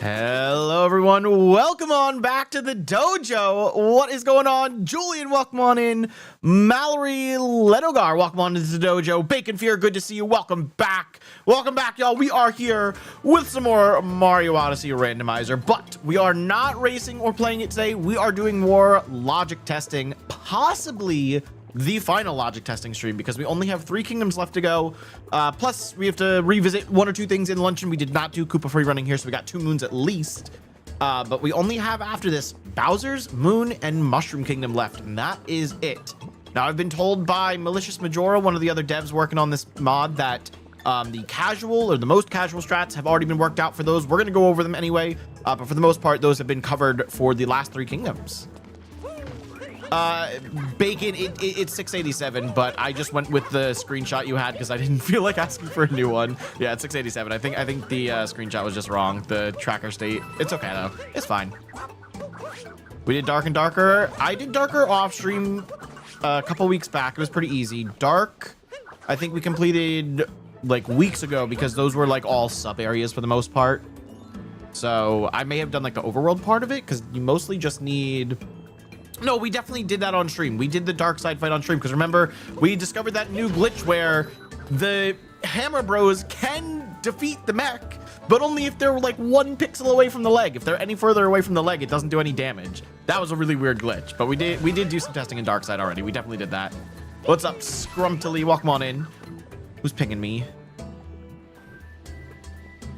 Hello everyone, welcome on back to the dojo. What is going on? Julian, welcome on in. Mallory Lenogar, welcome on to the dojo. Bacon Fear, good to see you. Welcome back. Welcome back, y'all. We are here with some more Mario Odyssey Randomizer, but we are not racing or playing it today. We are doing more logic testing, possibly the final logic testing stream, because we only have 3 kingdoms left to go. Plus, we have to revisit 1 or 2 things in Luncheon. We did not do Koopa free running here, so we got 2 moons at least. But we only have after this Bowser's, Moon, and Mushroom Kingdom left, and that is it. Now, I've been told by Malicious Majora, one of the other devs working on this mod, that the casual or the most casual strats have already been worked out for those. We're going to go over them anyway, but for the most part, those have been covered for the last 3 kingdoms. Bacon, it's 687, but I just went with the screenshot you had because I didn't feel like asking for a new one. Yeah, it's 687. I think the screenshot was just wrong. The tracker state. It's okay though. It's fine. We did Dark and Darker. I did Darker off stream a couple weeks back. It was pretty easy. Dark, I think we completed like weeks ago because those were like all sub areas for the most part. So I may have done like the overworld part of it because you mostly just need. No, we definitely did that on stream. We did the dark side fight on stream because remember, we discovered that new glitch where the Hammer Bros can defeat the mech, but only if they're like 1 pixel away from the leg. If they're any further away from the leg, it doesn't do any damage. That was a really weird glitch, but we did do some testing in dark side already. We definitely did that. What's up, Scrumptily? Welcome on in. Who's pinging me?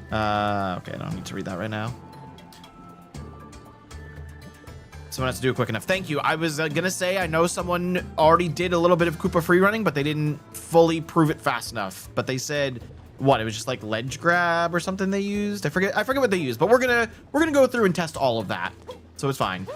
Okay, I don't need to read that right now. Someone has to do it quick enough. Thank you. I was gonna say I know someone already did a little bit of Koopa free running, but they didn't fully prove it fast enough. But they said what? It was just like ledge grab or something they used. I forget what they used. But we're gonna go through and test all of that, so it's fine.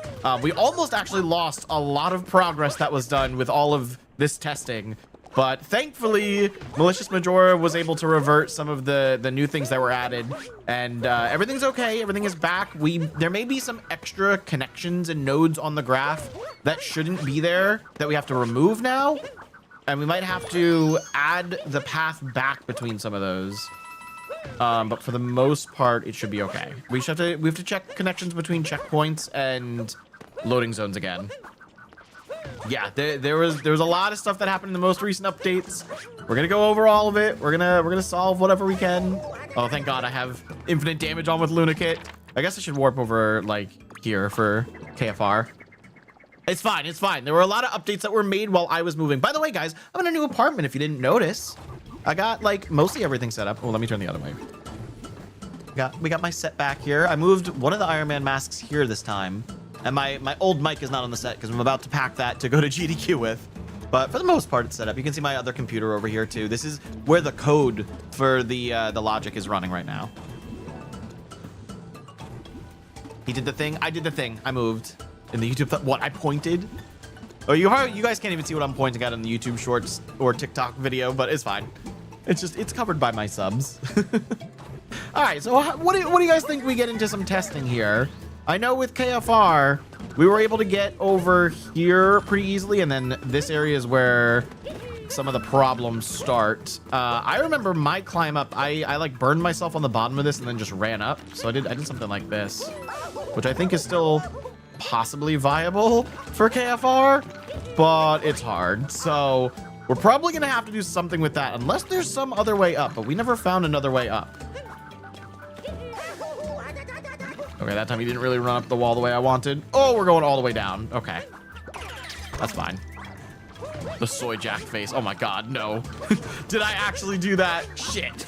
We almost actually lost a lot of progress that was done with all of this testing. But thankfully, Malicious Majora was able to revert some of the new things that were added, and everything's okay. Everything is back. There may be some extra connections and nodes on the graph that shouldn't be there that we have to remove now, and we might have to add the path back between some of those. But for the most part, it should be okay. We have to check connections between checkpoints and loading zones again. Yeah, there was a lot of stuff that happened in the most recent updates. We're gonna go over all of it. We're gonna solve whatever we can. Oh, thank God I have infinite damage on with Lunakit. I guess I should warp over like here for KFR. It's fine. It's fine. There were a lot of updates that were made while I was moving. By the way, guys, I'm in a new apartment. If you didn't notice, I got like mostly everything set up. Oh, let me turn the other way. We got my set back here. I moved one of the Iron Man masks here this time. And my old mic is not on the set because I'm about to pack that to go to GDQ with. But for the most part, it's set up. You can see my other computer over here too. This is where the code for the logic is running right now. He did the thing. I did the thing. I moved. In the YouTube, what? I pointed? Oh, you guys can't even see what I'm pointing at in the YouTube Shorts or TikTok video, but it's fine. It's covered by my subs. All right, so what do you guys think we get into some testing here? I know with KFR, we were able to get over here pretty easily, and then this area is where some of the problems start. I remember my climb up, I like burned myself on the bottom of this and then just ran up. So I did something like this, which I think is still possibly viable for KFR, but it's hard. So we're probably gonna have to do something with that unless there's some other way up, but we never found another way up. Okay, that time he didn't really run up the wall the way I wanted. Oh, we're going all the way down. Okay. That's fine. The soy jack face. Oh my God, no. Did I actually do that? Shit.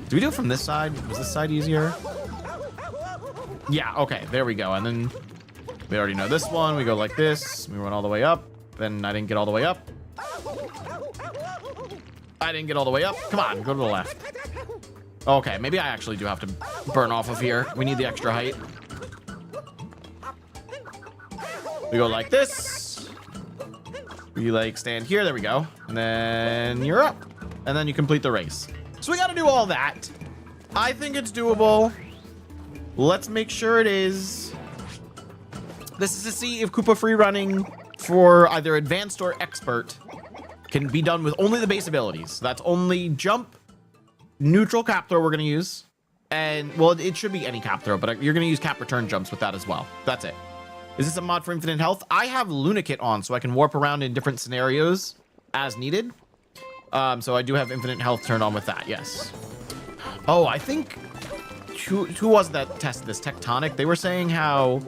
Do we do it from this side? Was this side easier? Yeah, okay, there we go. And then we already know this one. We go like this. We run all the way up. And I didn't get all the way up. I didn't get all the way up. Come on, go to the left. Okay, maybe I actually do have to burn off of here. We need the extra height. We go like this. We like stand here. There we go. And then you're up. And then you complete the race. So we got to do all that. I think it's doable. Let's make sure it is. This is to see if Koopa free running for either advanced or expert can be done with only the base abilities. That's only jump, neutral cap throw we're going to use. And, well, it should be any cap throw, but you're going to use cap return jumps with that as well. That's it. Is this a mod for infinite health? I have Lunikit on, so I can warp around in different scenarios as needed. So I do have infinite health turned on with that, yes. Oh, I think... Who was that tested this? Tectonic? They were saying how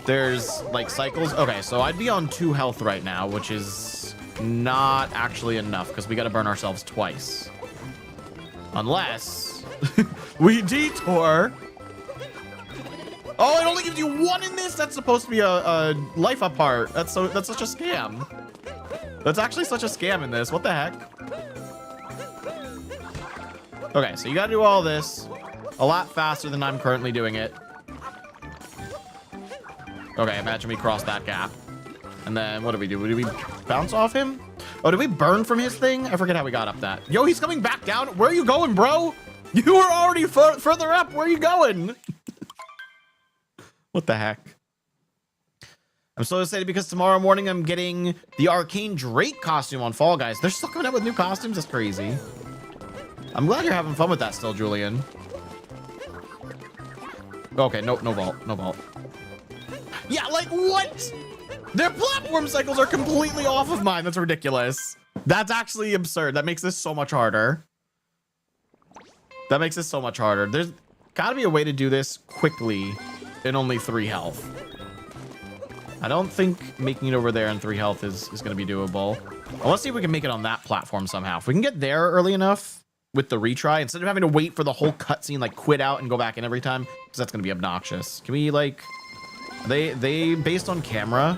there's, like, cycles. Okay, so I'd be on 2 health right now, which is not actually enough, because we got to burn ourselves twice. Unless we detour. Oh, it only gives you 1 in this? That's supposed to be a life up part. That's such a scam. That's actually such a scam in this. What the heck? Okay, so you gotta do all this a lot faster than I'm currently doing it. Okay, imagine we cross that gap. And then what do we do? Did we bounce off him? Oh, did we burn from his thing? I forget how we got up that. Yo, he's coming back down. Where are you going, bro? You were already further up. Where are you going? What the heck? I'm so excited because tomorrow morning I'm getting the Arcane Drake costume on Fall Guys. They're still coming out with new costumes. That's crazy. I'm glad you're having fun with that still, Julian. Okay, no vault. Yeah, like what? Their platform cycles are completely off of mine. That's ridiculous. That's actually absurd. That makes this so much harder. There's gotta be a way to do this quickly in only 3 health. I don't think making it over there in 3 health is going to be doable. Well, let's see if we can make it on that platform somehow. If we can get there early enough with the retry, instead of having to wait for the whole cutscene, like quit out and go back in every time, because that's going to be obnoxious. Can we, like... They based on camera?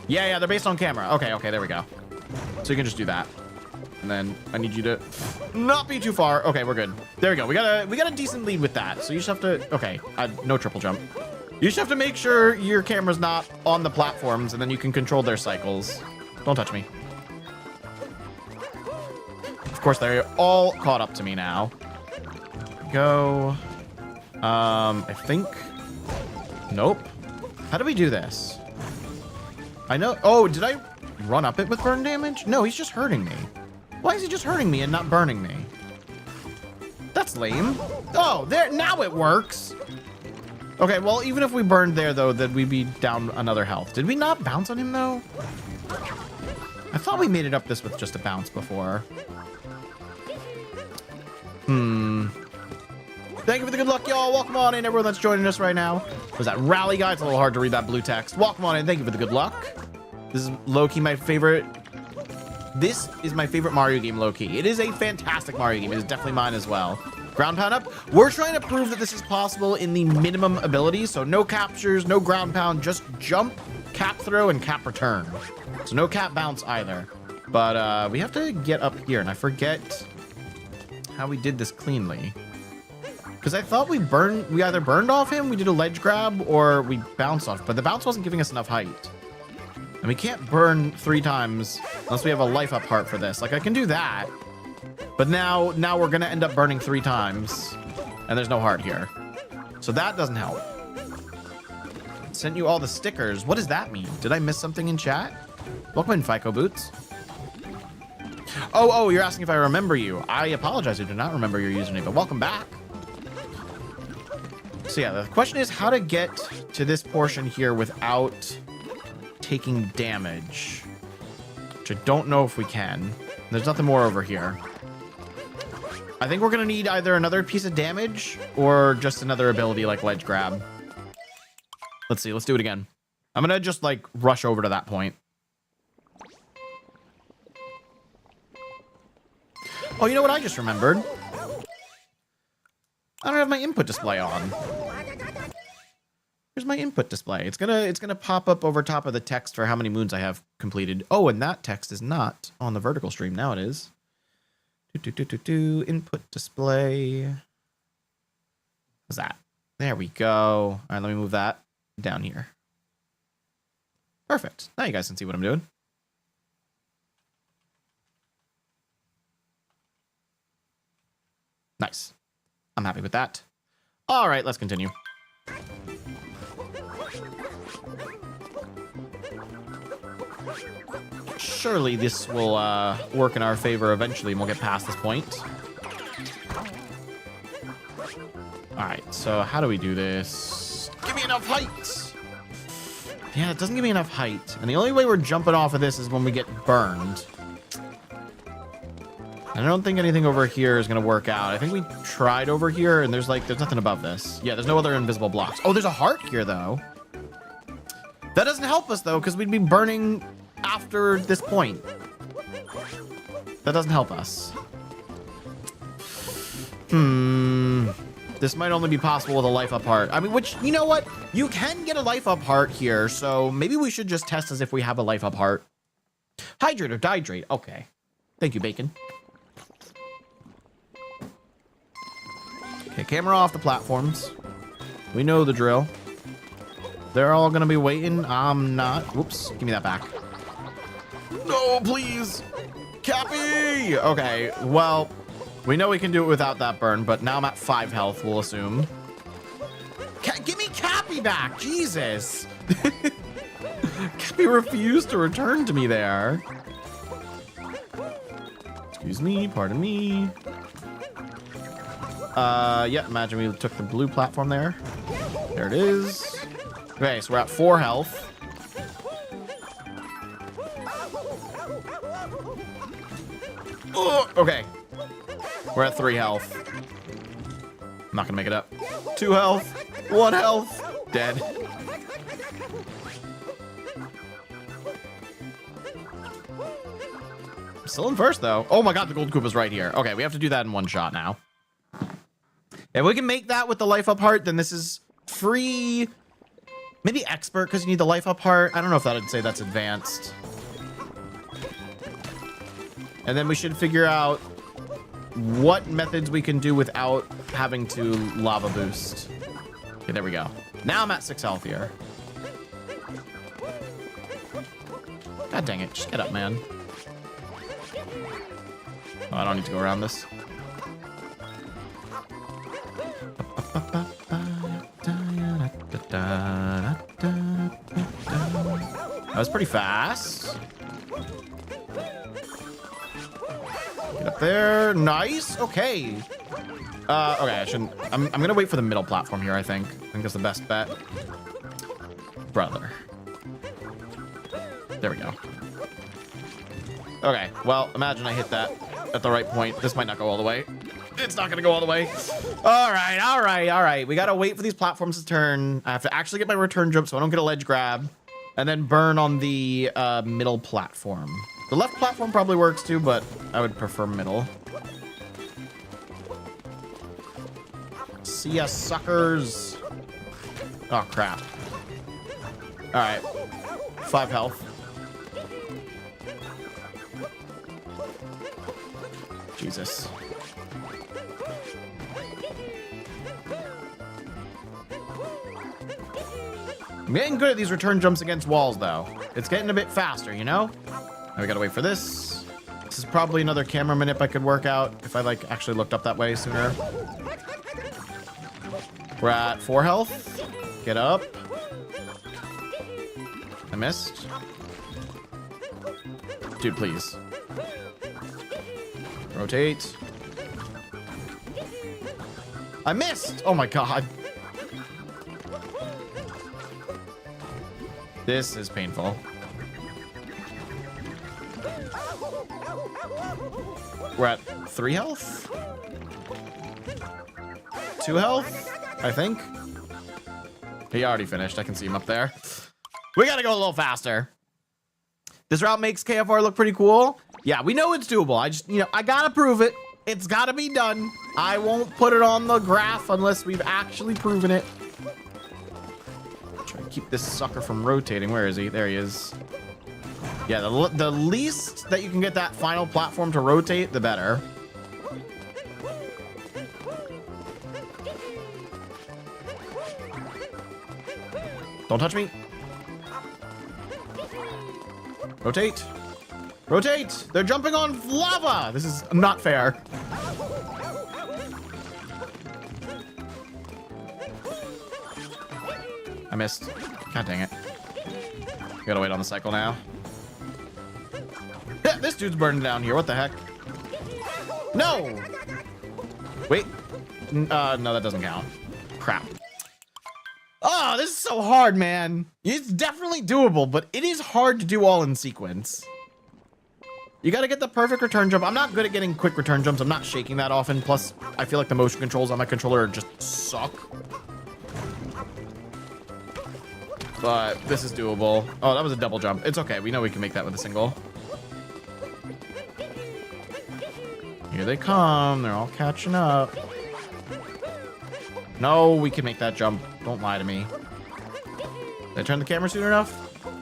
Yeah, they're based on camera. Okay, there we go. So you can just do that. And then I need you to not be too far. Okay, we're good. There we go. We got a decent lead with that. So you just have to... Okay, no triple jump. You just have to make sure your camera's not on the platforms, and then you can control their cycles. Don't touch me. Of course, they're all caught up to me now. Go. I think... Nope. How do we do this? I know... Oh, did I run up it with burn damage? No, he's just hurting me. Why is he just hurting me and not burning me? That's lame. Oh, there... Now it works. Okay, well, even if we burned there, though, then we'd be down another health. Did we not bounce on him, though? I thought we made it up this with just a bounce before. Thank you for the good luck, y'all. Welcome on in, everyone that's joining us right now. Was that rally guy? It's a little hard to read that blue text. Welcome on in. Thank you for the good luck. This is low-key my favorite. This is my favorite Mario game, low-key. It is a fantastic Mario game. It is definitely mine as well. Ground pound up. We're trying to prove that this is possible in the minimum abilities. So no captures, no ground pound, just jump, cap throw, and cap return. So no cap bounce either. But we have to get up here, and I forget how we did this cleanly. Because I thought we either burned off him, we did a ledge grab, or we bounced off. But the bounce wasn't giving us enough height. And we can't burn 3 times unless we have a life up heart for this. Like, I can do that. But now we're going to end up burning 3 times. And there's no heart here. So that doesn't help. Sent you all the stickers. What does that mean? Did I miss something in chat? Welcome in, FICO Boots. Oh, you're asking if I remember you. I apologize. I do not remember your username, but welcome back. So yeah, the question is how to get to this portion here without taking damage. Which I don't know if we can. There's nothing more over here. I think we're going to need either another piece of damage or just another ability like ledge grab. Let's see. Let's do it again. I'm going to just like rush over to that point. Oh, you know what I just remembered? I don't have my input display on. Here's my input display. It's gonna pop up over top of the text for how many moons I have completed. Oh, and that text is not on the vertical stream. Now it is. Input display. What's that? There we go. All right, let me move that down here. Perfect. Now you guys can see what I'm doing. Nice. I'm happy with that. All right, let's continue. Surely this will work in our favor eventually, and we'll get past this point. All right, so how do we do this? Give me enough height. Yeah, it doesn't give me enough height. And the only way we're jumping off of this is when we get burned. And I don't think anything over here is going to work out. I think we tried over here, and there's nothing above this. Yeah, there's no other invisible blocks. Oh, there's a heart here, though. That doesn't help us, though, because we'd be burning after this point. That doesn't help us. This might only be possible with a life up heart. I mean, which, you know what? You can get a life up heart here, so maybe we should just test as if we have a life up heart. Hydrate or dihydrate. Okay. Thank you, Bacon. Okay, camera off the platforms. We know the drill. They're all gonna be waiting. I'm not. Whoops. Give me that back. No, please. Cappy! Okay, well, we know we can do it without that burn, but now I'm at 5 health, we'll assume. Give me Cappy back! Jesus! Cappy refused to return to me there. Excuse me, pardon me. Yeah, imagine we took the blue platform there. There it is. Okay, so we're at 4 health. Oh, okay. We're at 3 health. I'm not gonna make it up. 2 health. 1 health. Dead. I'm still in first, though. Oh my god, the gold Koopa's right here. Okay, we have to do that in 1 shot now. If we can make that with the life up heart, then this is free. Maybe expert, because you need the life up heart. I don't know if that would say that's advanced. And then we should figure out what methods we can do without having to lava boost. Okay, there we go. Now I'm at 6 health here. God dang it. Just get up, man. Oh, I don't need to go around this. That was pretty fast. Get up there. Nice. Okay. Okay, I shouldn't. I'm gonna wait for the middle platform here, I think. I think that's the best bet. Brother. There we go. Okay, well, imagine I hit that at the right point. This might not go all the way. It's not gonna go all the way. All right, all right, all right. We gotta wait for these platforms to turn. I have to actually get my return jump so I don't get a ledge grab. And then burn on the middle platform. The left platform probably works too, but I would prefer middle. See ya, suckers. Oh, crap. All right. 5 health. Jesus. I'm getting good at these return jumps against walls, though. It's getting a bit faster, you know? Now we gotta wait for this. This is probably another camera manip I could work out if I, like, actually looked up that way sooner. We're at 4 health. Get up. I missed. Dude, please. Rotate. I missed! Oh my god. This is painful. We're at 3 health? 2 health, I think. He already finished. I can see him up there. We gotta go a little faster. This route makes KFR look pretty cool. Yeah, we know it's doable. I just, I gotta prove it. It's gotta be done. I won't put it on the graph unless we've actually proven it. Try to keep this sucker from rotating. Where is he? There he is. Yeah, the least that you can get that final platform to rotate, the better. Don't touch me. Rotate. Rotate! They're jumping on lava! This is not fair. I missed. God dang it. Gotta wait on the cycle now. Yeah, this dude's burning down here. What the heck? No! Wait. No, that doesn't count. crap. Oh, this is so hard, man. It's definitely doable, but it is hard to do all in sequence. You got to get the perfect return jump. I'm not good at getting quick return jumps. I'm not shaking that often. Plus, I feel like the motion controls on my controller just suck. But this is doable. Oh, that was a double jump. It's okay. We know we can make that with a single. Here they come. They're all catching up. No, we can make that jump. Don't lie to me. Did I turn the camera soon enough?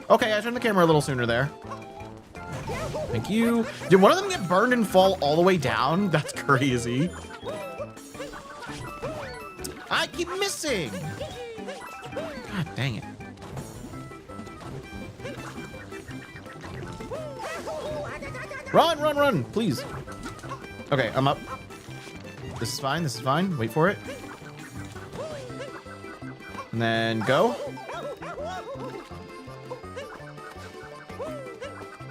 Okay, I turned the camera a little sooner there. Thank you. Did one of them get burned and fall all the way down? That's crazy. I keep missing. God dang it. Run, run, run, please. Okay, I'm up. This is fine. This is fine. Wait for it. And then go.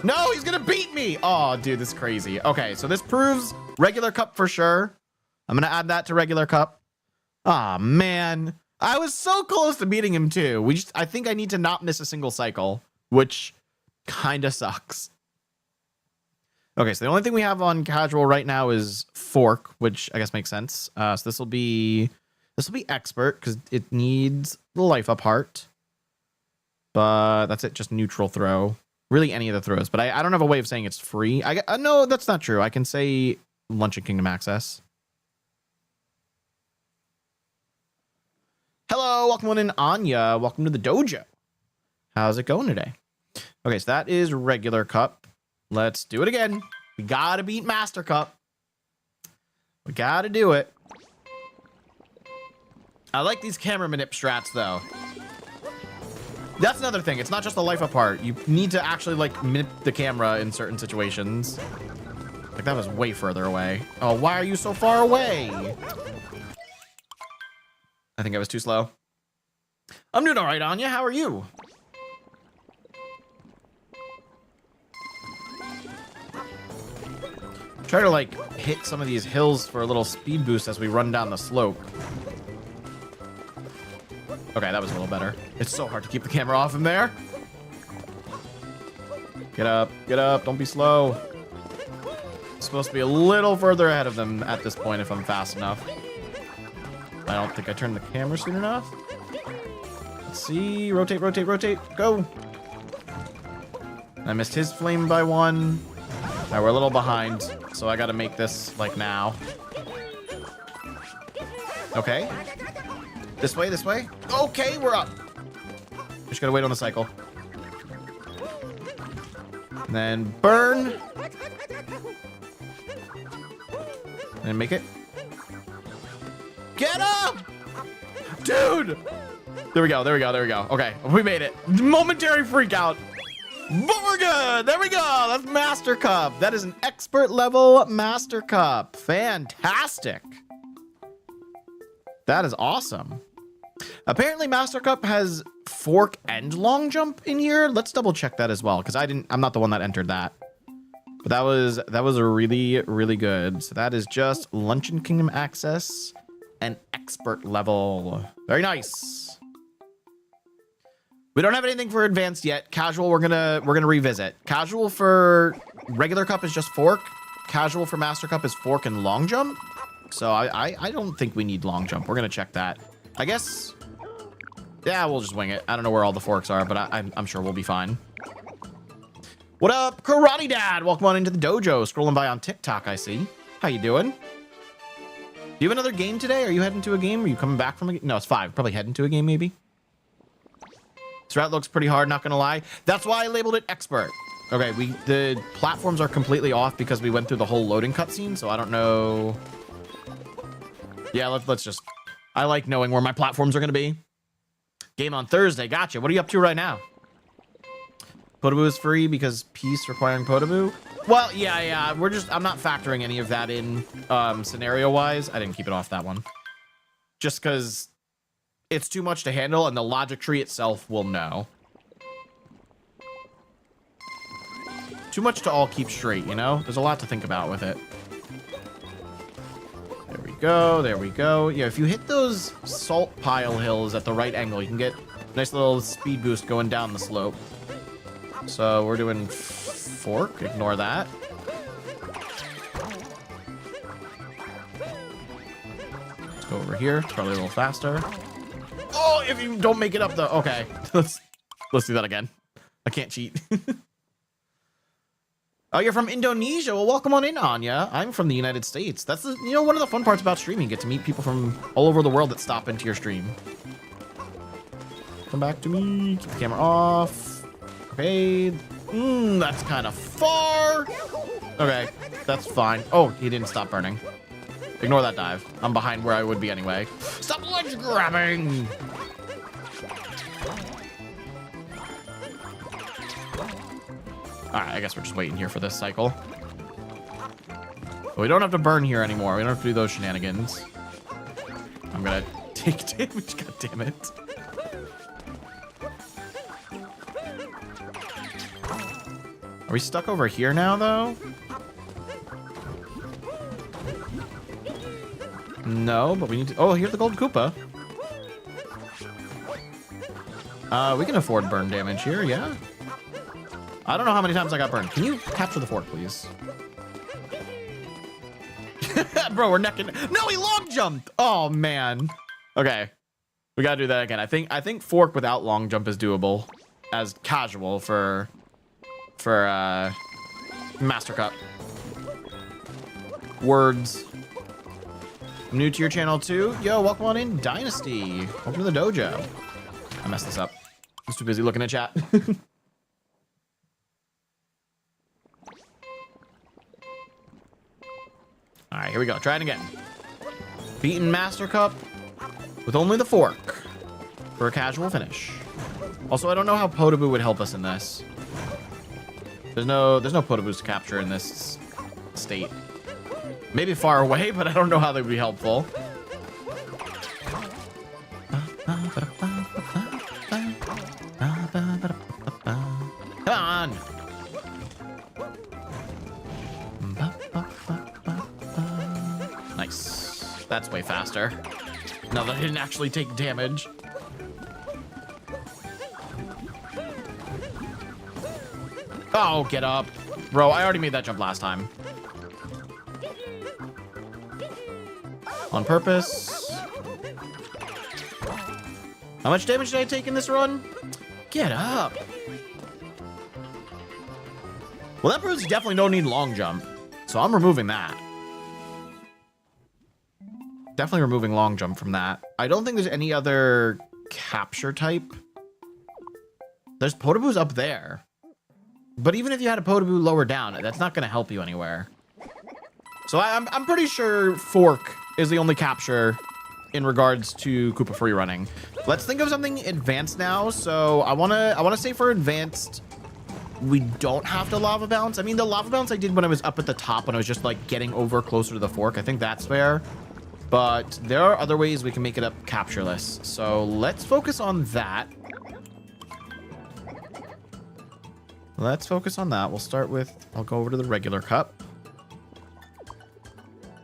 No, he's gonna beat me. Oh, dude, this is crazy. Okay, so this proves regular cup for sure. I'm gonna add that to regular cup. Ah, man. I was so close to beating him too. I think I need to not miss a single cycle, which kind of sucks. Okay, so the only thing we have on casual right now is fork, which I guess makes sense. So this will be expert because it needs the life up heart. But that's it, just neutral throw. Really any of the throws, but I don't have a way of saying it's free. No, that's not true. I can say Luncheon Kingdom access. Hello, welcome on in, Anya. Welcome to the dojo. How's it going today? Okay, so that is regular cup. Let's do it again. We gotta beat Master Cup. We gotta do it. I like these camera manip strats though. That's another thing. It's not just the life apart. You need to actually like manip the camera in certain situations. Like that was way further away. Oh, why are you so far away? I think I was too slow. I'm doing all right, Anya. How are you? Try to like hit some of these hills for a little speed boost as we run down the slope. Okay, that was a little better. It's so hard to keep the camera off him there. Get up, don't be slow. It's supposed to be a little further ahead of them at this point if I'm fast enough. I don't think I turned the camera soon enough. Let's see, rotate, rotate, rotate, go. I missed his flame by one. All right, we're a little behind, so I gotta make this like now. Okay. This way, this way. Okay, we're up. Just gotta wait on the cycle. And then burn. And make it. Get up! Dude! There we go, there we go, there we go. Okay, we made it. Momentary freak out. But we're good. There we go. That's Master Cup. That is an expert level Master Cup. Fantastic. That is awesome. Apparently Master Cup has fork and long jump in here. Let's double check that as well, because I'm not the one that entered that. But that was really, really good. So that is just Luncheon Kingdom access and expert level. Very nice. We don't have anything for advanced yet. Casual, we're gonna revisit. Casual for regular cup is just fork. Casual for Master Cup is fork and long jump. So I don't think we need long jump. We're gonna check that. I guess, yeah, we'll just wing it. I don't know where all the forks are, but I'm sure we'll be fine. What up, Karate Dad? Welcome on into the dojo. Scrolling by on TikTok, I see. How you doing? Do you have another game today? Are you heading to a game? Are you coming back from a game? No, it's 5. Probably heading to a game, maybe. This route looks pretty hard, not gonna lie. That's why I labeled it expert. Okay, the platforms are completely off because we went through the whole loading cutscene, so I don't know. Yeah, let's just. I like knowing where my platforms are gonna be. Game on Thursday, gotcha. What are you up to right now? Potaboo is free because peace requiring Potaboo. Well, yeah. I'm not factoring any of that in scenario-wise. I didn't keep it off that one. Just because it's too much to handle, and the logic tree itself will know. Too much to all keep straight, you know? There's a lot to think about with it. There we go. There we go. Yeah, if you hit those salt pile hills at the right angle, you can get a nice little speed boost going down the slope. So we're doing fork. Ignore that. Let's go over here. It's probably a little faster. Oh, if you don't make it up though. Okay, let's do that again. I can't cheat. Oh, you're from Indonesia. Well, welcome on in, Anya. I'm from the United States. That's the, you know, one of the fun parts about streaming. You get to meet people from all over the world that stop into your stream. Come back to me. Keep the camera off. Okay. That's kind of far. Okay, that's fine. Oh, he didn't stop burning. Ignore that dive. I'm behind where I would be anyway. Stop ledge grabbing. All right, I guess we're just waiting here for this cycle. But we don't have to burn here anymore. We don't have to do those shenanigans. I'm gonna take damage. God damn it. Are we stuck over here now, though? No, but we need to... Oh, here's the gold Koopa. We can afford burn damage here, yeah. I don't know how many times I got burned. Can you capture the fork, please? Bro, we're necking. No, he long jumped. Oh man. Okay, we gotta do that again. I think fork without long jump is doable as casual for Master Cup. Words. I'm new to your channel too. Yo, welcome on in, Dynasty. Welcome to the dojo. I messed this up. I was too busy looking at chat. All right, here we go. Try it again. Beaten Master Cup with only the fork for a casual finish. Also, I don't know how Potaboo would help us in this. There's no Potaboos to capture in this state. Maybe far away, but I don't know how they would be helpful. Come on. Nice. That's way faster. No, that didn't actually take damage. Oh, get up. Bro, I already made that jump last time. On purpose. How much damage did I take in this run? Get up. Well, that proves you definitely don't need long jump. So I'm removing that. Definitely removing long jump from that. I don't think there's any other capture type. There's Potaboos up there. But even if you had a Potaboo lower down, that's not going to help you anywhere. So I'm pretty sure fork is the only capture in regards to Koopa free running. Let's think of something advanced now. So I wanna say for advanced, we don't have to lava bounce. I mean, the lava bounce I did when I was up at the top when I was just like getting over closer to the fork. I think that's fair. But there are other ways we can make it up captureless. So let's focus on that. Let's focus on that. We'll start with, I'll go over to the regular cup.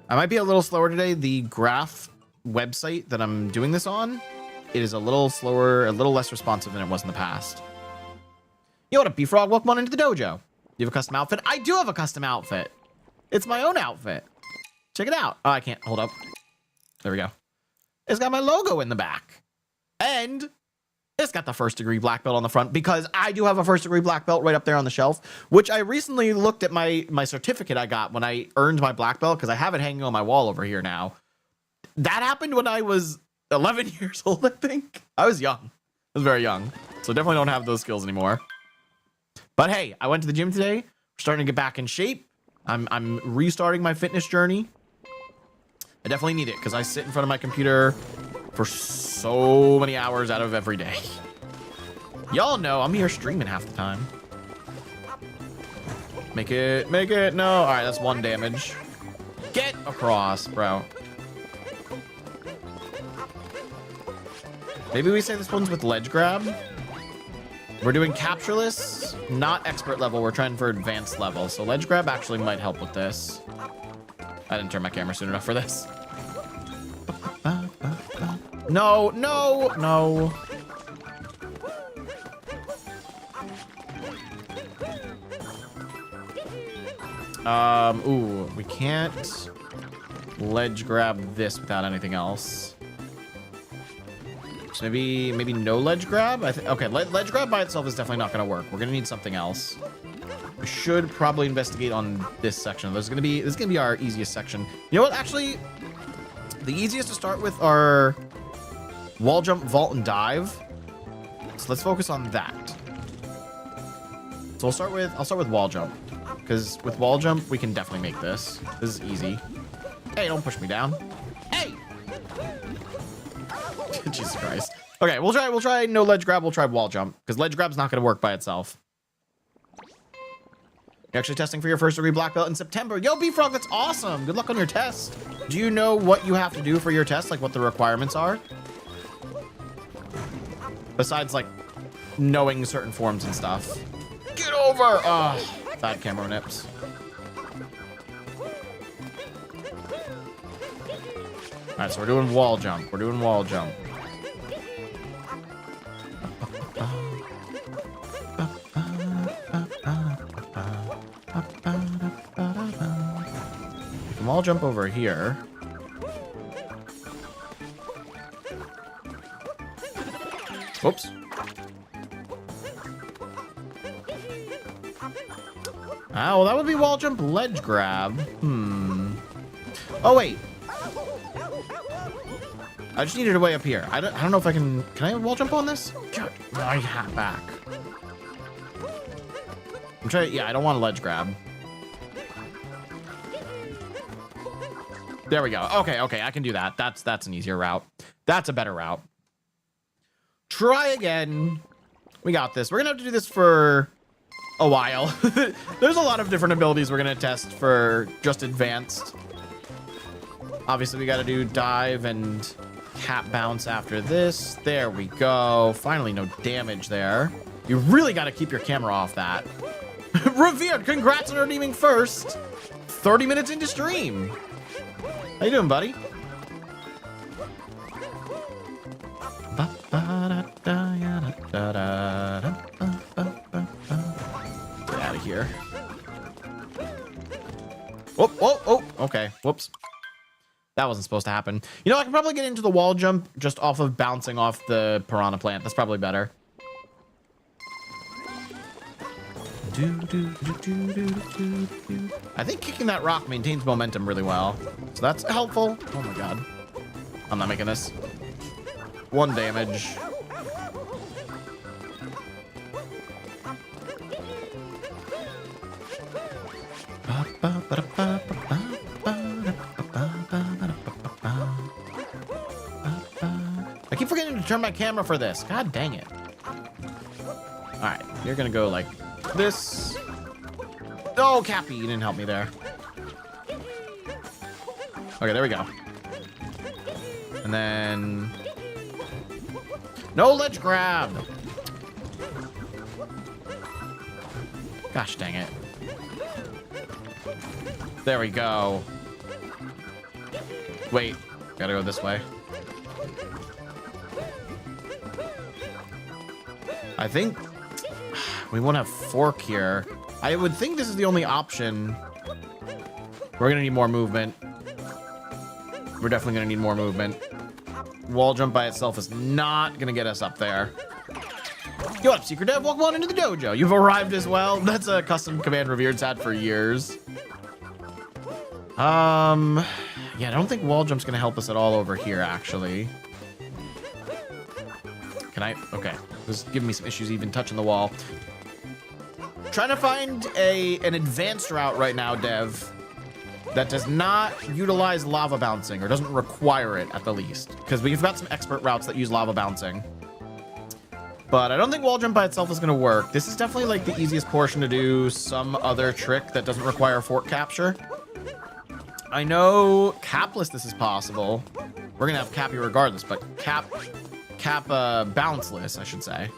I might be a little slower today. The graph website that I'm doing this on, it is a little slower, a little less responsive than it was in the past. Yo, what up, B-Frog? Welcome on into the dojo. You have a custom outfit? I do have a custom outfit. It's my own outfit. Check it out. Oh, I can't. Hold up. There we go. It's got my logo in the back. And it's got the first degree black belt on the front because I do have a first degree black belt right up there on the shelf, which I recently looked at my certificate I got when I earned my black belt because I have it hanging on my wall over here now. That happened when I was 11 years old, I think. I was young. I was very young. So definitely don't have those skills anymore. But hey, I went to the gym today. We're starting to get back in shape. I'm restarting my fitness journey. I definitely need it because I sit in front of my computer for so many hours out of every day. Y'all know I'm here streaming half the time. Make it. No. All right, that's one damage. Get across, bro. Maybe we say this one's with ledge grab. We're doing captureless, not expert level. We're trying for advanced level. So ledge grab actually might help with this. I didn't turn my camera soon enough for this. No, no, no. Ooh, we can't ledge grab this without anything else. So maybe no ledge grab? Okay, ledge grab by itself is definitely not gonna work. We're gonna need something else. We should probably investigate on this section. This is gonna be our easiest section. You know what? Actually, the easiest to start with are wall jump, vault, and dive. So let's focus on that. So I'll start with wall jump, because with wall jump we can definitely make this. This is easy. Hey, don't push me down. Hey. Jesus Christ. Okay, we'll try no ledge grab. We'll try wall jump, because ledge grab's not gonna work by itself. You're actually testing for your first degree black belt in September. Yo, B-Frog, that's awesome. Good luck on your test. Do you know what you have to do for your test? Like what the requirements are? Besides like knowing certain forms and stuff. Get over! Bad camera nips. All right, so we're doing wall jump. We're doing wall jump. Wall jump over here. Whoops. Ah, well, that would be wall jump ledge grab. Oh, wait. I just needed a way up here. I don't know if I can I wall jump on this? God, my hat back. I'm trying, yeah, I don't want a ledge grab. There we go. Okay, I can do that. That's an easier route. That's a better route. Try again. We got this. We're gonna have to do this for a while. There's a lot of different abilities we're gonna test for just advanced. Obviously, we gotta do dive and cap bounce after this. There we go. Finally, no damage there. You really gotta keep your camera off that. Revered, congrats on redeeming first. 30 minutes into stream. How you doing, buddy? Get out of here. Oh, okay. Whoops. That wasn't supposed to happen. You know, I can probably get into the wall jump just off of bouncing off the piranha plant. That's probably better. I think kicking that rock maintains momentum really well. So that's helpful. Oh my god. I'm not making this. 1 damage. I keep forgetting to turn my camera for this. God dang it. Alright, you're gonna go like this. Oh, Cappy, you didn't help me there. Okay, there we go. And then no ledge grab. Gosh dang it. There we go. Wait, gotta go this way. I think we won't have fork here. I would think this is the only option. We're gonna need more movement. We're definitely gonna need more movement. Wall jump by itself is not gonna get us up there. Yo, what up, Secret Dev? Welcome on into the dojo. You've arrived as well. That's a custom command Revered's had for years. Yeah, I don't think wall jump's gonna help us at all over here, actually. Can I? Okay. This is giving me some issues even touching the wall. Trying to find an advanced route right now, Dev, that does not utilize lava bouncing or doesn't require it at the least. Because we've got some expert routes that use lava bouncing. But I don't think wall jump by itself is going to work. This is definitely like the easiest portion to do some other trick that doesn't require fork capture. I know capless this is possible. We're going to have Cappy regardless, but cap bounceless, I should say.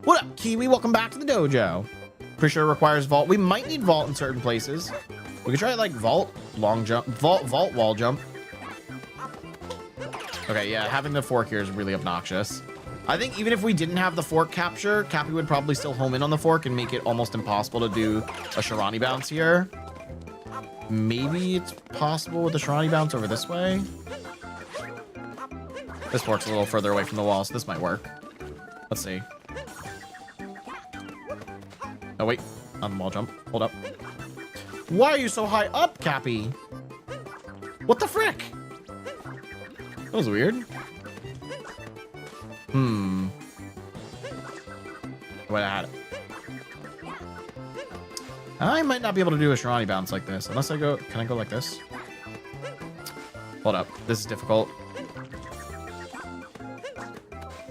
What up, Kiwi? Welcome back to the dojo. Pretty sure it requires vault. We might need vault in certain places. We could try like vault, long jump, vault, wall jump. Okay, yeah, having the fork here is really obnoxious. I think even if we didn't have the fork capture, Cappy would probably still home in on the fork and make it almost impossible to do a Sharani bounce here. Maybe it's possible with the Sharani bounce over this way. This fork's a little further away from the wall, so this might work. Let's see. Oh, wait. On the wall jump. Hold up. Why are you so high up, Cappy? What the frick? That was weird. Wait, I had it. I might not be able to do a Sharani bounce like this unless I go. Can I go like this? Hold up. This is difficult.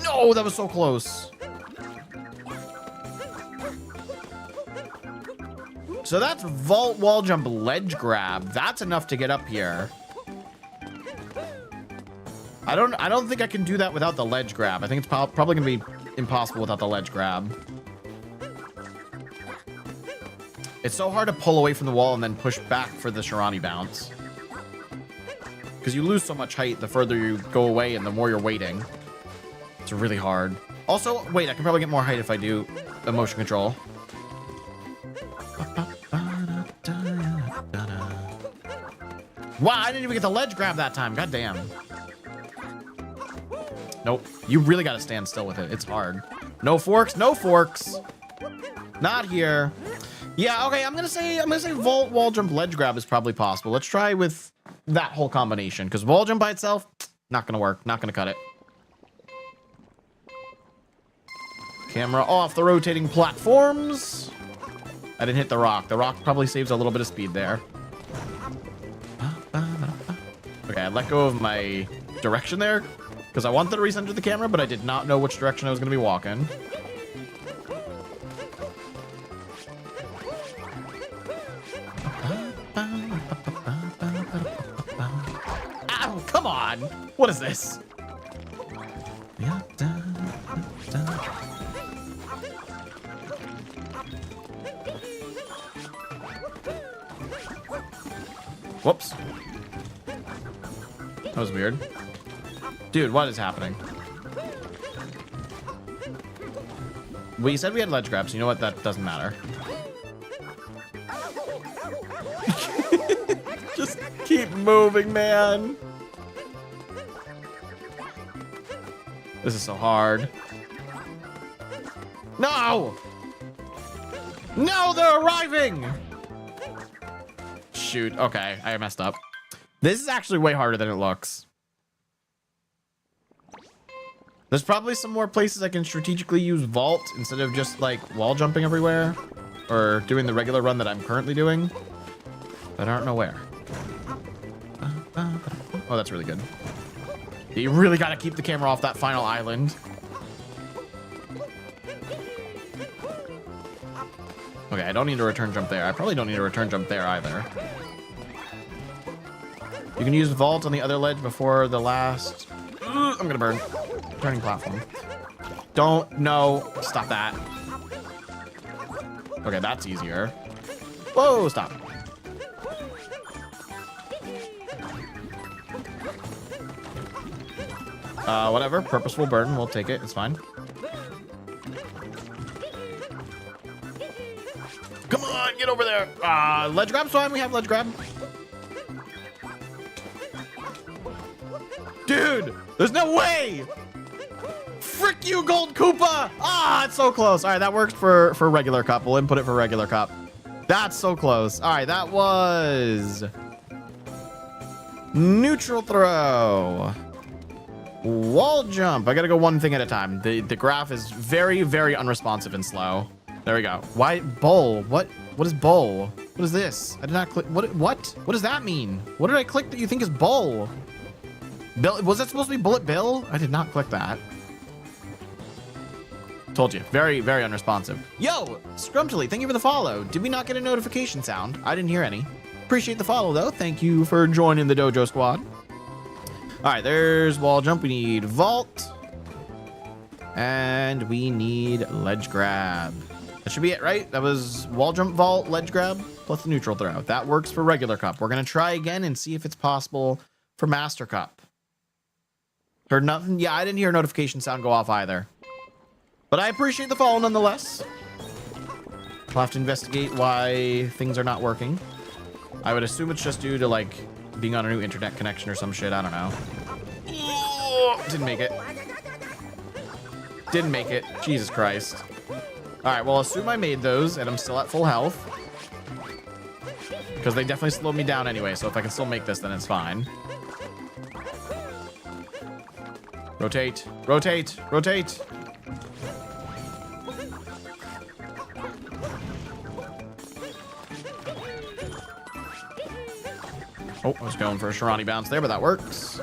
No, that was so close. So that's vault, wall jump, ledge grab. That's enough to get up here. I don't think I can do that without the ledge grab. I think it's probably gonna be impossible without the ledge grab. It's so hard to pull away from the wall and then push back for the Sharani bounce. Because you lose so much height the further you go away and the more you're waiting. It's really hard. Also, wait, I can probably get more height if I do the motion control. Wow, I didn't even get the ledge grab that time. God damn. Nope. You really got to stand still with it. It's hard. No forks. No forks. Not here. Yeah, okay, I'm gonna say vault, wall jump, ledge grab is probably possible. Let's try with that whole combination, because wall jump by itself, not gonna work. Not gonna cut it. Camera off the rotating platforms. I didn't hit the rock. The rock probably saves a little bit of speed there. Okay, I let go of my direction there because I wanted to recenter the camera, but I did not know which direction I was going to be walking. Ow, come on. What is this? Whoops. That was weird. Dude, what is happening? Well, you said we had ledge grabs. You know what? That doesn't matter. Just keep moving, man. This is so hard. No! No, they're arriving! Shoot. Okay, I messed up. This is actually way harder than it looks. There's probably some more places I can strategically use vault instead of just like wall jumping everywhere or doing the regular run that I'm currently doing, but I don't know where. Oh, that's really good. You really got to keep the camera off that final island. Okay, I don't need a return jump there. I probably don't need a return jump there either. You can use vault on the other ledge before the last... I'm gonna burn. Turning platform. Don't, no, stop that. Okay, that's easier. Whoa, stop. Whatever, purposeful burn, we'll take it, it's fine. Come on, get over there. Ledge grab's fine, we have ledge grab. Dude, there's no way. Frick you, Gold Koopa. Ah, it's so close. All right, that works for regular cup. We'll input it for regular cup. That's so close. All right, that was neutral throw. Wall jump. I gotta go one thing at a time. The graph is very, very unresponsive and slow. There we go. Why bowl? What is bowl? What is this? I did not click. What does that mean? What did I click that you think is bowl? Bill, was that supposed to be bullet bill? I did not click that. Told you. Very, very unresponsive. Yo, Scrumptily, thank you for the follow. Did we not get a notification sound? I didn't hear any. Appreciate the follow, though. Thank you for joining the Dojo Squad. All right, there's wall jump. We need vault. And we need ledge grab. That should be it, right? That was wall jump, vault, ledge grab, plus the neutral throw. That works for regular cup. We're going to try again and see if it's possible for Master Cup. Heard nothing? Yeah, I didn't hear a notification sound go off either. But I appreciate the follow nonetheless. We'll have to investigate why things are not working. I would assume it's just due to, like, being on a new internet connection or some shit. I don't know. Ooh, didn't make it. Didn't make it. Jesus Christ. All right, well, assume I made those and I'm still at full health. Because they definitely slowed me down anyway, so if I can still make this, then it's fine. Rotate, rotate, rotate. Oh, I was going for a Sharani bounce there, but that works.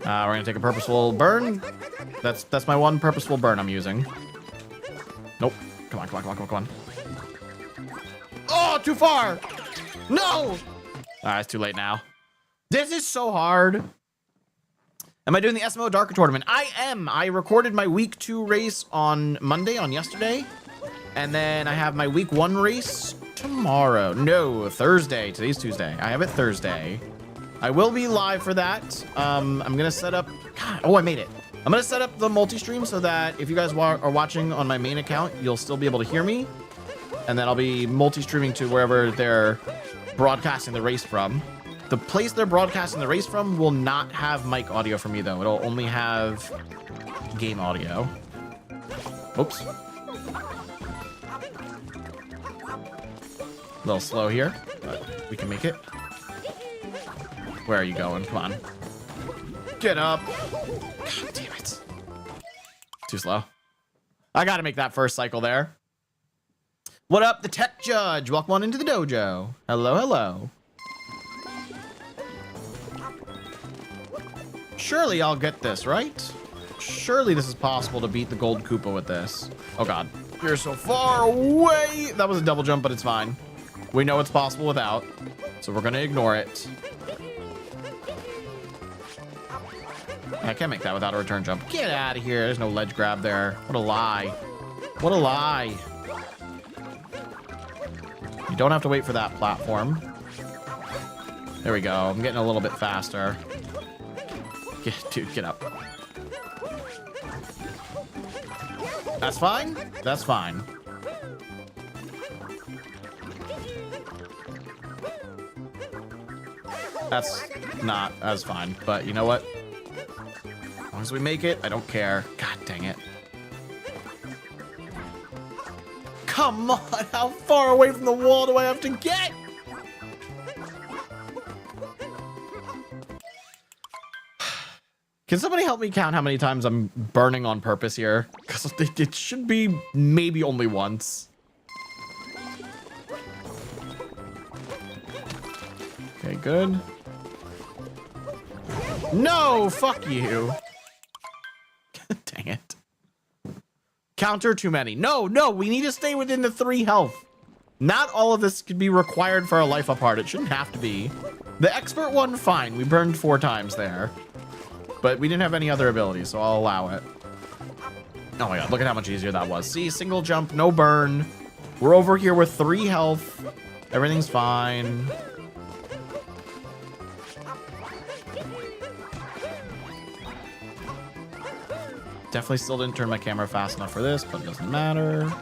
We're gonna take a purposeful burn. That's my one purposeful burn I'm using. Nope. Come on, come on, come on, come on, come on. Oh, too far! No! All right, it's too late now. This is so hard. Am I doing the SMO Darker tournament? I am. I recorded my week 2 race on Monday, on yesterday. And then I have my week 1 race tomorrow. No, Thursday. Today's Tuesday. I have it Thursday. I will be live for that. I'm going to set up... God, oh, I made it. I'm going to set up the multi-stream so that if you guys are watching on my main account, you'll still be able to hear me. And then I'll be multi-streaming to wherever they're broadcasting the race from. The place they're broadcasting the race from will not have mic audio for me, though. It'll only have game audio. Oops. A little slow here, but we can make it. Where are you going? Come on. Get up. God damn it. Too slow. I gotta make that first cycle there. What up, the tech judge? Welcome on into the dojo. Hello, hello. Surely I'll get this, right? Surely this is possible to beat the gold Koopa with this. Oh god. You're so far away. That was a double jump, but it's fine. We know it's possible without, so we're gonna ignore it. I can't make that without a return jump. Get out of here. There's no ledge grab there. What a lie. What a lie. You don't have to wait for that platform. There we go. I'm getting a little bit faster. Dude, get up. That's fine. That's fine. That's not as fine, but you know what? As long as we make it, I don't care. God dang it. Come on, how far away from the wall do I have to get? Can somebody help me count how many times I'm burning on purpose here? Because it should be maybe only once. Okay, good. No, fuck you. Dang it. Counter too many. No, no, we need to stay within the 3 health. Not all of this could be required for a life apart. It shouldn't have to be. The expert one, fine. We burned 4 times there. But we didn't have any other abilities, so I'll allow it. Oh my god, look at how much easier that was. See, single jump, no burn. We're over here with 3 health. Everything's fine. Definitely still didn't turn my camera fast enough for this, but it doesn't matter.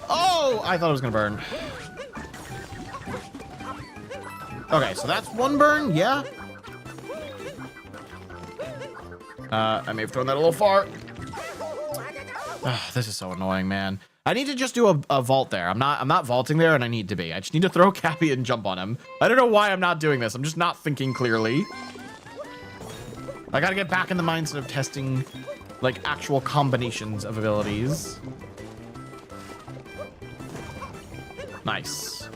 Oh, I thought it was gonna burn. Okay, so that's 1 burn, yeah. I may have thrown that a little far. This is so annoying, man. I need to just do a vault there. I'm not vaulting there, and I need to be. I just need to throw Cappy and jump on him. I don't know why I'm not doing this. I'm just not thinking clearly. I gotta get back in the mindset of testing, like, actual combinations of abilities. Nice.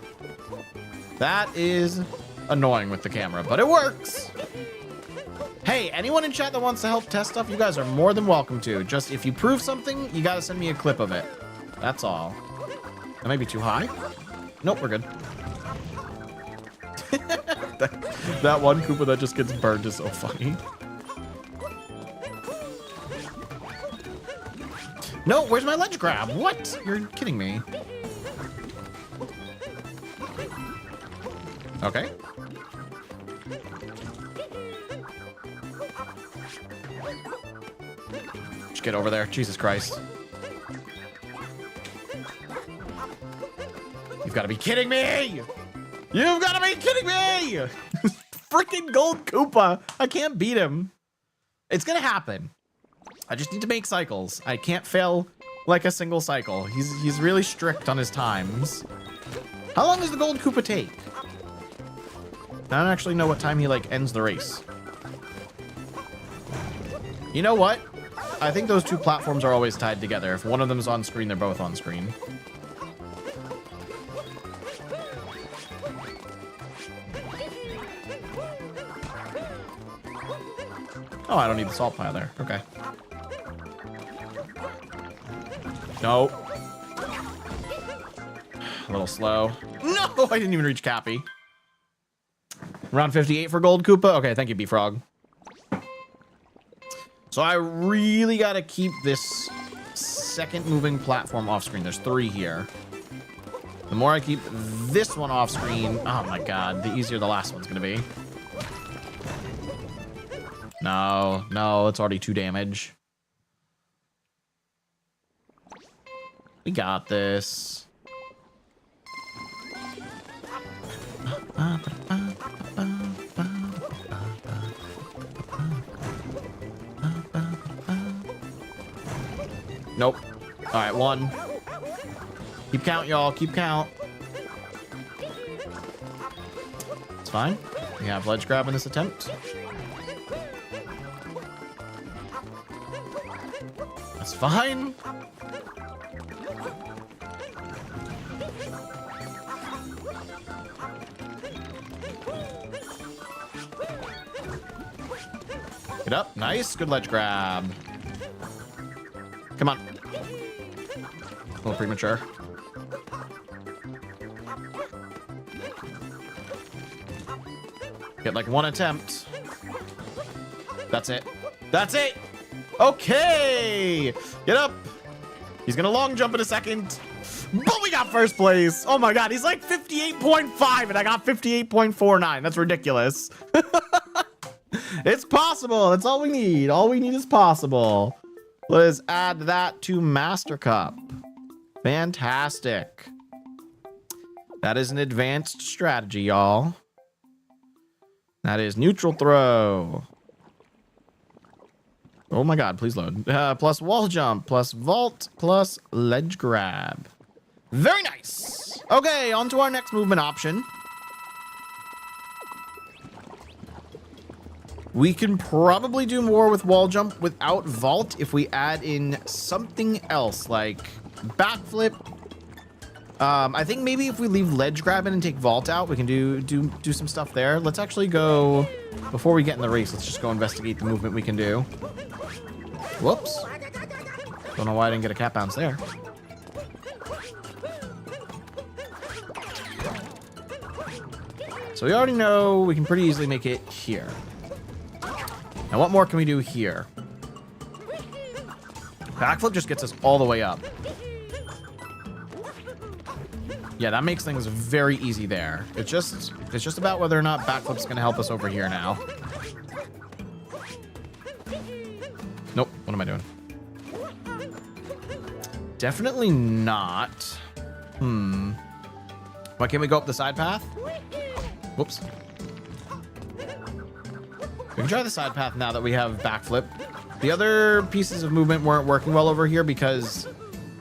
That is annoying with the camera, but it works. Hey, anyone in chat that wants to help test stuff, you guys are more than welcome to. Just if you prove something, you gotta send me a clip of it. That's all. That might be too high. Nope, we're good. that one Koopa that just gets burned is so funny. No, where's my ledge grab? What? You're kidding me. Okay. Just get over there. Jesus Christ. You've got to be kidding me! You've got to be kidding me! Freaking Gold Koopa. I can't beat him. It's going to happen. I just need to make cycles. I can't fail like a single cycle. He's really strict on his times. How long does the Gold Koopa take? I don't actually know what time he like ends the race. You know what? I think those two platforms are always tied together. If one of them is on screen, they're both on screen. Oh, I don't need the salt pile there. Okay. No. A little slow. No, I didn't even reach Cappy. Round 58 for Gold Koopa. Okay, thank you, B-Frog. So I really got to keep this second moving platform off screen. There's 3 here. The more I keep this one off screen, oh my god, the easier the last one's going to be. No, no, it's already 2 damage. We got this. Nope. All right, 1. Keep count, y'all. Keep count. It's fine. We have ledge grab in this attempt. That's fine. Get up. Nice. Good ledge grab. Come on. A little premature. Get like 1 attempt. That's it. That's it. Okay. Get up. He's going to long jump in a second. But we got first place. Oh my god. He's like 58.5 and I got 58.49. That's ridiculous. It's possible. That's all we need. All we need is possible. Let's add that to Master Cup. Fantastic. That is an advanced strategy, y'all. That is neutral throw. Oh my god, please load. Plus wall jump, plus vault, plus ledge grab. Very nice. Okay, on to our next movement option. We can probably do more with wall jump without vault if we add in something else like backflip. I think maybe if we leave ledge grab in and take vault out, we can do some stuff there. Let's actually go, before we get in the race, let's just go investigate the movement we can do. Whoops. Don't know why I didn't get a cat bounce there. So we already know we can pretty easily make it here. Now, what more can we do here? Backflip just gets us all the way up. Yeah, that makes things very easy there. It's just about whether or not backflip's going to help us over here now. Nope. What am I doing? Definitely not. Why can't we go up the side path? Whoops. We can try the side path now that we have backflip. The other pieces of movement weren't working well over here because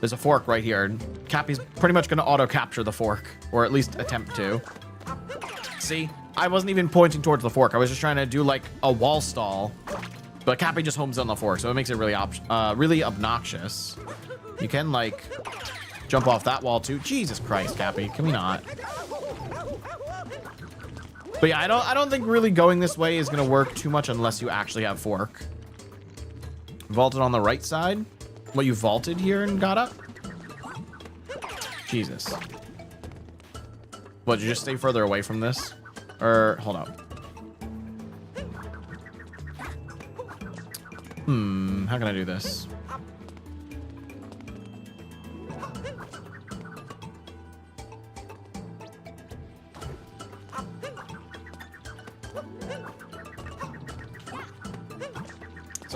there's a fork right here. Cappy's pretty much going to auto-capture the fork, or at least attempt to. See? I wasn't even pointing towards the fork. I was just trying to do like a wall stall. But Cappy just homes on the fork, so it makes it really really obnoxious. You can like jump off that wall too. Jesus Christ, Cappy. Can we not? But yeah, I don't think really going this way is going to work too much unless you actually have fork. Vaulted on the right side? What, you vaulted here and got up? Jesus. What, did you just stay further away from this? Or, hold up. How can I do this?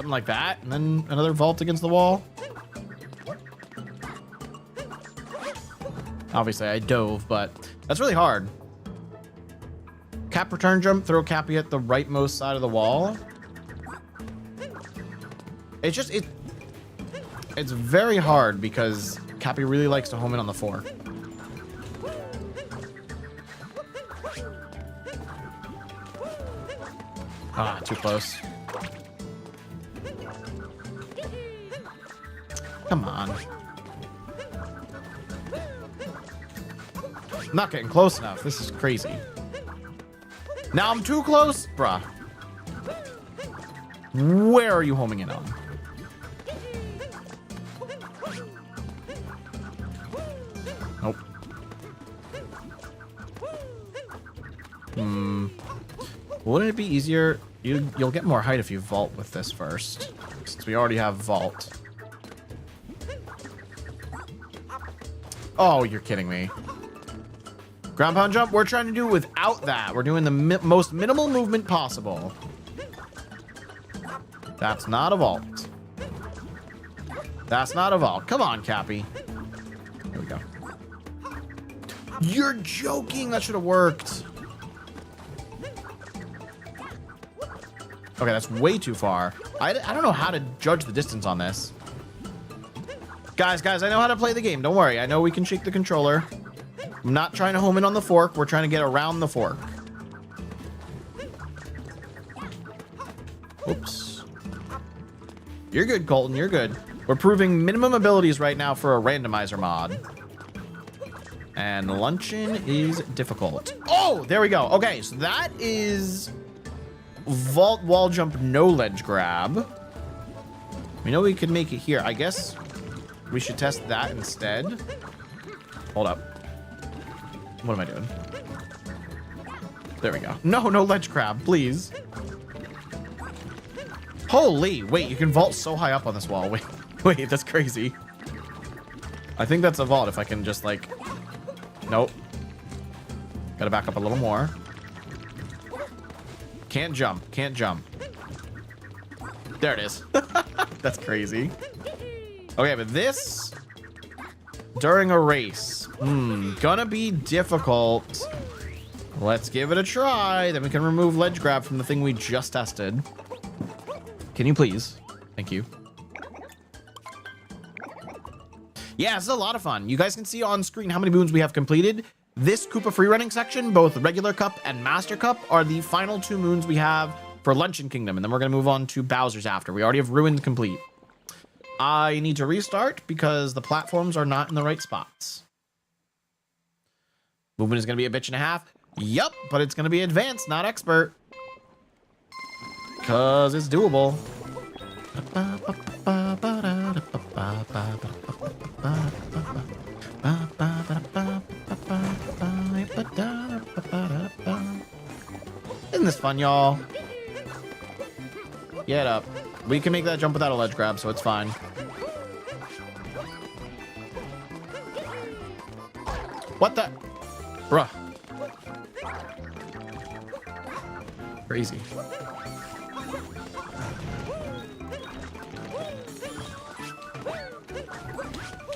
Something like that. And then another vault against the wall. Obviously, I dove, but that's really hard. Cap return jump, throw Cappy at the rightmost side of the wall. It's just, it's very hard because Cappy really likes to home in on the fork. Ah, too close. Come on. I'm not getting close enough. This is crazy. Now I'm too close? Bruh. Where are you homing in on? Nope. Wouldn't it be easier? You'll get more height if you vault with this first, since we already have vault. Oh, you're kidding me. Ground pound jump, we're trying to do without that. We're doing the most minimal movement possible. That's not a vault. That's not a vault. Come on, Cappy. Here we go. You're joking. That should have worked. Okay, that's way too far. I don't know how to judge the distance on this. Guys, I know how to play the game. Don't worry. I know we can shake the controller. I'm not trying to home in on the fork. We're trying to get around the fork. Oops. You're good, Colton. You're good. We're proving minimum abilities right now for a randomizer mod. And luncheon is difficult. Oh, there we go. Okay, so that is vault, wall jump, no ledge grab. We know we can make it here. I guess we should test that instead. Hold up. What am I doing? There we go. No ledge grab, please. Holy, wait, you can vault so high up on this wall. Wait, that's crazy. I think that's a vault if I can just like, nope. Gotta back up a little more. Can't jump. There it is. That's crazy. Okay, but this during a race, gonna be difficult. Let's give it a try. Then we can remove ledge grab from the thing we just tested. Can you please? Thank you. Yeah, this is a lot of fun. You guys can see on screen how many moons we have completed. This Koopa freerunning section, both regular cup and master cup, are the final 2 moons we have for Luncheon Kingdom, and then we're gonna move on to Bowser's after. We already have Ruined complete. I need to restart because the platforms are not in the right spots. Movement is gonna be a bitch and a half. Yup, but it's gonna be advanced, not expert. Cause it's doable. Isn't this fun, y'all? Get up. We can make that jump without a ledge grab, so it's fine. What the? Bruh. Crazy.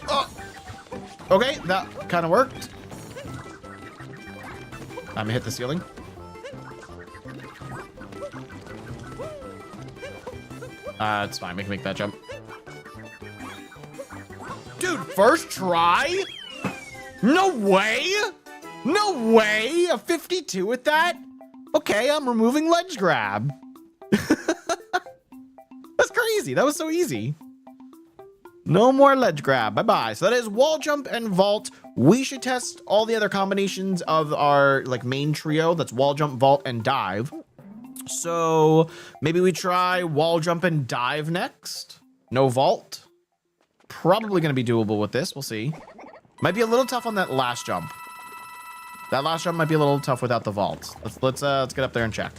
Oh! Okay, that kind of worked. I'm gonna hit the ceiling. It's fine. We can make that jump. Dude, first try? No way! No way! A 52 with that? Okay, I'm removing ledge grab. That's crazy. That was so easy. No more ledge grab. Bye-bye. So that is wall jump and vault. We should test all the other combinations of our like main trio. That's wall jump, vault, and dive. So maybe we try wall jump and dive next. No vault. Probably going to be doable with this. We'll see. Might be a little tough on that last jump. That last jump might be a little tough without the vault. Let's get up there and check.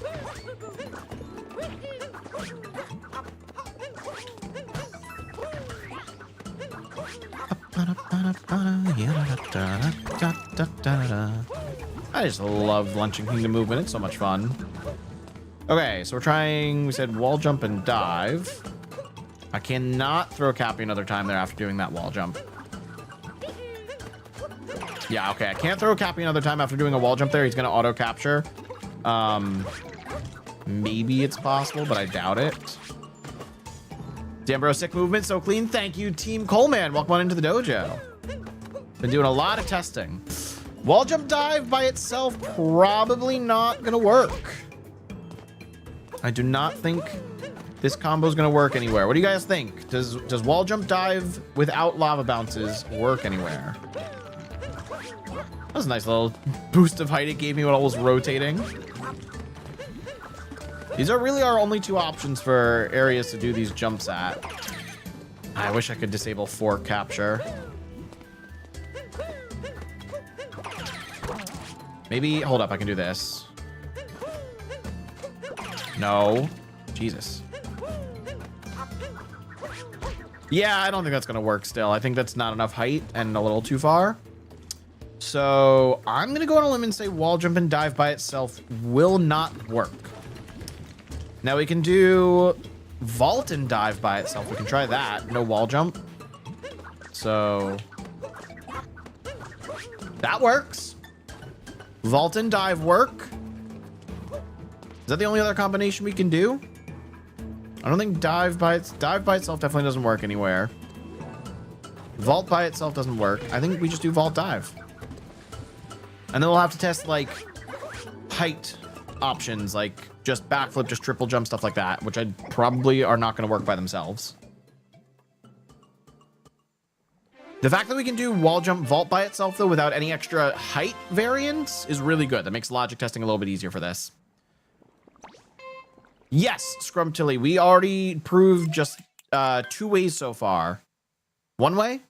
I just love Luncheon Kingdom movement. It's so much fun. Okay, so we're trying, we said wall jump and dive. I cannot throw Cappy another time there after doing that wall jump. Yeah, okay. I can't throw Cappy another time after doing a wall jump there. He's going to auto capture. Maybe it's possible, but I doubt it. Damn, bro, sick movement, so clean. Thank you, Team Coleman. Welcome on into the dojo. Been doing a lot of testing. Wall jump dive by itself, probably not going to work. I do not think this combo is going to work anywhere. What do you guys think? Does wall jump dive without lava bounces work anywhere? That was a nice little boost of height it gave me when I was rotating. These are really our only two options for areas to do these jumps at. I wish I could disable fork capture. Maybe, hold up, I can do this. No. Jesus. Yeah, I don't think that's going to work still. I think that's not enough height and a little too far. So I'm going to go on a limb and say wall jump and dive by itself will not work. Now we can do vault and dive by itself. We can try that. No wall jump. So that works. Vault and dive work. Is that the only other combination we can do? I don't think dive by itself definitely doesn't work anywhere. Vault by itself doesn't work. I think we just do vault dive. And then we'll have to test like height options, like just backflip, just triple jump, stuff like that, which I probably are not going to work by themselves. The fact that we can do wall jump vault by itself though without any extra height variance is really good. That makes logic testing a little bit easier for this. Yes, Scrumtilly, we already proved just 2 ways so far. 1 way?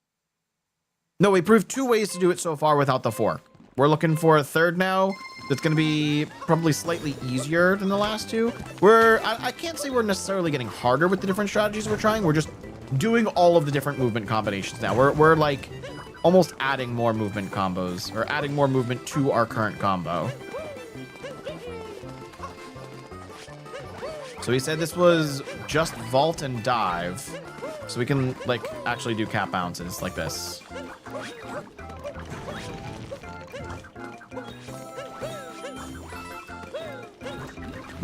No, we proved 2 ways to do it so far without the fork. We're looking for a third now. That's going to be probably slightly easier than the last 2. I can't say we're necessarily getting harder with the different strategies we're trying. We're just doing all of the different movement combinations now. We're like almost adding more movement combos or adding more movement to our current combo. So he said this was just vault and dive. So we can like actually do cap bounces like this.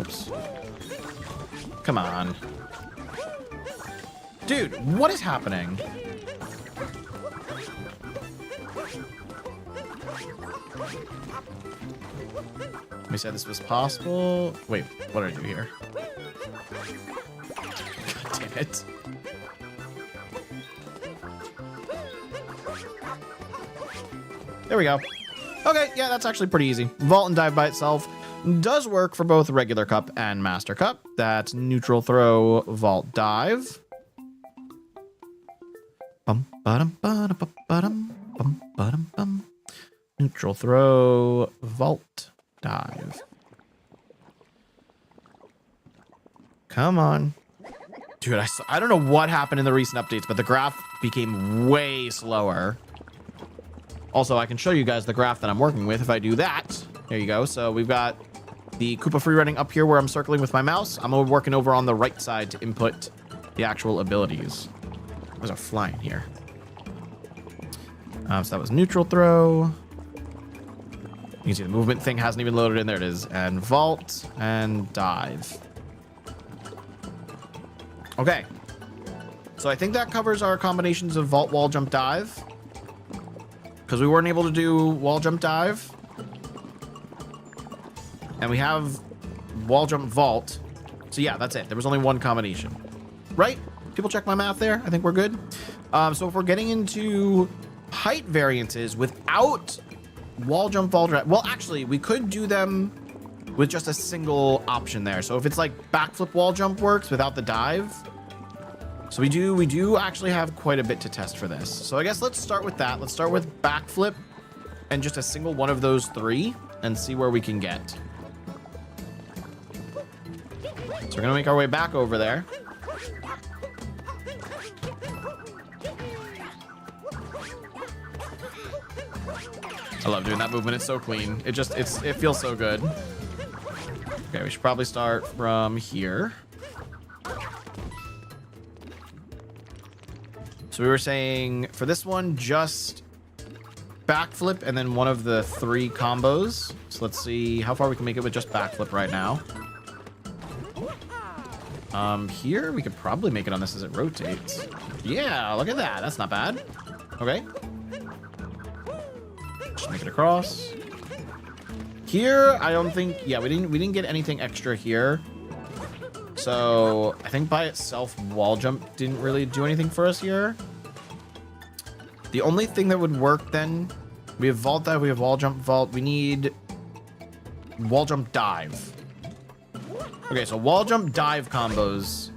Oops. Come on. Dude, what is happening? We said this was possible. Wait, what did I do here? God damn it. There we go. Okay, yeah, that's actually pretty easy. Vault and dive by itself does work for both regular cup and master cup. That's neutral throw, vault, dive. Bum, ba-dum, ba-dum, ba-dum, bum, ba-dum, bum. Neutral throw, vault, dive. Come on. Dude, I don't know what happened in the recent updates, but the graph became way slower. Also, I can show you guys the graph that I'm working with if I do that. There you go. So we've got the Koopa freerunning up here where I'm circling with my mouse. I'm working over on the right side to input the actual abilities. There's a fly in here. So that was neutral throw. You can see the movement thing hasn't even loaded in. There it is. And vault and dive. Okay. So I think that covers our combinations of vault, wall, jump, dive. Because we weren't able to do wall, jump, dive. And we have wall, jump, vault. So yeah, that's it. There was only one combination. Right? People check my math there. I think we're good. So if we're getting into height variances without wall jump, vault, well, actually, we could do them with just a single option there. So if it's like backflip wall jump works without the dive. So we do actually have quite a bit to test for this. So I guess let's start with that. Let's start with backflip and just a single one of those 3 and see where we can get. So we're gonna make our way back over there. I love doing that movement. It's so clean. It feels so good. Okay, we should probably start from here. So we were saying for this one, just backflip and then one of the 3 combos. So let's see how far we can make it with just backflip right now. Here we could probably make it on this as it rotates. Yeah, look at that. That's not bad. Okay. Just make it across. Here, I don't think, yeah, we didn't get anything extra here. So I think by itself, wall jump didn't really do anything for us here. The only thing that would work then, we have vault dive, we have wall jump vault. We need wall jump dive. Okay, so wall jump dive combos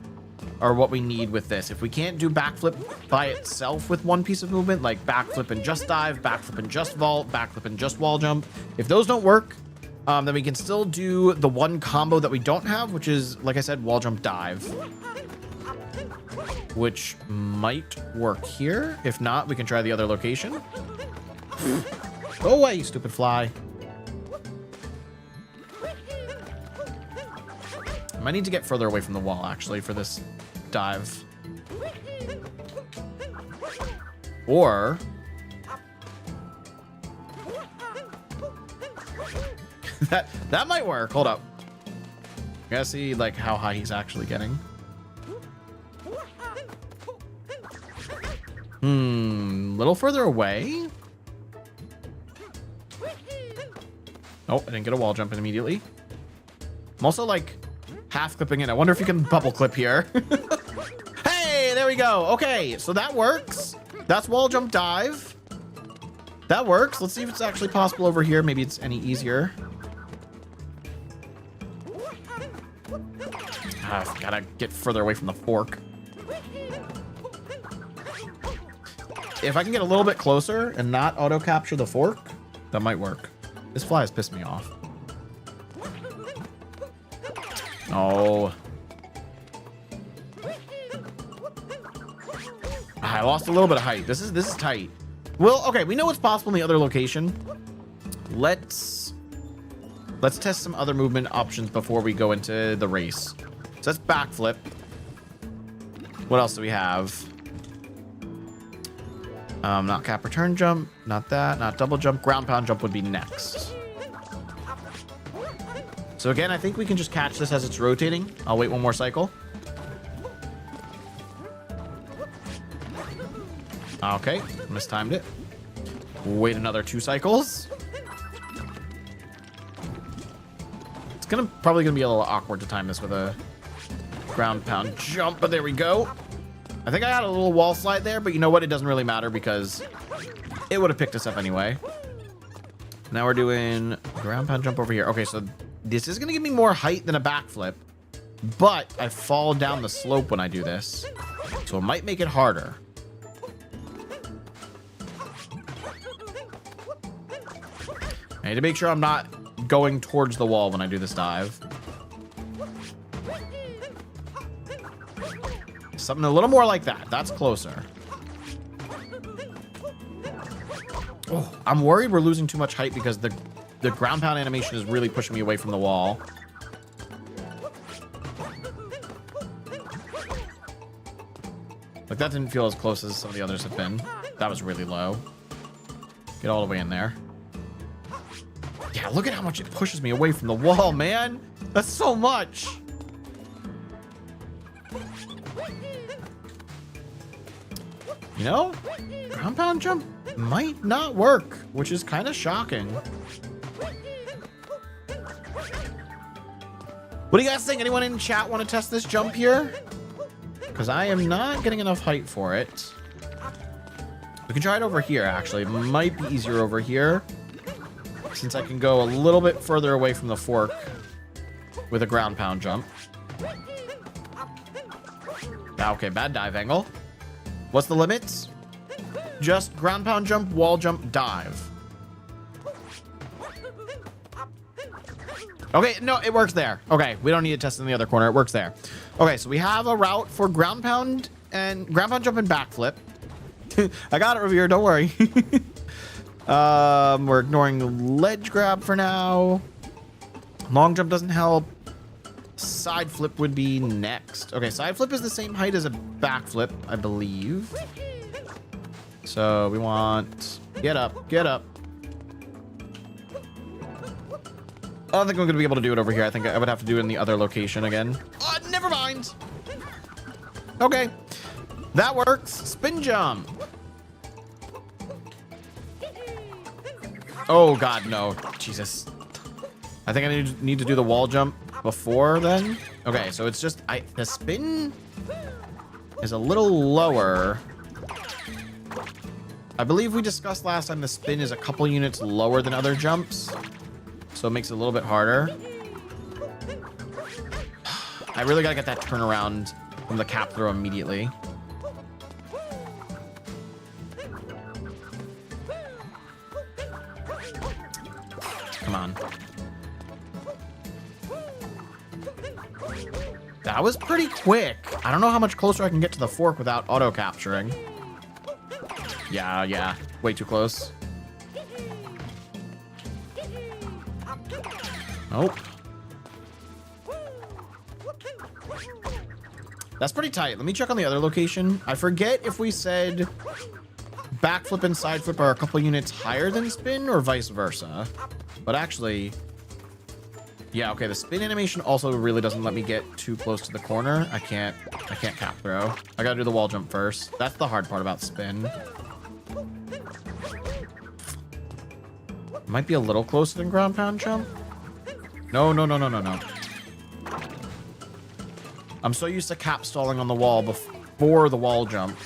are what we need with this. If we can't do backflip by itself with one piece of movement, like backflip and just dive, backflip and just vault, backflip and just wall jump, if those don't work, then we can still do the one combo that we don't have, which is, like I said, wall jump dive, which might work here. If not, we can try the other location. Go away, you stupid fly. I might need to get further away from the wall, actually, for this dive. Or... that might work. Hold up. Gotta see, like, how high he's actually getting. Little further away. Oh, I didn't get a wall jump in immediately. I'm also, like... half clipping it. I wonder if you can bubble clip here. Hey, there we go. Okay, so that works. That's wall jump dive. That works. Let's see if it's actually possible over here. Maybe it's any easier. I've gotta get further away from the fork. If I can get a little bit closer and not auto capture the fork, that might work. This fly has pissed me off. Oh. I lost a little bit of height. This is tight. Well, okay, we know what's possible in the other location. Let's test some other movement options before we go into the race. So that's backflip. What else do we have? Not cap return jump, not that, not double jump. Ground pound jump would be next. So again, I think we can just catch this as it's rotating. I'll wait one more cycle. Okay, mistimed it. Wait another 2 cycles. It's probably gonna be a little awkward to time this with a ground pound jump, but there we go. I think I had a little wall slide there, but you know what? It doesn't really matter because it would have picked us up anyway. Now we're doing ground pound jump over here. Okay, so this is going to give me more height than a backflip, but I fall down the slope when I do this, so it might make it harder. I need to make sure I'm not going towards the wall when I do this dive. Something a little more like that. That's closer. Oh, I'm worried we're losing too much height because the ground pound animation is really pushing me away from the wall. Like, that didn't feel as close as some of the others have been. That was really low. Get all the way in there. Yeah, look at how much it pushes me away from the wall, man. That's so much. You know, ground pound jump might not work, which is kind of shocking. What do you guys think? Anyone in chat want to test this jump here? Because I am not getting enough height for it. We can try it over here, actually. It might be easier over here, since I can go a little bit further away from the fork with a ground pound jump. Okay, bad dive angle. What's the limits? Just ground pound jump, wall jump, dive. Okay, no, it works there. Okay, we don't need to test in the other corner. It works there. Okay, so we have a route for ground pound jump and backflip. I got it over here, don't worry. We're ignoring ledge grab for now. Long jump doesn't help. Side flip would be next. Okay, side flip is the same height as a backflip, I believe. So we want get up, get up. I don't think I'm gonna be able to do it over here. I think I would have to do it in the other location again. Never mind. Okay, that works. Spin jump. Oh God, no, Jesus. I think I need to do the wall jump before then. Okay, so it's just the spin is a little lower. I believe we discussed last time the spin is a couple units lower than other jumps, so it makes it a little bit harder. I really gotta get that turnaround from the cap throw immediately. Come on. That was pretty quick. I don't know how much closer I can get to the fork without auto capturing. Yeah, way too close. Nope. That's pretty tight. Let me check on the other location. I forget if we said backflip and side flip are a couple units higher than spin or vice versa. But actually, yeah, okay, the spin animation also really doesn't let me get too close to the corner. I can't cap throw. I gotta do the wall jump first. That's the hard part about spin. Might be a little closer than ground pound jump. No. I'm so used to cap stalling on the wall before the wall jump.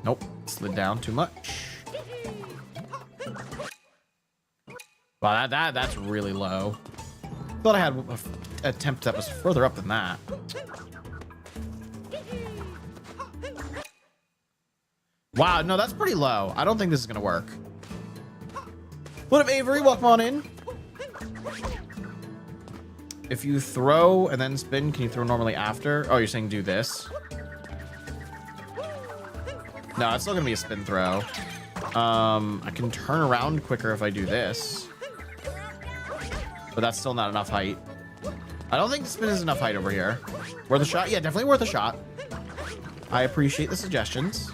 Nope, slid down too much. Wow, that's really low. Thought I had an attempt that was further up than that. Wow, no, that's pretty low. I don't think this is gonna work. What up, Avery? Welcome on in. If you throw and then spin, can you throw normally after? Oh, you're saying do this? No, it's still gonna be a spin throw. I can turn around quicker if I do this. But that's still not enough height. I don't think the spin is enough height over here. Worth a shot? Yeah, definitely worth a shot. I appreciate the suggestions.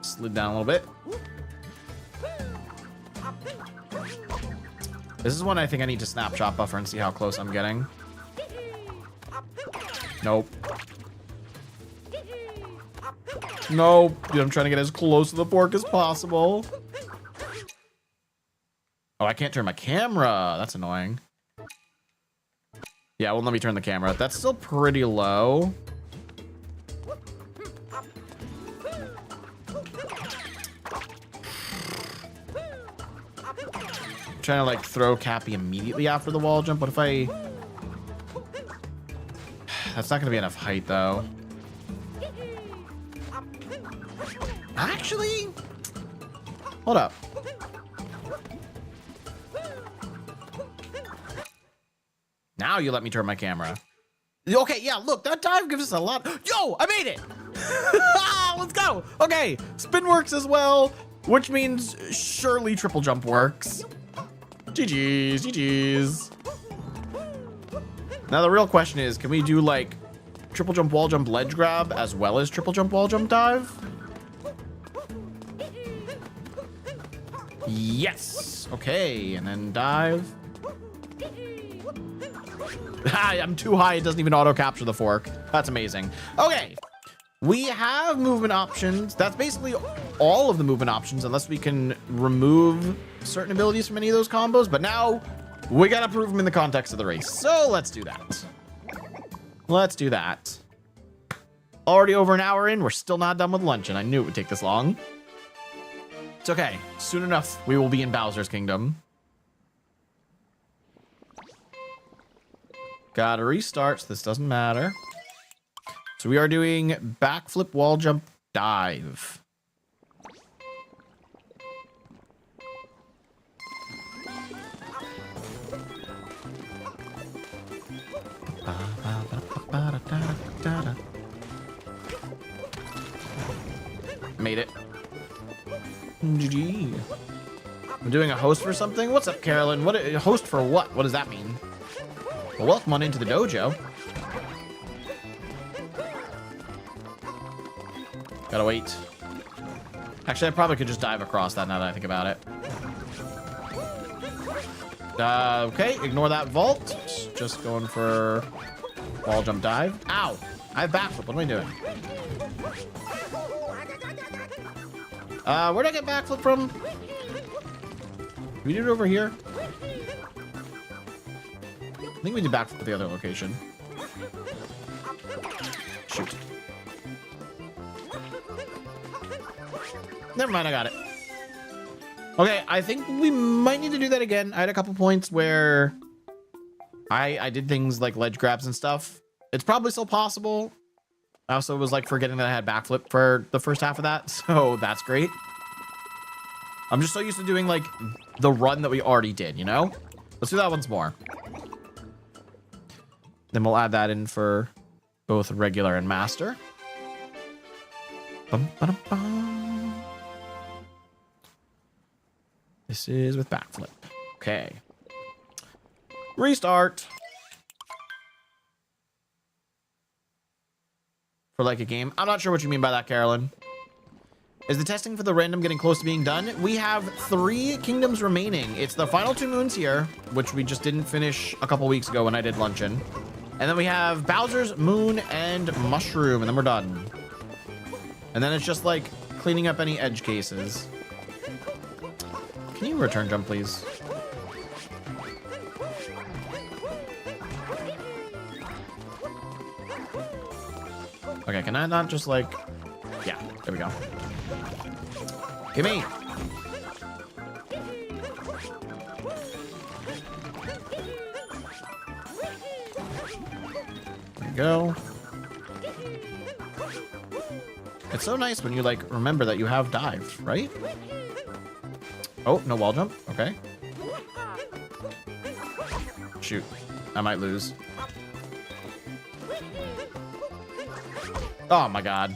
Slid down a little bit. This is one I think I need to snapshot buffer and see how close I'm getting. Nope. Nope. Dude, I'm trying to get as close to the fork as possible. Oh, I can't turn my camera. That's annoying. Yeah, well, let me turn the camera. That's still pretty low. I'm trying to like throw Cappy immediately after the wall jump. What if I... That's not going to be enough height, though. Actually... Hold up. Now you let me turn my camera. Okay, yeah, look, that dive gives us a lot. Yo, I made it! Let's go! Okay, spin works as well, which means surely triple jump works. GG's, GG's. Now the real question is, can we do like triple jump, wall jump, ledge grab as well as triple jump, wall jump, dive? Yes. Okay, and then dive. I'm too high. It doesn't even auto capture the fork. That's amazing. Okay. We have movement options. That's basically all of the movement options, unless we can remove certain abilities from any of those combos. But now we got to prove them in the context of the race. So let's do that. Let's do that. Already over an hour in. We're still not done with lunch, and I knew it would take this long. It's okay. Soon enough, we will be in Bowser's Kingdom. Gotta restart, so this doesn't matter. So we are doing backflip, wall jump, dive. Made it. GG. I'm doing a host for something? What's up, Carolyn? What a host for what? What does that mean? Well, welcome on into the dojo. Gotta wait. Actually, I probably could just dive across that now that I think about it. Okay, ignore that vault. Just going for wall jump dive. Ow! I have backflip. What am I doing? Where'd I get backflip from? We did it over here. I think we did backflip at the other location. Shoot. Never mind, I got it. Okay, I think we might need to do that again. I had a couple points where I did things like ledge grabs and stuff. It's probably still possible. I also was like forgetting that I had backflip for the first half of that, so that's great. I'm just so used to doing like the run that we already did, you know? Let's do that once more. Then we'll add that in for both regular and master. Bum, ba, bum. This is with backflip. Okay. Restart. For like a game. I'm not sure what you mean by that, Carolyn. Is the testing for the random getting close to being done? We have 3 kingdoms remaining. It's the final 2 moons here, which we just didn't finish a couple weeks ago when I did luncheon. And then we have Bowser's Moon and Mushroom, and then we're done. And then it's just like cleaning up any edge cases. Can you return jump, please? Okay, can I not just like... Yeah, there we go. Give me! There you go. It's so nice when you like remember that you have dive, right? Oh, no wall jump. Okay. Shoot. I might lose. Oh my god.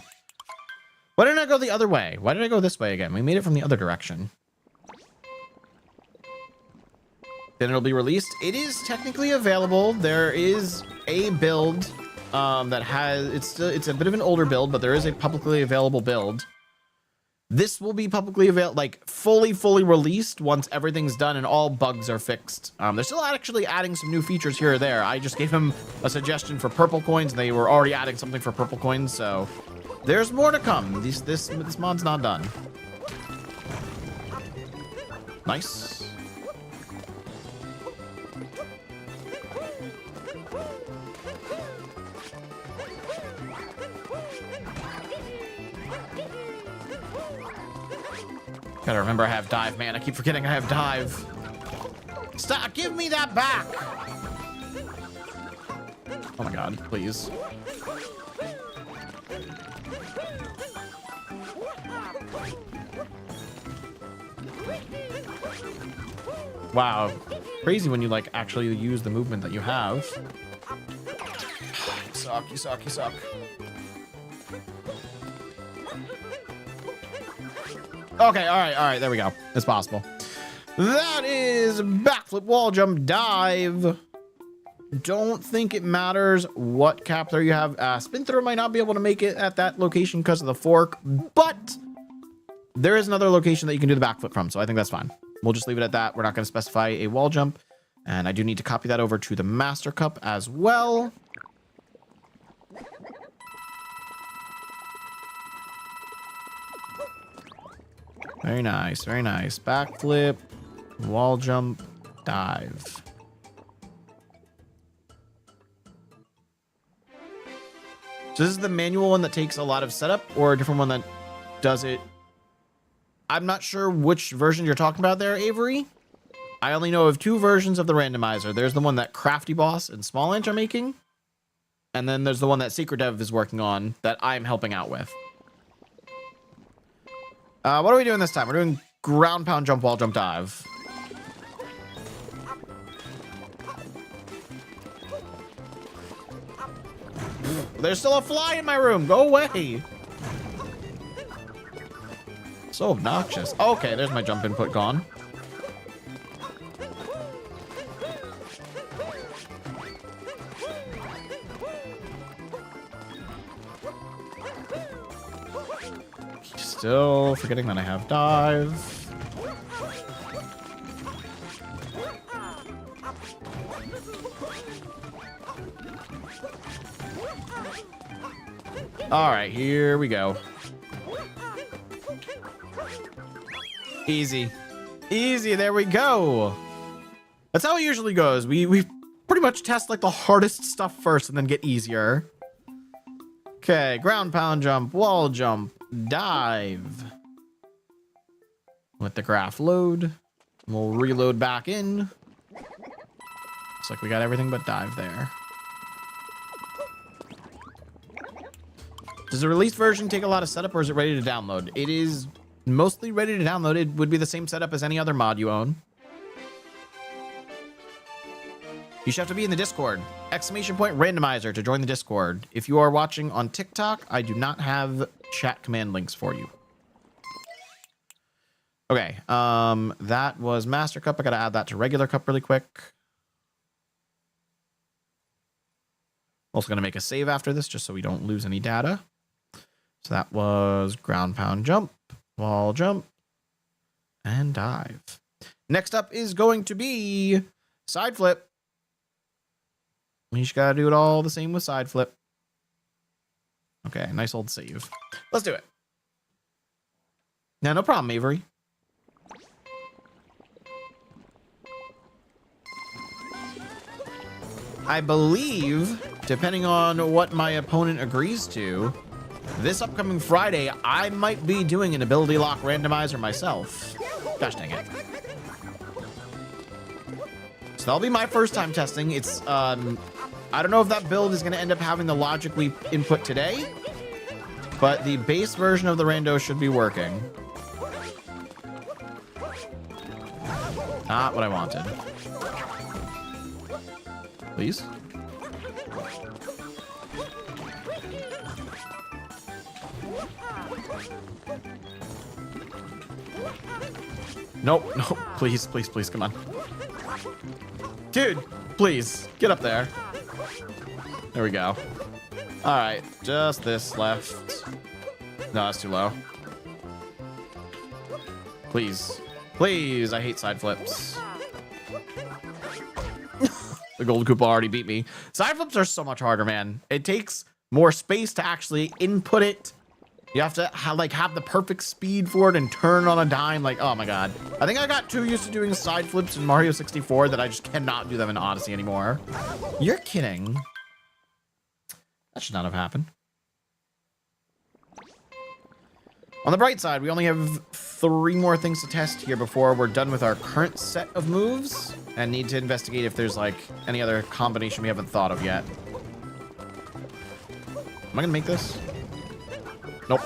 Why didn't I go the other way? Why did I go this way again? We made it from the other direction. Then it'll be released. It is technically available. There is a build that has... It's a bit of an older build, but there is a publicly available build. This will be publicly available, like fully released once everything's done and all bugs are fixed. They're still actually adding some new features here or there. I just gave them a suggestion for purple coins, and they were already adding something for purple coins, so there's more to come. This mod's not done. Nice. Gotta remember I have dive, man. I keep forgetting I have dive. Stop! Give me that back! Oh my god, please. Wow. Crazy when you like actually use the movement that you have. You suck, you suck, you suck. Okay, all right, there we go. It's possible. That is backflip, wall jump, dive. Don't think it matters what cap there you have. Spin thrower might not be able to make it at that location because of the fork, but there is another location that you can do the backflip from, so I think that's fine. We'll just leave it at that. We're not going to specify a wall jump, and I do need to copy that over to the Master Cup as well. Very nice, very nice. Backflip, wall jump, dive. So this is the manual one that takes a lot of setup, or a different one that does it? I'm not sure which version you're talking about there, Avery. I only know of 2 versions of the randomizer. There's the one that Crafty Boss and Small Ant are making, and then there's the one that Secret Dev is working on that I'm helping out with. What are we doing this time? We're doing ground pound jump, wall jump, dive. There's still a fly in my room. Go away. So obnoxious. Okay, there's my jump input gone. Still forgetting that I have dive. All right, here we go. Easy. Easy, there we go. That's how it usually goes. We pretty much test like the hardest stuff first and then get easier. Okay, ground pound jump, wall jump, dive. Let the graph load. We'll reload back in. Looks like we got everything but dive there. Does the released version take a lot of setup or is it ready to download? It is mostly ready to download. It would be the same setup as any other mod you own. You should have to be in the Discord. Exclamation point randomizer to join the Discord. If you are watching on TikTok, I do not have chat command links for you. Okay, that was Master Cup. I gotta add that to regular cup really quick. Also gonna make a save after this just so we don't lose any data. So that was ground pound jump, wall jump, and dive. Next up is going to be side flip. You just gotta do it all the same with side flip. Okay, nice old save. Let's do it. No problem, Avery. I believe, depending on what my opponent agrees to, this upcoming Friday, I might be doing an ability lock randomizer myself. Gosh dang it. So that'll be my first time testing. It's, I don't know if that build is going to end up having the logic we input today, but the base version of the rando should be working. Not what I wanted. Please. Nope, nope, please, please, please, come on. Dude, please, get up there. There we go. All right, just this left. No, that's too low. Please, please, I hate side flips. The gold Koopa already beat me. Side flips are so much harder, man. It takes more space to actually input it. You have to have the perfect speed for it and turn on a dime. Like, oh my God. I think I got too used to doing side flips in Mario 64 that I just cannot do them in Odyssey anymore. You're kidding. That should not have happened. On the bright side, we only have 3 more things to test here before we're done with our current set of moves and need to investigate if there's like any other combination we haven't thought of yet. Am I gonna make this? Nope.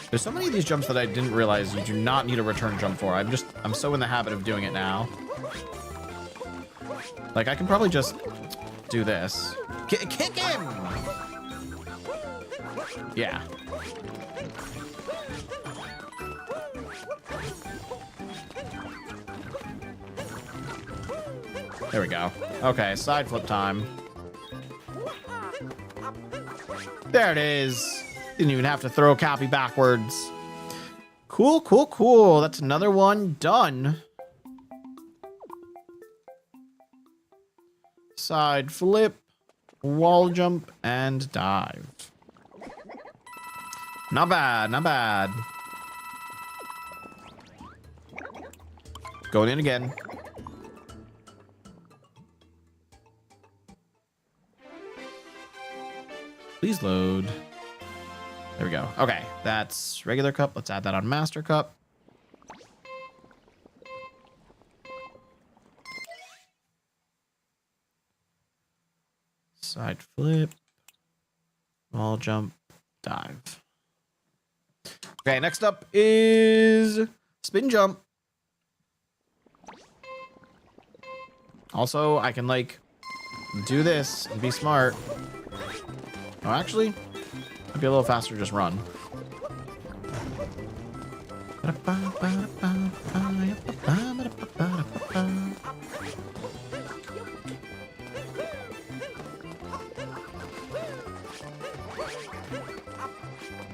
There's so many of these jumps that I didn't realize you do not need a return jump for. I'm so in the habit of doing it now. Like I can probably just do this. Kick him! Yeah. There we go. Okay, side flip time. There it is. Didn't even have to throw Cappy backwards. Cool, cool, cool. That's another one done. Side flip, wall jump, and dive. Not bad, not bad. Going in again. Please load. There we go. Okay, that's regular cup. Let's add that on Master Cup. Side flip, wall jump, dive. Okay, next up is spin jump. Also, I can like do this and be smart. Oh, actually, it'd be a little faster to just run.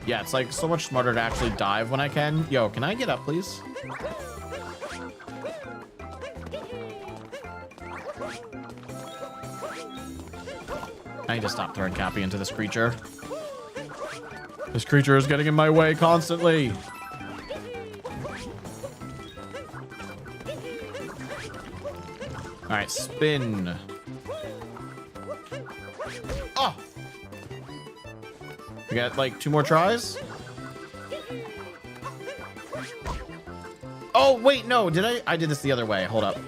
Yeah, it's like so much smarter to actually dive when I can. Yo, can I get up, please? I need to stop throwing Cappy into this creature. This creature is getting in my way constantly. All right, spin. Oh! We got like 2 more tries. Oh, wait, no, did I did this the other way. Hold up.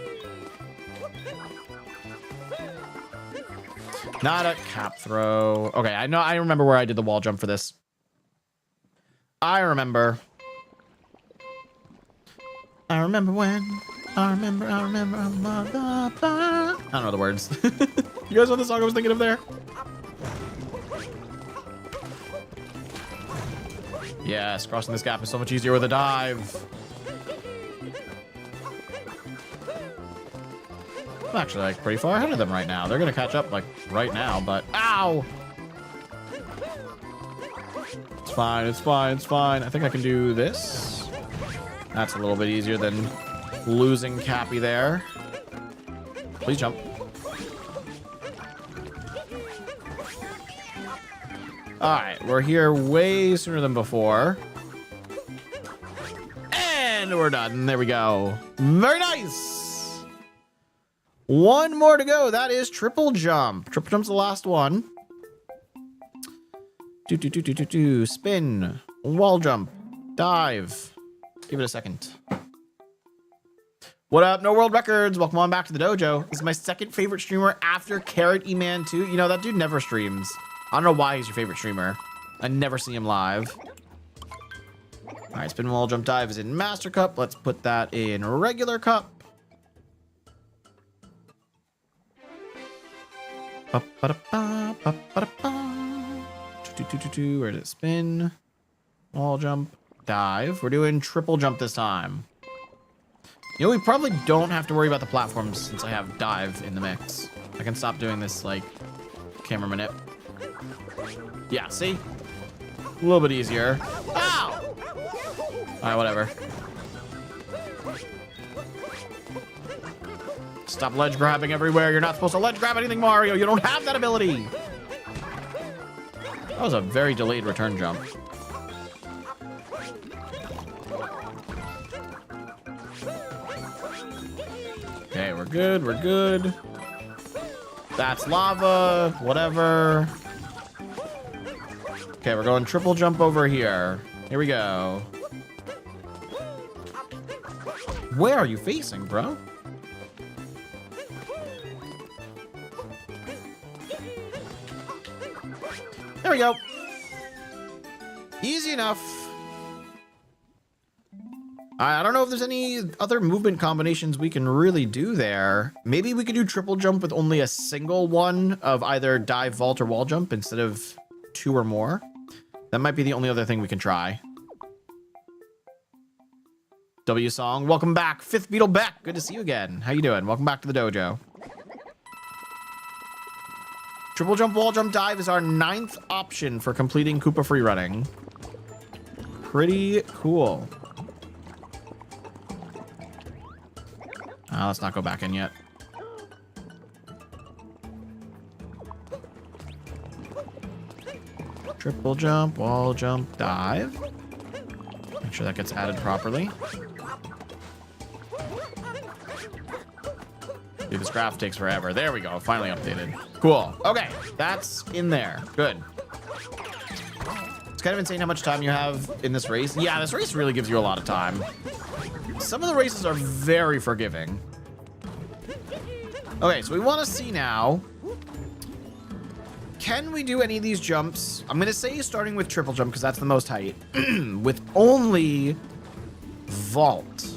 Not a cap throw. Okay, I remember where I did the wall jump for this. I remember when. I remember. I don't know the words. You guys know the song I was thinking of there? Yes, crossing this gap is so much easier with a dive. I'm actually like pretty far ahead of them right now. They're gonna catch up like right now, but ow! It's fine, it's fine, it's fine. I think I can do this. That's a little bit easier than losing Cappy there. Please jump. All right, we're here way sooner than before. And we're done. There we go. Very nice. 1 more to go. That is triple jump. Triple jump's the last one. Spin. Wall jump. Dive. Give it a second. What up, No World Records? Welcome on back to the dojo. This is my second favorite streamer after Karateman 2. You know, that dude never streams. I don't know why he's your favorite streamer. I never see him live. All right, spin, wall, jump, dive is in Master Cup. Let's put that in regular cup. Where did it spin? Wall jump, dive. We're doing triple jump this time. You know, we probably don't have to worry about the platforms since I have dive in the mix. I can stop doing this, like, camera minute. Yeah, see? A little bit easier. Ow! Alright, whatever. Stop ledge grabbing everywhere. You're not supposed to ledge grab anything, Mario. You don't have that ability. That was a very delayed return jump. Okay, we're good. We're good. That's lava. Whatever. Okay, we're going triple jump over here. Here we go. Where are you facing, bro? There we go. Easy enough. I don't know if there's any other movement combinations we can really do there. Maybe we could do triple jump with only a single one of either dive, vault, or wall jump instead of 2 or more. That might be the only other thing we can try. W Song, welcome back. Fifth Beetle Beck, good to see you again. How you doing? Welcome back to the dojo. Triple jump, wall jump, dive is our 9th option for completing Koopa free running. Pretty cool. Let's not go back in yet. Triple jump, wall jump, dive. Make sure that gets added properly. Dude, this graph takes forever. There we go. Finally updated. Cool. Okay, that's in there. Good. It's kind of insane how much time you have in this race. Yeah, this race really gives you a lot of time. Some of the races are very forgiving. Okay, so we want to see now. Can we do any of these jumps? I'm going to say starting with triple jump because that's the most height. With only vault.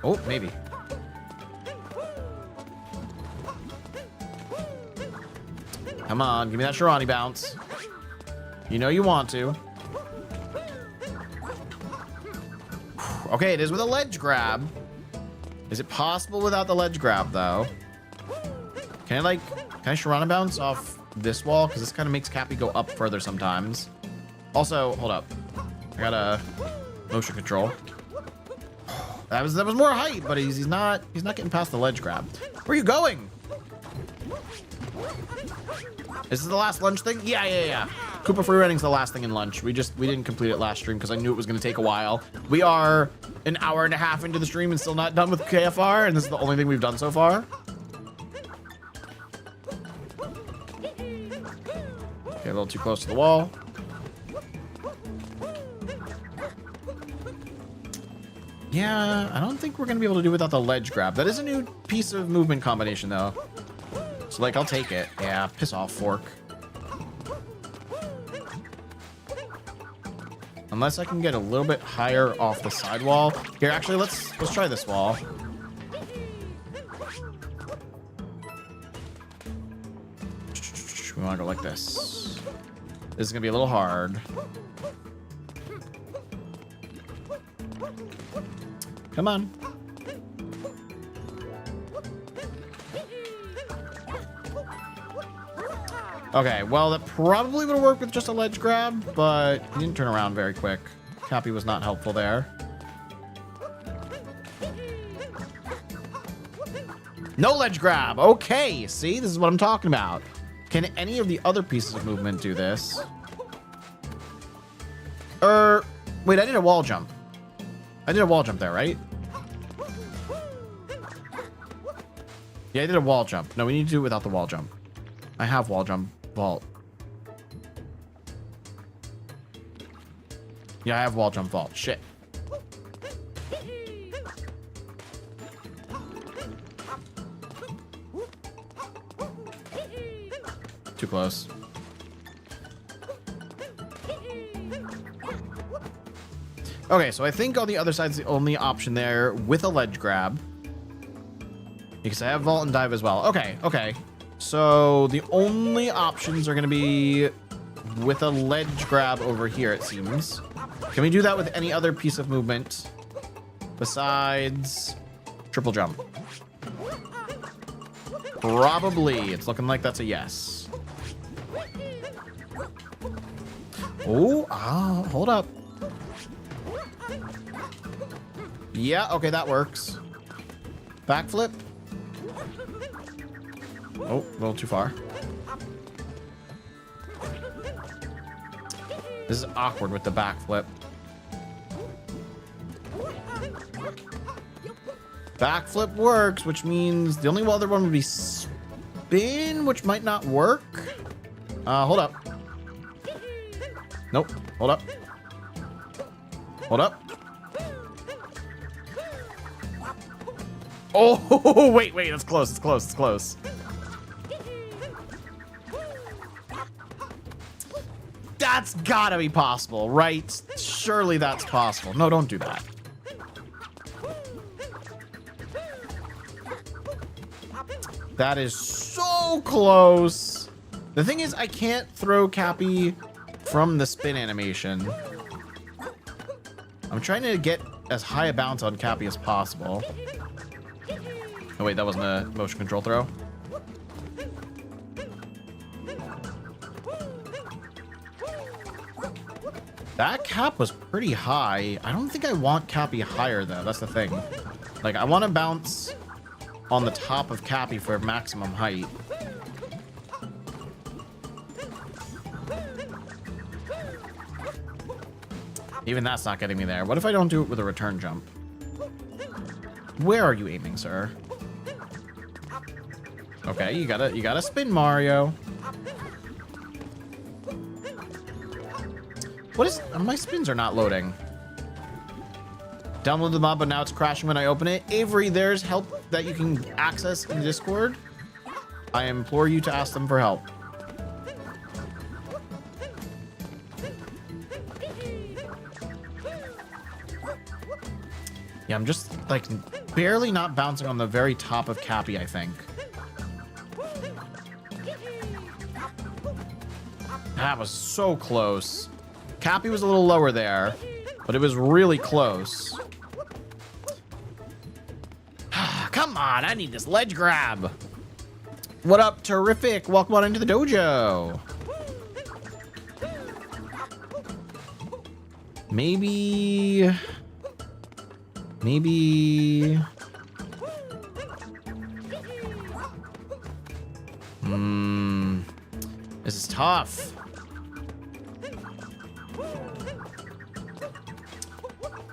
Oh, maybe. Come on, give me that Shirani bounce. You know you want to. Okay, it is with a ledge grab. Is it possible without the ledge grab, though? Can I Shirani bounce off this wall because this kind of makes Cappy go up further sometimes. Also, hold up. I got a motion control. That was more height, but he's not getting past the ledge grab. Where are you going? This is the last lunch thing? Yeah. Koopa free running's the last thing in lunch. We didn't complete it last stream because I knew it was going to take a while. We are an hour and a half into the stream and still not done with KFR, and this is the only thing we've done so far. Okay, a little too close to the wall. Yeah, I don't think we're going to be able to do without the ledge grab. That is a new piece of movement combination, though. So, like, I'll take it. Yeah, piss off, fork. Unless I can get a little bit higher off the sidewall. Here, actually, let's try this wall. We want to go like this. This is going to be a little hard. Come on. Okay, well, that probably would have worked with just a ledge grab, but he didn't turn around very quick. Cappy was not helpful there. No ledge grab. Okay, see? This is what I'm talking about. Can any of the other pieces of movement do this? Wait, I did a wall jump. I did a wall jump there, right? Yeah, I did a wall jump. No, we need to do it without the wall jump. I have wall jump vault. Yeah, I have wall jump vault. Shit. Too close. Okay, so I think on the other side's the only option there with a ledge grab. Because I have vault and dive as well. Okay. So the only options are going to be with a ledge grab over here, it seems. Can we do that with any other piece of movement besides triple jump? Probably. It's looking like that's a yes. Oh, hold up. Yeah, okay, that works. Backflip. Oh, a little too far. This is awkward with the backflip. Backflip works, which means the only other one would be spin, which might not work. Hold up. Nope. Hold up. Hold up. Oh, wait. It's close. That's gotta be possible, right? Surely that's possible. No, don't do that. That is so close. The thing is, I can't throw Cappy from the spin animation. I'm trying to get as high a bounce on Cappy as possible. Oh, wait, that wasn't a motion control throw. That cap was pretty high. I don't think I want Cappy higher, though. That's the thing. Like, I want to bounce on the top of Cappy for maximum height. Even that's not getting me there. What if I don't do it with a return jump? Where are you aiming, sir? Okay, you gotta spin, Mario. What is... My spins are not loading. Download the mod, but now it's crashing when I open it. Avery, there's help that you can access in Discord. I implore you to ask them for help. Yeah, I'm just, like, barely not bouncing on the very top of Cappy, I think. That was so close. Cappy was a little lower there, but it was really close. Come on, I need this ledge grab. What up, Terrific? Welcome on into the dojo. Maybe... This is tough.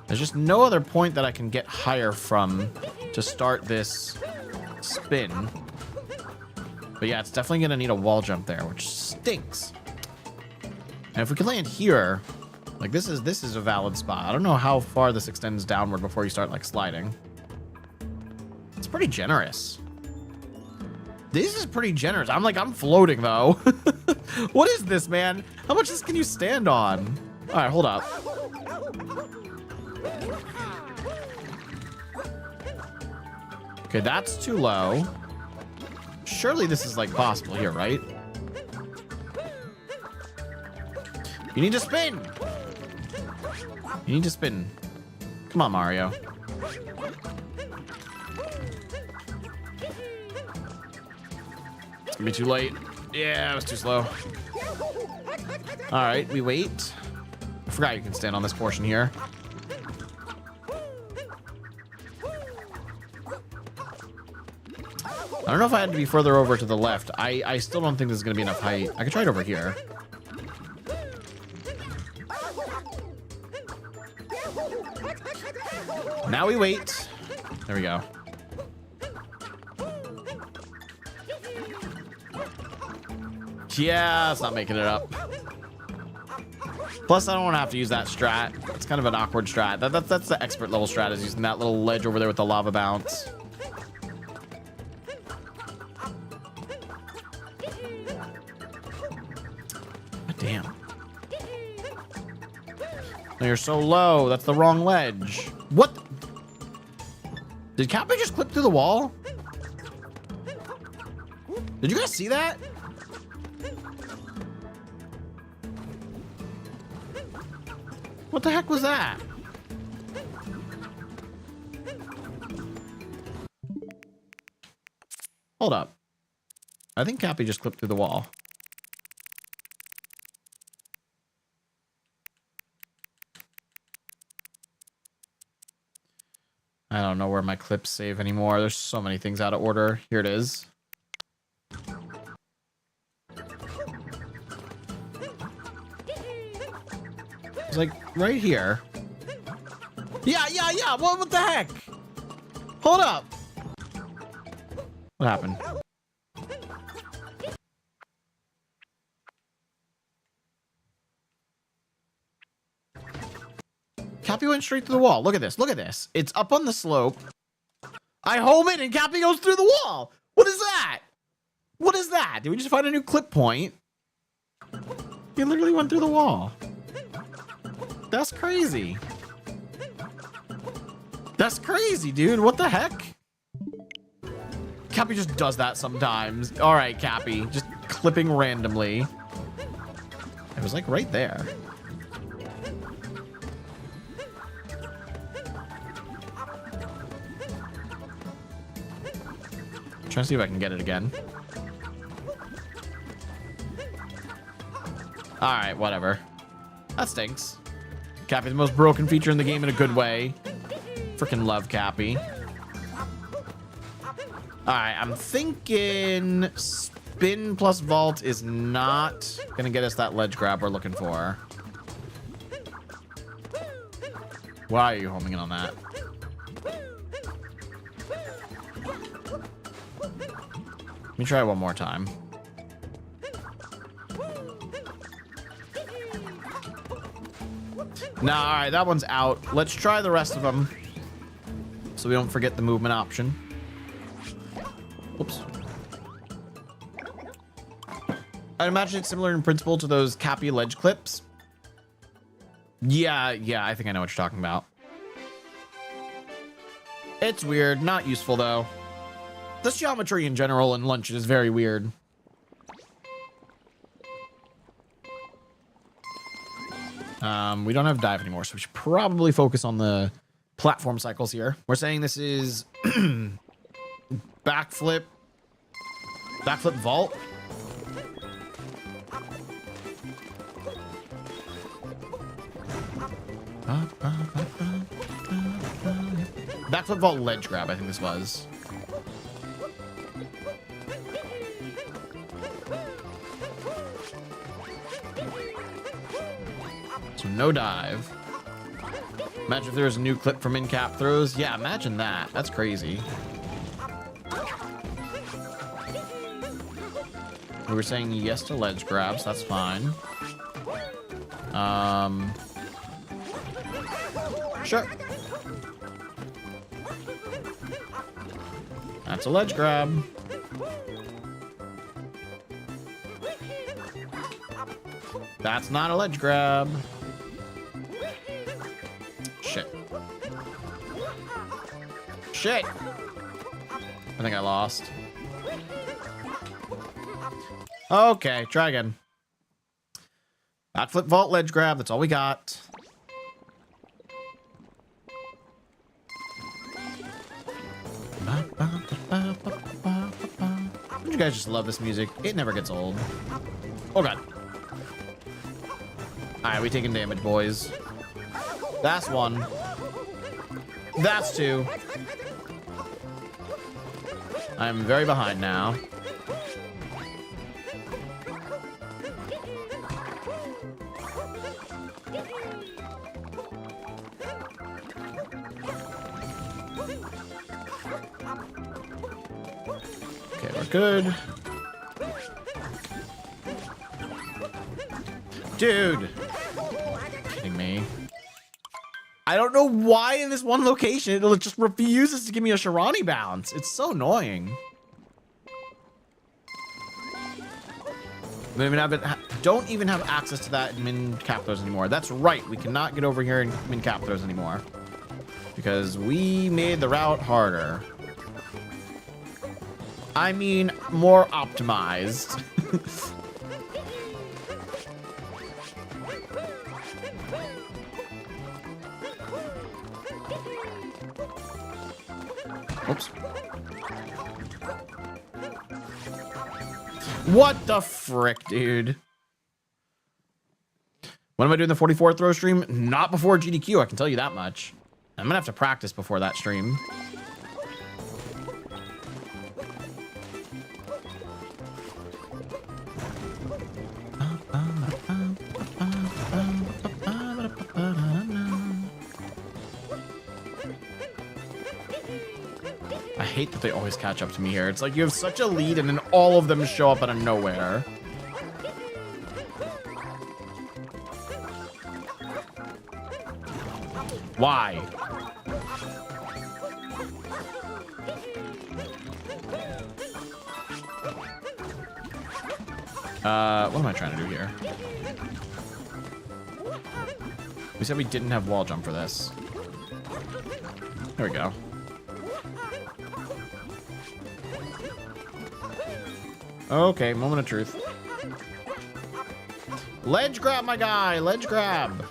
There's just no other point that I can get higher from to start this spin. But yeah, it's definitely gonna need a wall jump there, which stinks. And if we can land here, like this is a valid spot. I don't know how far this extends downward before you start like sliding. It's pretty generous. This is pretty generous. I'm floating though. What is this, man? How much of this can you stand on? All right, hold up. Okay, that's too low. Surely this is like possible here, right? You need to spin. You need to spin. Come on, Mario. It's gonna be too late. Yeah, it was too slow. All right, we wait. I forgot you can stand on this portion here. I don't know if I had to be further over to the left. I still don't think this is going to be enough height. I could try it over here. Now we wait. There we go. Yeah, it's not making it up. Plus, I don't want to have to use that strat. It's kind of an awkward strat. That's the expert level strat, is using that little ledge over there with the lava bounce. Damn. No, you're so low. That's the wrong ledge. What? Did Cappy just clip through the wall? Did you guys see that? What the heck was that? Hold up. I think Cappy just clipped through the wall. I don't know where my clips save anymore. There's so many things out of order. Here it is. It's like right here. Yeah. What the heck? Hold up. What happened? Cappy went straight through the wall. Look at this. Look at this. It's up on the slope. I home it and Cappy goes through the wall. What is that? What is that? Did we just find a new clip point? He literally went through the wall. That's crazy. That's crazy, dude. What the heck? Cappy just does that sometimes. All right, Cappy. Just clipping randomly. It was like right there. Trying to see if I can get it again. All right, whatever. That stinks. Cappy's the most broken feature in the game in a good way. Freaking love Cappy. All right, I'm thinking spin plus vault is not gonna get us that ledge grab we're looking for. Why are you homing in on that? Let me try it one more time. Nah, all right, that one's out. Let's try the rest of them so we don't forget the movement option. Oops. I imagine it's similar in principle to those Cappy ledge clips. Yeah, I think I know what you're talking about. It's weird, not useful though. This geometry in general in Lunch is very weird. We don't have dive anymore, so we should probably focus on the platform cycles here. We're saying this is backflip, Backflip vault. Backflip vault ledge grab, I think this was. So no dive. Imagine if there was a new clip from in-cap throws. Yeah, imagine that. That's crazy. We were saying yes to ledge grabs. That's fine. Sure. That's a ledge grab. That's not a ledge grab. Shit. Shit. I think I lost. Okay, try again. Backflip vault ledge grab. That's all we got. You guys just love this music. It never gets old. Oh god. Alright, we taking damage, boys. That's one. That's two. I'm very behind now. Okay, we're good. Dude. Kidding me. I don't know why in this one location it just refuses to give me a Shirani bounce. It's so annoying. Don't even have access to that in min cap throws anymore. That's right. We cannot get over here and min cap throws anymore because we made the route harder. I mean, more optimized. Oops. What the frick, dude? When am I doing the 44 throw stream? Not before GDQ, I can tell you that much. I'm gonna have to practice before that stream. I hate that they always catch up to me here. It's like you have such a lead and then all of them show up out of nowhere. Why? What am I trying to do here? We said we didn't have wall jump for this. There we go. Okay, moment of truth. Ledge grab, my guy. Ledge grab.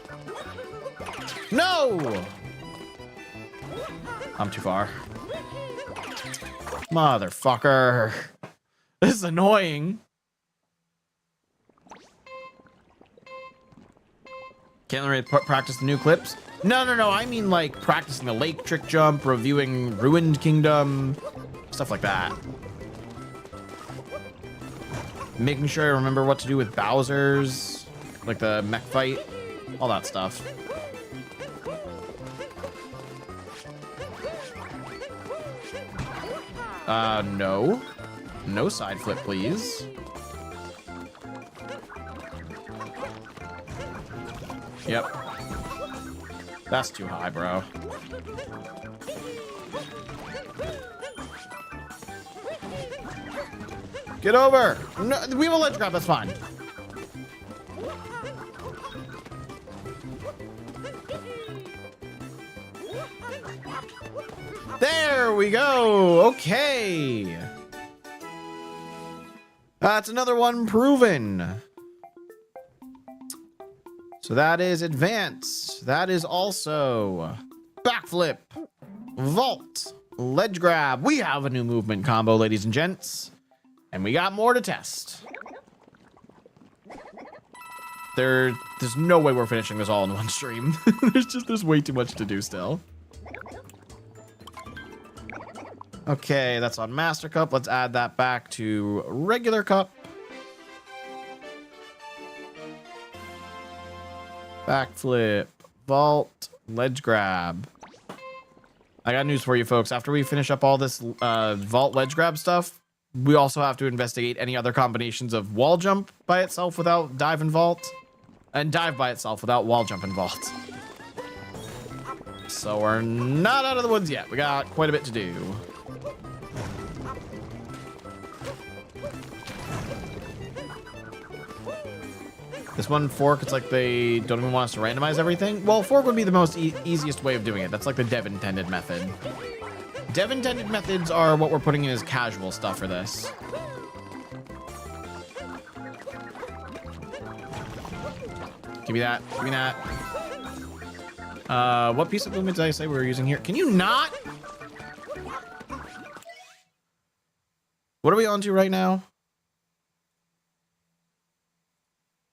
No! I'm too far. Motherfucker. This is annoying. Can't really practice the new clips? No. I mean like practicing the lake trick jump, reviewing Ruined Kingdom, stuff like that. Making sure I remember what to do with Bowser's, like the mech fight, all that stuff. No. No side flip, please. Yep. That's too high, bro. Get over! No, we have a ledge grab, that's fine. There we go! Okay! That's another one proven. So that is advanced. That is also backflip, vault, ledge grab. We have a new movement combo, ladies and gents. And we got more to test. There's no way we're finishing this all in one stream. there's way too much to do still. Okay, that's on Master Cup. Let's add that back to regular cup. Backflip, vault, ledge grab. I got news for you folks. After we finish up all this vault ledge grab stuff, we also have to investigate any other combinations of wall jump by itself without dive and vault, and dive by itself without wall jump and vault. So we're not out of the woods yet. We got quite a bit to do. This one, Fork, it's like they don't even want us to randomize everything. Well, Fork would be the most easiest way of doing it. That's like the dev-intended method. Dev-intended methods are what we're putting in as casual stuff for this. Give me that. Give me that. What piece of movement did I say we were using here? Can you not? What are we on to right now?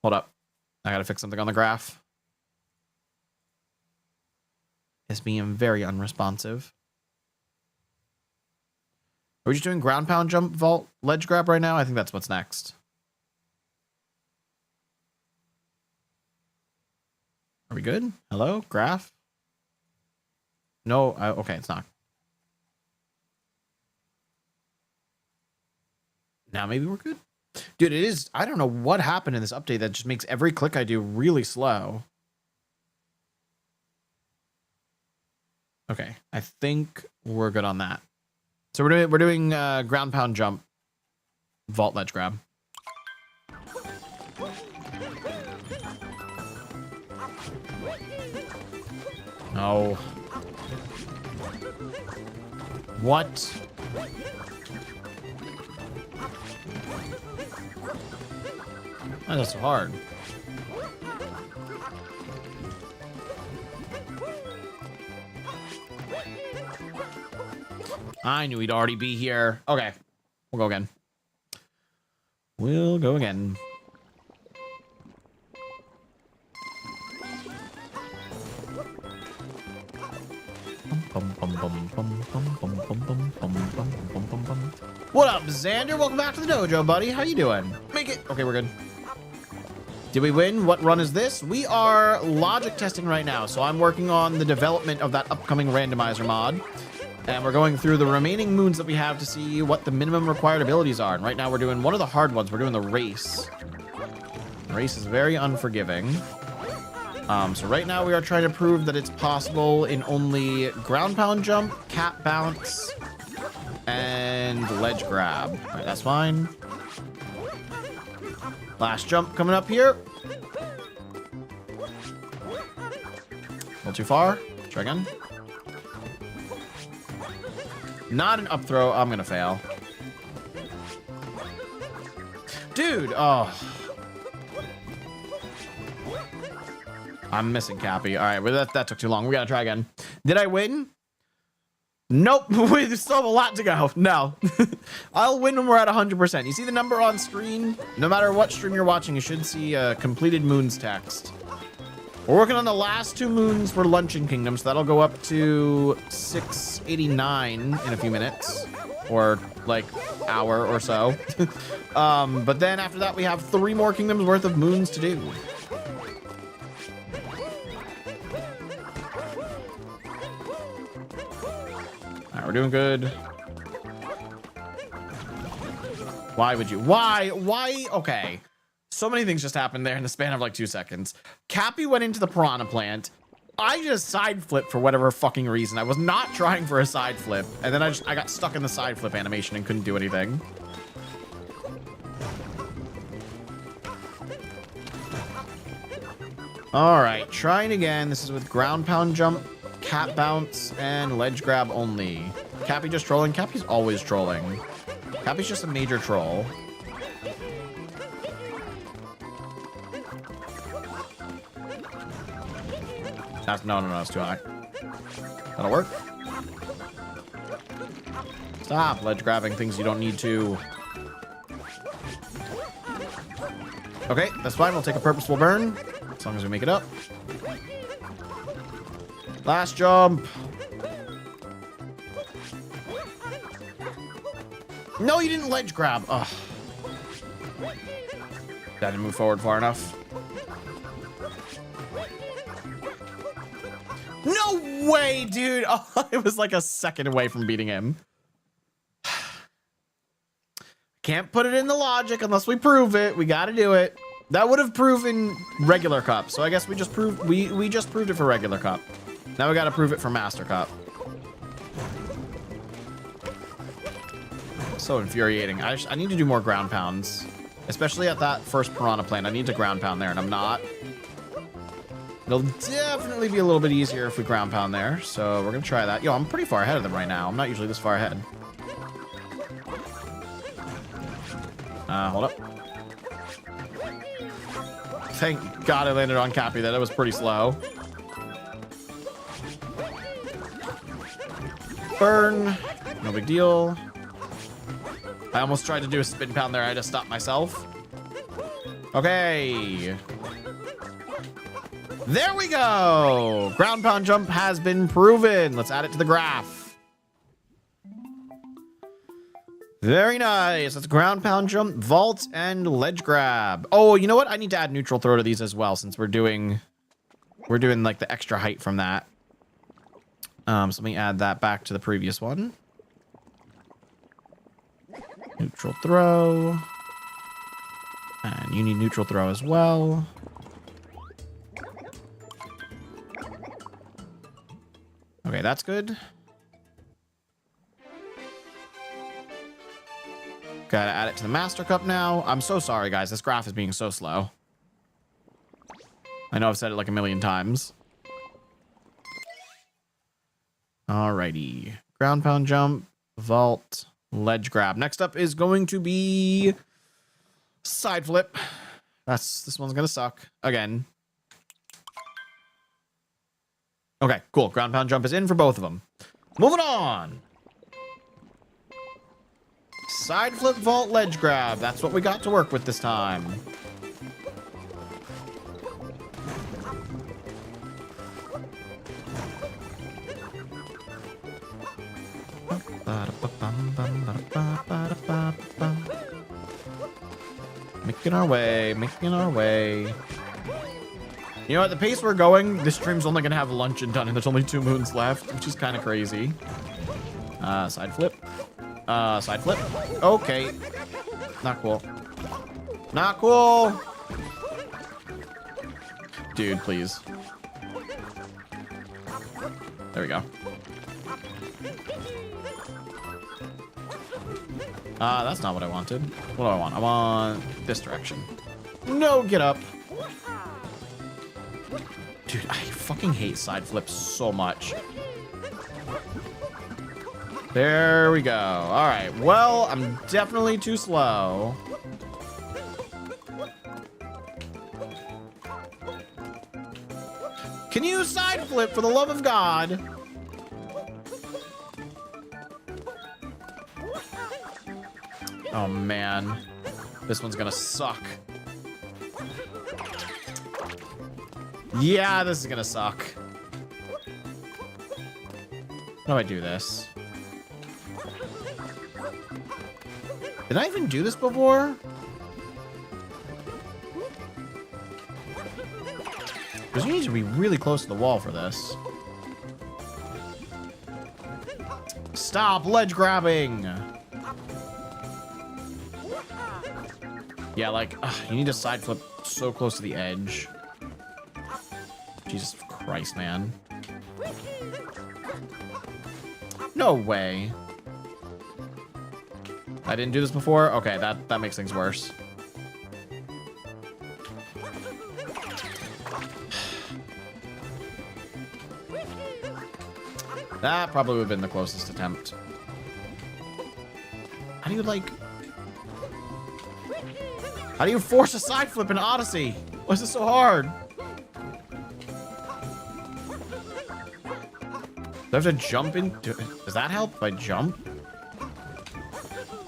Hold up. I gotta fix something on the graph. It's being very unresponsive. Are we just doing ground pound jump vault ledge grab right now? I think that's what's next. Are we good? Hello? Graph? No, okay, it's not. Now maybe we're good. Dude, it is. I don't know what happened in this update that just makes every click I do really slow. Okay, I think we're good on that. So we're doing ground pound jump, vault ledge grab. No. What? Why is that so hard? I knew he'd already be here. Okay, we'll go again. We'll go again. What up, Xander? Welcome back to the dojo, buddy. How you doing? Make it. Okay, we're good. Did we win? What run is this? We are logic testing right now. So I'm working on the development of that upcoming randomizer mod. And we're going through the remaining moons that we have to see what the minimum required abilities are. And right now we're doing one of the hard ones. We're doing the race. The race is very unforgiving. So right now we are trying to prove that it's possible in only ground pound jump, cat bounce, and ledge grab. All right, that's fine. Last jump coming up here. A little too far. Try again. Not an up throw. I'm going to fail. Dude. Oh. I'm missing Cappy. All right. Well, that took too long. We got to try again. Did I win? Nope. We still have a lot to go. No. I'll win when we're at 100%. You see the number on screen? No matter what stream you're watching, you should see completed moons text. We're working on the last 2 moons for Luncheon Kingdom, so that'll go up to 689 in a few minutes. Or, like, hour or so. But then after that, we have 3 more kingdoms worth of moons to do. We're doing good. Why would you? Why? Okay. So many things just happened there in the span of like 2 seconds. Cappy went into the piranha plant. I just side flipped for whatever fucking reason. I was not trying for a side flip. And then I got stuck in the side flip animation and couldn't do anything. All right, trying again. This is with ground pound jump, cat bounce, and ledge grab only. Cappy just trolling? Cappy's always trolling. Cappy's just a major troll. No, it's too high. That'll work. Stop ledge grabbing things you don't need to. Okay, that's fine. We'll take a purposeful burn as long as we make it up. Last jump. No, you didn't ledge grab. Ugh. That didn't move forward far enough. No way, dude. Oh, it was like a second away from beating him. Can't put it in the logic unless we prove it. We got to do it. That would have proven regular cup. So I guess we just proved we just proved it for regular cup. Now we got to prove it for master cup. So infuriating. I need to do more ground pounds, especially at that first piranha plane. I need to ground pound there, and I'm not. It'll definitely be a little bit easier if we ground pound there. So we're gonna try that. Yo, I'm pretty far ahead of them right now. I'm not usually this far ahead. Hold up. Thank God I landed on Cappy. That was pretty slow. Burn. No big deal. I almost tried to do a spin pound there. I just stopped myself. Okay. There we go. Ground pound jump has been proven. Let's add it to the graph. Very nice. That's ground pound jump, vault, and ledge grab. Oh, you know what? I need to add neutral throw to these as well since we're doing like the extra height from that. So let me add that back to the previous one. Neutral throw. And you need neutral throw as well. Okay, that's good. Gotta add it to the Master Cup now. I'm so sorry, guys. This graph is being so slow. I know I've said it like a million times. Alrighty. Ground pound jump, vault, ledge grab. Next up is going to be side flip. This one's gonna suck again. Okay, cool. Ground pound jump is in for both of them. Moving on. Side flip, vault, ledge grab. That's what we got to work with this time. Making our way, making our way. You know, at the pace we're going, this stream's only gonna have lunch and done, and there's only 2 moons left, which is kind of crazy. Side flip. Side flip. Okay. Not cool. Not cool. Dude, please. There we go. That's not what I wanted. What do I want? I want this direction. No, get up. Dude, I fucking hate side flips so much. There we go. All right. Well, I'm definitely too slow. Can you side flip for the love of God? Oh, man. This one's gonna suck. Yeah, this is gonna suck. How do I do this? Did I even do this before? Because you need to be really close to the wall for this. Stop ledge grabbing! Yeah, like, you need to side flip so close to the edge. Jesus Christ, man. No way. I didn't do this before? Okay, that makes things worse. That probably would have been the closest attempt. How do you, like... How do you force a side flip in Odyssey? Why is this so hard? Do I have to jump in? Does that help if I jump?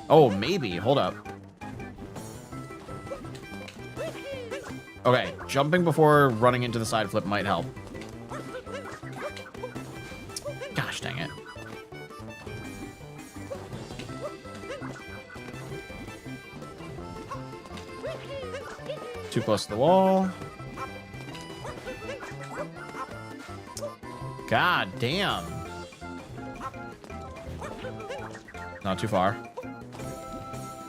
Oh, maybe. Hold up. Okay, jumping before running into the side flip might help. Gosh dang it. Too close to the wall. God damn. Not too far.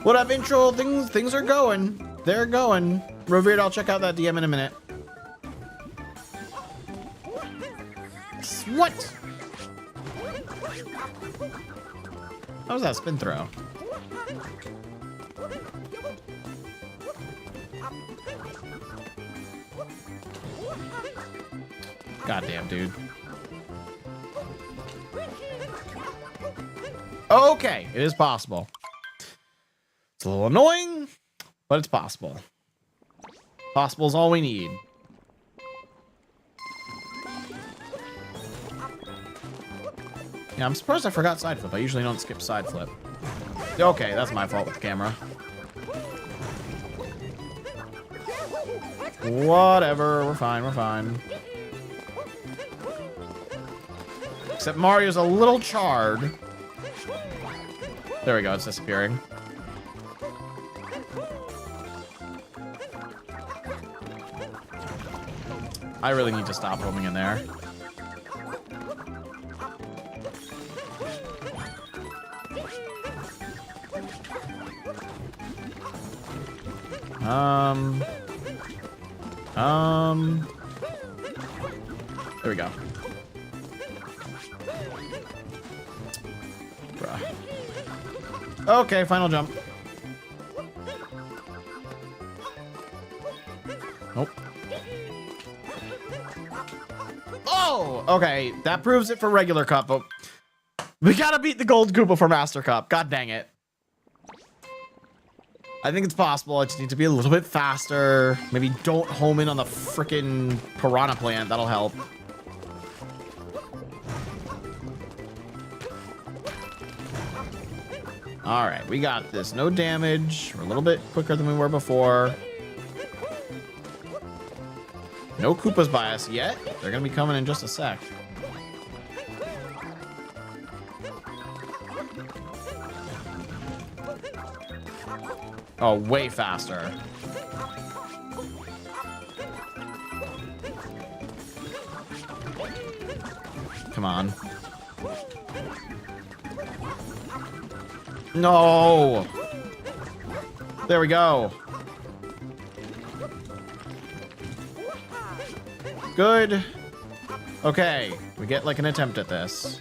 What up, intro? Things are going. They're going. Revered, I'll check out that DM in a minute. What? How was that spin throw? Goddamn, dude. Okay, it is possible. It's a little annoying, but it's possible. Possible is all we need. Yeah, I'm surprised I forgot side flip. I usually don't skip side flip. Okay, that's my fault with the camera. Whatever, we're fine, we're fine. Except Mario's a little charred. There we go, it's disappearing. I really need to stop homing in there. There we go. Bruh. Okay, final jump. Nope. Oh, okay. That proves it for regular cup, but we gotta beat the gold Koopa for Master Cup. God dang it. I think it's possible. I just need to be a little bit faster. Maybe don't home in on the frickin' piranha plant. That'll help. All right, we got this. No damage. We're a little bit quicker than we were before. No Koopas by us yet. They're gonna be coming in just a sec. Oh, way faster. Come on. No. There we go. Good. Okay, we get like an attempt at this.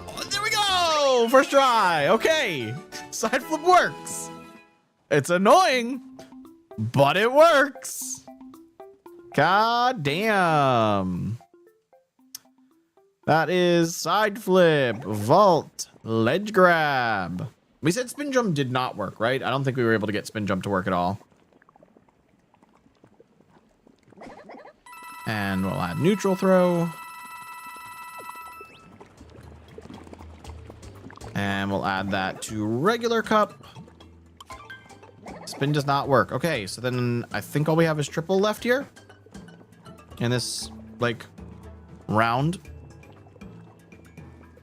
Oh, there we go! First try. Okay. Side flip works. It's annoying, but it works. God damn. That is side flip, vault, ledge grab. We said spin jump did not work, right? I don't think we were able to get spin jump to work at all. And we'll add neutral throw. And we'll add that to regular cup. Spin does not work. Okay, so then I think all we have is triple left here. In this, like, round.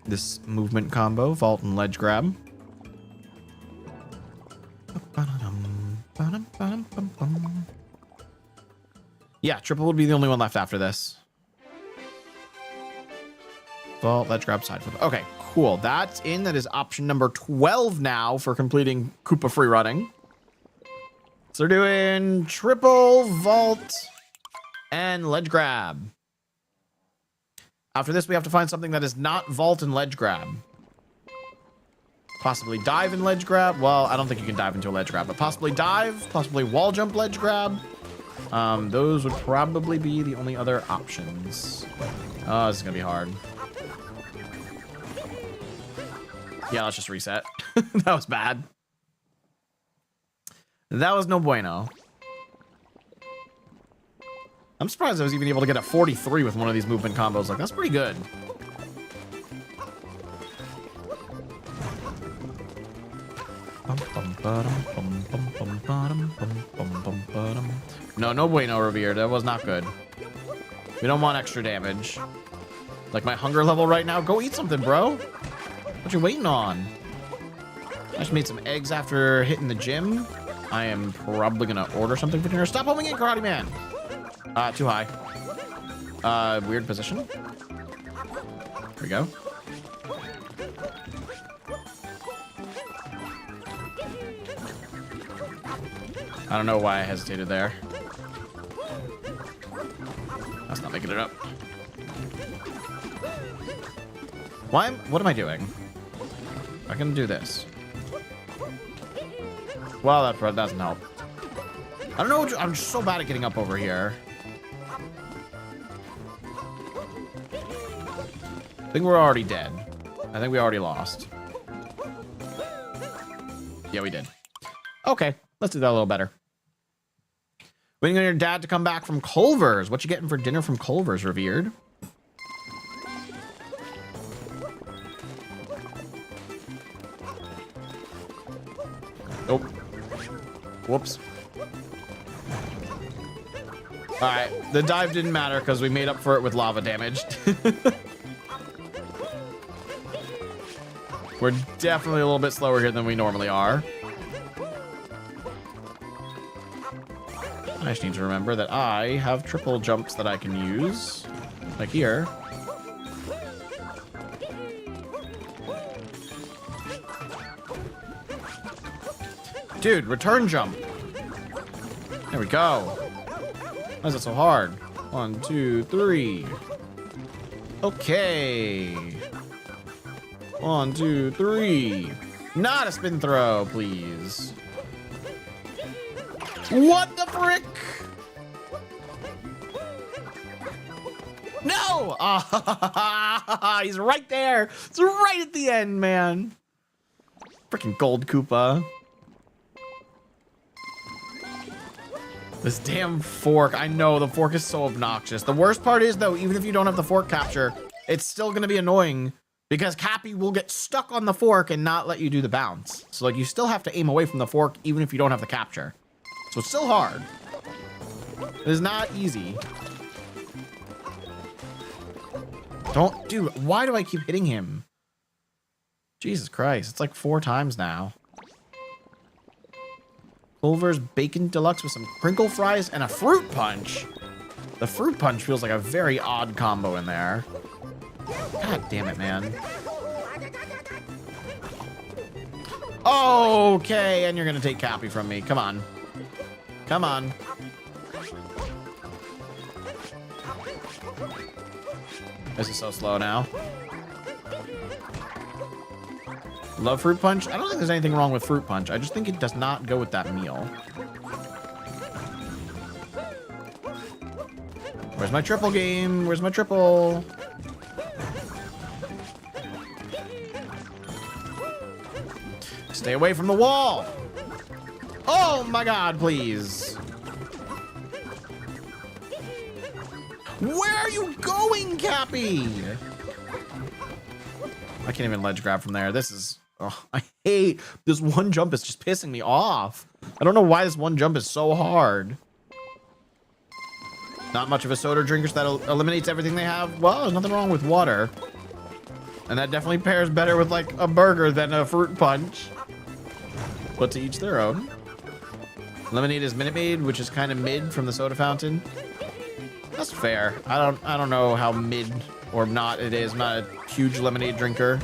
This movement combo, vault and ledge grab. Yeah, triple would be the only one left after this. Vault, ledge grab, side flip. Okay, cool. That's in. That is option number 12 now for completing Koopa free running. So we're doing triple, vault, and ledge grab. After this, we have to find something that is not vault and ledge grab. Possibly dive and ledge grab. Well, I don't think you can dive into a ledge grab, but possibly dive, possibly wall jump ledge grab. Those would probably be the only other options. Oh, this is gonna be hard. Yeah, let's just reset. That was bad. That was no bueno. I'm surprised I was even able to get a 43 with one of these movement combos. Like, that's pretty good. Bum, bum, No, no bueno, Revered. That was not good. We don't want extra damage. Like my hunger level right now. Go eat something, bro. What you waiting on? I just made some eggs after hitting the gym. I am probably gonna order something for dinner. Stop homing in, Karateman. Too high. Weird position. There we go. I don't know why I hesitated there. That's not making it up. What am I doing? I can do this. Well, that doesn't help. I don't know. I'm just so bad at getting up over here. I think we're already dead. I think we already lost. Yeah, we did. Okay, let's do that a little better. Waiting on your dad to come back from Culver's. What you getting for dinner from Culver's, Revered? Oh. Whoops. All right, the dive didn't matter because we made up for it with lava damage. We're definitely a little bit slower here than we normally are. I just need to remember that I have triple jumps that I can use. Like here. Dude, return jump. There we go. Why is it so hard? 1, 2, 3. Okay. 1, 2, 3. Not a spin throw, please. What the frick? No! He's right there. It's right at the end, man. Freaking gold Koopa. This damn fork. I know, the fork is so obnoxious. The worst part is, though, even if you don't have the fork capture, it's still going to be annoying because Cappy will get stuck on the fork and not let you do the bounce. So, like, you still have to aim away from the fork even if you don't have the capture. So it's still hard. It is not easy. Dude, why do I keep hitting him? Jesus Christ, it's like 4 times now. Culver's Bacon Deluxe with some crinkle fries and a fruit punch. The fruit punch feels like a very odd combo in there. God damn it, man. Okay, and you're gonna take Cappy from me. Come on. Come on. This is so slow now. Love fruit punch? I don't think there's anything wrong with fruit punch. I just think it does not go with that meal. Where's my triple game? Where's my triple? Stay away from the wall. Oh my God, please. Where are you going, Cappy? I can't even ledge grab from there. This is, oh, I hate this one jump. Is just pissing me off. I don't know why this one jump is so hard. Not much of a soda drinker, so that eliminates everything they have. Well, there's nothing wrong with water. And that definitely pairs better with like a burger than a fruit punch. But to each their own. Lemonade is Minute Maid, which is kind of mid from the soda fountain. That's fair. I don't know how mid or not it is. I'm not a huge lemonade drinker.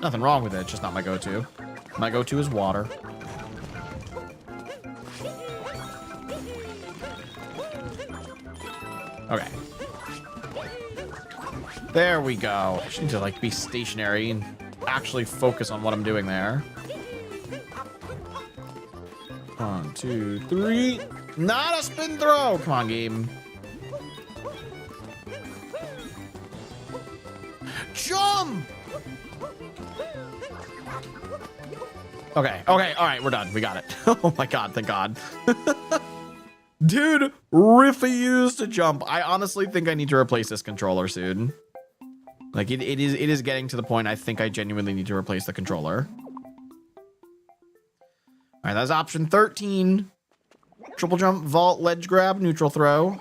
Nothing wrong with it, it's just not my go-to. My go-to is water. Okay. There we go. I just need to like be stationary and actually focus on what I'm doing there. 1, 2, 3. Not a spin throw. Come on, game. Jump. Okay. Okay. All right. We're done. We got it. Oh my God. Thank God. Dude, refuse to jump. I honestly think I need to replace this controller soon. Like it is getting to the point I think I genuinely need to replace the controller. right, that's option 13. Triple jump, vault, ledge grab, neutral throw.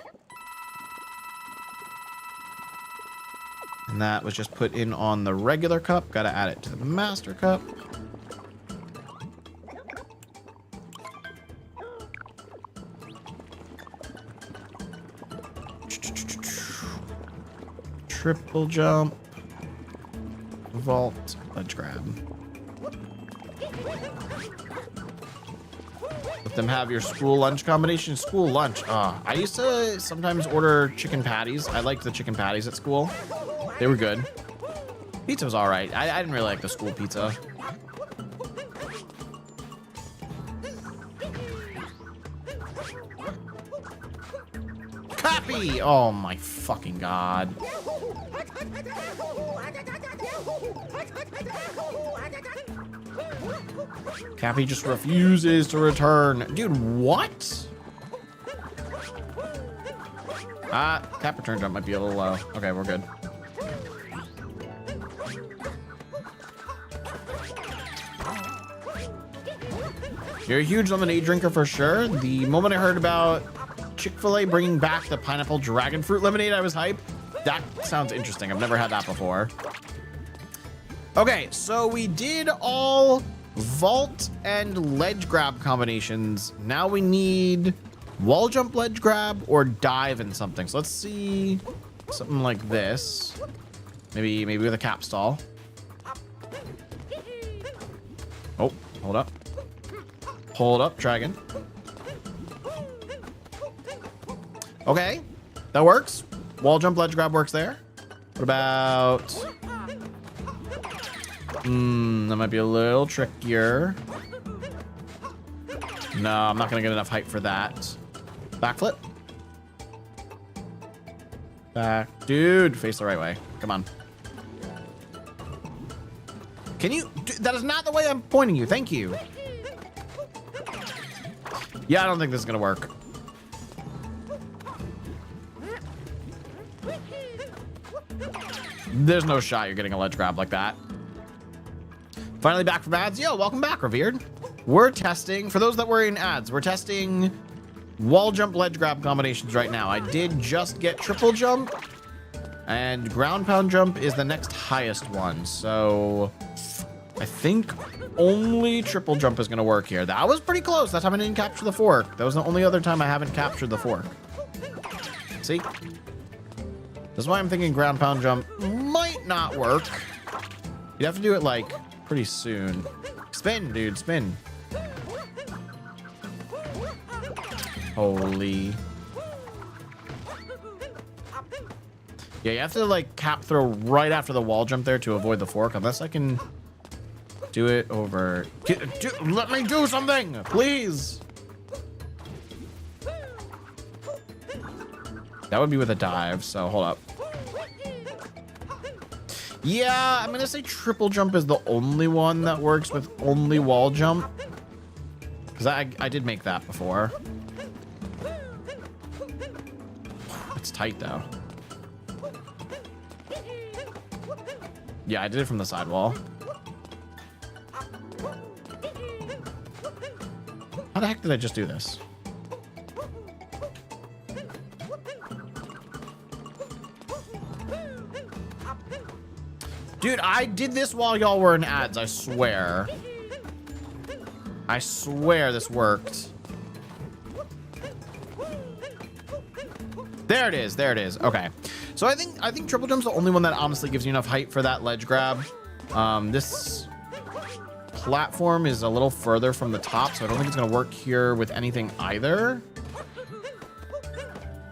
And that was just put in on the regular cup. Got to add it to the master cup. Triple jump, vault, ledge grab. Let them have your school lunch combination. School lunch. I used to sometimes order chicken patties. I liked the chicken patties at school. They were good. Pizza was all right. I didn't really like the school pizza. Copy! Oh my fucking god. Cappy just refuses to return. Dude, what? Cap return jump might be a little low. Okay, we're good. You're a huge lemonade drinker for sure. The moment I heard about Chick-fil-A bringing back the pineapple dragon fruit lemonade, I was hyped. That sounds interesting. I've never had that before. Okay, so we did all vault and ledge grab combinations. Now we need wall jump, ledge grab, or dive in something. So let's see something like this. Maybe with a cap stall. Oh, hold up. Hold up, dragon. Okay, that works. Wall jump, ledge grab works there. What about... that might be a little trickier. No, I'm not gonna get enough height for that. Backflip. Back. Dude, face the right way. Come on. Can you... That is not the way I'm pointing you. Thank you. Yeah, I don't think this is gonna work. There's no shot you're getting a ledge grab like that. Finally back from ads. Yo, welcome back, Revered. We're testing, for those that were in ads, we're testing wall jump, ledge grab combinations right now. I did just get triple jump, and ground pound jump is the next highest one. So I think only triple jump is going to work here. That was pretty close. That time I didn't capture the fork. That was the only other time I haven't captured the fork. See? This is why I'm thinking ground pound jump might not work. You'd have to do it like pretty soon. Spin, dude, spin. Holy. Yeah, you have to like cap throw right after the wall jump there to avoid the fork, unless I can do it over. Let me do something, please. That would be with a dive, so hold up. Yeah, I'm gonna say triple jump is the only one that works with only wall jump. Because I did make that before. It's tight though. Yeah, I did it from the sidewall. How the heck did I just do this? Dude, I did this while y'all were in ads, I swear. I swear this worked. There it is, there it is. Okay. So I think triple jump's the only one that honestly gives you enough height for that ledge grab. This platform is a little further from the top, so I don't think it's gonna work here with anything either.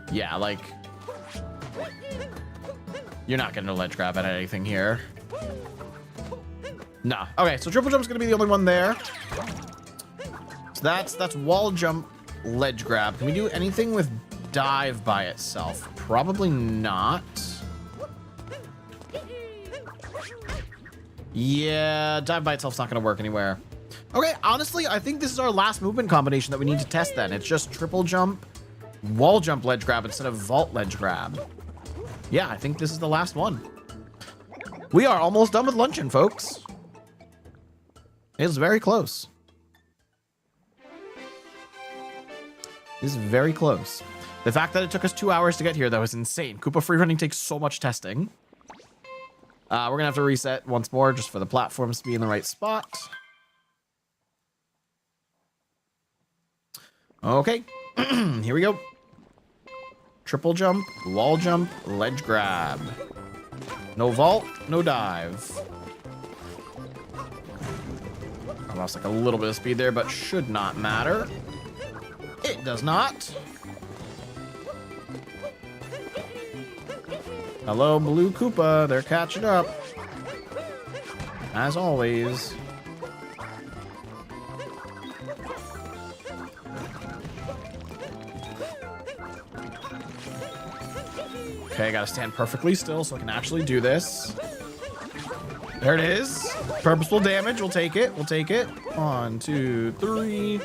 Yeah, like you're not getting a ledge grab at anything here. No. Okay, so triple jump's gonna be the only one there. So that's wall jump, ledge grab. Can we do anything with dive by itself? Probably not. Yeah, dive by itself's not gonna work anywhere. Okay, honestly, I think this is our last movement combination that we need to test then. It's just triple jump, wall jump, ledge grab instead of vault ledge grab. Yeah, I think this is the last one. We are almost done with luncheon, folks. It's very close. This is very close. The fact that it took us 2 hours to get here, though, is insane. Koopa freerunning takes so much testing. We're going to have to reset once more just for the platforms to be in the right spot. Okay. Here we go. Triple jump, wall jump, ledge grab. No vault, no dive. I lost like a little bit of speed there, but should not matter. It does not. Hello, Blue Koopa. They're catching up. As always. Okay, I gotta stand perfectly still so I can actually do this. There it is. Purposeful damage. We'll take it. We'll take it. 1, 2, 3.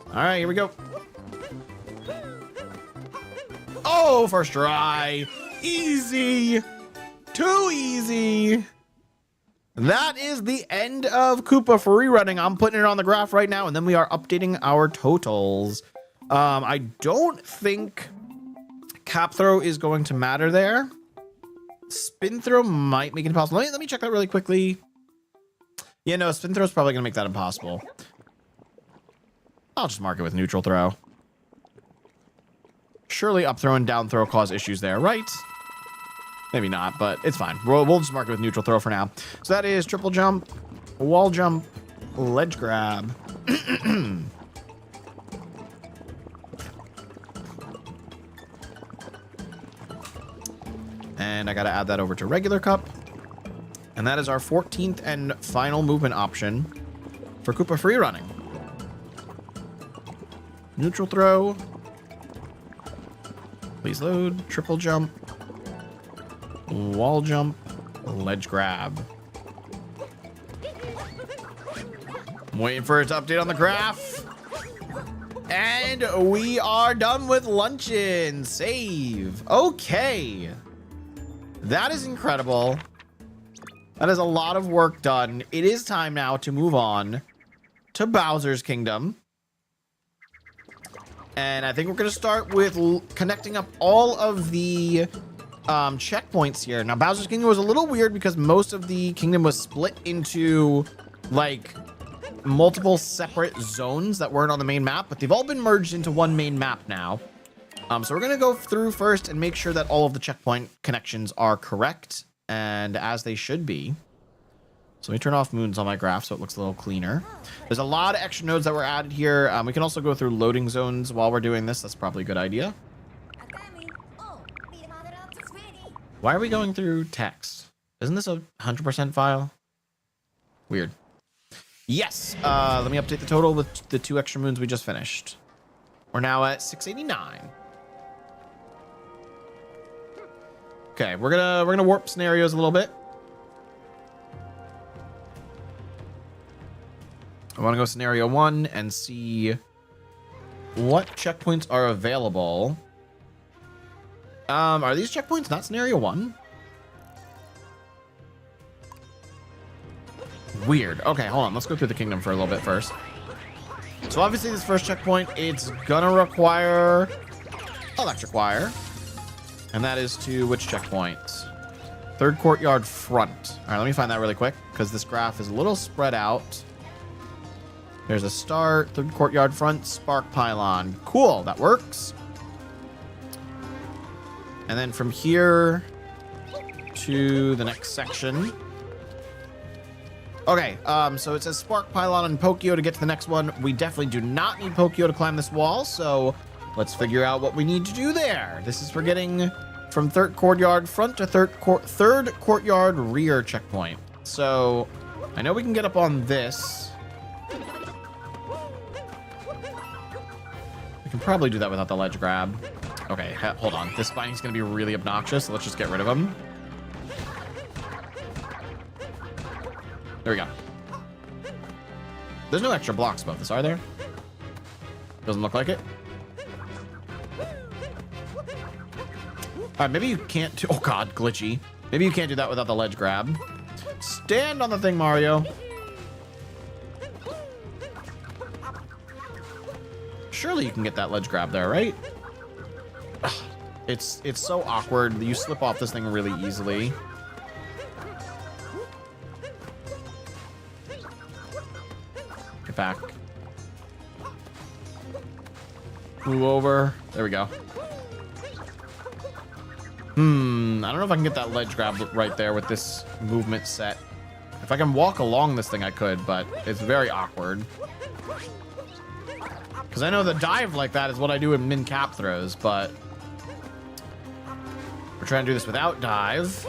All right, here we go. Oh, first try. Easy. Too easy. That is the end of Koopa freerunning. I'm putting it on the graph right now, and then we are updating our totals. I don't think cap throw is going to matter there. Spin throw might make it impossible. Let me check that really quickly. Yeah, no, spin throw is probably going to make that impossible. I'll just mark it with neutral throw. Surely up throw and down throw cause issues there, right? Maybe not, but it's fine. We'll just mark it with neutral throw for now. So that is triple jump, wall jump, ledge grab. And I got to add that over to regular cup. And that is our 14th and final movement option for Koopa freerunning. Neutral throw. Please load. Triple jump. Wall jump. Ledge grab. I'm waiting for it to update on the graph. And we are done with luncheon. Save. Okay. That is incredible. That is a lot of work done. It is time now to move on to Bowser's Kingdom. And I think we're going to start with connecting up all of the checkpoints here. Now, Bowser's Kingdom was a little weird because most of the kingdom was split into, like, multiple separate zones that weren't on the main map, but they've all been merged into one main map now. So we're going to go through first and make sure that all of the checkpoint connections are correct and as they should be. So let me turn off moons on my graph so it looks a little cleaner. There's a lot of extra nodes that were added here. We can also go through loading zones while we're doing this. That's probably a good idea. Why are we going through text? Isn't this a 100% file? Weird. Yes. Let me update the total with the 2 extra moons we just finished. We're now at 689. Okay, we're gonna warp scenarios a little bit. I want to go scenario 1 and see what checkpoints are available. Are these checkpoints not scenario 1? Weird. Okay, hold on. Let's go through the kingdom for a little bit first. So obviously this first checkpoint, it's gonna require electric wire. And that is to which checkpoint? Third courtyard front. All right, let me find that really quick because this graph is a little spread out. There's a start, third courtyard front, spark pylon. Cool, that works. And then from here to the next section. Okay, so it says spark pylon and Pokio to get to the next one. We definitely do not need Pokio to climb this wall, so let's figure out what we need to do there. This is for getting from third courtyard front to third courtyard rear checkpoint. So I know we can get up on this. We can probably do that without the ledge grab. Okay, hold on. This Spiney's gonna be really obnoxious, so let's just get rid of him. There we go. There's no extra blocks above this, are there? Doesn't look like it. All right, maybe you can't do... Oh, God, glitchy. Maybe you can't do that without the ledge grab. Stand on the thing, Mario. surely you can get that ledge grab there, right? Ugh, it's so awkward. You slip off this thing really easily. Get back. Move over. There we go. I don't know if I can get that ledge grab right there with this movement set. If I can walk along this thing, I could, but it's very awkward. Because I know the dive like that is what I do in min-cap throws, but we're trying to do this without dive.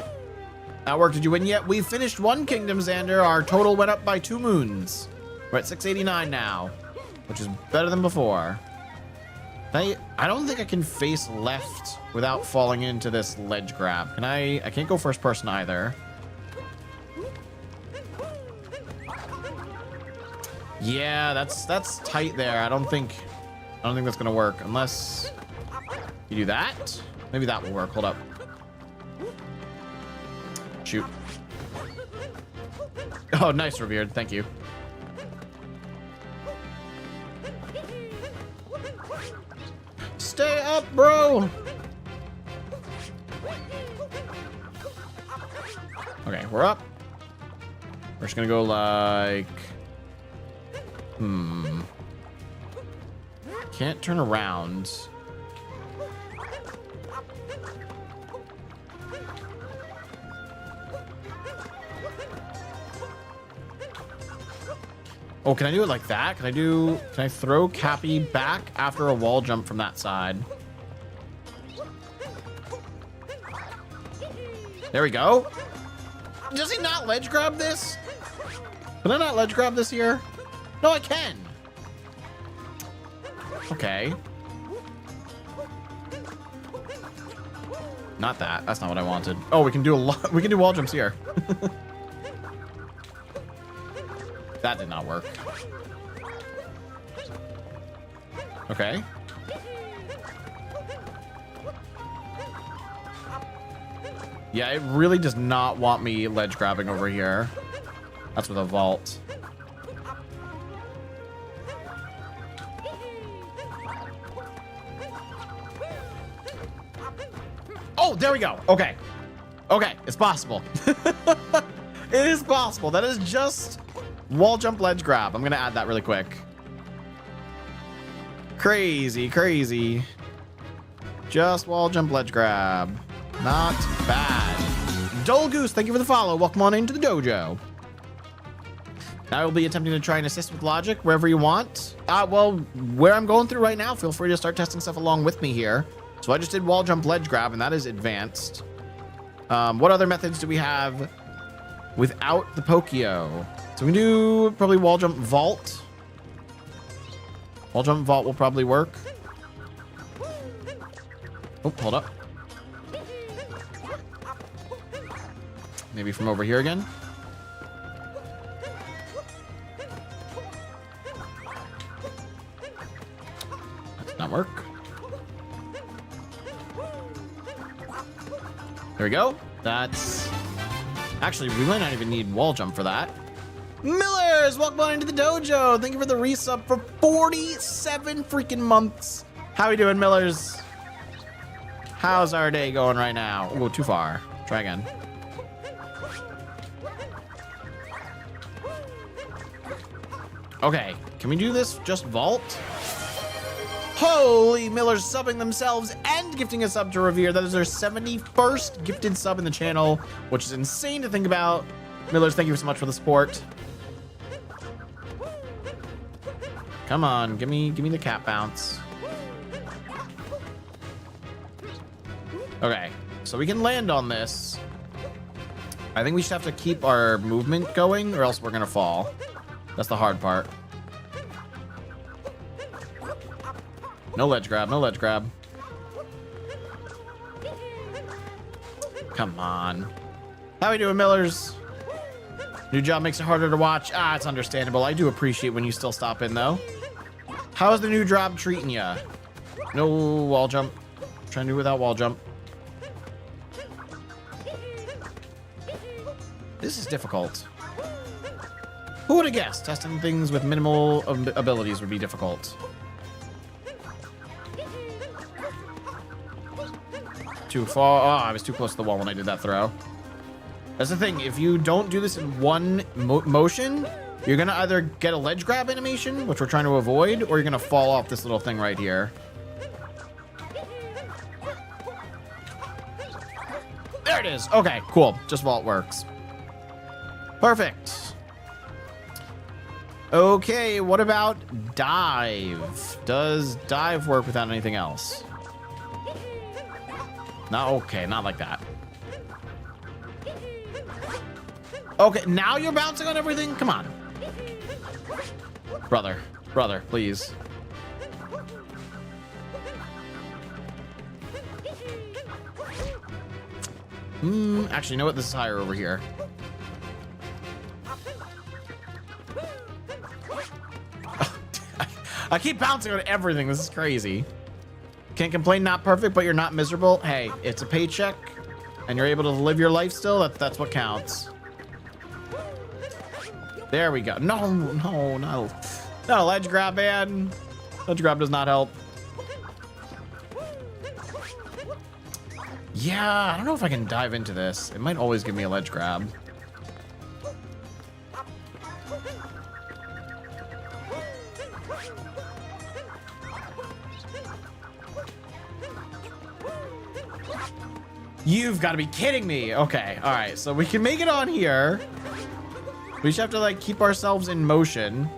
That work. Did you win yet? We finished one kingdom, Xander. Our total went up by 2 moons. We're at 689 now, which is better than before. I don't think I can face left without falling into this ledge grab. Can I can't go first person either. Yeah, that's tight there. I don't think that's gonna work unless you do that. Maybe that will work. Hold up. Shoot. Oh, nice, Revered. Thank you. Stay up, bro. Okay, we're up. We're just gonna go like... Can't turn around. Oh, can I do it like that? Can I throw Cappy back after a wall jump from that side? There we go. Does he not ledge grab this? Can I not ledge grab this here? No, I can. Okay. Not that. That's not what I wanted. Oh, we can do a lot. We can do wall jumps here. That did not work. Okay. Yeah, it really does not want me ledge grabbing over here. That's with a vault. Oh, there we go. Okay. Okay, it's possible. It is possible. That is just wall jump ledge grab. I'm gonna add that really quick. Crazy, crazy. Just wall jump ledge grab. Not bad. Dull Goose, thank you for the follow. Welcome on into the dojo. I will be attempting to try and assist with logic wherever you want. Well, where I'm going through right now, feel free to start testing stuff along with me here. So I just did wall jump ledge grab, and that is advanced. What other methods do we have without the Pokio? So we can do probably wall jump vault. Wall jump vault will probably work. Oh, hold up. Maybe from over here again. That did not work. There we go. That's... Actually, we might not even need wall jump for that. Millers, welcome on into the dojo. Thank you for the resub for 47 freaking months. How we doing, Millers? How's our day going right now? Oh, too far. Try again. Okay, can we do this just vault? Holy, Millers subbing themselves and gifting a sub to Revere. That is their 71st gifted sub in the channel, which is insane to think about. Millers, thank you so much for the support. Come on, give me the cat bounce. Okay, so we can land on this. I think we should have to keep our movement going or else we're gonna fall. That's the hard part. No ledge grab, no ledge grab. Come on. How we doing, Millers? New job makes it harder to watch. It's understandable. I do appreciate when you still stop in, though. How's the new job treating ya? No wall jump. Trying to do without wall jump. This is difficult. Who would have guessed testing things with minimal abilities would be difficult? too far. Oh, I was too close to the wall when I did that throw. That's the thing. If you don't do this in one motion, you're going to either get a ledge grab animation, which we're trying to avoid, or you're going to fall off this little thing right here. There it is. Okay, cool. Just vault works. Perfect. Okay, what about dive? Does dive work without anything else? No, okay, not like that. Okay, now you're bouncing on everything? Come on. Brother, please. Actually, you know what? This is higher over here. I keep bouncing on everything. This is crazy. Can't complain, not perfect, but you're not miserable. Hey, it's a paycheck, and you're able to live your life still. That's what counts. There we go. No, not a ledge grab, man. Ledge grab does not help. Yeah, I don't know if I can dive into this. It might always give me a ledge grab. You've got to be kidding me. Okay, all right, so we can make it on here. We just have to like keep ourselves in motion.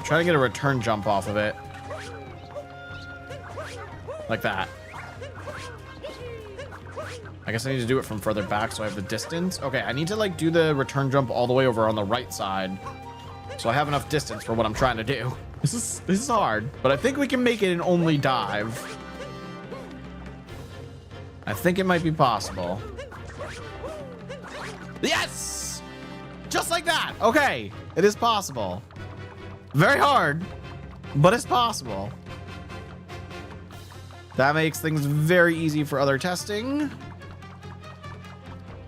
Try to get a return jump off of it. Like that. I guess I need to do it from further back so I have the distance. Okay, I need to like do the return jump all the way over on the right side, so I have enough distance for what I'm trying to do. This is hard, but I think we can make it an only dive. I think it might be possible. Yes! Just like that. Okay, it is possible. Very hard, but it's possible. That makes things very easy for other testing.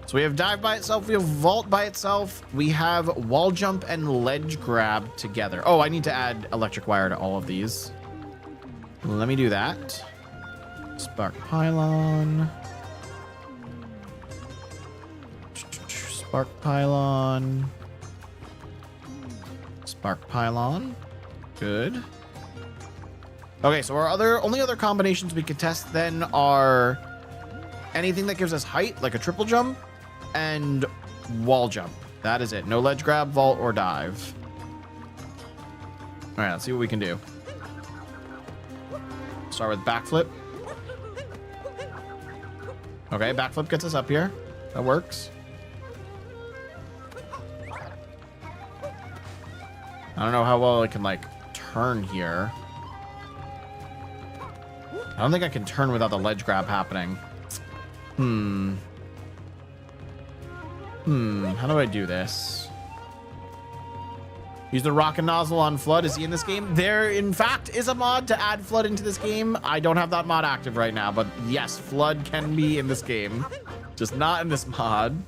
So we have dive by itself, we have vault by itself, we have wall jump and ledge grab together. Oh, I need to add electric wire to all of these. Let me do that. Spark pylon. Spark pylon. Spark pylon. Good. Okay, so our only other combinations we could test then are anything that gives us height, like a triple jump, and wall jump. That is it. No ledge grab, vault, or dive. All right, let's see what we can do. Start with backflip. Okay, backflip gets us up here. That works. I don't know how well I can like turn here. I don't think I can turn without the ledge grab happening. How do I do this? Use the rocket nozzle on Flood. Is he in this game? There, in fact, is a mod to add Flood into this game. I don't have that mod active right now, but yes, Flood can be in this game. Just not in this mod.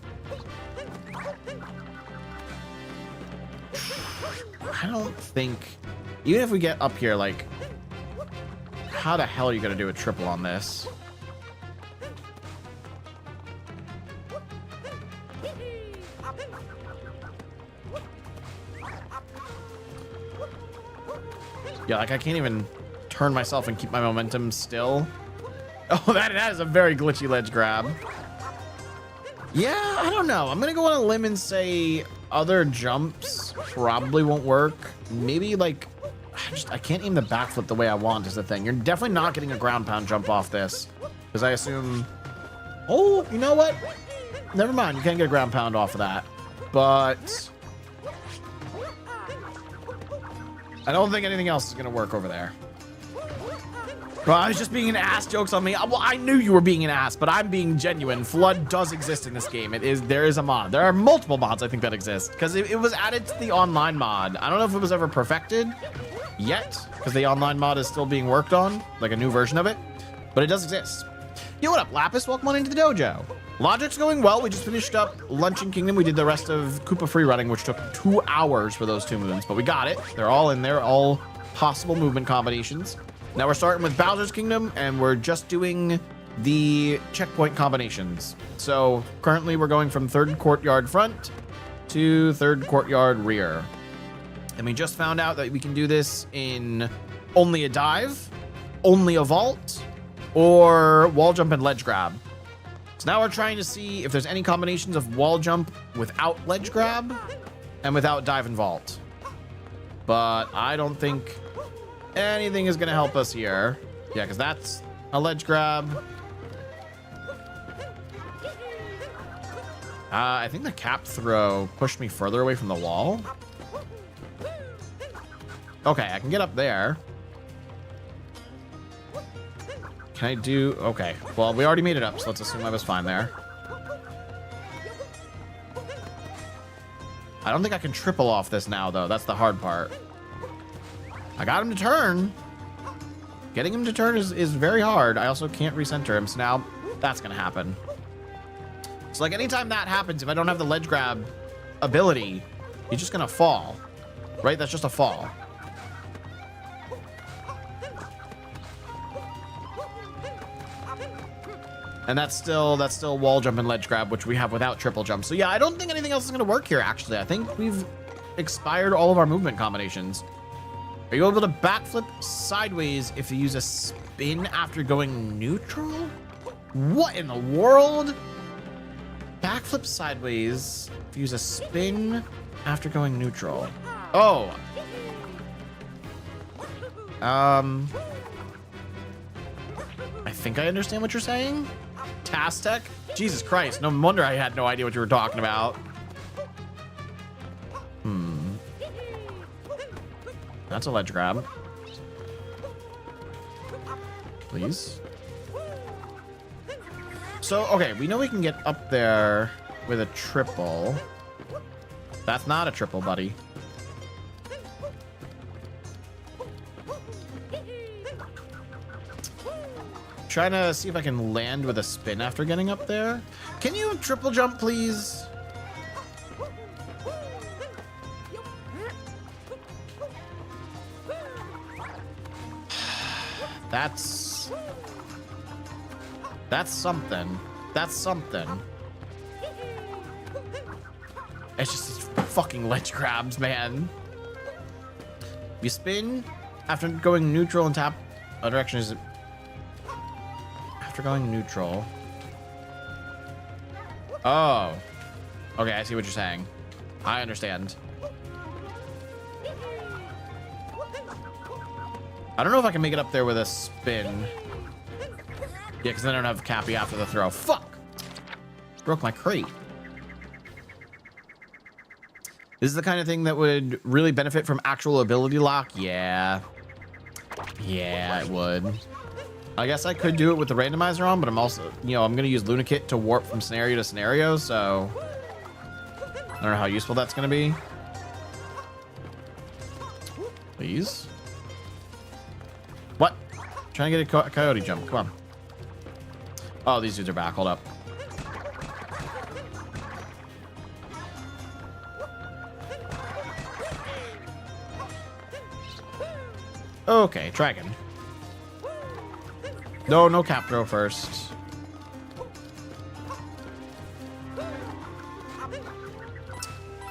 I don't think... Even if we get up here, like... How the hell are you going to do a triple on this? Yeah, like I can't even turn myself and keep my momentum still. Oh, that is a very glitchy ledge grab. Yeah, I don't know. I'm gonna go on a limb and say other jumps probably won't work. Maybe like, I can't aim the backflip the way I want is the thing. You're definitely not getting a ground pound jump off this. Because I assume, oh, you know what? Never mind, you can't get a ground pound off of that. But I don't think anything else is going to work over there. Well, I was just being an ass. Jokes on me. Well, I knew you were being an ass, but I'm being genuine. Flood does exist in this game. There is a mod. There are multiple mods, I think, that exist. Because it was added to the online mod. I don't know if it was ever perfected yet, because the online mod is still being worked on, like a new version of it. But it does exist. Yo, what up, Lapis? Welcome on into the dojo. Logic's going well. We just finished up Luncheon Kingdom. We did the rest of Koopa Free Running, which took 2 hours for those 2 moons, but we got it. They're all in there, all possible movement combinations. Now we're starting with Bowser's Kingdom, and we're just doing the checkpoint combinations. So currently we're going from 3rd courtyard front to 3rd courtyard rear. And we just found out that we can do this in only a dive, only a vault, or wall jump and ledge grab. So now we're trying to see if there's any combinations of wall jump without ledge grab and without dive and vault. But I don't think anything is going to help us here. Yeah, because that's a ledge grab. I think the cap throw pushed me further away from the wall. Okay, I can get up there. Can I do... Okay, well, we already made it up, so let's assume I was fine there. I don't think I can triple off this now, though. That's the hard part. I got him to turn. Getting him to turn is very hard. I also can't recenter him, so now that's going to happen. So, like, anytime that happens, if I don't have the ledge grab ability, he's just going to fall. Right? That's just a fall. And that's still wall jump and ledge grab, which we have without triple jump. So yeah, I don't think anything else is going to work here, actually. I think we've expired all of our movement combinations. Are you able to backflip sideways if you use a spin after going neutral? What in the world? Backflip sideways if you use a spin after going neutral. Oh. I think I understand what you're saying. Tastec? Jesus Christ, no wonder I had no idea what you were talking about. That's a ledge grab. Please. So, okay, we know we can get up there with a triple. That's not a triple, buddy. Trying to see if I can land with a spin after getting up there. Can you triple jump, please? That's something. That's something. It's just fucking ledge grabs, man. You spin after going neutral and tap. What direction is it? After going neutral. Oh. Okay, I see what you're saying. I understand. I don't know if I can make it up there with a spin. Yeah, because then I don't have Cappy after the throw. Fuck! Broke my crate. This is the kind of thing that would really benefit from actual ability lock. Yeah. Yeah, it would. I guess I could do it with the randomizer on, but I'm also, I'm going to use Lunikit to warp from scenario to scenario, so I don't know how useful that's going to be. Please. What? Trying to get a coyote jump. Come on. Oh, these dudes are back. Hold up. Okay, try again. No cap throw first.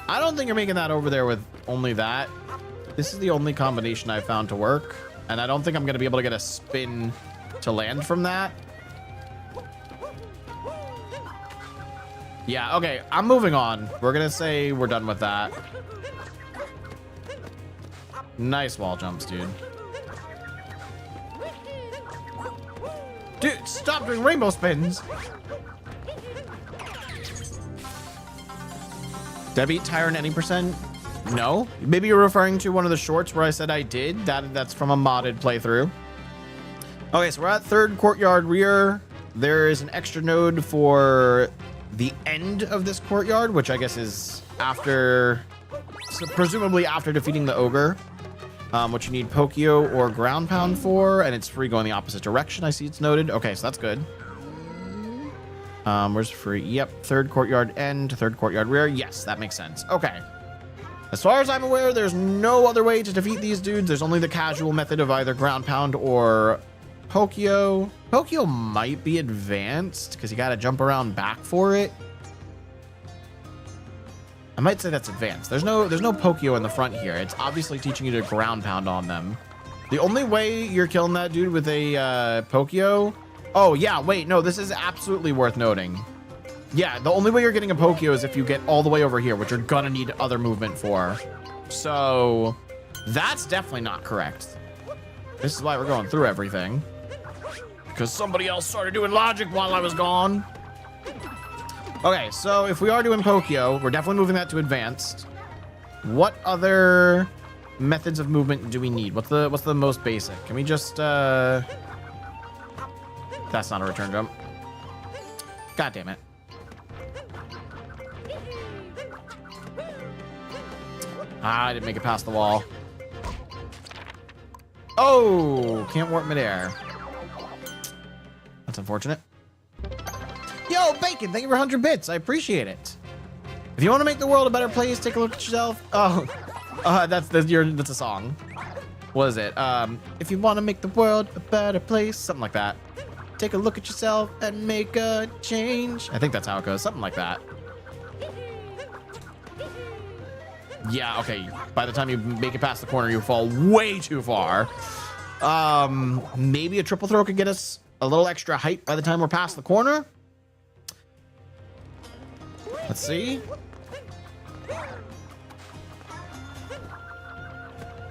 I don't think you're making that over there with only that. This is the only combination I've found to work, and I don't think I'm going to be able to get a spin to land from that. Yeah, okay, I'm moving on. We're going to say we're done with that. Nice wall jumps, dude. Dude, stop doing rainbow spins. Did I beat Tyrant any percent? No. Maybe you're referring to one of the shorts where I said I did. That's from a modded playthrough. Okay, so we're at 3rd courtyard rear. There is an extra node for the end of this courtyard, which I guess is after, so presumably after defeating the ogre. Which you need Pokio or Ground Pound for, and it's free going the opposite direction. I see it's noted. Okay, so that's good. Where's free? Yep, third courtyard end to third courtyard rear. Yes, that makes sense. Okay. As far as I'm aware, there's no other way to defeat these dudes. There's only the casual method of either ground pound or Pokio. Pokio might be advanced because you got to jump around back for it. I might say that's advanced. There's no Pokio in the front here. It's obviously teaching you to ground pound on them. The only way you're killing that dude with a Pokio. Oh yeah, wait, no, this is absolutely worth noting. Yeah, the only way you're getting a Pokio is if you get all the way over here, which you're gonna need other movement for. So that's definitely not correct. This is why we're going through everything. Because somebody else started doing logic while I was gone. Okay, so if we are doing Pokio, we're definitely moving that to advanced. What other methods of movement do we need? What's the most basic? Can we just that's not a return jump. God damn it. I didn't make it past the wall. Oh, can't warp midair. That's unfortunate. Yo, Bacon, thank you for 100 bits. I appreciate it. If you want to make the world a better place, take a look at yourself. Oh, that's a song. What is it? If you want to make the world a better place, something like that. Take a look at yourself and make a change. I think that's how it goes. Something like that. Yeah, okay. By the time you make it past the corner, you fall way too far. Maybe a triple throw could get us a little extra height by the time we're past the corner. Let's see.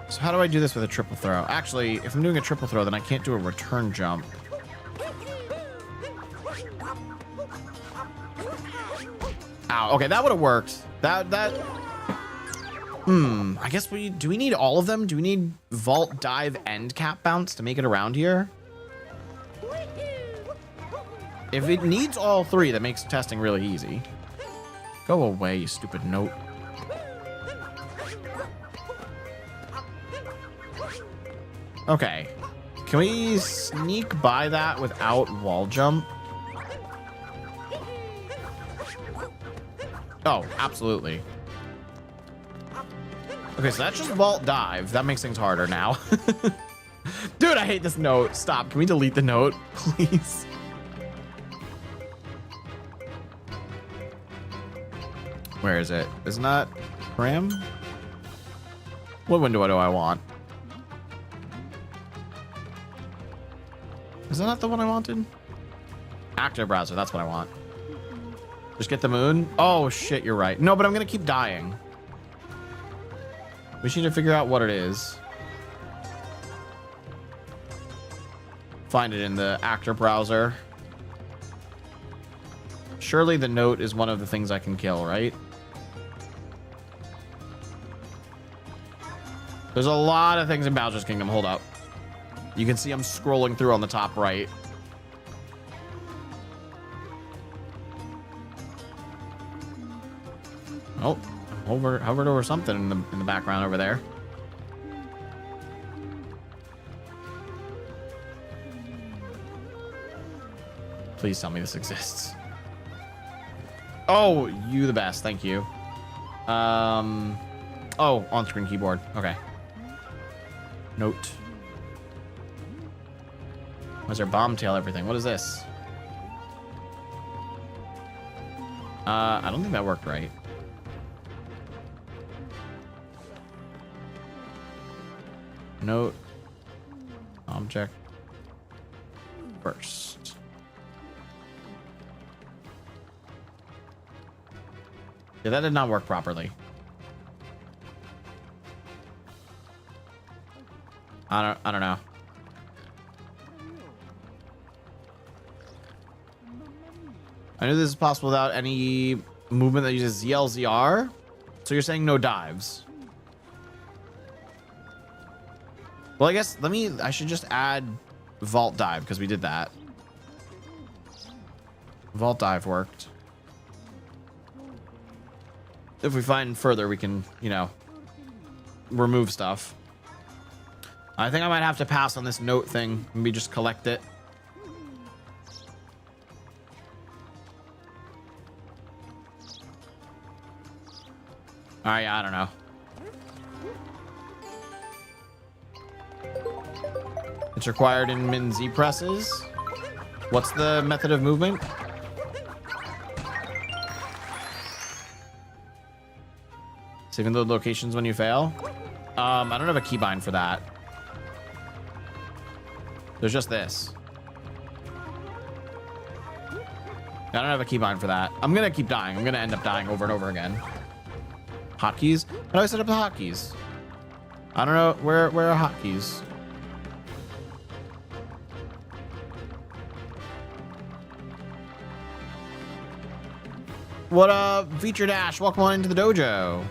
So how do I do this with a triple throw? Actually, if I'm doing a triple throw, then I can't do a return jump. Ow, okay, that would have worked. I guess do we need all of them? Do we need vault, dive, and cap bounce to make it around here? If it needs all three, that makes testing really easy. Go away, you stupid note. Okay. Can we sneak by that without wall jump? Oh, absolutely. Okay, so that's just vault dive. That makes things harder now. Dude, I hate this note. Stop. Can we delete the note, please? Where is it? Isn't that Pram? What window do I want? Is that not the one I wanted? Actor browser, that's what I want. Just get the moon? Oh shit, you're right. No, but I'm gonna keep dying. We just need to figure out what it is. Find it in the actor browser. Surely the note is one of the things I can kill, right? There's a lot of things in Bowser's Kingdom. Hold up. You can see I'm scrolling through on the top right. Oh, hovered over something in the background over there. Please tell me this exists. Oh, you the best. Thank you. Oh, on-screen keyboard. Okay. Note. Why's there bomb tail everything? What is this? I don't think that worked right. Note. Object. First. Yeah, that did not work properly. I don't know. I knew this is possible without any movement that uses ZLZR. So you're saying no dives. Well, I guess I should just add vault dive because we did that. Vault dive worked. If we find further, we can, remove stuff. I think I might have to pass on this note thing. Maybe just collect it. right, I don't know. It's required in min Z presses. What's the method of movement? Saving the locations when you fail. I don't have a keybind for that. There's just this. I don't have a keybind for that. I'm gonna keep dying. I'm gonna end up dying over and over again. Hotkeys? How do I set up the hotkeys? I don't know. Where are hotkeys? What up, Feature Dash? Welcome on into the dojo.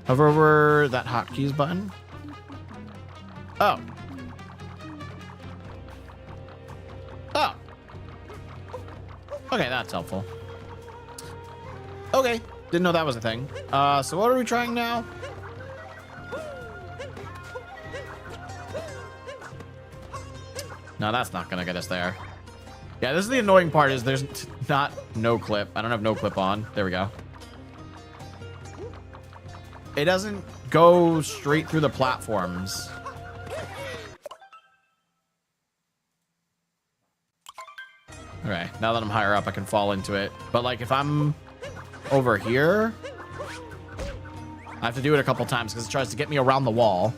Hover over that hotkeys button. Oh. Oh. Okay, that's helpful. Okay, didn't know that was a thing. So what are we trying now? No, that's not gonna get us there. Yeah, this is the annoying part is there's not no clip. I don't have no clip on. There we go. It doesn't go straight through the platforms. Okay, now that I'm higher up, I can fall into it. But like if I'm over here, I have to do it a couple times because it tries to get me around the wall.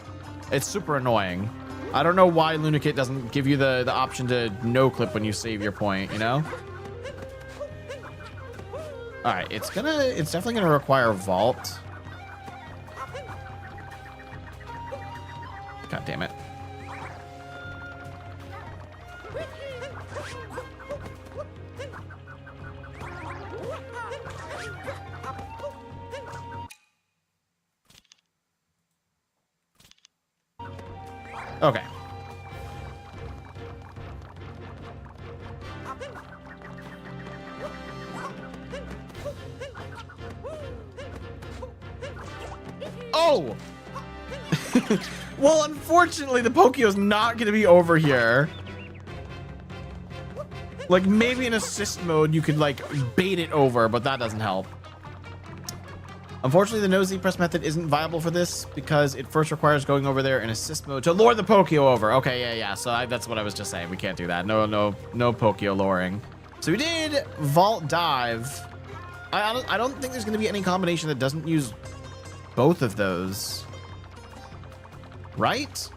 It's super annoying. I don't know why Lunikit doesn't give you the option to no clip when you save your point, you know? All right, it's definitely gonna require vault. God damn it. Okay. Oh! Well, unfortunately, the Pokio's not going to be over here. Like, maybe in assist mode, you could, like, bait it over, but that doesn't help. Unfortunately, the no Z press method isn't viable for this because it first requires going over there in assist mode to lure the Pokio over. Okay, yeah. So that's what I was just saying. We can't do that. No Pokio luring. So we did vault dive. I don't think there's going to be any combination that doesn't use both of those. Right?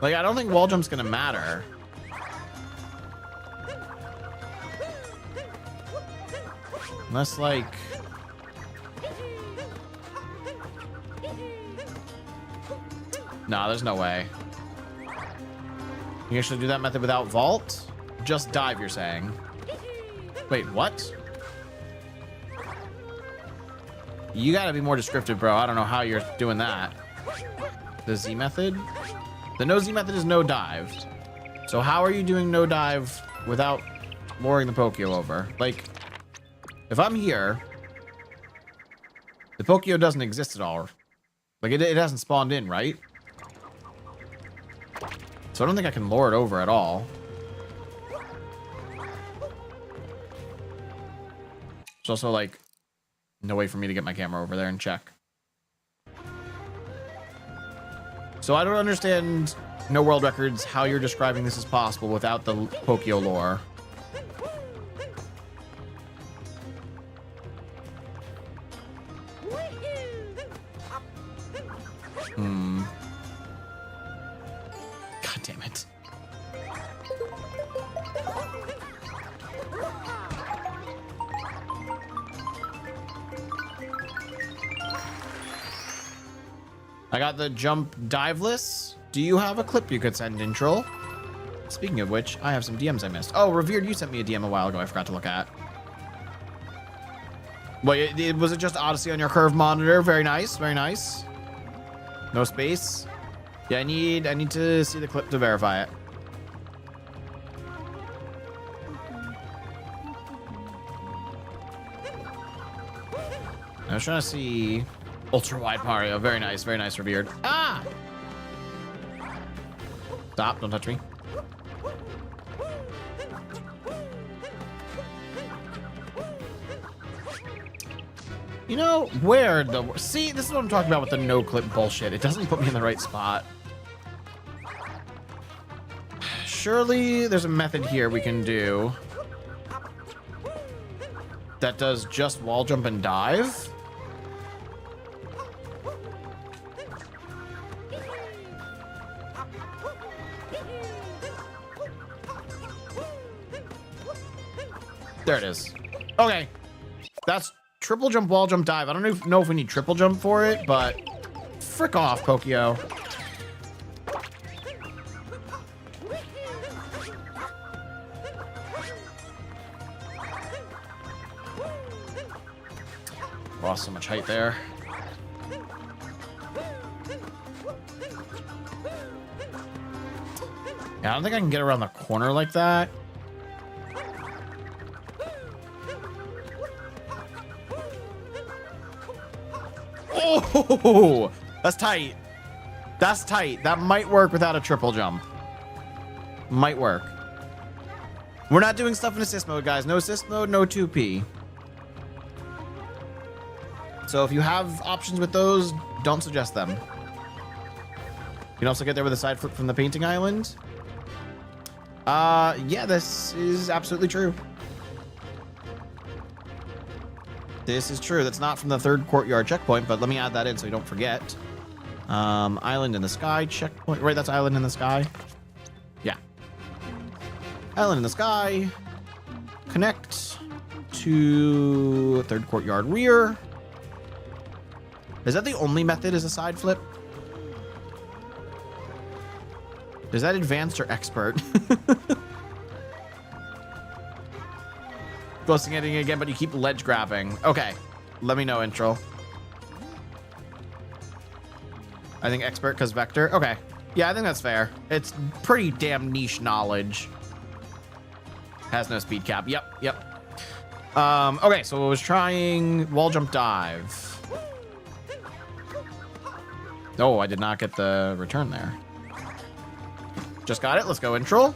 Like, I don't think wall jump's going to matter. Unless, like... Nah, there's no way. You can actually do that method without vault? Just dive, you're saying. Wait, what? You gotta be more descriptive, bro. I don't know how you're doing that. The Z method? The no Z method is no dive. So how are you doing no dive without luring the Pokio over? Like... If I'm here, the Pokio doesn't exist at all. Like, it hasn't spawned in, right? So I don't think I can lure it over at all. There's also, like, no way for me to get my camera over there and check. So I don't understand, no world records, how you're describing this as possible without the Pokio lore. God damn it. I got the jump diveless. Do you have a clip you could send in, Troll? Speaking of which, I have some DMs I missed. Oh, Revered, you sent me a DM a while ago. I forgot to look at. Wait, was it just Odyssey on your curve monitor? Very nice, very nice. No space. Yeah, I need to see the clip to verify it. I was trying to see ultra wide Mario. Very nice, Revered. Ah! Stop! Don't touch me. You know, where the... See, this is what I'm talking about with the no-clip bullshit. It doesn't put me in the right spot. Surely there's a method here we can do that does just wall jump and dive. There it is. Okay. That's triple jump, wall jump, dive. I don't know if we need triple jump for it, but frick off, Pokio. Lost so much height there. Yeah, I don't think I can get around the corner like that. Oh, that's tight. That's tight. That might work without a triple jump. Might work. We're not doing stuff in assist mode, guys. No assist mode, no 2P. So if you have options with those, don't suggest them. You can also get there with a side flip from the painting island. Yeah, this is absolutely true. This is true. That's not from the third courtyard checkpoint, but let me add that in so you don't forget. Island in the sky checkpoint. Right, that's island in the sky. Yeah. Island in the sky. Connect to third courtyard rear. Is that the only method is a side flip? Is that advanced or expert? Ghosting editing again, but you keep ledge grabbing. Okay. Let me know, intro. I think expert because vector. Okay. Yeah, I think that's fair. It's pretty damn niche knowledge. Has no speed cap. Yep. Okay, so I was trying wall jump dive. Oh, I did not get the return there. Just got it. Let's go intro.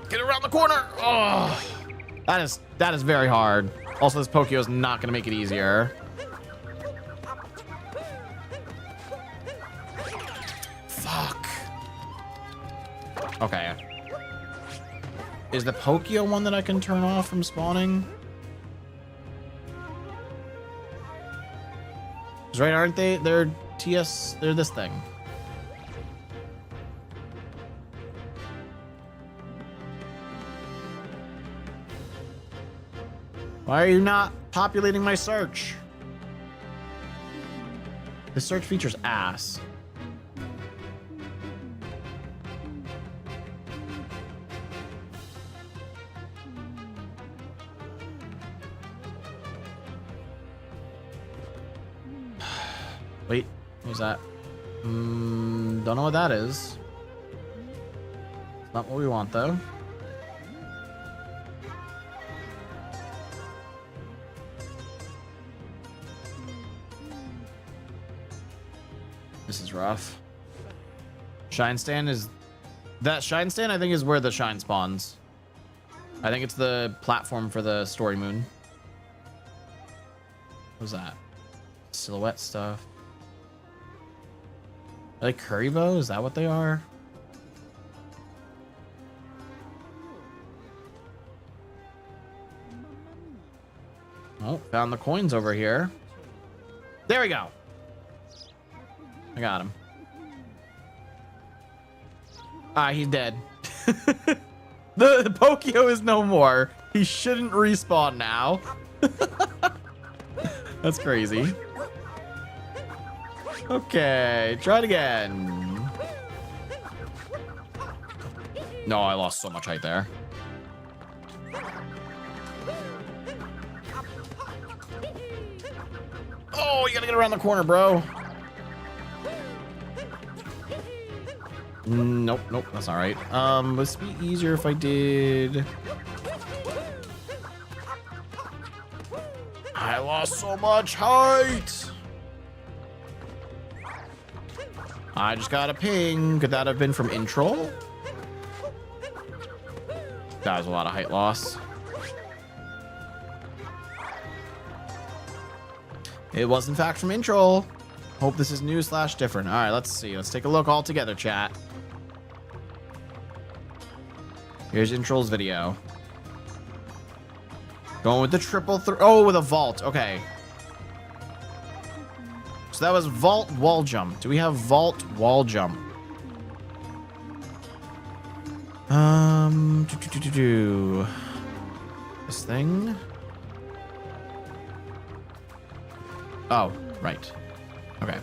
Get around the corner. Oh, that is very hard. Also, this Pokio is not going to make it easier. Fuck. Okay. Is the Pokio one that I can turn off from spawning? Right, aren't they? They're TS. They're this thing. Why are you not populating my search? The search feature's ass. Wait, what was that? Don't know what that is. Not what we want, though. This is rough. Shine stand is... That shine stand, I think, is where the shine spawns. I think it's the platform for the story moon. What was that? Silhouette stuff. Are they Kuribo? Is that what they are? Oh, found the coins over here. There we go. I got him. Ah, he's dead. The Pokio is no more. He shouldn't respawn now. That's crazy. Okay, try it again. No, I lost so much height there. Oh, you gotta get around the corner, bro. Nope, that's all right. Let's be easier if I did. I lost so much height. I just got a ping. Could that have been from intro? That was a lot of height loss. It was in fact from Introl. Hope this is new / different. All right, let's see. Let's take a look all together, chat. Here's Introl's video. Going with the triple throw. Oh, with a vault. Okay. So that was vault wall jump. Do we have vault wall jump? This thing. Oh, right. Okay.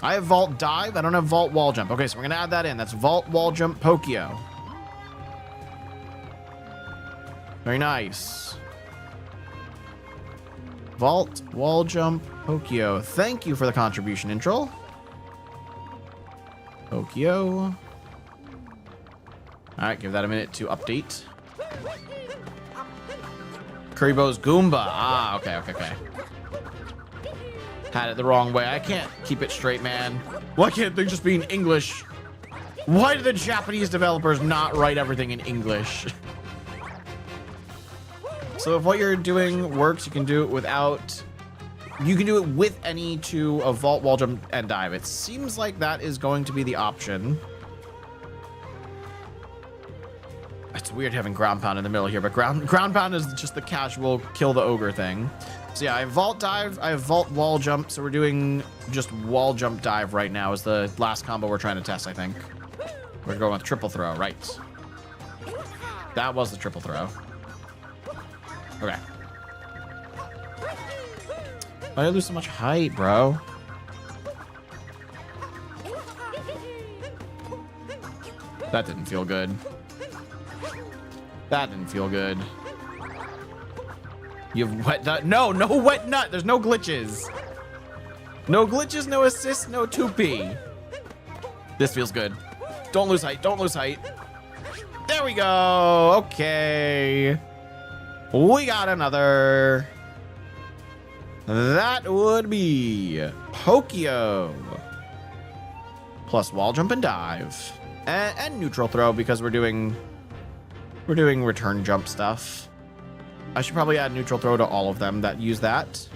I have vault dive. I don't have vault wall jump. Okay, so we're gonna add that in. That's vault wall jump Pokio. Very nice. Vault wall jump Pokio. Thank you for the contribution, Introl. Pokio. All right, give that a minute to update. Kuribo's Goomba. Ah, okay. Had it the wrong way. I can't keep it straight, man. Why can't they just be in English? Why do the Japanese developers not write everything in English? So if what you're doing works, you can do it without... You can do it with any two of vault, wall jump, and dive. It seems like that is going to be the option. It's weird having ground pound in the middle here, but ground pound is just the casual kill the ogre thing. So yeah, I have vault dive, I have vault wall jump, so we're doing just wall jump dive right now is the last combo we're trying to test, I think. We're going with triple throw, right? That was the triple throw. Okay. Why did I lose so much height, bro? That didn't feel good. That didn't feel good. You have wet nut? No wet nut. There's no glitches. No glitches, no assists, no 2P. This feels good. Don't lose height. Don't lose height. There we go. Okay. We got another. That would be Pokio. Plus wall jump and dive. And neutral throw because we're doing return jump stuff. I should probably add neutral throw to all of them that use that.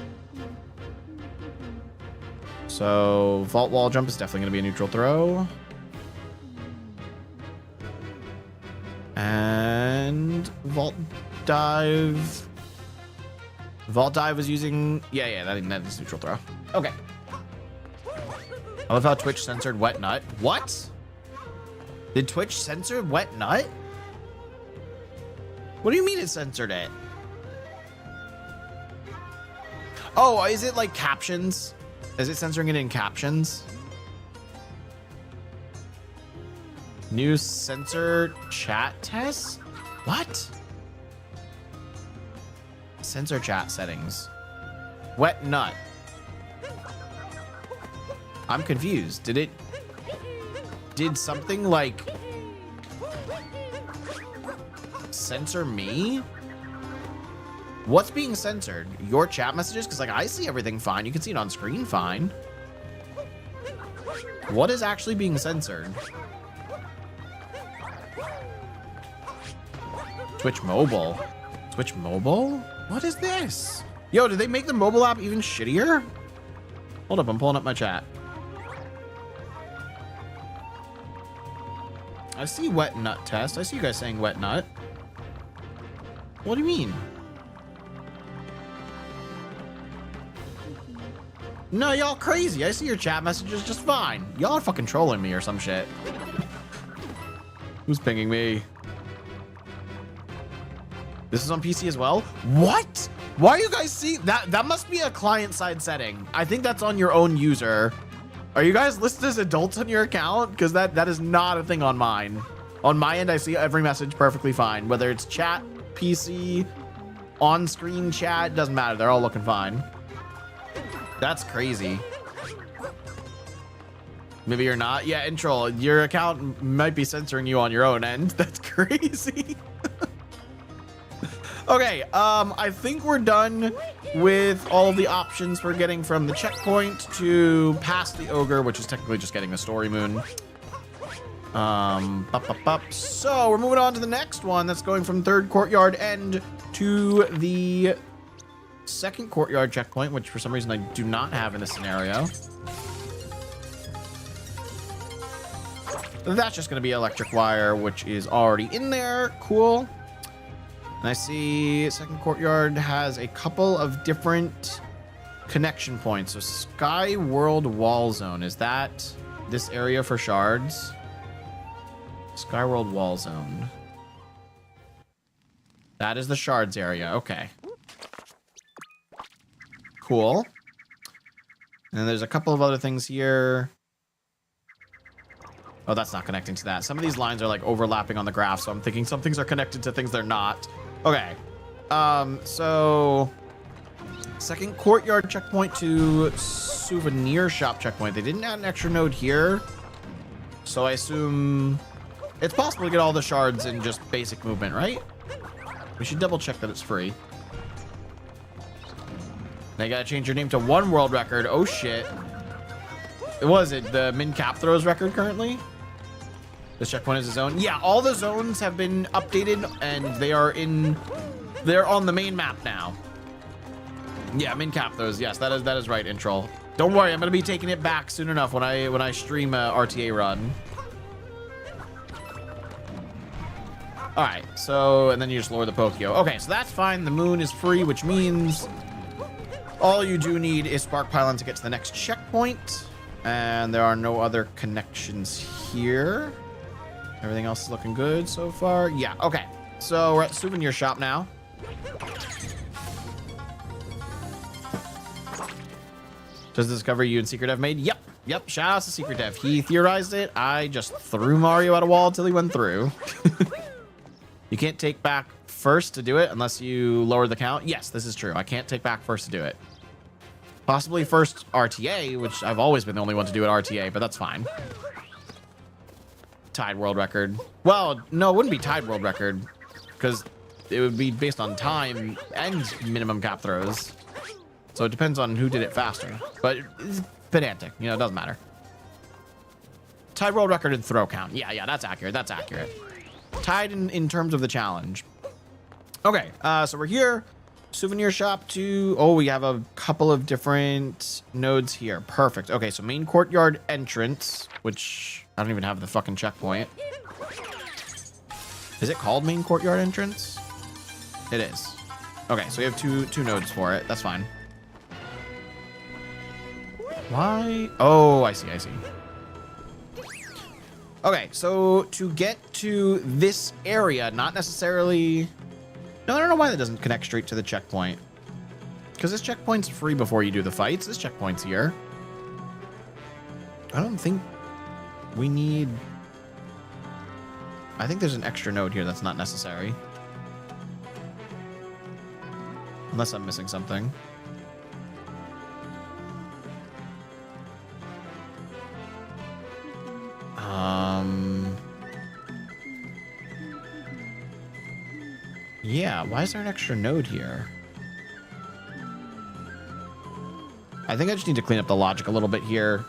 So vault wall jump is definitely going to be a neutral throw. And vault dive. Vault dive is using... Yeah, that is neutral throw. Okay. I love how Twitch censored wet nut. What? Did Twitch censor wet nut? What do you mean it censored it? Oh, is it like captions? Is it censoring it in captions? New censor chat test? What? Censor chat settings. Wet nut. I'm confused. Did something like censor me? What's being censored? Your chat messages? Because like I see everything fine. You can see it on screen fine. What is actually being censored? Twitch mobile. Twitch mobile? What is this? Yo, did they make the mobile app even shittier? Hold up, I'm pulling up my chat. I see wet nut test. I see you guys saying wet nut. What do you mean? No, y'all crazy. I see your chat messages just fine. Y'all are fucking trolling me or some shit. Who's pinging me? This is on PC as well? What? Why are you guys seeing that? That must be a client-side setting. I think that's on your own user. Are you guys listed as adults on your account? Because that is not a thing on mine. On my end, I see every message perfectly fine. Whether it's chat, PC, on-screen chat, doesn't matter. They're all looking fine. That's crazy. Maybe you're not. Yeah, Introl, your account might be censoring you on your own end. That's crazy. Okay, I think we're done with all of the options we're getting from the checkpoint to past the ogre, which is technically just getting the story moon. So we're moving on to the next one that's going from third courtyard end to the second courtyard checkpoint, which for some reason I do not have in this scenario. That's just going to be electric wire, which is already in there. Cool. And I see second courtyard has a couple of different connection points. So Sky World Wall Zone. Is that this area for shards? Sky World Wall Zone. That is the shards area. Okay. Cool. And then there's a couple of other things here. Oh, that's not connecting to that. Some of these lines are like overlapping on the graph, so I'm thinking some things are connected to things they're not. Okay. So second courtyard checkpoint to souvenir shop checkpoint. They didn't add an extra node here, so I assume it's possible to get all the shards in just basic movement, right? We should double check that it's free. They gotta change your name to one world record. Oh shit. Was it the min cap throws record currently? This checkpoint is a zone. Yeah, all the zones have been updated and they're on the main map now. Yeah, min cap throws. Yes, that is right, Introl. Don't worry, I'm gonna be taking it back soon enough when I stream a RTA run. All right, so and then you just lower the Pokio. Okay, so that's fine. The moon is free, which means all you do need is Spark Pylon to get to the next checkpoint. And there are no other connections here. Everything else is looking good so far. Yeah, okay. So we're at the souvenir shop now. Does the discovery you and Secret Dev made? Yep. Shout out to Secret Dev. He theorized it. I just threw Mario at a wall until he went through. You can't take back first to do it unless you lower the count. Yes, this is true. I can't take back first to do it. Possibly first RTA, which I've always been the only one to do at RTA, but that's fine. Tied world record. Well, no, it wouldn't be tied world record because it would be based on time and minimum cap throws. So it depends on who did it faster. But it's pedantic, you know, it doesn't matter. Tied world record and throw count. Yeah, that's accurate. That's accurate. Tied in terms of the challenge. Okay, so we're here. Souvenir shop to... Oh, we have a couple of different nodes here. Perfect. Okay, so main courtyard entrance, which I don't even have the fucking checkpoint. Is it called main courtyard entrance? It is. Okay, so we have two nodes for it. That's fine. Why? Oh, I see. Okay, so to get to this area, not necessarily... No, I don't know why that doesn't connect straight to the checkpoint. Because this checkpoint's free before you do the fights. This checkpoint's here. I don't think we need... I think there's an extra node here that's not necessary. Unless I'm missing something. Yeah, why is there an extra node here? I think I just need to clean up the logic a little bit here.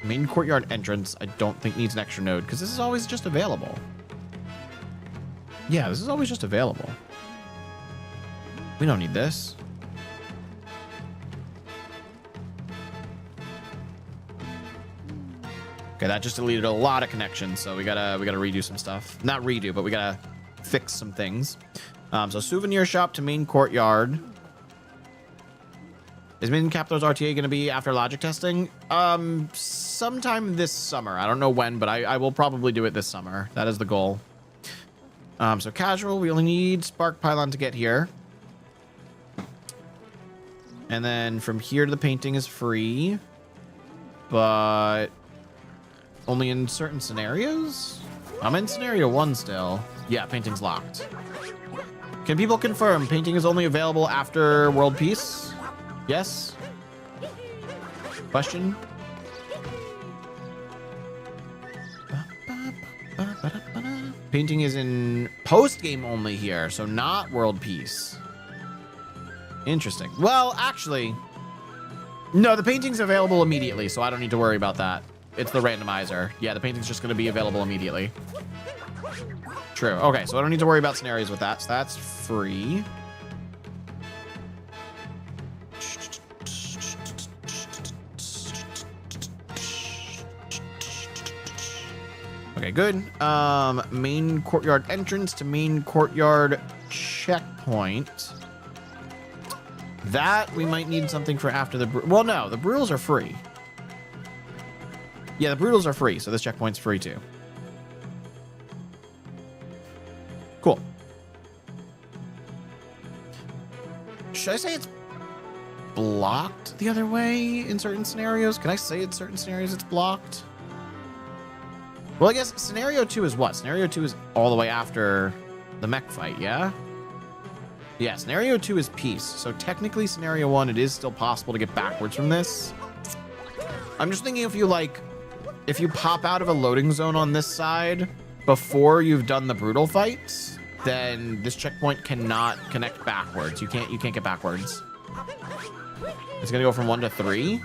Main courtyard entrance, I don't think needs an extra node because this is always just available. Yeah, this is always just available. We don't need this. Okay, that just deleted a lot of connections, so we gotta redo some stuff. Not redo, but we gotta fix some things. So souvenir shop to main courtyard. Is main Capitals RTA going to be after logic testing? Sometime this summer. I don't know when, but I will probably do it this summer. That is the goal. So casual, we only need Spark Pylon to get here. And then from here to the painting is free. But only in certain scenarios? I'm in scenario 1 still. Yeah, painting's locked. Can people confirm painting is only available after World Peace? Yes? Question? Painting is in post-game only here, so not World Peace. Interesting. Well, actually, no, the painting's available immediately, so I don't need to worry about that. It's the randomizer. Yeah, the painting's just going to be available immediately. True. Okay, so I don't need to worry about scenarios with that. So that's free. Okay, good. Main courtyard entrance to main courtyard checkpoint. That we might need something for after the... Well, no, the brutals are free. Yeah, the brutals are free, so this checkpoint's free too. Cool. Should I say it's blocked the other way in certain scenarios? Can I say in certain scenarios it's blocked? Well, I guess scenario 2 is what? Scenario 2 is all the way after the mech fight, yeah? Yeah, scenario 2 is peace. So technically scenario 1, it is still possible to get backwards from this. I'm just thinking if you pop out of a loading zone on this side before you've done the brutal fights, then this checkpoint cannot connect backwards. You can't get backwards. It's gonna go from 1 to 3.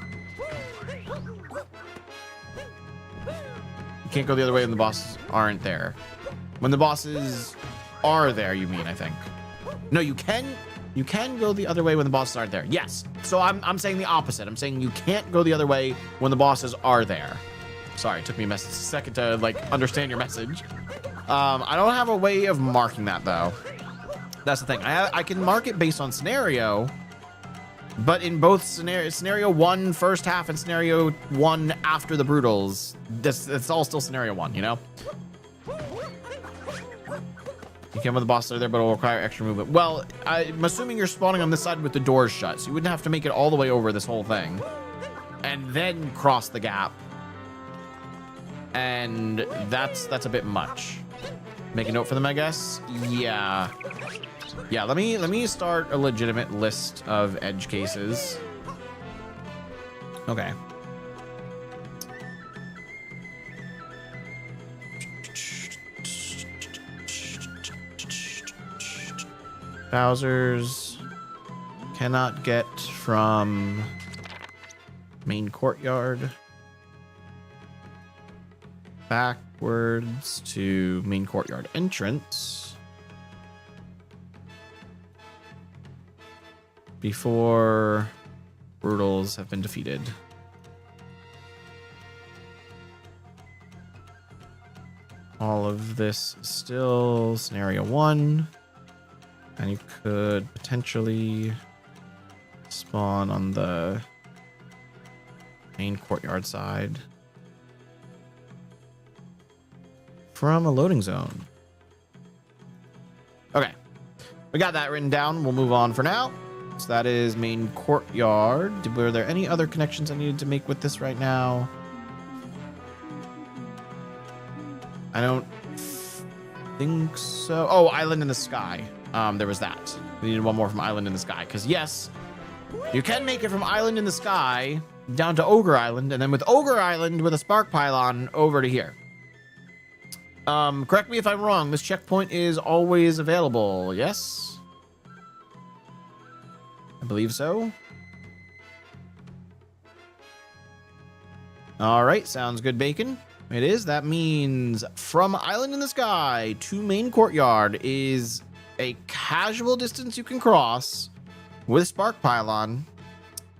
You can't go the other way when the bosses aren't there. When the bosses are there, you mean, I think. No, you can go the other way when the bosses aren't there. Yes. So I'm saying the opposite. I'm saying you can't go the other way when the bosses are there. Sorry, it took me a second to understand your message. I don't have a way of marking that though. That's the thing. I can mark it based on scenario, but in both scenario 1 first half and scenario 1 after the brutals, it's all still scenario 1, you know? You can when the bosses are there, but it'll require extra movement. Well, I'm assuming you're spawning on this side with the doors shut, so you wouldn't have to make it all the way over this whole thing and then cross the gap. And that's a bit much. Make a note for them, I guess. Yeah. Yeah, let me start a legitimate list of edge cases. Okay. Bowser's cannot get from main courtyard backwards to main courtyard entrance before brutals have been defeated. All of this is still scenario 1, and you could potentially spawn on the main courtyard side from a loading zone. Okay, we got that written down. We'll move on for now. So that is main courtyard. Were there any other connections I needed to make with this right now? I don't think so. Oh, Island in the Sky. There was that. We needed one more from Island in the Sky. Because yes, you can make it from Island in the Sky down to Ogre Island, and then with Ogre Island with a spark pylon over to here. Correct me if I'm wrong. This checkpoint is always available. Yes? I believe so. All right. Sounds good, Bacon. It is. That means from Island in the Sky to main courtyard is a casual distance you can cross with spark pylon,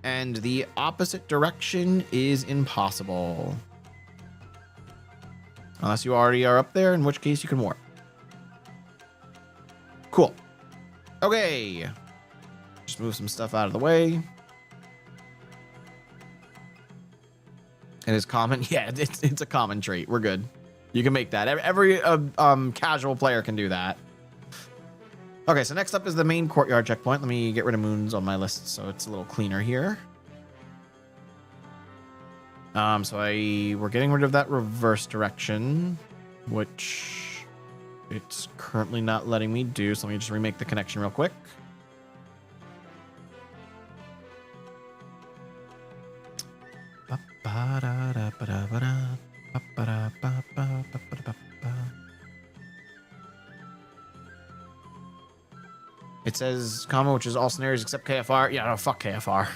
and the opposite direction is impossible. Unless you already are up there, in which case you can warp. Cool. Okay. Just move some stuff out of the way. It is common. Yeah, it's a common trait. We're good. You can make that. Every casual player can do that. Okay, so next up is the main courtyard checkpoint. Let me get rid of moons on my list so it's a little cleaner here. So we're getting rid of that reverse direction, which it's currently not letting me do. So let me just remake the connection real quick. It says comma, which is all scenarios except KFR. Yeah, no, fuck KFR.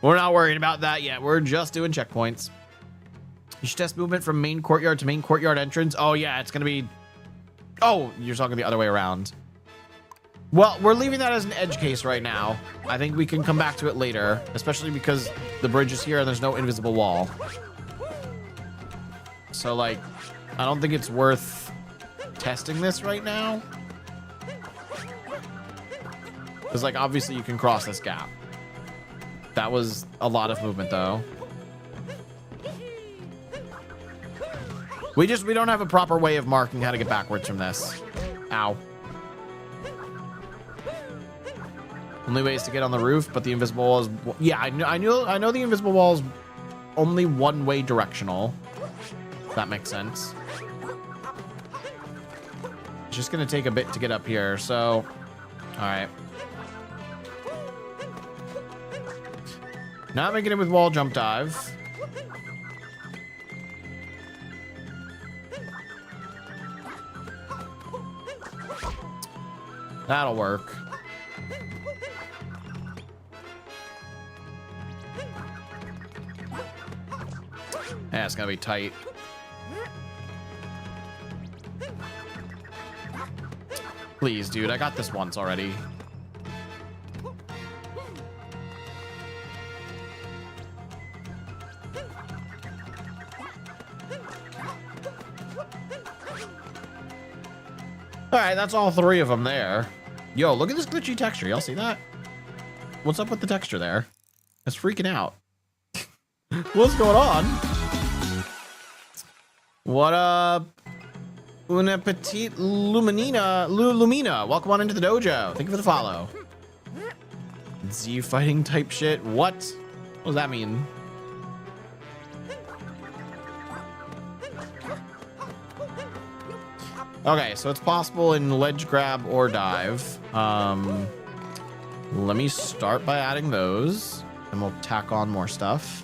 We're not worried about that yet. We're just doing checkpoints. You should test movement from main courtyard to main courtyard entrance. Oh, yeah, it's going to be... Oh, you're talking the other way around. Well, we're leaving that as an edge case right now. I think we can come back to it later, especially because the bridge is here and there's no invisible wall. So, like, I don't think it's worth testing this right now. Because, like, obviously you can cross this gap. That was a lot of movement, though. We don't have a proper way of marking how to get backwards from this. Ow. Only ways to get on the roof, but the invisible wall is... Yeah, I know the invisible wall is only one way directional. If that makes sense. It's just going to take a bit to get up here, so... Alright. Not making it with wall jump dive. That'll work. Yeah, it's gonna be tight. Please, dude, I got this once already. All right, that's all three of them there. Yo, look at this glitchy texture. Y'all see that? What's up with the texture there? It's freaking out. What's going on? What up? Una petite Lumina. Welcome on into the dojo. Thank you for the follow. Z fighting type shit. What? What does that mean? Okay, so it's possible in ledge grab or dive. Let me start by adding those, and we'll tack on more stuff.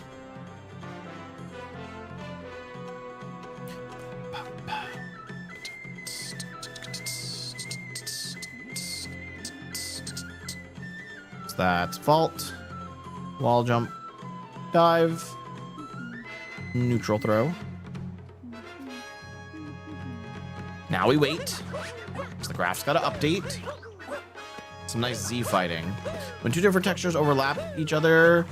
So that's vault, wall jump, dive, neutral throw. Now we wait. So the graph's got to update. Some nice Z fighting. When two different textures overlap each other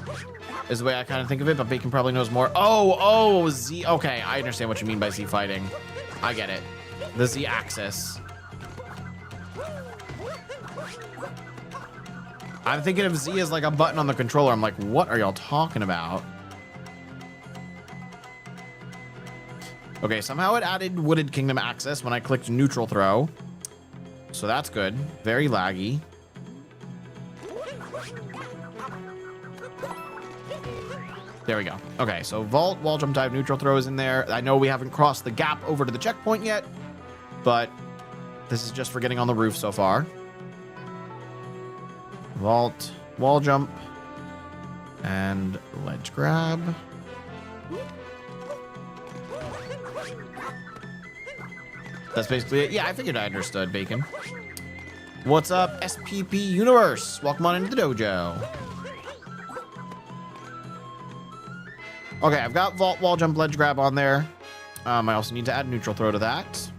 is the way I kind of think of it, but Bacon probably knows more. Oh, Z. Okay, I understand what you mean by Z fighting. I get it. The Z axis. I'm thinking of Z as like a button on the controller. I'm like, what are y'all talking about? Okay, somehow it added Wooded Kingdom access when I clicked neutral throw. So that's good. Very laggy. There we go. Okay, so vault, wall jump dive, neutral throw is in there. I know we haven't crossed the gap over to the checkpoint yet, but this is just for getting on the roof so far. Vault, wall jump, and ledge grab. That's basically it. Yeah, I figured I understood, Bacon. What's up, SPP Universe? Welcome on into the dojo. Okay, I've got vault, wall jump, ledge grab on there. I also need to add neutral throw to that.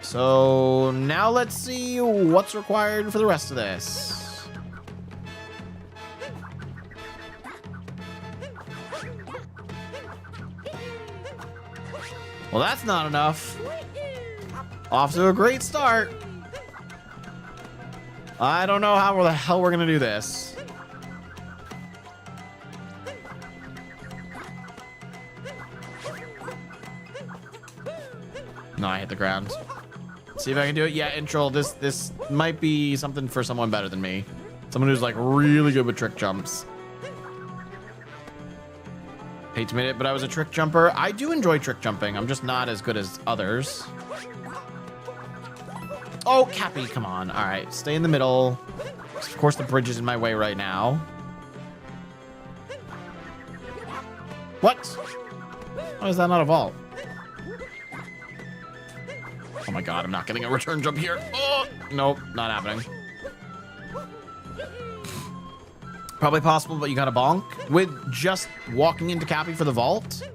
So now let's see what's required for the rest of this. Well, that's not enough. Off to a great start. I don't know how the hell we're gonna do this. No, I hit the ground. See if I can do it. Yeah, intro. This might be something for someone better than me. Someone who's like really good with trick jumps. Hate to admit it, but I was a trick jumper. I do enjoy trick jumping. I'm just not as good as others. Oh, Cappy, come on. All right, stay in the middle. Of course, the bridge is in my way right now. What? How is that not a vault? Oh my god, I'm not getting a return jump here. Oh, nope, not happening. Probably possible, but you gotta bonk. With just walking into Cappy for the vault?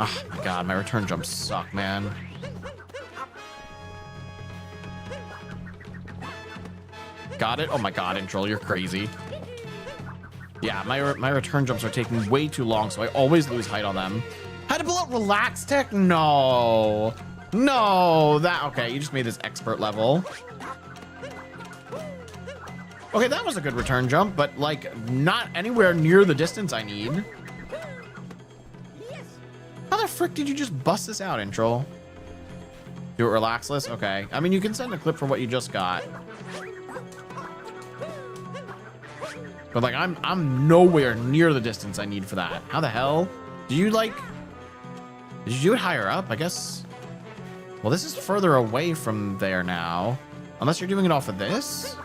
Oh my god, my return jumps suck, man. Got it? Oh my god, Intro, you're crazy. Yeah, my return jumps are taking way too long, so I always lose height on them. Had to pull out relax tech? No. No, okay, you just made this expert level. Okay, that was a good return jump, but like not anywhere near the distance I need. How the frick did you just bust this out, Intro? Do it relaxless? Okay. I mean, you can send a clip for what you just got. But like, I'm nowhere near the distance I need for that. How the hell? Did you do it higher up? I guess. Well, this is further away from there now. Unless you're doing it off of this?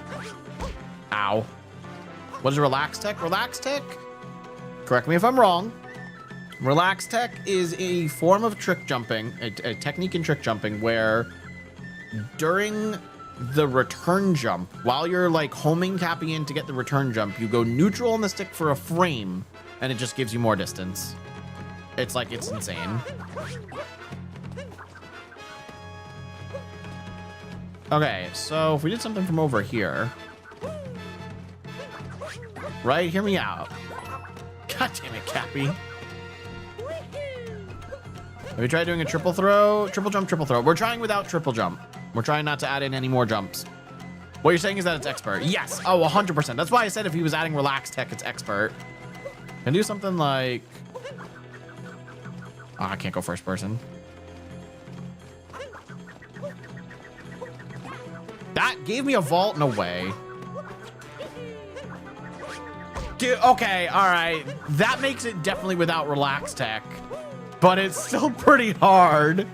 Ow. What is relax tech? Relax tech? Correct me if I'm wrong. Relax tech is a form of trick jumping, a technique in trick jumping where during the return jump, while you're like homing Cappy in to get the return jump, you go neutral on the stick for a frame and it just gives you more distance. It's insane. Okay, so if we did something from over here, right? Hear me out. God damn it, Cappy. Have we tried doing a triple throw? Triple jump, triple throw. We're trying without triple jump. We're trying not to add in any more jumps. What you're saying is that it's expert. Yes. Oh, 100%. That's why I said if he was adding relax tech, it's expert. Can do something like... Oh, I can't go first person. That gave me a vault? No way. Dude, okay, all right. That makes it definitely without relax tech. But it's still pretty hard.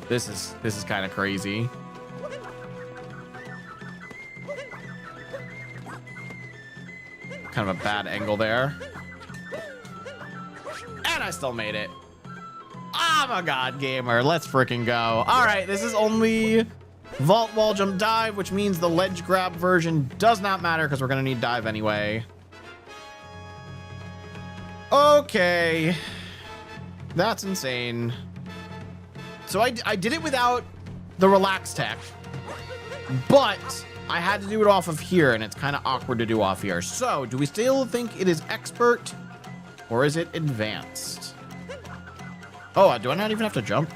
This is kind of crazy. Kind of a bad angle there. And I still made it. Oh my god, gamer. Let's freaking go. All right, this is only vault, wall, jump, dive, which means the ledge grab version does not matter because we're going to need dive anyway. Okay. That's insane. So I did it without the relax tech, but I had to do it off of here, and it's kind of awkward to do off here. So do we still think it is expert, or is it advanced? Oh, do I not even have to jump?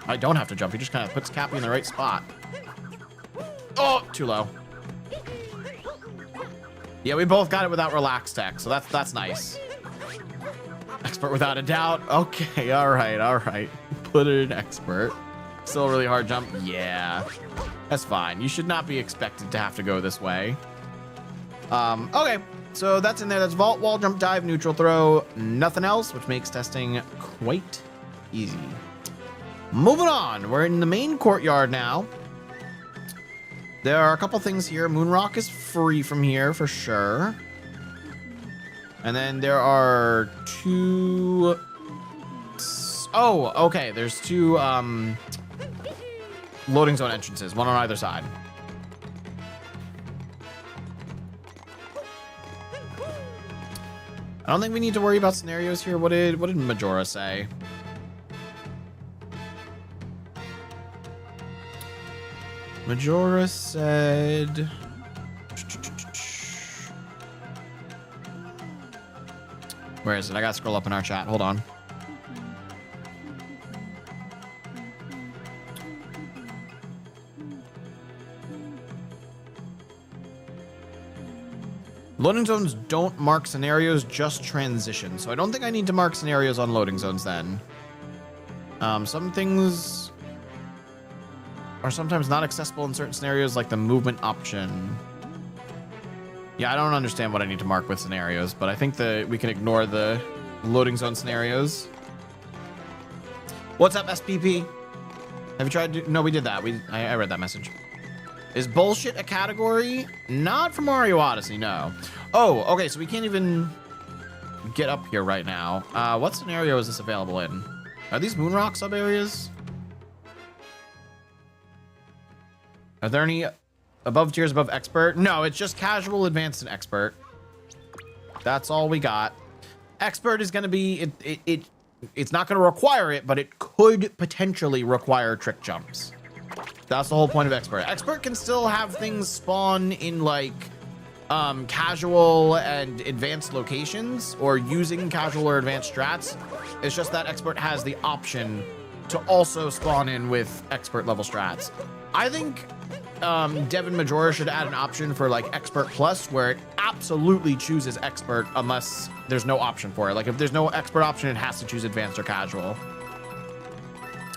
I don't have to jump. He just kind of puts Cappy in the right spot. Oh, too low. Yeah, we both got it without relax tech, so that's nice. Expert without a doubt. Okay, all right. Put it in expert. Still a really hard jump. Yeah, that's fine. You should not be expected to have to go this way. Okay, so that's in there. That's vault, wall, jump, dive, neutral throw. Nothing else, which makes testing quite easy. Moving on, we're in the main courtyard now. There are a couple things here. Moonrock is free from here for sure. And then there are two... Oh, okay. There's two loading zone entrances, one on either side. I don't think we need to worry about scenarios here. What did Majora say? Majora said... Where is it? I gotta scroll up in our chat. Hold on. Loading zones don't mark scenarios, just transitions. So I don't think I need to mark scenarios on loading zones then. Some things are sometimes not accessible in certain scenarios, like the movement option. Yeah, I don't understand what I need to mark with scenarios, but I think that we can ignore the loading zone scenarios. What's up, SPP? Have you tried to... No, we did that. I read that message. Is bullshit a category? Not for Mario Odyssey, no. Oh, okay, so we can't even get up here right now. What scenario is this available in? Are these Moonrock sub areas? Are there any above tiers above expert? No, it's just casual, advanced, and expert. That's all we got. Expert is going to be... It's not going to require it, but it could potentially require trick jumps. That's the whole point of expert. Expert can still have things spawn in like casual and advanced locations, or using casual or advanced strats. It's just that expert has the option to also spawn in with expert level strats. I think Devin Majora should add an option for like expert plus, where it absolutely chooses expert unless there's no option for it. Like if there's no expert option, it has to choose advanced or casual.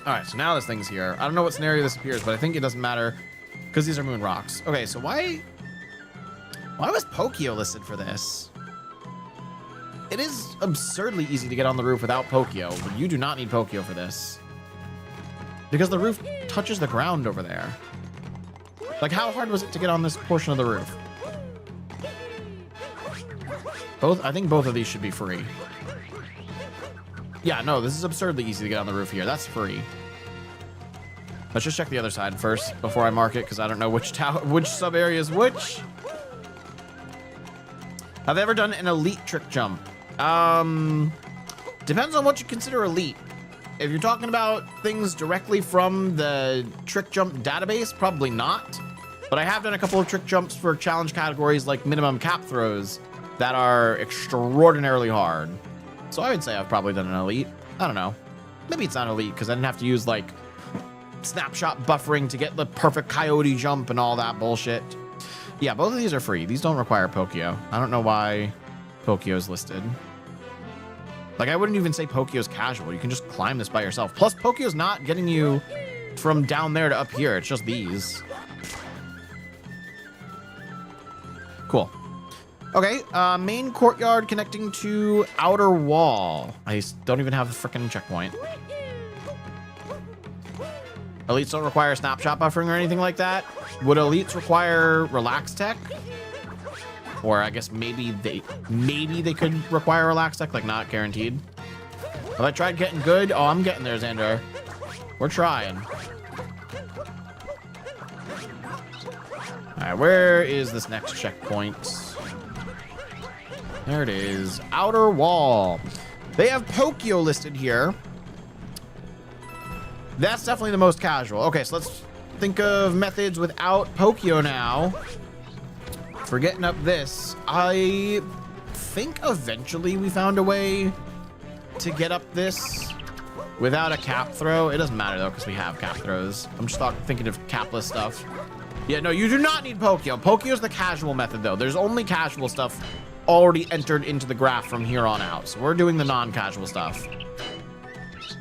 All right, so now this thing's here. I don't know what scenario this appears, but I think it doesn't matter because these are moon rocks. Okay, so why was Pokio listed for this? It is absurdly easy to get on the roof without Pokio, but you do not need Pokio for this. Because the roof touches the ground over there. Like, how hard was it to get on this portion of the roof? I think both of these should be free. Yeah, no, this is absurdly easy to get on the roof here. That's free. Let's just check the other side first before I mark it, because I don't know which sub area is which. Have I ever done an elite trick jump? Depends on what you consider elite. If you're talking about things directly from the trick jump database, probably not. But I have done a couple of trick jumps for challenge categories like minimum cap throws that are extraordinarily hard. So I would say I've probably done an elite. I don't know. Maybe it's not elite because I didn't have to use like snapshot buffering to get the perfect coyote jump and all that bullshit. Yeah, both of these are free. These don't require Pokio. I don't know why Pokio's listed. Like, I wouldn't even say Pokio's casual. You can just climb this by yourself. Plus, Pokio's not getting you from down there to up here. It's just these. Cool. Okay, main courtyard connecting to outer wall. I don't even have a freaking checkpoint. Elites don't require snapshot buffering or anything like that. Would elites require relax tech? Or I guess maybe they could require relax tech, like not guaranteed. Have I tried getting good? Oh, I'm getting there, Xander. We're trying. All right, where is this next checkpoint? There it is, outer wall. They have Pokio listed here. That's definitely the most casual. Okay, so let's think of methods without Pokio now. For getting up this, I think eventually we found a way to get up this without a cap throw. It doesn't matter though, because we have cap throws. I'm just thinking of capless stuff. Yeah, no, you do not need Pokio. Pokio's the casual method though. There's only casual stuff already entered into the graph from here on out. So we're doing the non-casual stuff.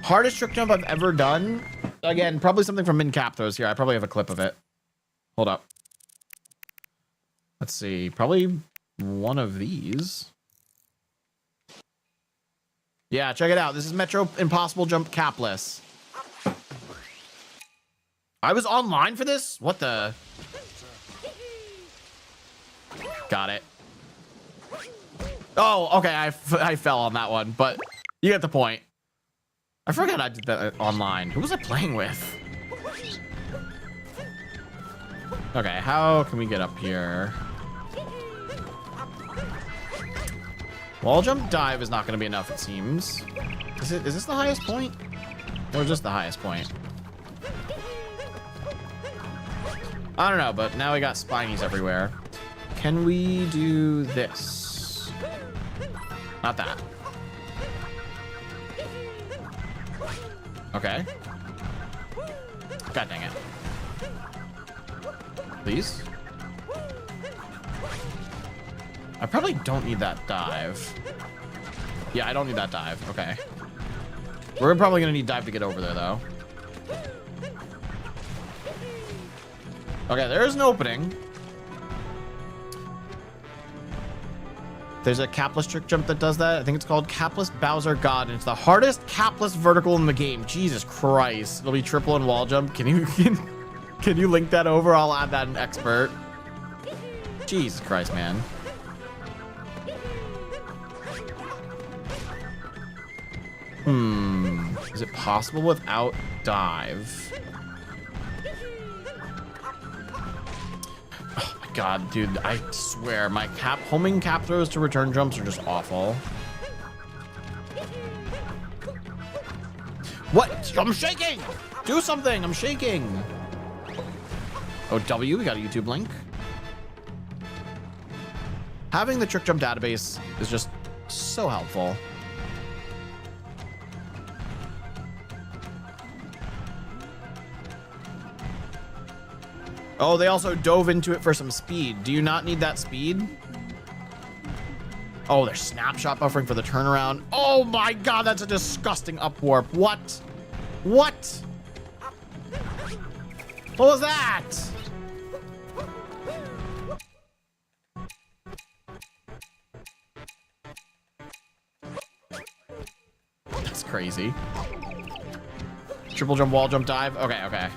Hardest trick jump I've ever done. Again, probably something from min cap throws here. I probably have a clip of it. Hold up. Let's see. Probably one of these. Yeah, check it out. This is Metro Impossible Jump capless. I was online for this? What the? Got it. Oh, okay. I fell on that one, but you get the point. I forgot I did that online. Who was I playing with? Okay, how can we get up here? Wall jump dive is not going to be enough, it seems. Is this the highest point? Or is this the highest point? I don't know, but now we got spinies everywhere. Can we do this? Not that. Okay. God dang it. Please? I probably don't need that dive. Yeah, I don't need that dive. Okay. We're probably gonna need dive to get over there, though. Okay, there's an opening. There's a capless trick jump that does that. I think it's called Capless Bowser God, and it's the hardest capless vertical in the game. Jesus Christ. It'll be triple and wall jump. Can you link that over? I'll add that in expert. Jesus Christ, man. Is it possible without dive? Oh my god, dude, I swear my homing cap throws to return jumps are just awful. What? I'm shaking! Do something! I'm shaking! Oh, W, we got a YouTube link. Having the trick jump database is just so helpful. Oh, they also dove into it for some speed. Do you not need that speed? Oh, they're snapshot buffering for the turnaround. Oh my God, that's a disgusting up warp. What? What? What was that? That's crazy. Triple jump, wall jump, dive. Okay, okay.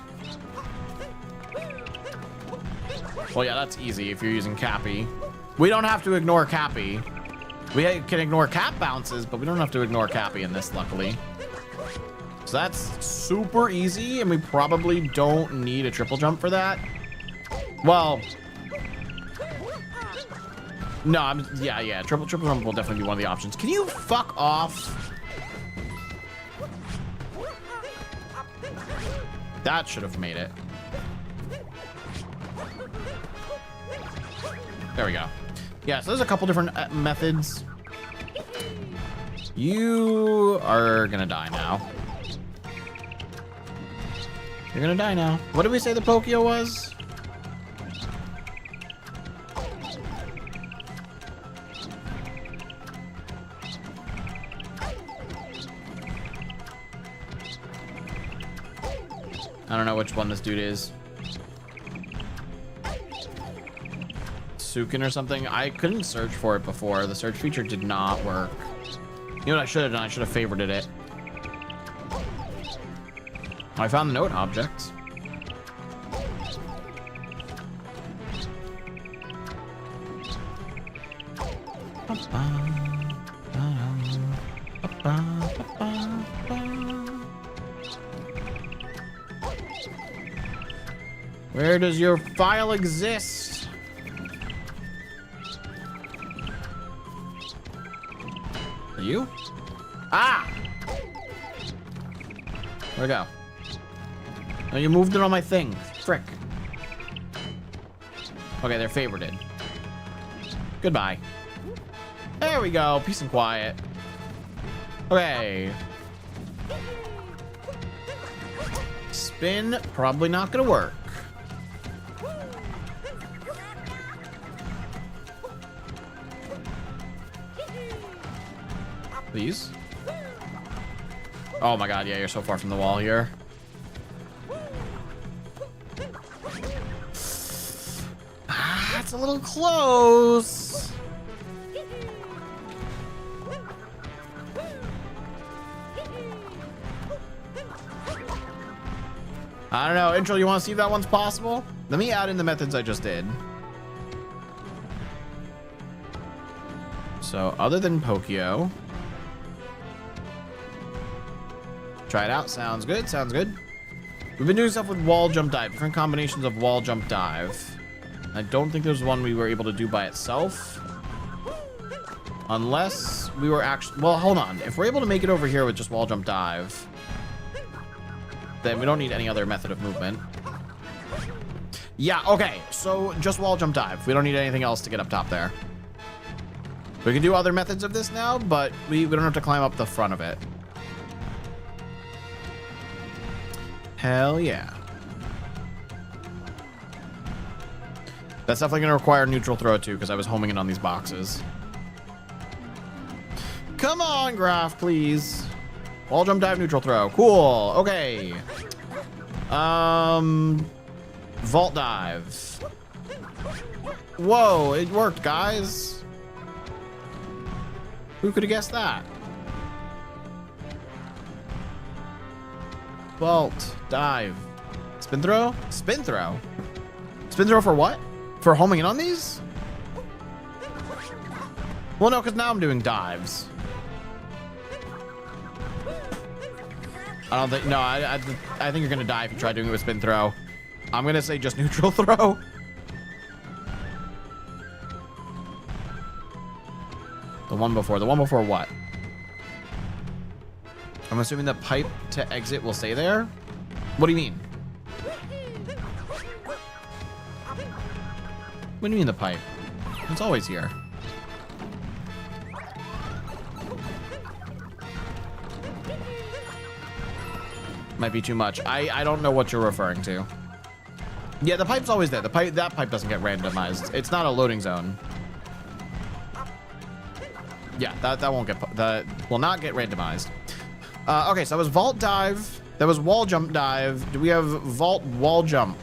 Well, yeah, that's easy if you're using Cappy. We don't have to ignore Cappy. We can ignore cap bounces, but we don't have to ignore Cappy in this, luckily. So that's super easy, and we probably don't need a triple jump for that. Well, no, yeah. Triple jump will definitely be one of the options. Can you fuck off? That should have made it. There we go. Yeah, so there's a couple different methods. You are gonna die now. You're gonna die now. What did we say the Pokio was? I don't know which one this dude is. Sukin or something. I couldn't search for it before. The search feature did not work. You know what I should have done? I should have favorited it. I found the note object. Where does your file exist? Are you? Ah! Where'd it go? Oh, you moved it on my thing. Frick. Okay, they're favorited. Goodbye. There we go. Peace and quiet. Okay. Spin, probably not gonna work. Please. Oh my God, yeah, you're so far from the wall here. Ah, it's a little close. I don't know. Intro, you want to see if that one's possible? Let me add in the methods I just did. So, other than Pokio. Try it out. Sounds good. Sounds good. We've been doing stuff with wall jump dive. Different combinations of wall jump dive. I don't think there's one we were able to do by itself. Unless we were actually... Well, hold on. If we're able to make it over here with just wall jump dive, then we don't need any other method of movement. Yeah, okay. So just wall jump dive. We don't need anything else to get up top there. We can do other methods of this now, but we don't have to climb up the front of it. Hell yeah. That's definitely going to require neutral throw too, because I was homing in on these boxes. Come on, Graph, please. Wall jump dive, neutral throw. Cool. Okay. Vault dive. Whoa, it worked, guys. Who could have guessed that? Vault dive. Spin throw? Spin throw. Spin throw for what? For homing in on these? Well, no, because now I'm doing dives. I don't think... No, I think you're going to die if you try doing it with spin throw. I'm going to say just neutral throw. The one before. The one before what? I'm assuming the pipe to exit will stay there. What do you mean? What do you mean the pipe? It's always here. Might be too much. I don't know what you're referring to. Yeah, the pipe's always there. That pipe doesn't get randomized. It's not a loading zone. Yeah, that won't get, that will not get randomized. Okay, so that was vault dive. That was wall jump dive. Do we have vault wall jump?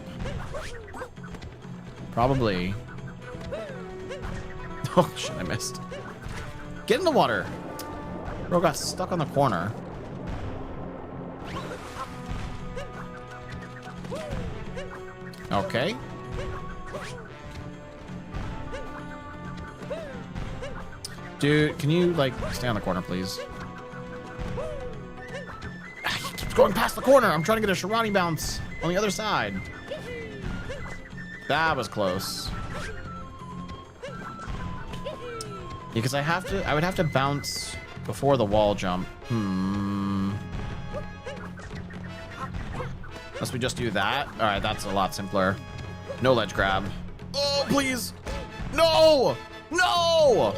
Probably. Oh shit, I missed. Get in the water. Bro got stuck on the corner. Okay. Dude, can you like stay on the corner, please? He keeps going past the corner. I'm trying to get a Shirani bounce on the other side. That was close. Because I would have to bounce before the wall jump. Unless we just do that. All right, that's a lot simpler. No ledge grab. Oh, please. No! No!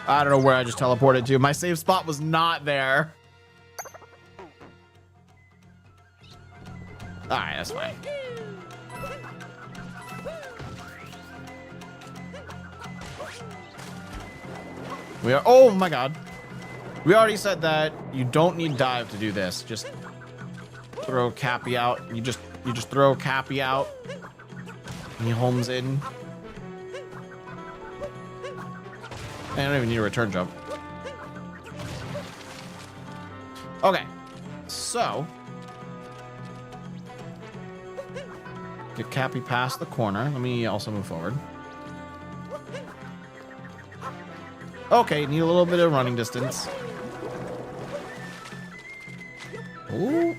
I don't know where I just teleported to. My save spot was not there. All right, that's fine. We are, oh my God. We already said that you don't need dive to do this. Just throw Cappy out. You just throw Cappy out. And he homes in. I don't even need a return jump. Okay. So. Get Cappy past the corner. Let me also move forward. Okay, need a little bit of running distance. Ooh.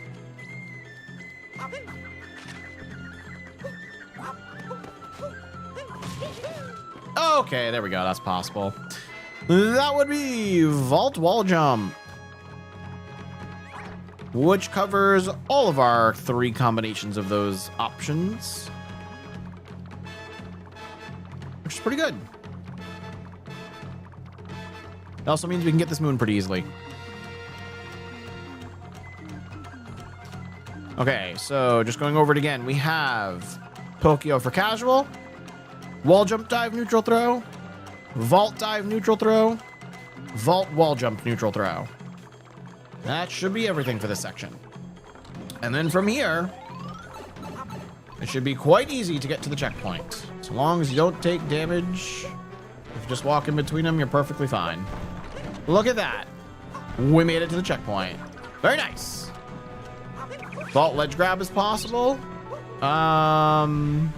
Okay, there we go. That's possible. That would be vault wall jump, which covers all of our 3 combinations of those options, which is pretty good. It also means we can get this moon pretty easily. Okay, so just going over it again, we have Tokyo for casual, wall jump dive neutral throw, vault dive neutral throw, vault wall jump neutral throw. That should be everything for this section. And then from here, it should be quite easy to get to the checkpoint. So long as you don't take damage, if you just walk in between them, you're perfectly fine. Look at that. We made it to the checkpoint. Very nice. Vault ledge grab is possible. Vault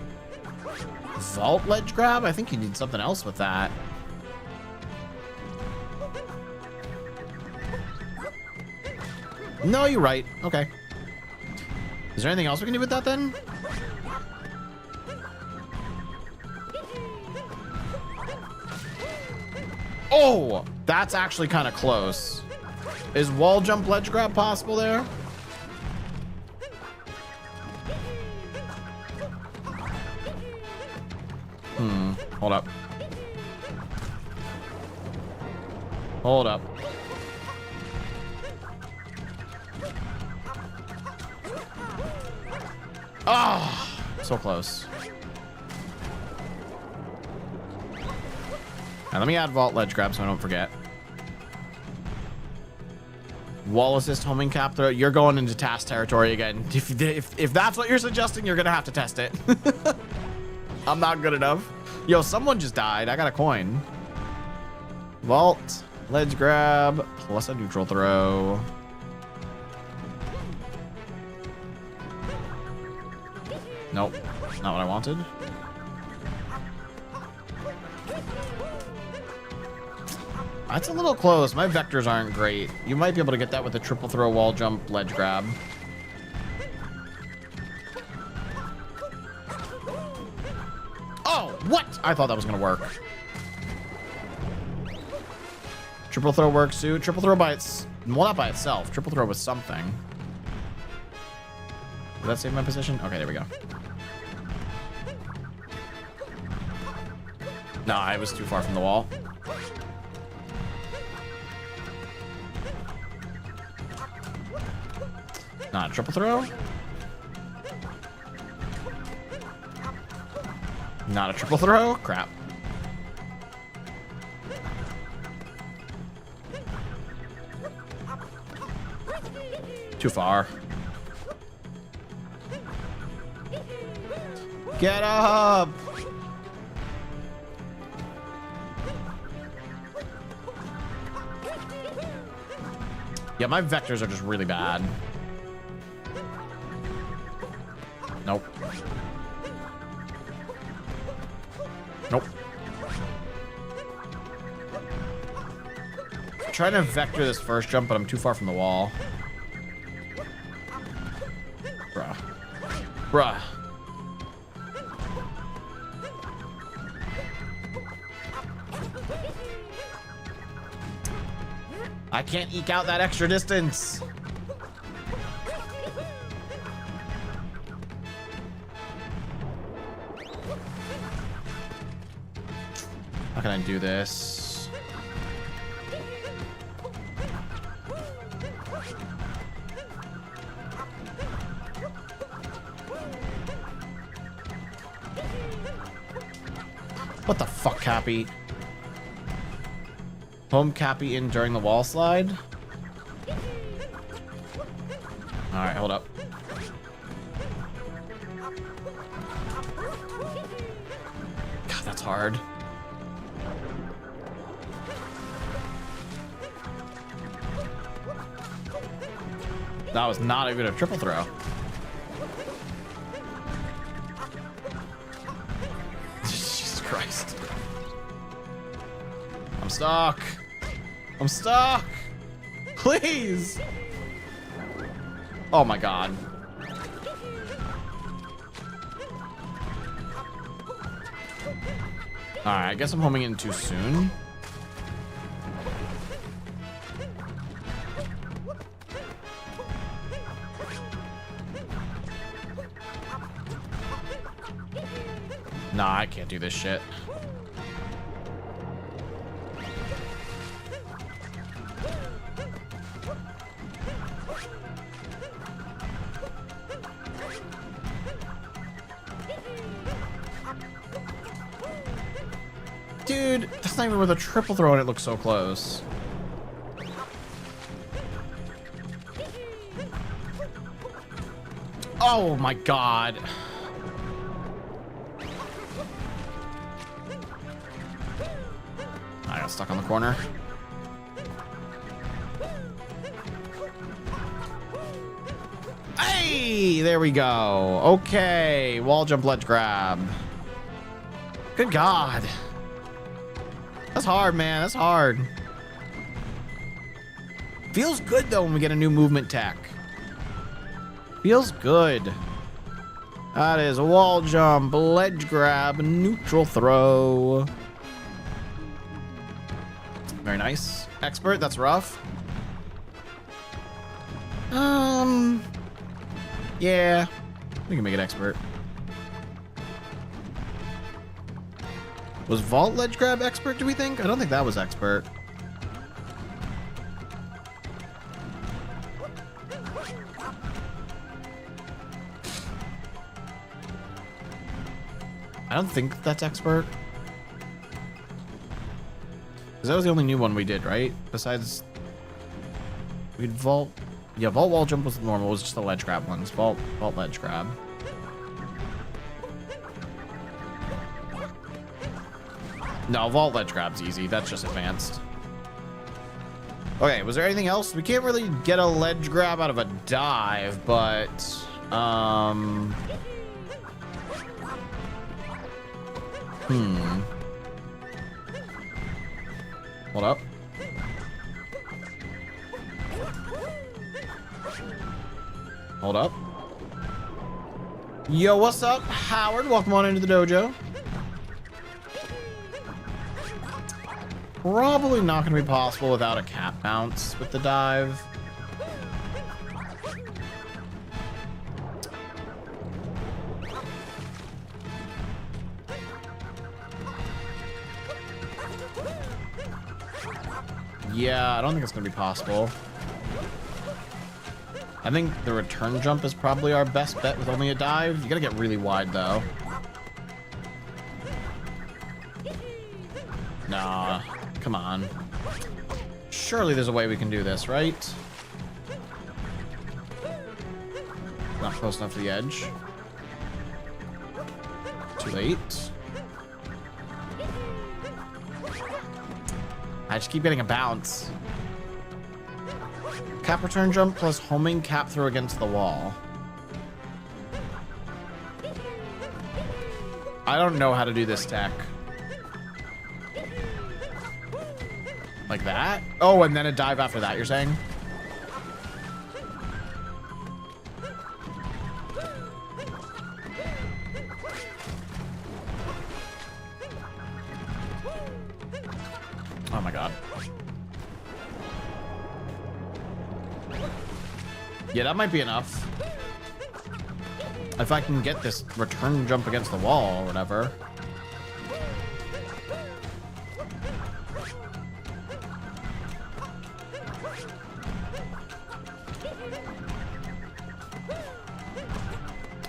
ledge grab? I think you need something else with that. No, you're right. Okay. Is there anything else we can do with that then? Oh, that's actually kind of close. Is wall jump ledge grab possible there? Hold up. Hold up. Ah, oh, so close. Now let me add vault ledge grab so I don't forget. Wall assist homing cap throw. You're going into task territory again. If that's what you're suggesting, you're gonna have to test it. I'm not good enough. Yo, someone just died. I got a coin. Vault ledge grab plus a neutral throw. Nope, not what I wanted. That's a little close. My vectors aren't great. You might be able to get that with a triple throw wall jump ledge grab. Oh, what? I thought that was gonna work. Triple throw works too. Triple throw by its, well, not by itself. Triple throw with something. Did that save my position? Okay, there we go. No, I was too far from the wall. Not a triple throw. Not a triple throw. Crap. Too far. Get up! Yeah, my vectors are just really bad. Nope. Nope. I'm trying to vector this first jump, but I'm too far from the wall. Bruh. Bruh. I can't eke out that extra distance. How can I do this? What the fuck, Cappy? Home Cappy in during the wall slide? Alright, hold up. God, that's hard. That was not even a triple throw. Jesus Christ. I'm stuck. I'm stuck. Please. Oh my God. All right, I guess I'm homing in too soon. Nah, I can't do this shit. Dude, that's not even with a triple throw and it looks so close. Oh my God. I got stuck on the corner. Hey, there we go. Okay, wall jump, ledge grab. Good God. That's hard, man. That's hard. Feels good, though, when we get a new movement tech. Feels good. That is a wall jump, ledge grab, neutral throw. Very nice. Expert, that's rough. Yeah. We can make it expert. Was vault ledge grab expert, do we think? I don't think that was expert. I don't think that's expert. Because that was the only new one we did, right? Besides, we'd vault. Yeah, vault wall jump was normal. It was just the ledge grab ones. Vault ledge grab. No, vault ledge grab's easy. That's just advanced. Okay, was there anything else? We can't really get a ledge grab out of a dive, but Hold up. Hold up. Yo, what's up, Howard? Welcome on into the dojo. Probably not going to be possible without a cap bounce with the dive. Yeah, I don't think it's going to be possible. I think the return jump is probably our best bet with only a dive. You got to get really wide, though. Nah, come on. Surely there's a way we can do this, right? Not close enough to the edge. Too late. I just keep getting a bounce. Cap return jump plus homing cap throw against the wall. I don't know how to do this tech. Like that? Oh, and then a dive after that, you're saying? Oh my god. Yeah, that might be enough. If I can get this return jump against the wall or whatever.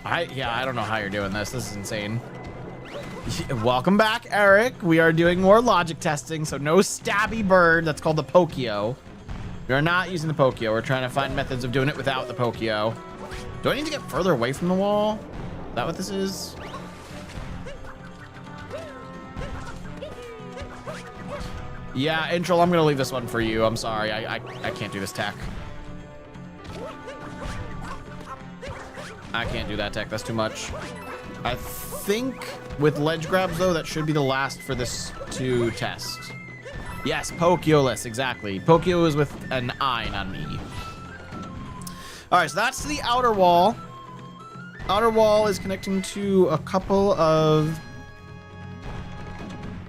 I don't know how you're doing this. This is insane. Welcome back, Eric. We are doing more logic testing, so no stabby bird. That's called the Pokio. We are not using the Pokio. We're trying to find methods of doing it without the Pokio. Do I need to get further away from the wall? Is that what this is? Yeah, Introl, I'm gonna leave this one for you. I'm sorry, I can't do this tech. I can't do that tech, that's too much. I think with ledge grabs though, that should be the last for this to test. Yes, Pokeoless, exactly. Pokio is with an I, not an E. All right, so that's the outer wall. Outer wall is connecting to a couple of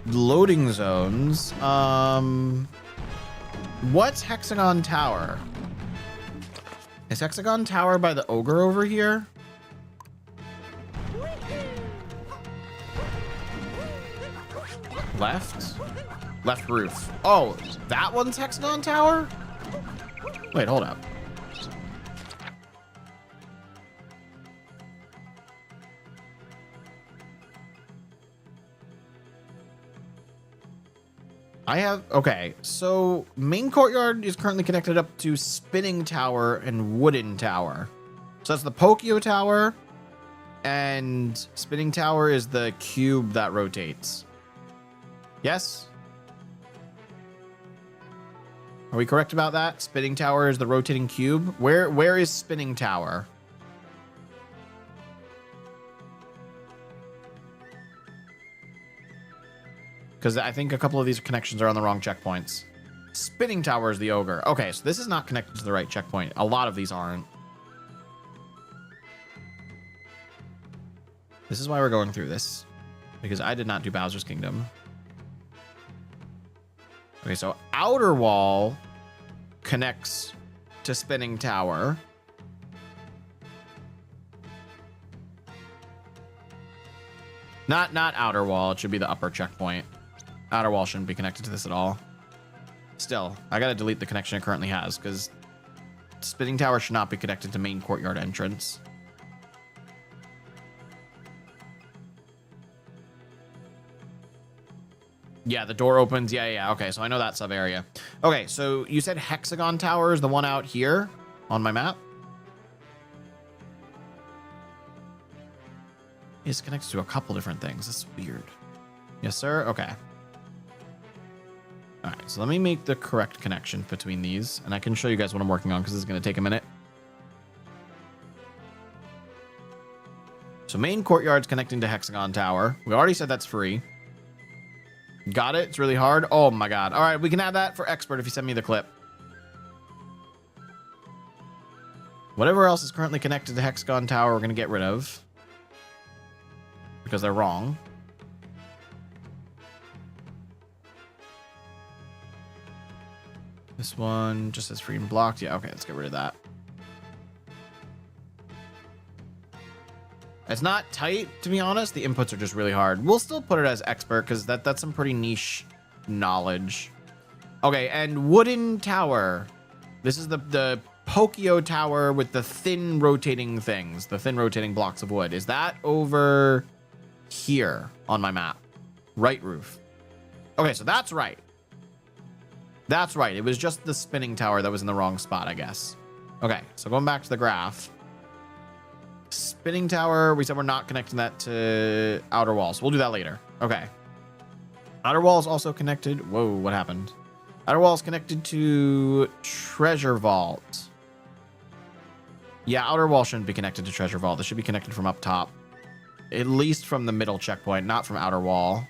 loading zones. What's Hexagon Tower? Is Hexagon Tower by the ogre over here? Left? Left roof. Oh, that one's Hexagon Tower? Wait, hold up. Okay, so main courtyard is currently connected up to spinning tower and wooden tower. So that's the Pokio tower, and spinning tower is the cube that rotates. Yes? Are we correct about that? Spinning tower is the rotating cube. Where is spinning tower? Because I think a couple of these connections are on the wrong checkpoints. Spinning tower is the ogre. Okay, so this is not connected to the right checkpoint. A lot of these aren't. This is why we're going through this. Because I did not do Bowser's Kingdom. Okay, so outer wall connects to spinning tower. Not outer wall. It should be the upper checkpoint. Outer wall shouldn't be connected to this at all. Still, I gotta delete the connection it currently has because spinning tower should not be connected to main courtyard entrance. Yeah, the door opens. Yeah. Okay, so I know that sub area. Okay, so you said Hexagon Tower is the one out here on my map. It's connected to a couple different things. That's weird. Yes, sir. Okay. All right, so let me make the correct connection between these, and I can show you guys what I'm working on because this is going to take a minute. So main courtyard's connecting to Hexagon Tower. We already said that's free. Got it? It's really hard. Oh my god. All right, we can add that for expert if you send me the clip. Whatever else is currently connected to Hexagon Tower, we're going to get rid of. Because they're wrong. This one just says free and blocked. Yeah, okay, let's get rid of that. It's not tight, to be honest. The inputs are just really hard. We'll still put it as expert because that's some pretty niche knowledge. Okay, and wooden tower. This is the Pokio tower with the thin rotating things, the thin rotating blocks of wood. Is that over here on my map? Right roof. Okay, so that's right. That's right. It was just the spinning tower that was in the wrong spot, I guess. Okay, so going back to the graph. Spinning tower, we said we're not connecting that to outer walls. We'll do that later. Okay. Outer wall is also connected. Whoa, what happened? Outer wall is connected to treasure vault. Yeah, outer wall shouldn't be connected to treasure vault. This should be connected from up top. At least from the middle checkpoint, not from outer wall.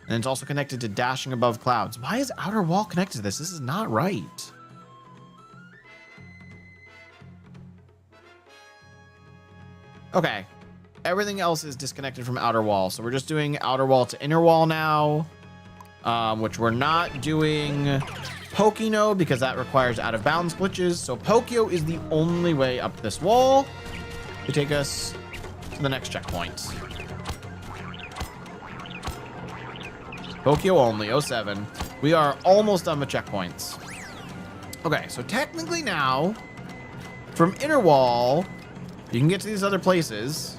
And it's also connected to dashing above clouds. Why is outer wall connected to this? This is not right. Okay. Everything else is disconnected from outer wall. So we're just doing outer wall to inner wall now. Which we're not doing Pokino because that requires out of bounds glitches. So Pokio is the only way up this wall to take us to the next checkpoint. Pokio only, 07. We are almost done with checkpoints. Okay, so technically now, from inner wall, you can get to these other places.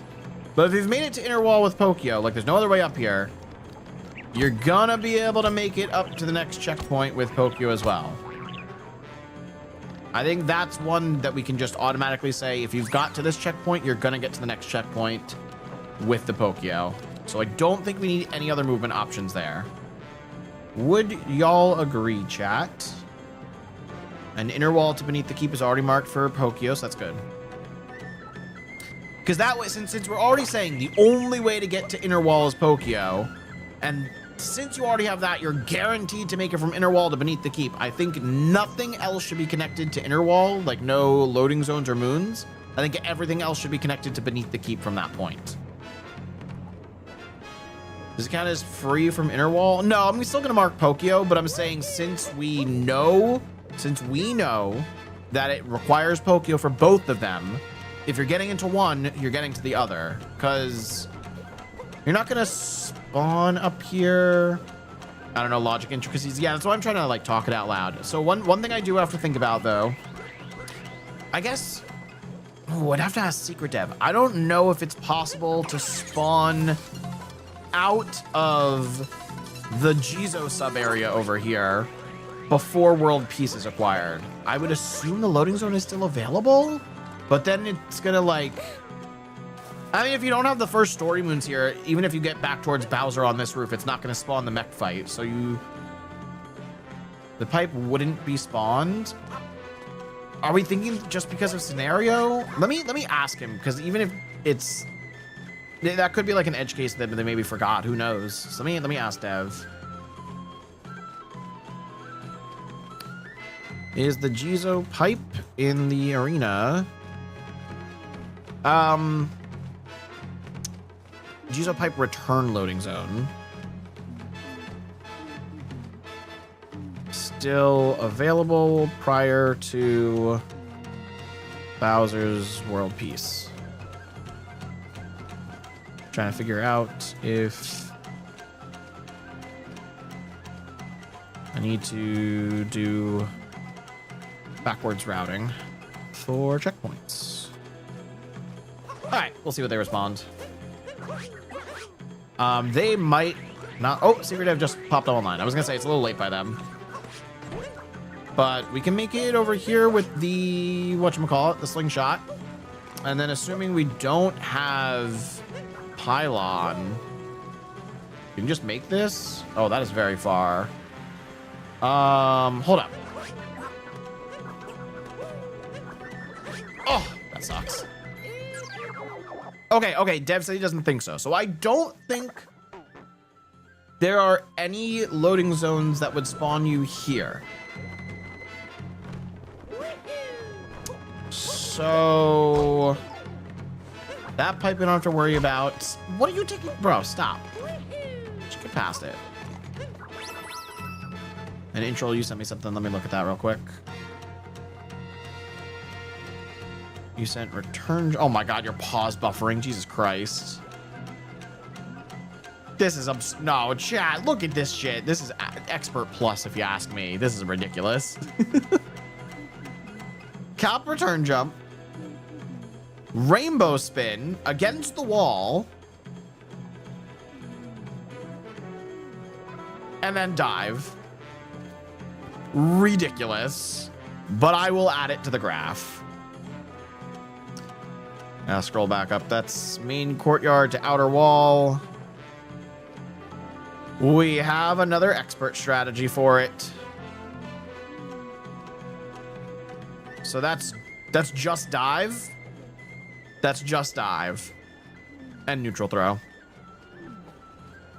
But if you've made it to inner wall with Pokio, like there's no other way up here, you're gonna be able to make it up to the next checkpoint with Pokio as well. I think that's one that we can just automatically say, if you've got to this checkpoint, you're gonna get to the next checkpoint with the Pokio. So I don't think we need any other movement options there. Would y'all agree, chat? An inner wall to beneath the keep is already marked for Pokio, so that's good. Because that way, since we're already saying the only way to get to inner wall is Pokio, and since you already have that, you're guaranteed to make it from inner wall to beneath the keep. I think nothing else should be connected to inner wall, like no loading zones or moons. I think everything else should be connected to beneath the keep from that point. Does it count as free from inner wall? No, I'm still gonna mark Pokio, but I'm saying since we know that it requires Pokio for both of them, if you're getting into one, you're getting to the other, because you're not gonna spawn up here. I don't know, logic intricacies. Yeah, that's why I'm trying to like talk it out loud. So one thing I do have to think about though, I guess, I'd have to ask Secret Dev. I don't know if it's possible to spawn out of the Jizo sub area over here before world peace is acquired. I would assume the loading zone is still available, but then it's gonna like, I mean, if you don't have the first story moons here, even if you get back towards Bowser on this roof, it's not gonna spawn the mech fight. So the pipe wouldn't be spawned. Are we thinking just because of scenario? Let me ask him, because even if it's, that could be like an edge case that they maybe forgot. Who knows? So let me ask Dev. Is the Jizo pipe in the arena? Jizo pipe return loading zone. Still available prior to Bowser's world peace. Trying to figure out if I need to do backwards routing for checkpoints. All right, we'll see what they respond. They might not. Oh, Secret Dev just popped online. I was gonna say it's a little late by them, but we can make it over here with the whatchamacallit, the slingshot, and then assuming we don't have pylon, you can just make this. Oh, that is very far. Hold up. Oh, that sucks. Okay, Dev said he doesn't think so. So I don't think there are any loading zones that would spawn you here. So that pipe we don't have to worry about. What are you taking? Bro, stop. Just get past it. And intro, you sent me something. Let me look at that real quick. You sent return. Oh my god, your pause buffering. Jesus Christ. This is no, chat. Look at this shit. This is expert plus, if you ask me. This is ridiculous. Cap return jump. Rainbow spin against the wall. And then dive. Ridiculous. But I will add it to the graph. Now scroll back up. That's main courtyard to outer wall. We have another expert strategy for it. So that's just dive. That's just dive. And neutral throw.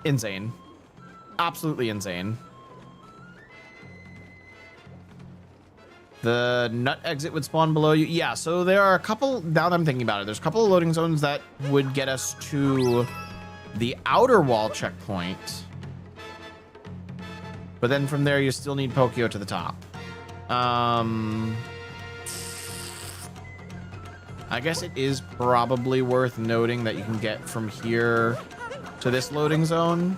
Insane. Absolutely insane. The nut exit would spawn below you. Yeah, so there are a couple, now that I'm thinking about it, there's a couple of loading zones that would get us to the outer wall checkpoint. But then from there, you still need Pokio to the top. I guess it is probably worth noting that you can get from here to this loading zone.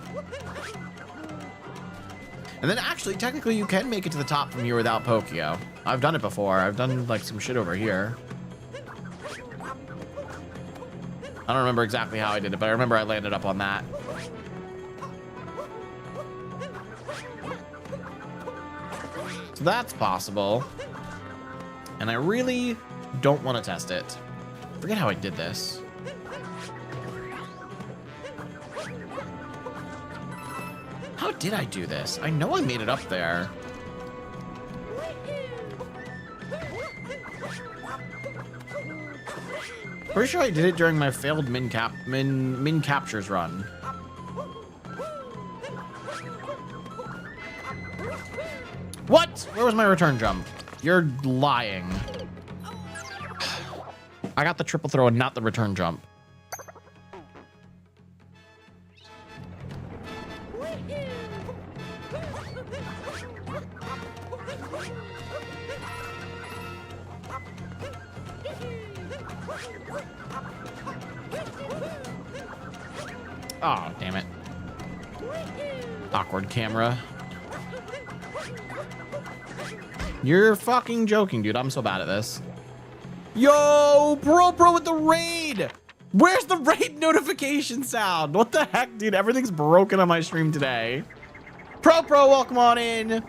And then actually, technically, you can make it to the top from here without Pokio. I've done it before. I've done like some shit over here. I don't remember exactly how I did it, but I remember I landed up on that. So that's possible. And I really don't want to test it. Forget how I did this. How did I do this? I know I made it up there. Pretty sure I did it during my failed min captures run. What? Where was my return jump? You're lying. I got the triple throw and not the return jump. Oh, damn it. Awkward camera. You're fucking joking, dude. I'm so bad at this. Yo, Pro with the raid. Where's the raid notification sound? What the heck, dude? Everything's broken on my stream today. Pro, welcome on in.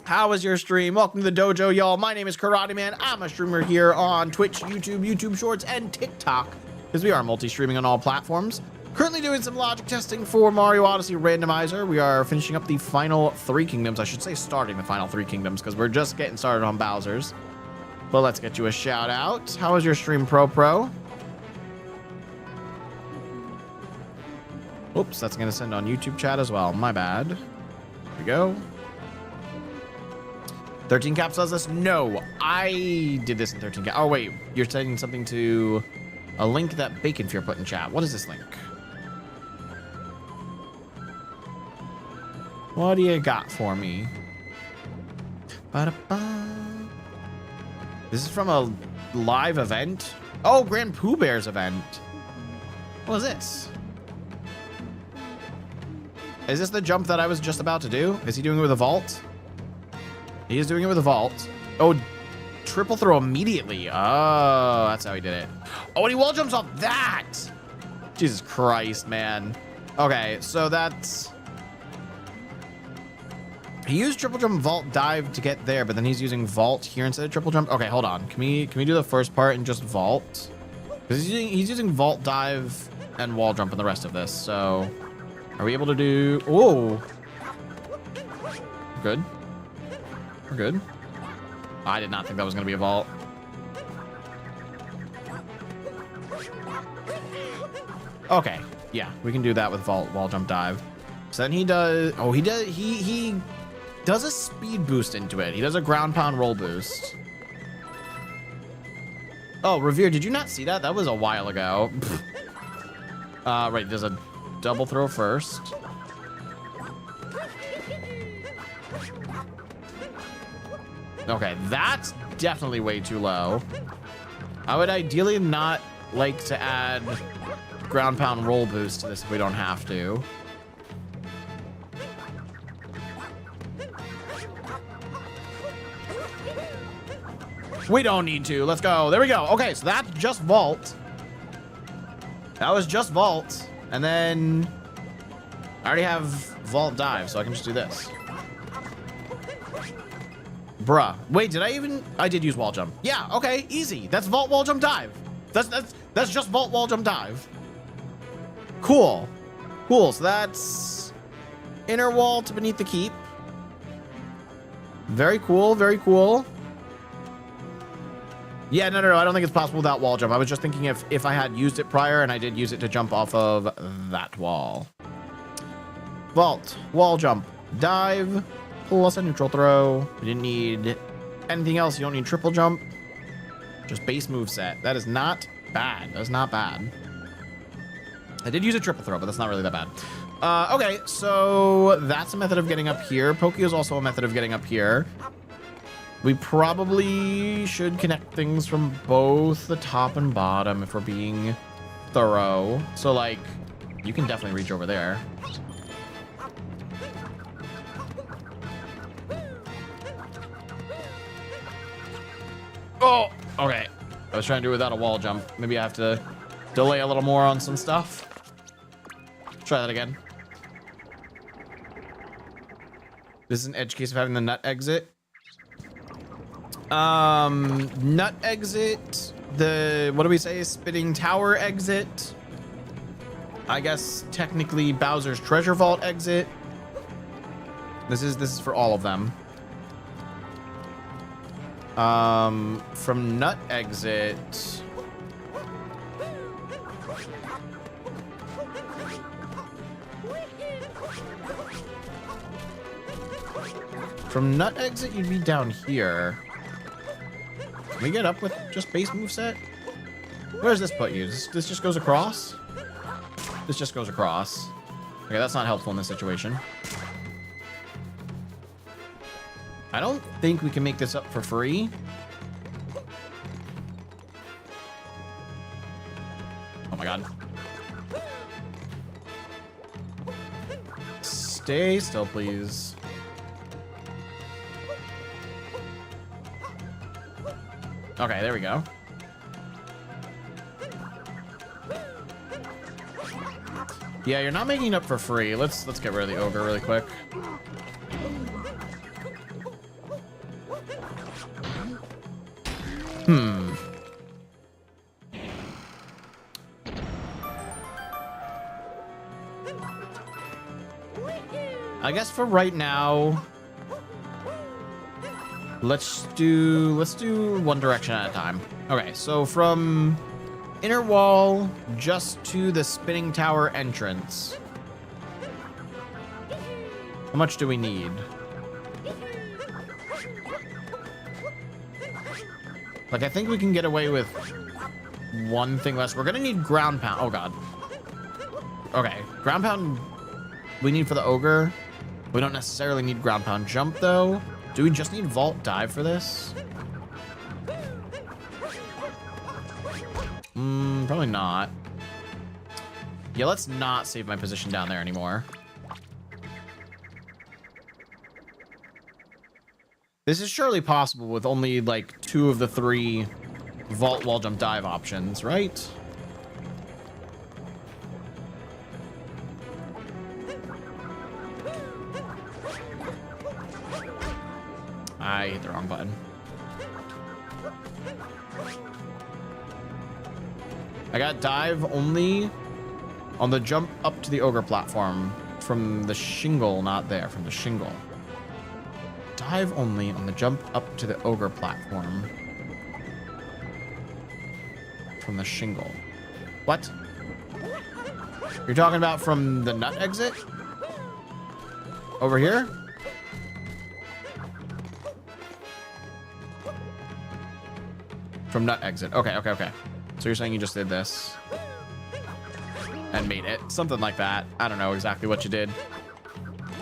How was your stream? Welcome to the dojo, y'all. My name is Karateman. I'm a streamer here on Twitch, YouTube Shorts, and TikTok, because we are multi-streaming on all platforms. Currently doing some logic testing for Mario Odyssey Randomizer. We are finishing up the final 3 kingdoms. I should say starting the final 3 kingdoms, because we're just getting started on Bowser's. But let's get you a shout out. How was your stream, Pro? Oops, that's going to send on YouTube chat as well. My bad. Here we go. 13 caps does this? No, I did this in 13 caps. Oh, wait. You're sending something to a link that Bacon Fear put in chat. What is this link? What do you got for me? Ba-da-ba. This is from a live event? Oh, Grand Pooh Bear's event. What is this? Is this the jump that I was just about to do? Is he doing it with a vault? He is doing it with a vault. Oh, triple throw immediately. Oh, that's how he did it. Oh, and he wall jumps off that. Jesus Christ, man. Okay, so that's... He used triple jump, vault, dive to get there, but then he's using vault here instead of triple jump. Okay, hold on. Can we do the first part and just vault? Because he's using vault, dive, and wall jump in the rest of this. So, are we able to do? Oh, good. We're good. I did not think that was gonna be a vault. Okay, yeah, we can do that with vault, wall jump, dive. So then he does. Oh, he does a speed boost into it. He does a ground pound roll boost. Oh, Revere, did you not see that? That was a while ago. Right, there's a double throw first. Okay, that's definitely way too low. I would ideally not like to add ground pound roll boost to this if we don't have to. We don't need to. Let's go. There we go. Okay, so that's just vault. That was just vault. And then I already have vault dive, so I can just do this. Bruh. Wait, did I even? I did use wall jump. Yeah, okay, easy. That's vault wall jump dive. That's just vault wall jump dive. Cool. Cool. So that's inner wall to beneath the keep. Very cool. Very cool. Yeah, no. I don't think it's possible without wall jump. I was just thinking if I had used it prior, and I did use it to jump off of that wall. Vault, wall jump, dive, plus a neutral throw. We didn't need anything else. You don't need triple jump. Just base move set. That is not bad. That's not bad. I did use a triple throw, but that's not really that bad. Okay, so that's a method of getting up here. Pokey is also a method of getting up here. We probably should connect things from both the top and bottom if we're being thorough. So, like, you can definitely reach over there. Oh, okay. I was trying to do it without a wall jump. Maybe I have to delay a little more on some stuff. Try that again. This is an edge case of having the nut exit. Nut exit. The, what do we say? Spinning tower exit. I guess technically Bowser's treasure vault exit. This is for all of them. From nut exit. From nut exit, you'd be down here. Can we get up with just base moveset? Where does this put you? This just goes across? This just goes across. Okay, that's not helpful in this situation. I don't think we can make this up for free. Oh my god. Stay still, please. Okay, there we go. Yeah, you're not making it up for free. Let's get rid of the ogre really quick. I guess for right now, let's do one direction at a time. Okay, so from inner wall just to the spinning tower entrance. How much do we need? Like, I think we can get away with one thing less. We're gonna need ground pound. Oh god. Okay, ground pound we need for the ogre. We don't necessarily need ground pound jump though. Do we just need vault dive for this? Probably not. Yeah, let's not save my position down there anymore. This is surely possible with only like 2 of the 3 vault wall jump dive options, right? I hit the wrong button. I got dive only on the jump up to the ogre platform from the shingle, not there, from the shingle. Dive only on the jump up to the ogre platform from the shingle. What? You're talking about from the nut exit? Over here? From nut exit. Okay. So you're saying you just did this and made it. Something like that. I don't know exactly what you did.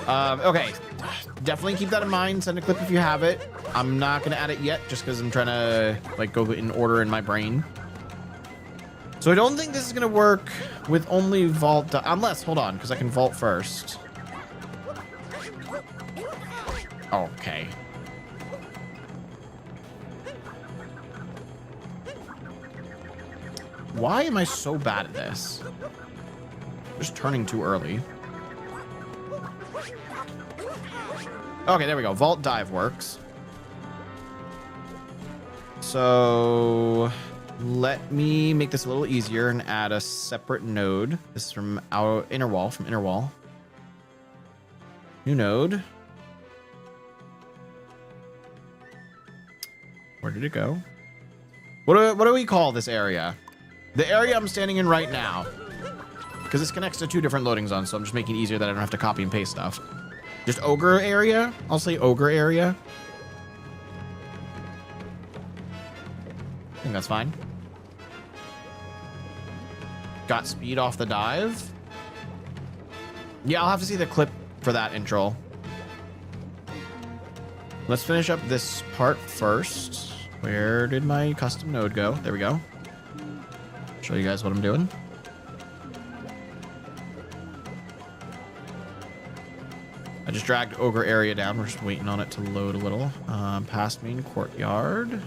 Okay. Definitely keep that in mind. Send a clip if you have it. I'm not going to add it yet just because I'm trying to like go in order in my brain. So I don't think this is going to work with only vault. Unless, hold on, because I can vault first. Okay. Why am I so bad at this? Just turning too early. Okay, there we go. Vault dive works. So let me make this a little easier and add a separate node. This is from our inner wall, New node. Where did it go? What do we call this area? The area I'm standing in right now. Because this connects to 2 different loading zones, so I'm just making it easier that I don't have to copy and paste stuff. Just ogre area? I'll say ogre area. I think that's fine. Got speed off the dive. Yeah, I'll have to see the clip for that intro. Let's finish up this part first. Where did my custom node go? There we go. Show you guys what I'm doing. I just dragged ogre area down. We're just waiting on it to load a little. Past main courtyard.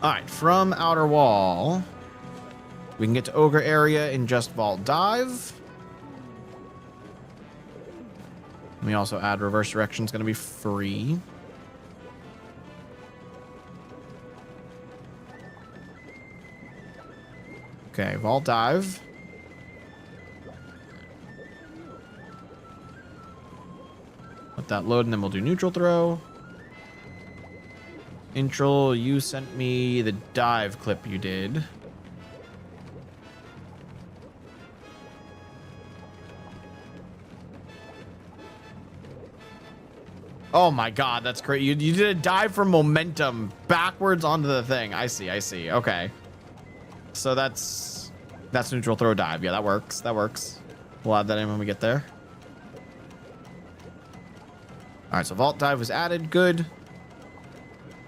All right, from outer wall, we can get to ogre area in just vault dive. We also add reverse direction. It's going to be free. Okay, vault dive. Let that load, and then we'll do neutral throw. Intro, you sent me the dive clip you did. Oh my god, that's great. You did a dive from momentum backwards onto the thing. I see. Okay. So that's neutral throw dive. Yeah, that works. We'll add that in when we get there. All right, so vault dive was added. Good.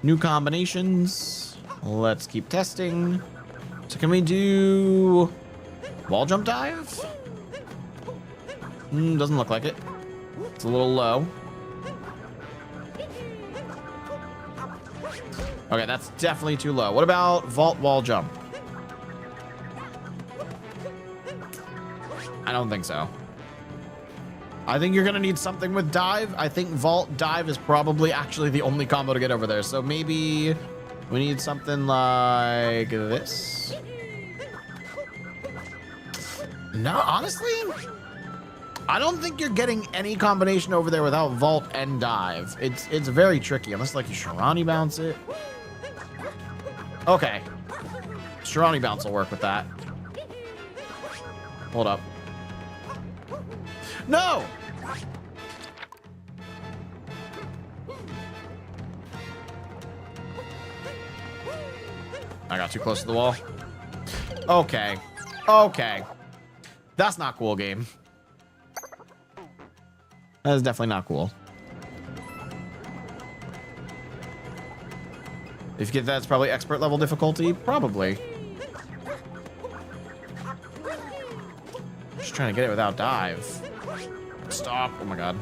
New combinations. Let's keep testing. So can we do wall jump dive? Doesn't look like it. It's a little low. Okay, that's definitely too low. What about vault wall jump? I don't think so. I think you're going to need something with dive. I think vault dive is probably actually the only combo to get over there. So maybe we need something like this. No, honestly, I don't think you're getting any combination over there without vault and dive. It's very tricky unless like you Sharani bounce it. Okay. Sharani bounce will work with that. Hold up. No! I got too close to the wall. Okay. That's not cool, game. That is definitely not cool. If you get that, it's probably expert level difficulty. Probably. Just trying to get it without dive. Stop. Oh my god.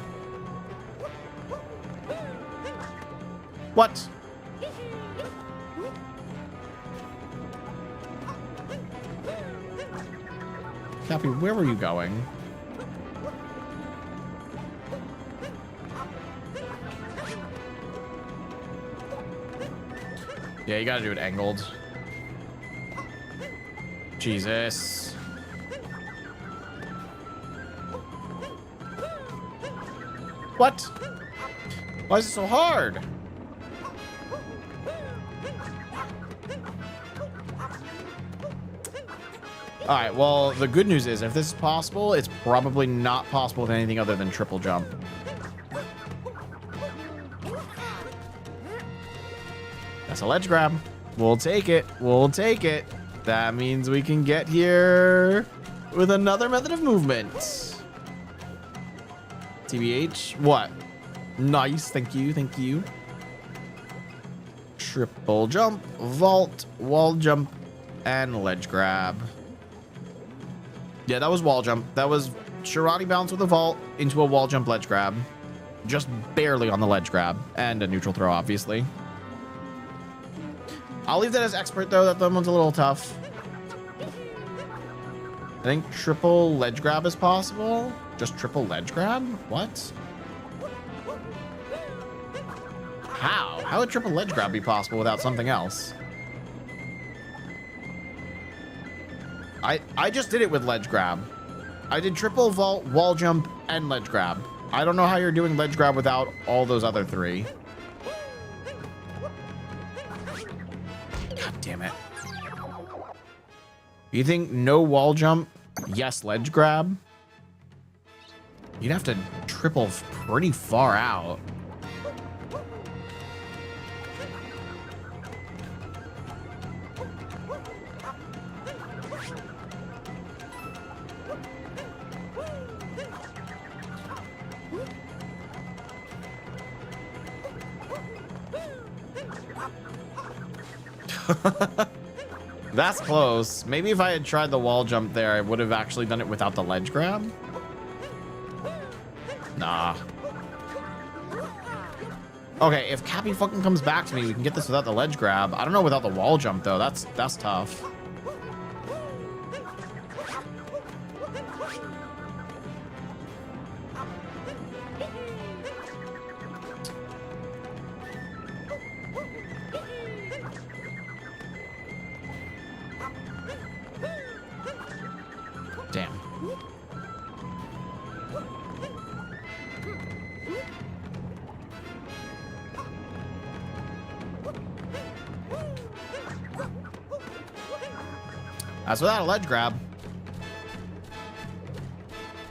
What? Cappy, where were you going? Yeah, you gotta do it angled. Jesus. What? Why is it so hard? All right, well, the good news is if this is possible, it's probably not possible with anything other than triple jump. That's a ledge grab. We'll take it. That means we can get here with another method of movement. TBH. What? Nice. Thank you. Triple jump, vault, wall jump, and ledge grab. Yeah, that was wall jump. That was Shirani bounce with a vault into a wall jump ledge grab. Just barely on the ledge grab. And a neutral throw, obviously. I'll leave that as expert, though. That one's a little tough. I think triple ledge grab is possible. Just triple ledge grab? What? How? How would triple ledge grab be possible without something else? I just did it with ledge grab. I did triple vault, wall jump, and ledge grab. I don't know how you're doing ledge grab without all those other three. God damn it. You think no wall jump, yes ledge grab? You'd have to triple pretty far out. That's close. Maybe if I had tried the wall jump there, I would have actually done it without the ledge grab. Nah. Okay, if Cappy fucking comes back to me, we can get this without the ledge grab. I don't know without the wall jump, though. That's tough. Damn. That's without a ledge grab.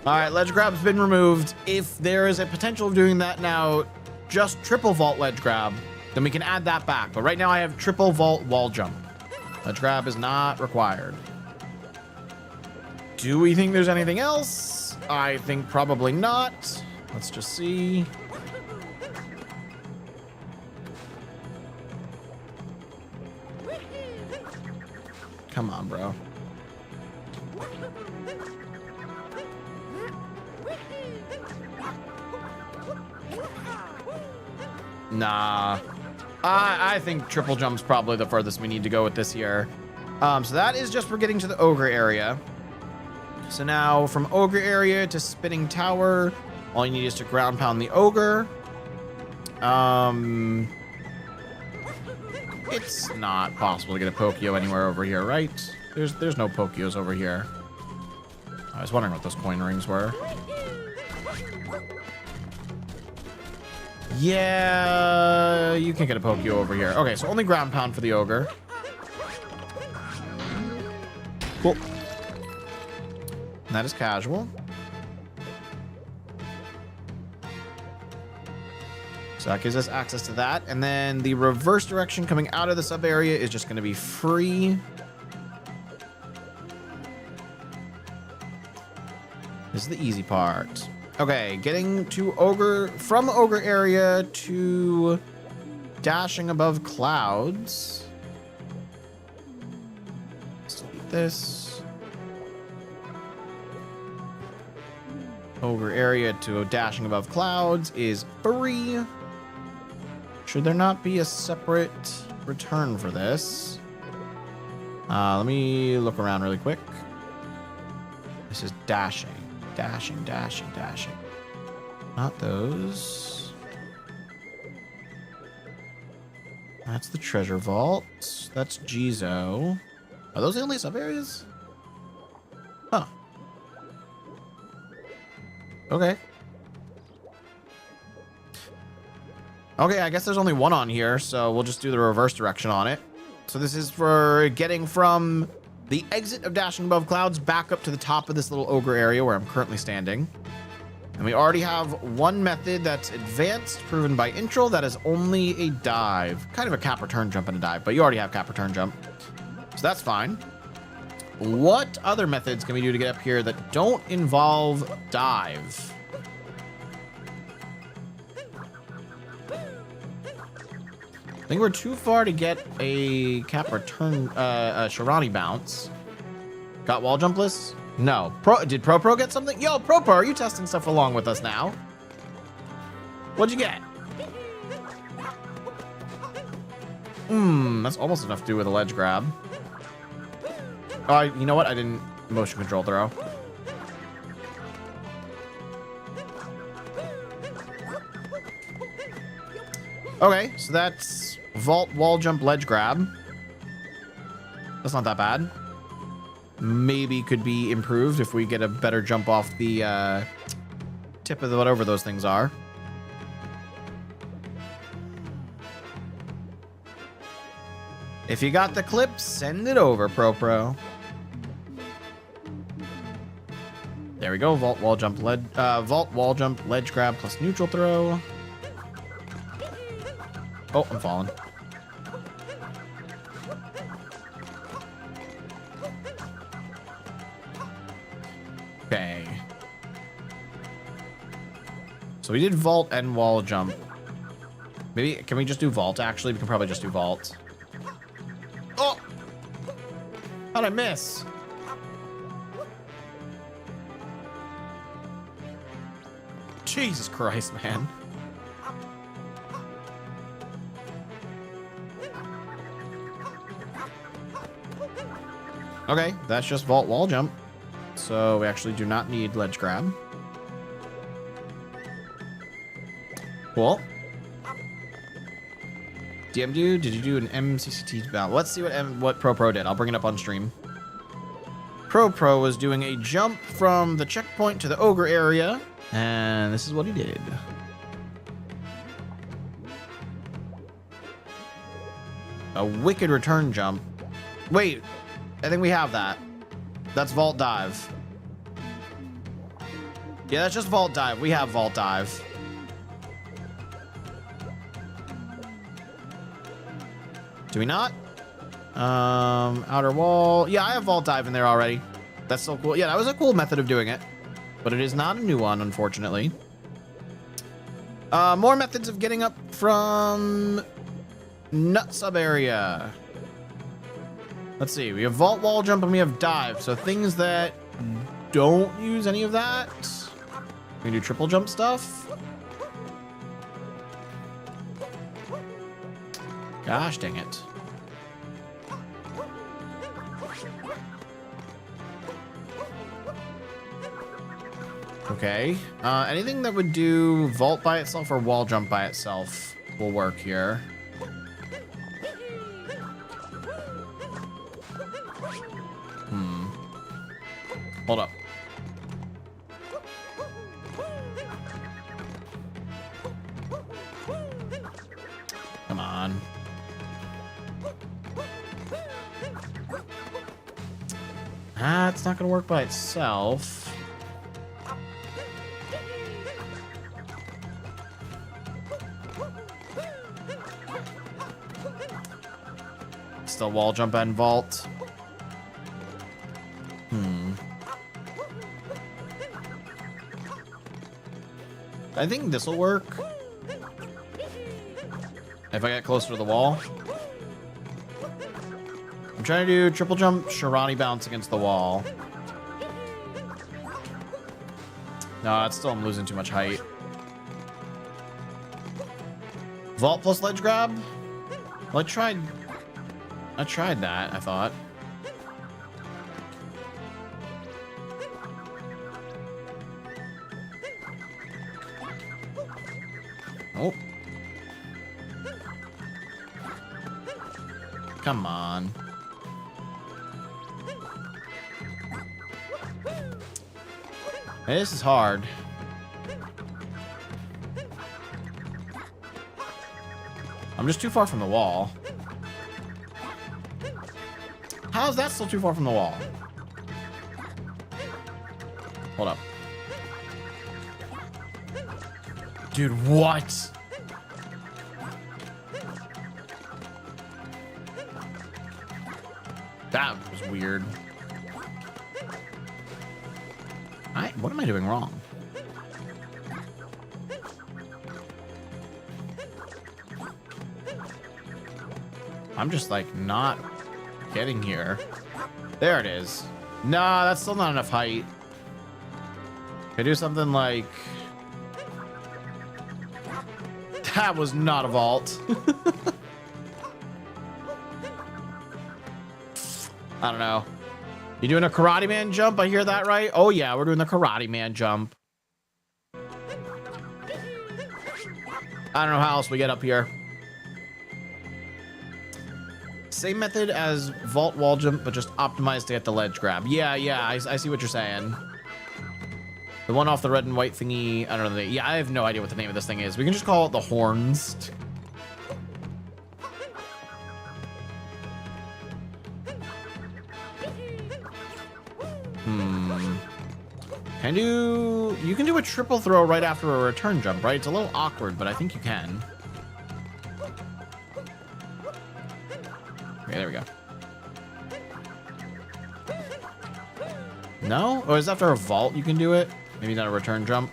All right, ledge grab's been removed. If there is a potential of doing that now, just triple vault ledge grab, then we can add that back. But right now I have triple vault wall jump. Ledge grab is not required. Do we think there's anything else? I think probably not. Let's just see. Come on, bro. Nah. I think triple jump's probably the furthest we need to go with this here. So that is just for getting to the ogre area. So now from ogre area to spinning tower, all you need is to ground pound the ogre. It's not possible to get a Pokio anywhere over here, right? There's no Pokios over here. I was wondering what those coin rings were. Yeah, you can get a Pokio over here. Okay, so only ground pound for the ogre. Cool. And that is casual. So that gives us access to that. And then the reverse direction coming out of the sub area is just going to be free. This is the easy part. Okay, getting to ogre, from ogre area to dashing above clouds. Let's delete this. Ogre area to dashing above clouds is free. Should there not be a separate return for this? Let me look around really quick. This is dashing. Dashing, dashing, dashing. Not those. That's the treasure vault. That's Jizo. Are those the only sub areas? Huh. Okay. Okay, I guess there's only one on here, so we'll just do the reverse direction on it. So this is for getting from the exit of dashing above clouds back up to the top of this little ogre area where I'm currently standing. And we already have one method that's advanced, proven by Intral, that is only a dive. Kind of a cap return jump and a dive, but you already have cap return jump. So that's fine. What other methods can we do to get up here that don't involve dive? I think we're too far to get a cap return, a Shirani bounce. Got wall jumpless? No. Did Pro get something? Yo, Pro, are you testing stuff along with us now? What'd you get? That's almost enough to do with a ledge grab. Oh, you know what? I didn't motion control throw. Okay, so that's vault, wall jump, ledge grab. That's not that bad. Maybe could be improved if we get a better jump off the tip of whatever those things are. If you got the clip, send it over, Pro. There we go. Vault, wall jump, vault, wall jump, ledge grab plus neutral throw. Oh, I'm falling. Okay. So we did vault and wall jump. Maybe, can we just do vault, actually? We can probably just do vault. Oh! How'd I miss? Jesus Christ, man. Okay, that's just vault wall jump. So we actually do not need ledge grab. Cool. DM dude, did you do an MCCT battle? Let's see what Pro did. I'll bring it up on stream. Pro was doing a jump from the checkpoint to the ogre area, and this is what he did. A wicked return jump. Wait, I think we have that. That's vault dive. Yeah, that's just vault dive. We have vault dive. Do we not? Outer wall. Yeah, I have vault dive in there already. That's so cool. Yeah, that was a cool method of doing it, but it is not a new one, unfortunately. More methods of getting up from nut sub area. Let's see. We have vault, wall jump, and we have dive. So things that don't use any of that. We can do triple jump stuff. Gosh dang it. Okay. Anything that would do vault by itself or wall jump by itself will work here. Hold up. Come on. It's not gonna work by itself. Still wall jump and vault. I think this will work. If I get closer to the wall. I'm trying to do triple jump, Shirani bounce against the wall. No, it's still, I'm losing too much height. Vault plus ledge grab? Well, I tried that, I thought. Oh. Come on. Hey, this is hard. I'm just too far from the wall. How is that still too far from the wall? Hold up. Dude, what? That was weird. What am I doing wrong? I'm just like not getting here. There it is. Nah, that's still not enough height. Can I do something like... That was not a vault. I don't know. You doing a Karateman jump? I hear that right? Oh yeah, we're doing the Karateman jump. I don't know how else we get up here. Same method as vault wall jump, but just optimized to get the ledge grab. Yeah, I see what you're saying. The one off the red and white thingy. I don't know. Yeah, I have no idea what the name of this thing is. We can just call it the horns. You can do a triple throw right after a return jump, right? It's a little awkward, but I think you can. Okay, there we go. No? Or is after a vault you can do it? Maybe not a return jump.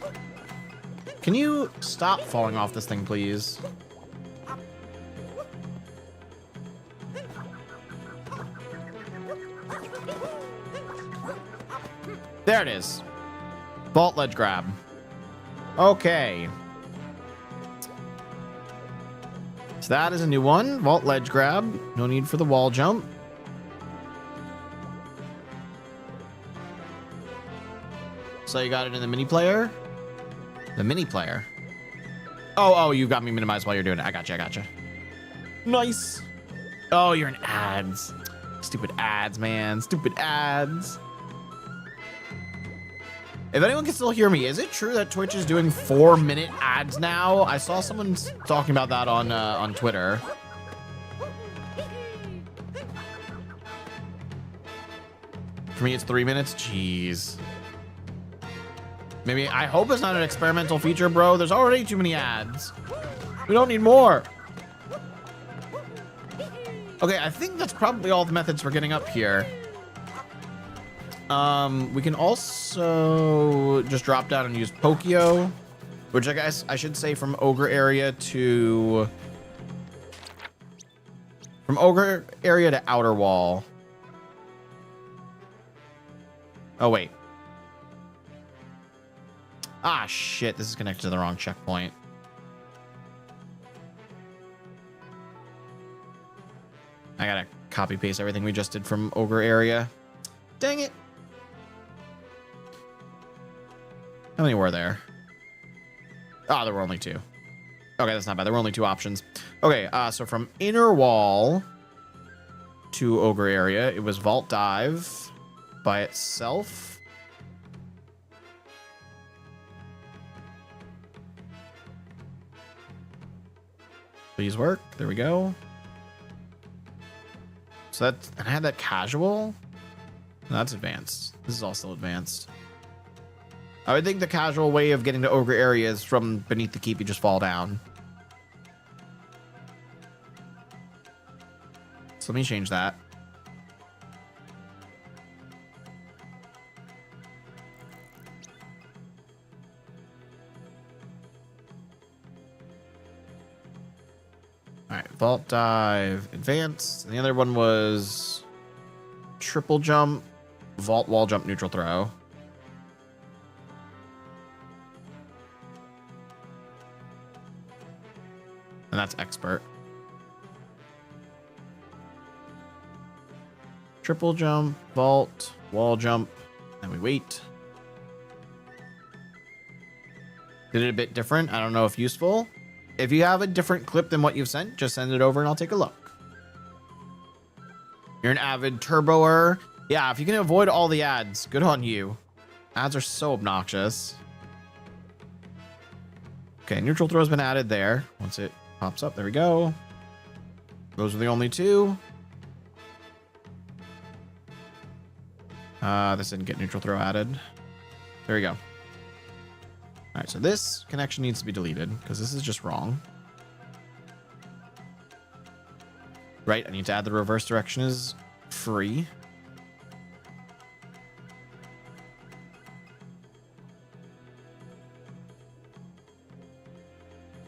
Can you stop falling off this thing, please? There it is. Vault ledge grab. Okay. So that is a new one. Vault ledge grab. No need for the wall jump. So you got it in the mini player? The mini player. Oh, you got me minimized while you're doing it. I gotcha. Nice. Oh, you're in ads. Stupid ads, man. Stupid ads. If anyone can still hear me, is it true that Twitch is doing 4-minute ads now? I saw someone talking about that on Twitter. For me, it's 3 minutes. Jeez. Maybe, I hope it's not an experimental feature, bro. There's already too many ads. We don't need more. Okay, I think that's probably all the methods for getting up here. We can also just drop down and use Pokio, which I guess I should say from Ogre area to Outer Wall. Oh, wait. Ah, shit. This is connected to the wrong checkpoint. I gotta copy paste everything we just did from Ogre area. Dang it. How many were there? Oh, there were only 2. Okay, that's not bad. There were only 2 options. Okay, so from Inner Wall to Ogre area, it was Vault Dive by itself. Please work. There we go. So that's, and I had that casual. No, that's advanced. This is all still advanced. I would think the casual way of getting to Ogre area is from beneath the keep, you just fall down. So let me change that. All right, vault dive, advance. And the other one was triple jump, vault wall jump, neutral throw. And that's expert. Triple jump, vault, wall jump, and we wait. Did it a bit different. I don't know if useful. If you have a different clip than what you've sent, just send it over and I'll take a look. You're an avid turboer. Yeah, if you can avoid all the ads, good on you. Ads are so obnoxious. Okay, neutral throw has been added there. Once it pops up, there we go. Those are the only 2. This didn't get neutral throw added. There we go. All right, so this connection needs to be deleted because this is just wrong. Right, I need to add the reverse direction is free.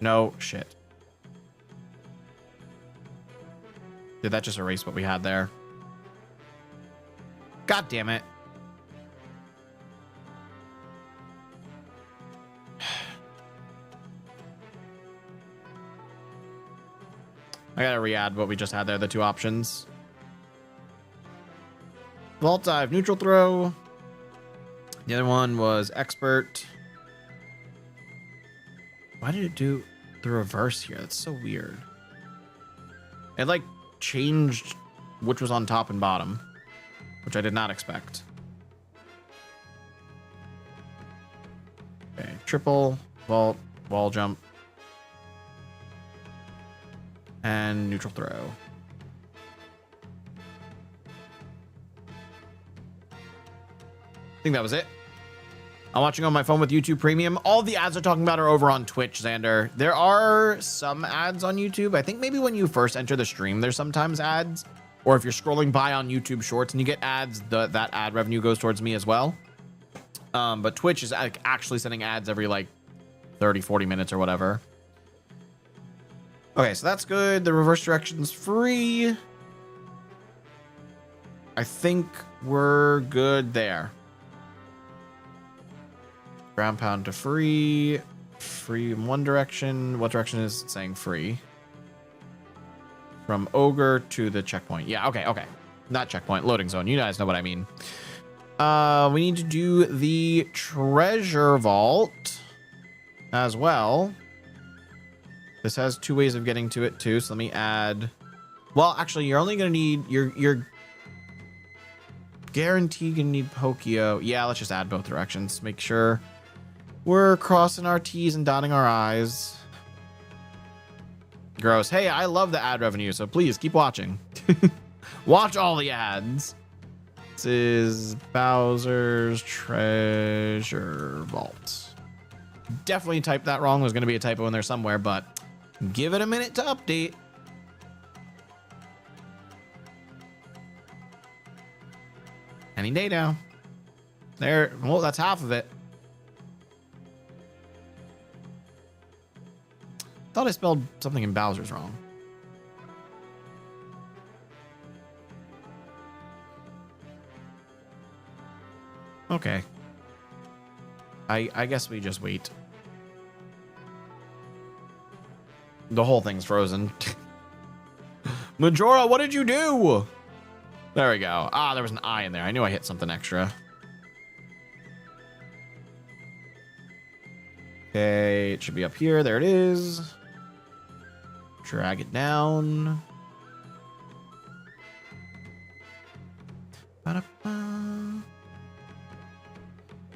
No, shit. Did that just erase what we had there? God damn it. I gotta re-add what we just had there, the 2 options. Vault dive, neutral throw. The other one was expert. Why did it do the reverse here? That's so weird. It like changed which was on top and bottom, which I did not expect. Okay, triple, vault, wall jump, and neutral throw. I think that was it. I'm watching on my phone with YouTube Premium. All the ads are talking about are over on Twitch, Xander. There are some ads on YouTube. I think maybe when you first enter the stream, there's sometimes ads. Or if you're scrolling by on YouTube Shorts and you get ads, that ad revenue goes towards me as well. But Twitch is actually sending ads every like 30, 40 minutes or whatever. Okay, so that's good. The reverse direction's free. I think we're good there. Ground pound to free. Free in one direction. What direction is it saying free? From ogre to the checkpoint. Yeah, okay. Not checkpoint, loading zone. You guys know what I mean. We need to do the treasure vault as well. This has 2 ways of getting to it too. So let me add. Well, actually, you're only gonna need you're guaranteed gonna need Pokio. Yeah, let's just add both directions. Make sure we're crossing our T's and dotting our I's. Gross. Hey, I love the ad revenue, so please keep watching. Watch all the ads. This is Bowser's Treasure Vault. Definitely typed that wrong. There's going to be a typo in there somewhere, but give it a minute to update. Any day now. There. Well, that's half of it. Thought I spelled something in Bowser's wrong. Okay. I guess we just wait. The whole thing's frozen. Majora, what did you do? There we go. Ah, there was an I in there. I knew I hit something extra. Okay, it should be up here. There it is. Drag it down. Ba-da-ba.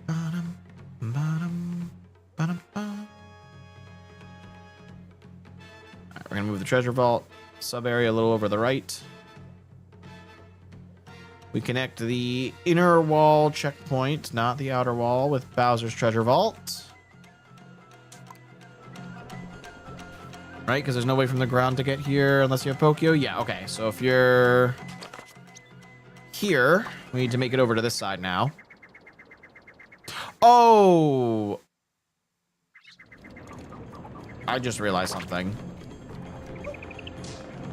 Ba-dum, ba-dum, ba-dum-ba. All right, we're gonna move the treasure vault sub area a little over the right. We connect the inner wall checkpoint, not the outer wall, with Bowser's treasure vault. Right, because there's no way from the ground to get here unless you have Pokio. Yeah, okay. So if you're here, we need to make it over to this side now. Oh! I just realized something.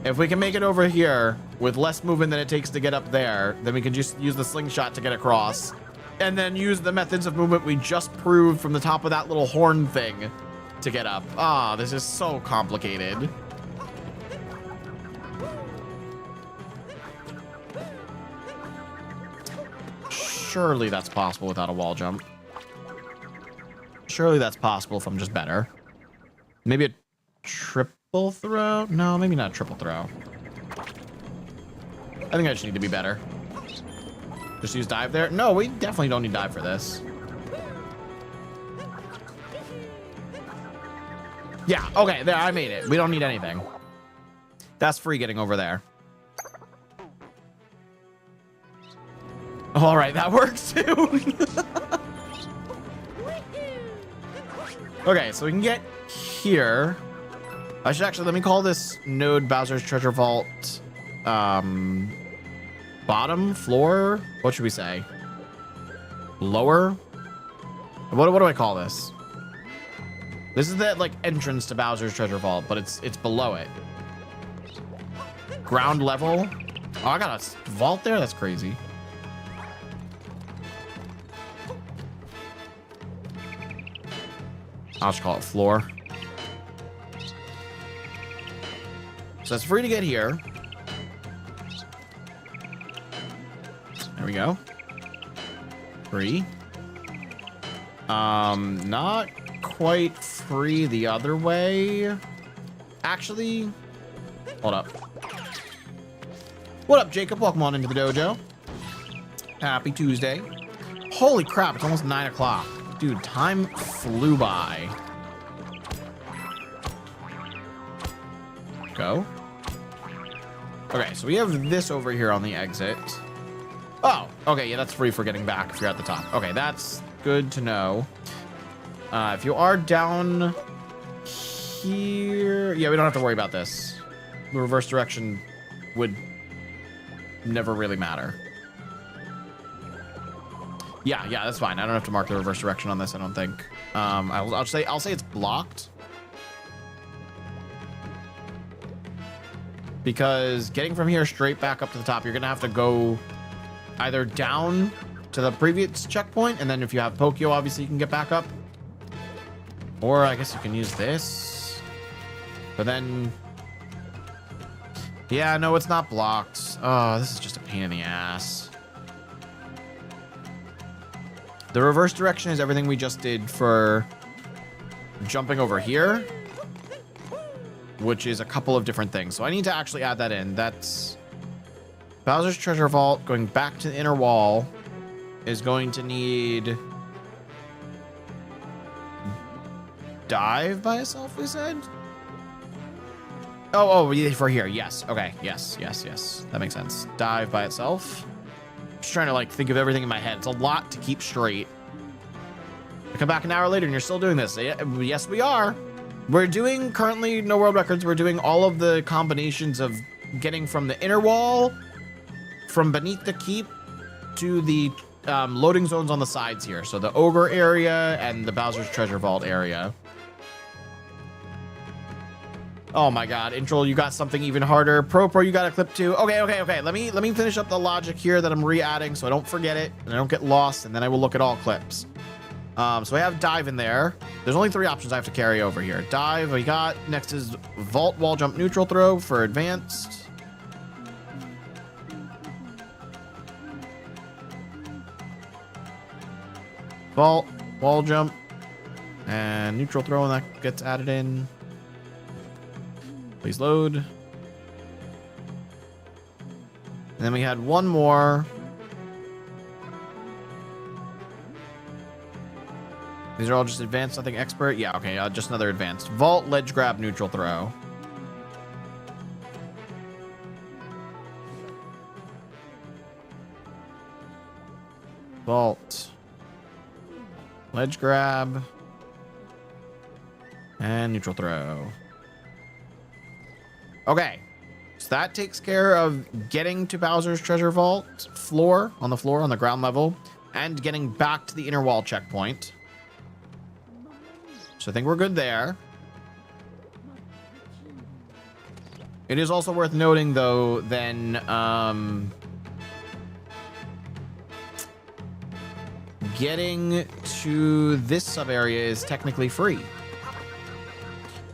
If we can make it over here with less movement than it takes to get up there, then we can just use the slingshot to get across. And then use the methods of movement we just proved from the top of that little horn thing to get up. Ah, this is so complicated. Surely that's possible without a wall jump. Surely that's possible if I'm just better. Maybe a triple throw? No, maybe not a triple throw. I think I just need to be better. Just use dive there? No, we definitely don't need dive for this. Yeah, okay, there, I made it. We don't need anything. That's free getting over there. All right, that works too. Okay, so we can get here. I should actually, let me call this node Bowser's Treasure Vault bottom, floor? What should we say? Lower? What do I call this? This is the like entrance to Bowser's Treasure Vault, but it's below it. Ground level. Oh, I got a vault there? That's crazy. I'll just call it floor. So it's free to get here. There we go. Free. Not quite free the other way. Actually, hold up. What up, Jacob? Welcome on into the dojo. Happy Tuesday. Holy crap, it's almost 9 o'clock. Dude, time flew by. Go. Okay, so we have this over here on the exit. Oh, okay, yeah, that's free for getting back if you're at the top. Okay, that's good to know. If you are down here... Yeah, we don't have to worry about this. The reverse direction would never really matter. Yeah, that's fine. I don't have to mark the reverse direction on this, I don't think. I'll say it's blocked. Because getting from here straight back up to the top, you're gonna have to go either down to the previous checkpoint, and then if you have Pokio, obviously you can get back up. Or I guess you can use this. But then... Yeah, no, it's not blocked. Oh, this is just a pain in the ass. The reverse direction is everything we just did for jumping over here, which is a couple of different things. So I need to actually add that in. That's Bowser's Treasure Vault. Going back to the inner wall is going to need dive by itself, we said? Oh, for here. Yes. Okay. Yes. That makes sense. Dive by itself. Just trying to like think of everything in my head. It's a lot to keep straight. I come back an hour later and you're still doing this. Yes, we are. We're doing currently no world records. We're doing all of the combinations of getting from the inner wall, from beneath the keep, to the loading zones on the sides here. So the ogre area and the Bowser's Treasure Vault area. Oh my god, Intro, you got something even harder. Pro, you got a clip too. Okay. Let me finish up the logic here that I'm re-adding so I don't forget it and I don't get lost, and then I will look at all clips. So I have dive in there. There's only 3 options I have to carry over here. Dive, we got. Next is vault, wall jump, neutral throw for advanced. Vault, wall jump, and neutral throw, and that gets added in. Please load. And then we had one more. These are all just advanced, nothing expert. Yeah, okay, just another advanced. Vault, ledge grab, neutral throw. Vault. Ledge grab. And neutral throw. Okay, so that takes care of getting to Bowser's Treasure Vault on the ground level, and getting back to the inner wall checkpoint. So I think we're good there. It is also worth noting, though, then getting to this sub area is technically free,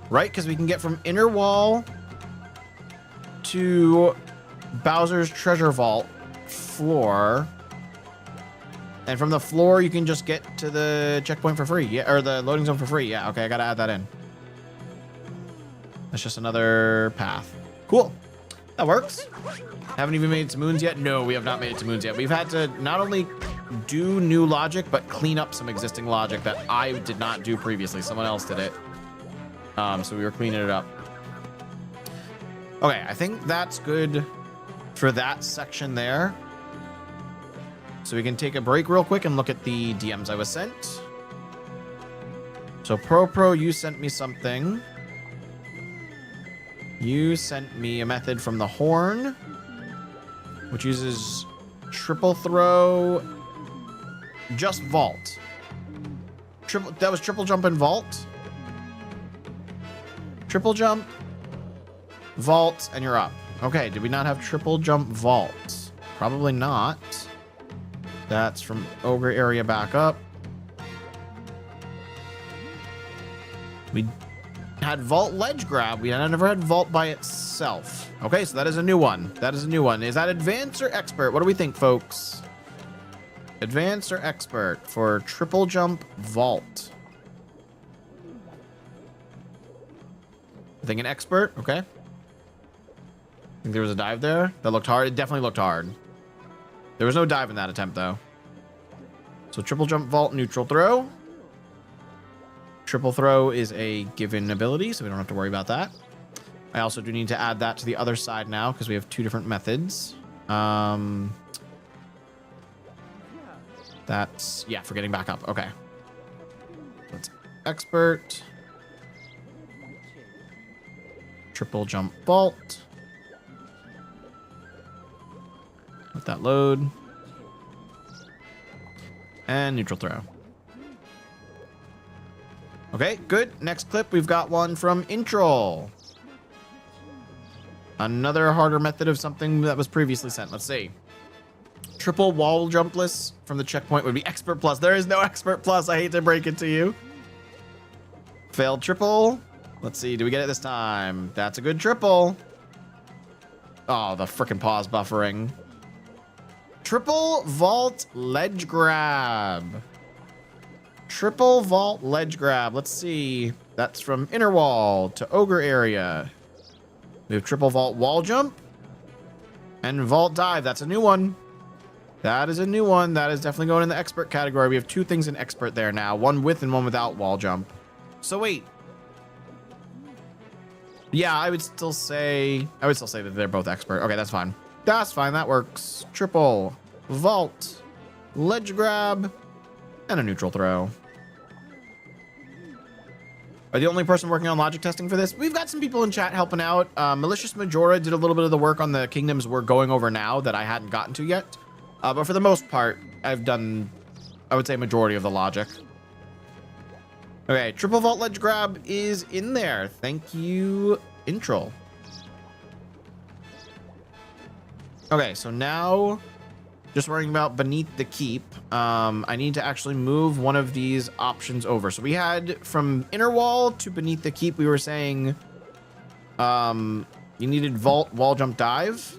right? Because we can get from inner wall to Bowser's Treasure Vault floor, and from the floor you can just get to the checkpoint for free. Yeah, or the loading zone for free. Yeah, okay, I gotta add that in. That's just another path. Cool, that works. Haven't even made it to Moons yet. No, we have not made it to Moons yet. We've had to not only do new logic but clean up some existing logic that I did not do previously. Someone else did it, so we were cleaning it up. Okay, I think that's good for that section there. So we can take a break real quick and look at the DMs I was sent. So Pro, you sent me something. You sent me a method from the horn, which uses triple throw, just vault. That was triple jump and vault. Triple jump, vault, and you're up. Okay, did we not have triple jump vault? Probably not. That's from ogre area back up. had vault ledge grab. We never had vault by itself. Okay, so that is a new one. That is a new one. Is that advanced or expert? What do we think, folks? Advanced or expert for triple jump vault? I think an expert. Okay. I think there was a dive there. That looked hard. It definitely looked hard. There was no dive in that attempt, though. So triple jump vault, neutral throw. Triple throw is a given ability, so we don't have to worry about that. I also do need to add that to the other side now because we have two different methods. That's, yeah, for getting back up. Okay. That's expert. Triple jump vault. Let that load. And neutral throw. Okay, good. Next clip, we've got one from Intro. Another harder method of something that was previously sent. Let's see. Triple wall jumpless from the checkpoint would be expert plus. There is no expert plus. I hate to break it to you. Failed triple. Let's see. Do we get it this time? That's a good triple. Oh, the frickin' pause buffering. Triple vault ledge grab. Triple vault ledge grab. Let's see. That's from inner wall to ogre area. We have triple vault wall jump and vault dive. That's a new one. That is a new one. That is definitely going in the expert category. We have two things in expert there now. One with and one without wall jump. So wait. Yeah, I would still say that they're both expert. Okay, that's fine. That's fine. That works. Triple vault ledge grab and a neutral throw. Are the only person working on logic testing for this? We've got some people in chat helping out. Malicious Majora did a little bit of the work on the kingdoms we're going over now that I hadn't gotten to yet. But for the most part, I've done, I would say, majority of the logic. Okay, triple vault ledge grab is in there. Thank you, Intro. Okay, so now just worrying about beneath the keep. I need to actually move one of these options over. So we had from inner wall to beneath the keep, we were saying you needed vault, wall jump, dive.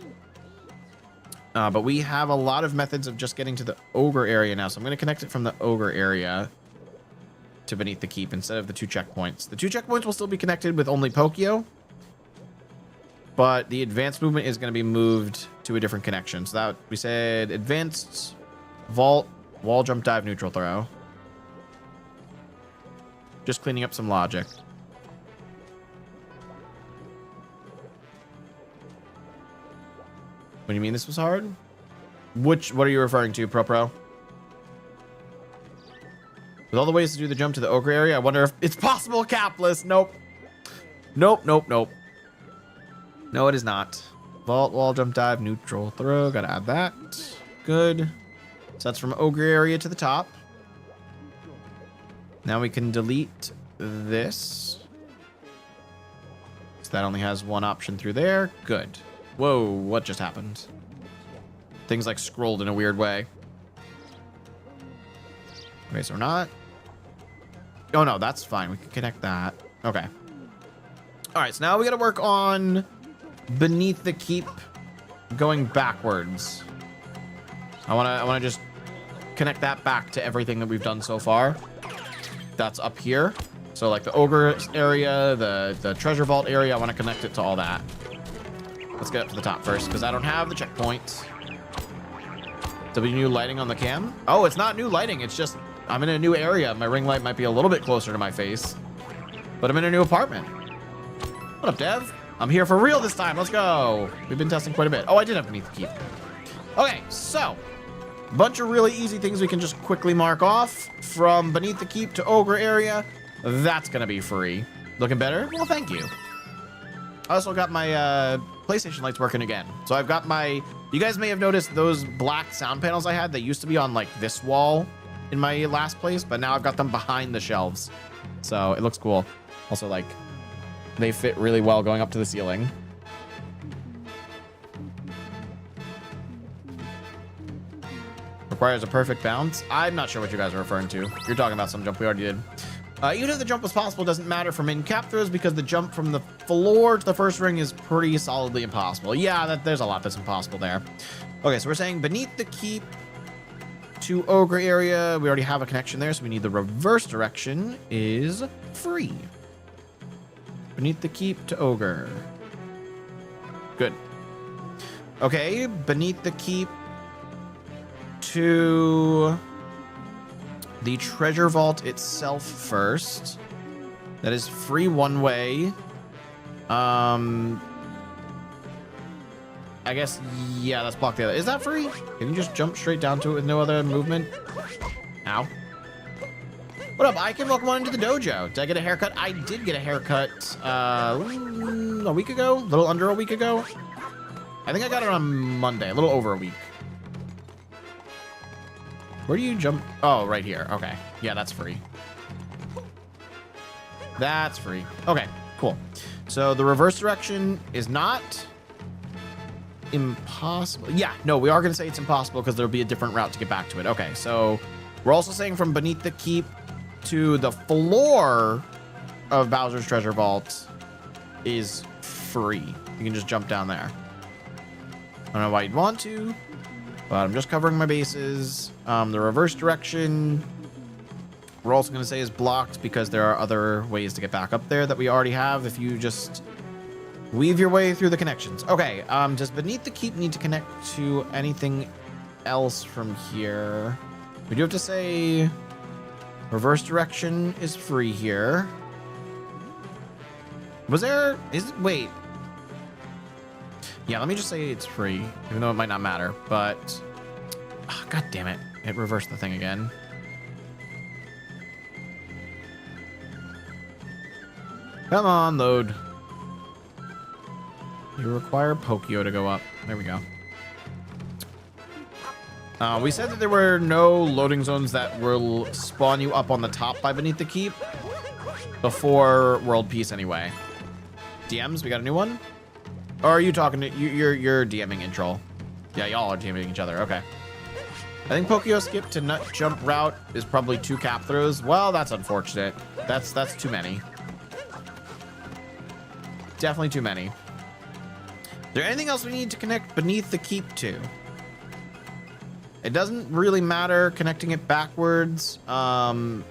But we have a lot of methods of just getting to the ogre area now. So I'm going to connect it from the ogre area to beneath the keep instead of the two checkpoints. The two checkpoints will still be connected with only Pokio, but the advanced movement is going to be moved to a different connection. So that we said advanced vault, wall jump, dive, neutral throw. Just cleaning up some logic. What do you mean this was hard? What are you referring to, Pro? With all the ways to do the jump to the ogre area, I wonder if it's possible capless. Nope. Nope. No, it is not. Vault, wall jump, dive, neutral throw. Gotta add that. Good. So that's from ogre area to the top. Now we can delete this. So that only has one option through there. Good. Whoa, what just happened? Things like scrolled in a weird way. Okay, so we're not. Oh no, that's fine. We can connect that. Okay. All right, so now we got to work on beneath the keep going backwards. I want to just connect that back to everything that we've done so far. That's up here. So like the ogre area, the treasure vault area, I want to connect it to all that. Let's get up to the top first because I don't have the checkpoint. W new lighting on the cam? Oh, it's not new lighting. It's just I'm in a new area. My ring light might be a little bit closer to my face, but I'm in a new apartment. What up, Dev? I'm here for real this time. Let's go. We've been testing quite a bit. Oh, I did have beneath the keep. Okay, so bunch of really easy things we can just quickly mark off from beneath the keep to ogre area. That's gonna be free. Looking better? Well, thank you. I also got my PlayStation lights working again. So I've got my, you guys may have noticed those black sound panels I had. They used to be on like this wall in my last place, but now I've got them behind the shelves. So it looks cool. Also, like, they fit really well going up to the ceiling. Requires a perfect bounce. I'm not sure what you guys are referring to. You're talking about some jump we already did. Even if the jump was possible, doesn't matter for main cap throws because the jump from the floor to the first ring is pretty solidly impossible. Yeah, there's a lot that's impossible there. Okay, so we're saying beneath the keep to ogre area. We already have a connection there, so we need the reverse direction is free. Beneath the keep to ogre. Good. Okay, beneath the keep to the treasure vault itself first. That is free one way. I guess, yeah, that's blocked the other. Is that free? Can you just jump straight down to it with no other movement? Ow. What up, Icon? Welcome on into the dojo. Did I get a haircut? I did get a haircut a week ago? A little under a week ago? I think I got it on Monday, a little over a week. Where do you jump? Oh, right here. Okay. Yeah, that's free. That's free. Okay, cool. So the reverse direction is not impossible. Yeah, no, we are going to say it's impossible because there'll be a different route to get back to it. Okay, so we're also saying from beneath the keep to the floor of Bowser's Treasure Vault is free. You can just jump down there. I don't know why you'd want to, but I'm just covering my bases. The reverse direction, we're also going to say is blocked because there are other ways to get back up there that we already have if you just weave your way through the connections. Okay, does beneath the keep need to connect to anything else from here? We do have to say reverse direction is free here. Was there, wait. Yeah, let me just say it's free, even though it might not matter, but God damn it. It reversed the thing again. Come on, load. You require Pokio to go up. There we go. We said that there were no loading zones that will spawn you up on the top by beneath the keep before World Peace anyway. DMs, we got a new one? Or are you talking to you're DMing in troll? Yeah, y'all are DMing each other. Okay. I think Pokio skip to nut jump route is probably 2 cap throws. Well, that's unfortunate. That's too many. Definitely too many. Is there anything else we need to connect beneath the keep to? It doesn't really matter connecting it backwards. Inner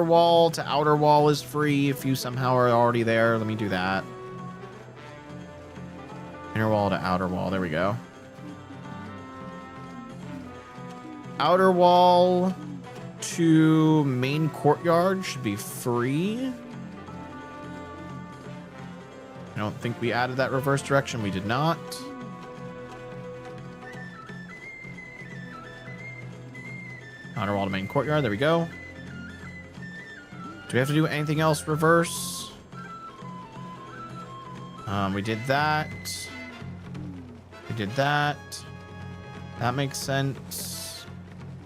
wall to outer wall is free if you somehow are already there. Let me do that. Inner wall to outer wall. There we go. Outer wall to main courtyard should be free. I don't think we added that reverse direction. We did not. Outer wall to main courtyard. There we go. Do we have to do anything else reverse? We did that. We did that. That makes sense.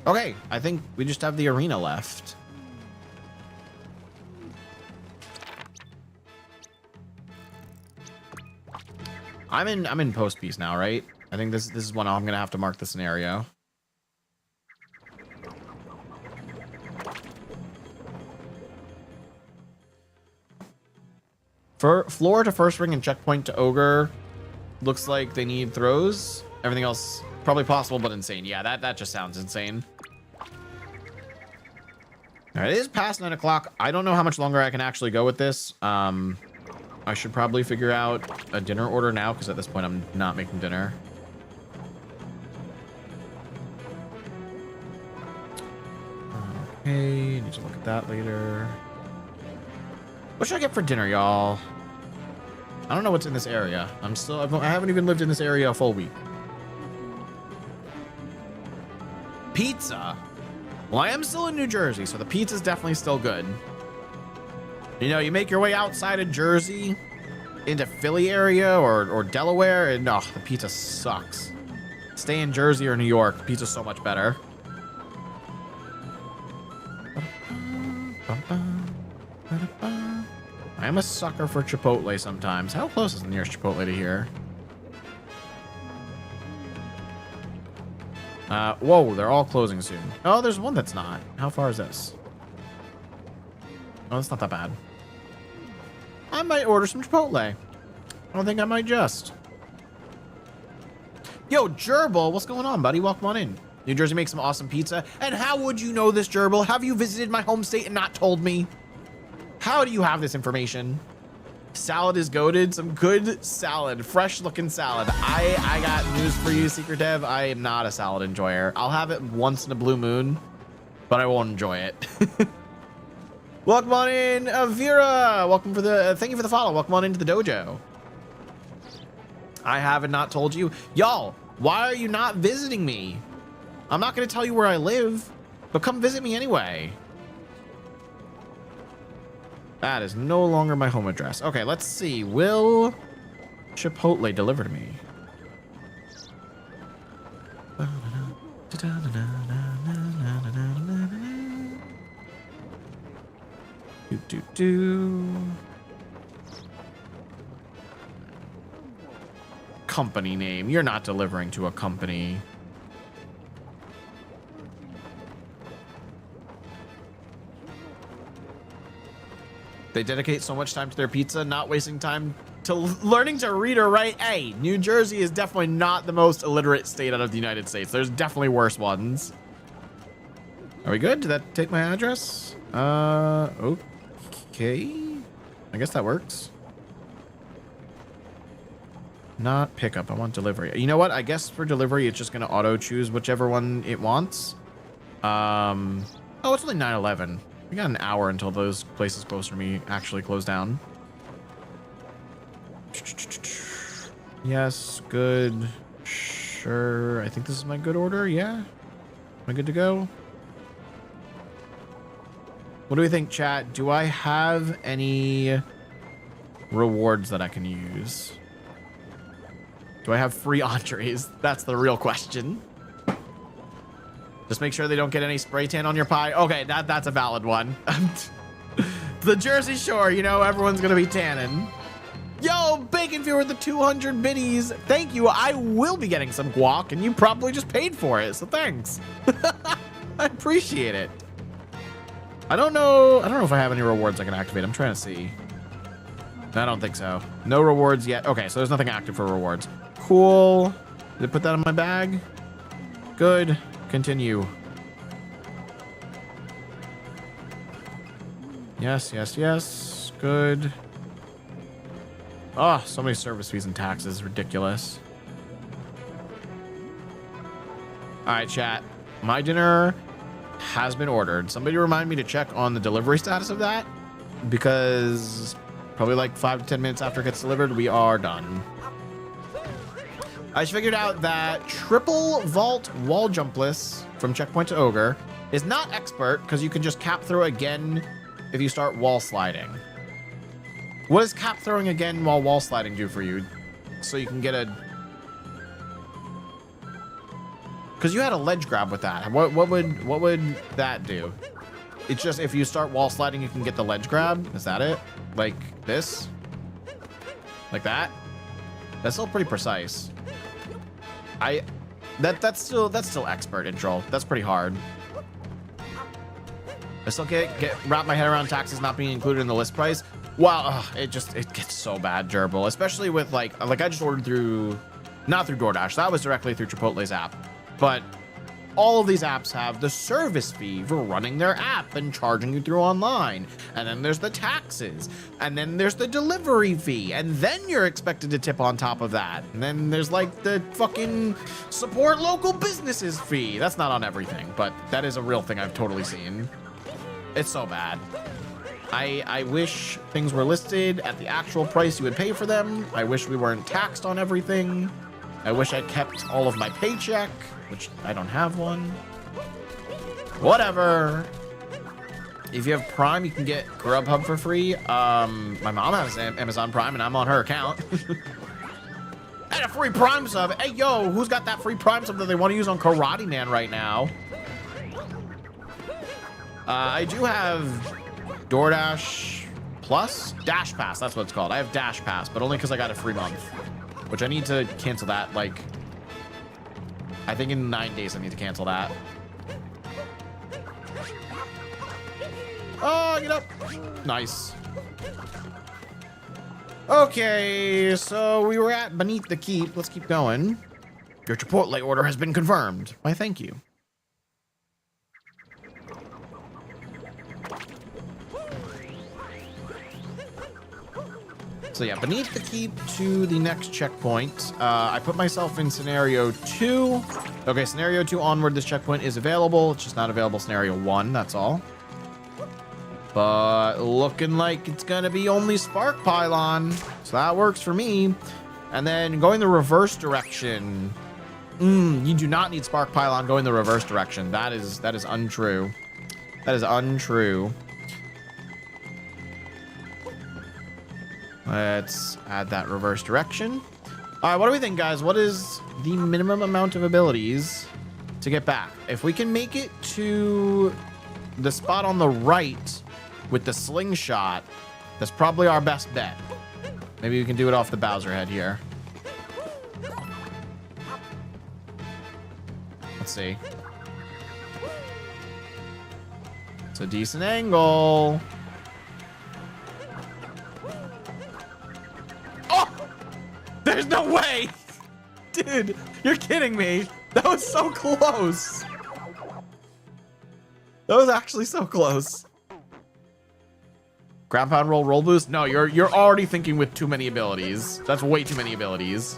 Okay, I think we just have the arena left. I'm in post piece now, right? I think this is when I'm gonna have to mark the scenario. For floor to first ring and checkpoint to ogre, looks like they need throws. Everything else probably possible, but insane. Yeah, that just sounds insane. All right, it is past 9 o'clock. I don't know how much longer I can actually go with this. I should probably figure out a dinner order now because at this point I'm not making dinner. Okay, need to look at that later. What should I get for dinner, y'all? I don't know what's in this area. I haven't even lived in this area a full week. Pizza? Well, I am still in New Jersey, so the pizza's definitely still good. You know, you make your way outside of Jersey into Philly area or Delaware, and the pizza sucks. Stay in Jersey or New York, the pizza's so much better. I am a sucker for Chipotle sometimes. How close is the nearest Chipotle to here? Whoa, they're all closing soon. Oh, there's one that's not. How far is this? Oh, that's not that bad. I might order some Chipotle. I don't think I might just. Yo, Gerbil, what's going on, buddy? Welcome on in. New Jersey makes some awesome pizza. And how would you know this, Gerbil? Have you visited my home state and not told me? How do you have this information? Salad is goated. Some good salad. Fresh looking salad. I got news for you, Secret Dev. I am not a salad enjoyer. I'll have it once in a blue moon, but I won't enjoy it. Welcome on in, Vera. Welcome for the, thank you for the follow. Welcome on into the dojo. I have not told you. Y'all, why are you not visiting me? I'm not going to tell you where I live, but come visit me anyway. That is no longer my home address. Okay, let's see. Will Chipotle deliver to me? Company name. You're not delivering to a company. They dedicate so much time to their pizza, not wasting time to learning to read or write. Hey, New Jersey is definitely not the most illiterate state out of the United States. There's definitely worse ones. Are we good? Did that take my address? Okay. I guess that works. Not pickup. I want delivery. You know what? I guess for delivery, it's just going to auto choose whichever one it wants. Oh, it's only 9/11. We got an hour until those places closer to me actually close down. Yes, good. Sure. I think this is my good order. Yeah. Am I good to go? What do we think, chat? Do I have any rewards that I can use? Do I have free entrees? That's the real question. Just make sure they don't get any spray tan on your pie. Okay, that's a valid one. The Jersey Shore, you know, everyone's gonna be tanning. Yo, Bacon Fear with the 200 biddies. Thank you. I will be getting some guac, and you probably just paid for it, so thanks. I appreciate it. I don't know if I have any rewards I can activate. I'm trying to see. I don't think so. No rewards yet. Okay, so there's nothing active for rewards. Cool. Did I put that in my bag? Good. Continue. Yes, yes, yes. Good. Oh, so many service fees and taxes. Ridiculous. All right, chat. My dinner has been ordered. Somebody remind me to check on the delivery status of that, because probably like 5 to 10 minutes after it gets delivered, we are done. I just figured out that triple vault wall jumpless from checkpoint to ogre is not expert, because you can just cap throw again if you start wall sliding. What does cap throwing again while wall sliding do for you? So you can get a... Because you had a ledge grab with that. What would that do? It's just if you start wall sliding, you can get the ledge grab. Is that it? Like this? Like that? That's still pretty precise. That's still expert in troll. That's pretty hard. I still wrap my head around taxes not being included in the list price. Wow, it gets so bad, Gerbil. Especially with like I just ordered through, not through DoorDash. That was directly through Chipotle's app. But all of these apps have the service fee for running their app and charging you through online. And then there's the taxes. And then there's the delivery fee. And then you're expected to tip on top of that. And then there's like the fucking support local businesses fee. That's not on everything, but that is a real thing I've totally seen. It's so bad. I wish things were listed at the actual price you would pay for them. I wish we weren't taxed on everything. I wish I kept all of my paycheck, which I don't have one. Whatever. If you have Prime, you can get Grubhub for free. My mom has Amazon Prime, and I'm on her account. And a free Prime sub. Hey, yo, who's got that free Prime sub that they want to use on Karateman right now? I do have DoorDash Plus? Dash Pass, that's what it's called. I have Dash Pass, but only because I got a free month. Which I need to cancel that, like... I think in 9 days I need to cancel that. Oh, get up. Nice. Okay, so we were at Beneath the Keep. Let's keep going. Your Chipotle order has been confirmed. Why, thank you. So yeah, Beneath the Keep to the next checkpoint. I put myself in scenario 2. Okay, scenario 2 onward, this checkpoint is available. It's just not available scenario 1, that's all. But looking like it's gonna be only Spark Pylon. So that works for me. And then going the reverse direction. You do not need Spark Pylon going the reverse direction. That is untrue. That is untrue. Let's add that reverse direction. All right, what do we think, guys? What is the minimum amount of abilities to get back? If we can make it to the spot on the right with the slingshot, that's probably our best bet. Maybe we can do it off the Bowser head here. Let's see. It's a decent angle. There's no way! Dude, you're kidding me. That was so close. That was actually so close. Ground pound roll boost? No, you're already thinking with too many abilities. That's way too many abilities.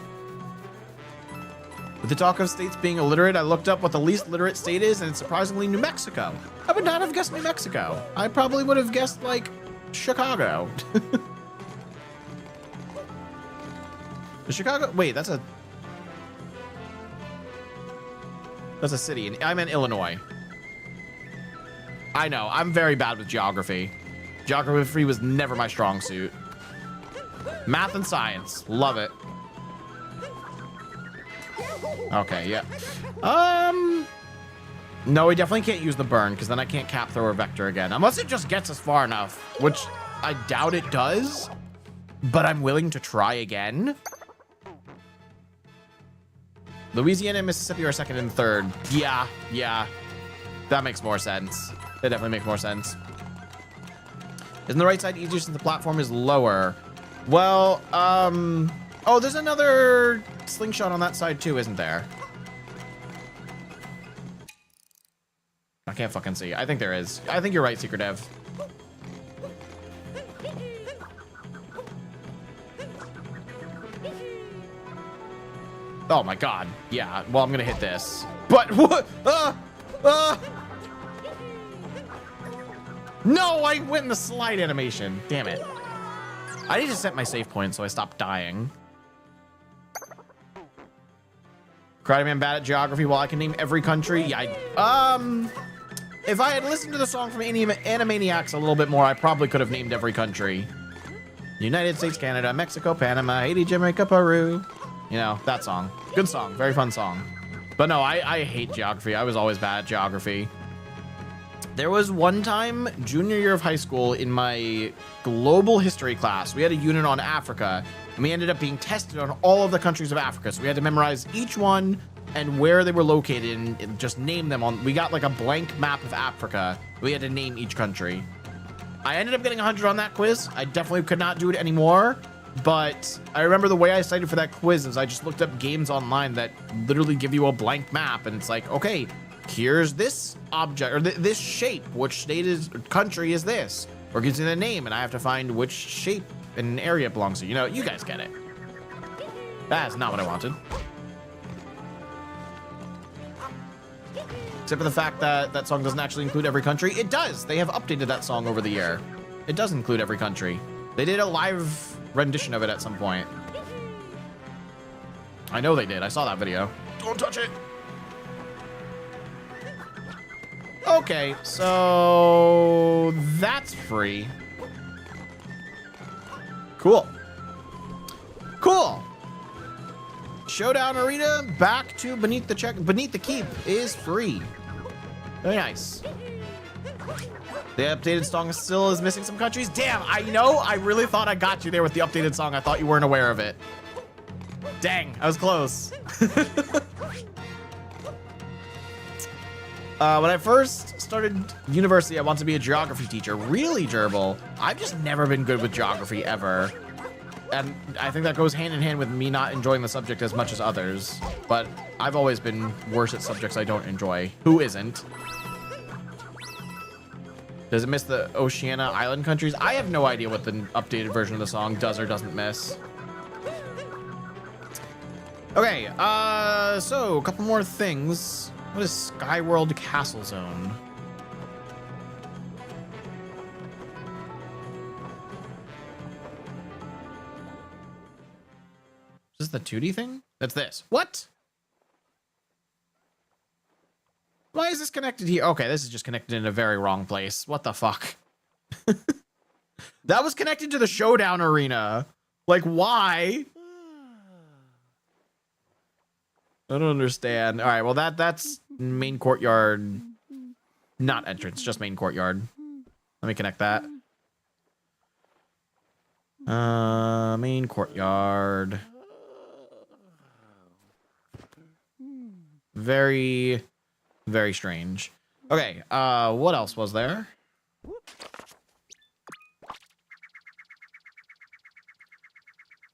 With the talk of states being illiterate, I looked up what the least literate state is, and it's surprisingly New Mexico. I would not have guessed New Mexico. I probably would have guessed, like, Chicago. Chicago? Wait, that's a city. I meant Illinois. I know. I'm very bad with geography. Geography was never my strong suit. Math and science. Love it. Okay, yeah. No, we definitely can't use the burn, because then I can't cap throw or vector again. Unless it just gets us far enough, which I doubt it does. But I'm willing to try again. Louisiana and Mississippi are second and third. Yeah. That makes more sense. That definitely makes more sense. Isn't the right side easier since the platform is lower? Well, oh, there's another slingshot on that side too, isn't there? I can't fucking see. I think there is. I think you're right, Secret Dev. Oh my god. Yeah, well, I'm gonna hit this. But what? No, I went in the slide animation. Damn it. I need to set my save point so I stop dying. Karateman bad at geography while I can name every country. Yeah, if I had listened to the song from Animaniacs a little bit more, I probably could have named every country. United States, Canada, Mexico, Panama, Haiti, Jamaica, Peru. You know, that song. Good song. Very fun song. But no, I hate geography. I was always bad at geography. There was one time, junior year of high school, in my global history class, we had a unit on Africa, and we ended up being tested on all of the countries of Africa. So we had to memorize each one and where they were located and just name them on. We got like a blank map of Africa. We had to name each country. I ended up getting 100 on that quiz. I definitely could not do it anymore. But I remember the way I studied for that quiz is I just looked up games online that literally give you a blank map, and it's like, okay, here's this object or this shape. Which state is country is this? Or gives you the name, and I have to find which shape an area belongs to. You know, you guys get it. That's not what I wanted. Except for the fact that that song doesn't actually include every country. It does. They have updated that song over the year. It does include every country. They did a live rendition of it at some point. I know they did. I saw that video. Don't touch it. Okay, so that's free. Cool. Cool. Showdown Arena back to Beneath the Keep is free. Very nice. The updated song still is missing some countries. Damn, I know. I really thought I got you there with the updated song. I thought you weren't aware of it. Dang, I was close. When I first started university, I wanted to be a geography teacher. Really, Gerbil? I've just never been good with geography ever. And I think that goes hand in hand with me not enjoying the subject as much as others. But I've always been worse at subjects I don't enjoy. Who isn't? Does it miss the Oceania island countries? I have no idea what the updated version of the song does or doesn't miss. Okay, so a couple more things. What is Skyworld Castle Zone? Is this the 2D thing? That's this. What? Why is this connected here? Okay, this is just connected in a very wrong place. What the fuck? That was connected to the showdown arena. Like, why? I don't understand. All right, well, that's main courtyard. Not entrance, just main courtyard. Let me connect that. Main courtyard. Very, very strange. Okay, what else was there?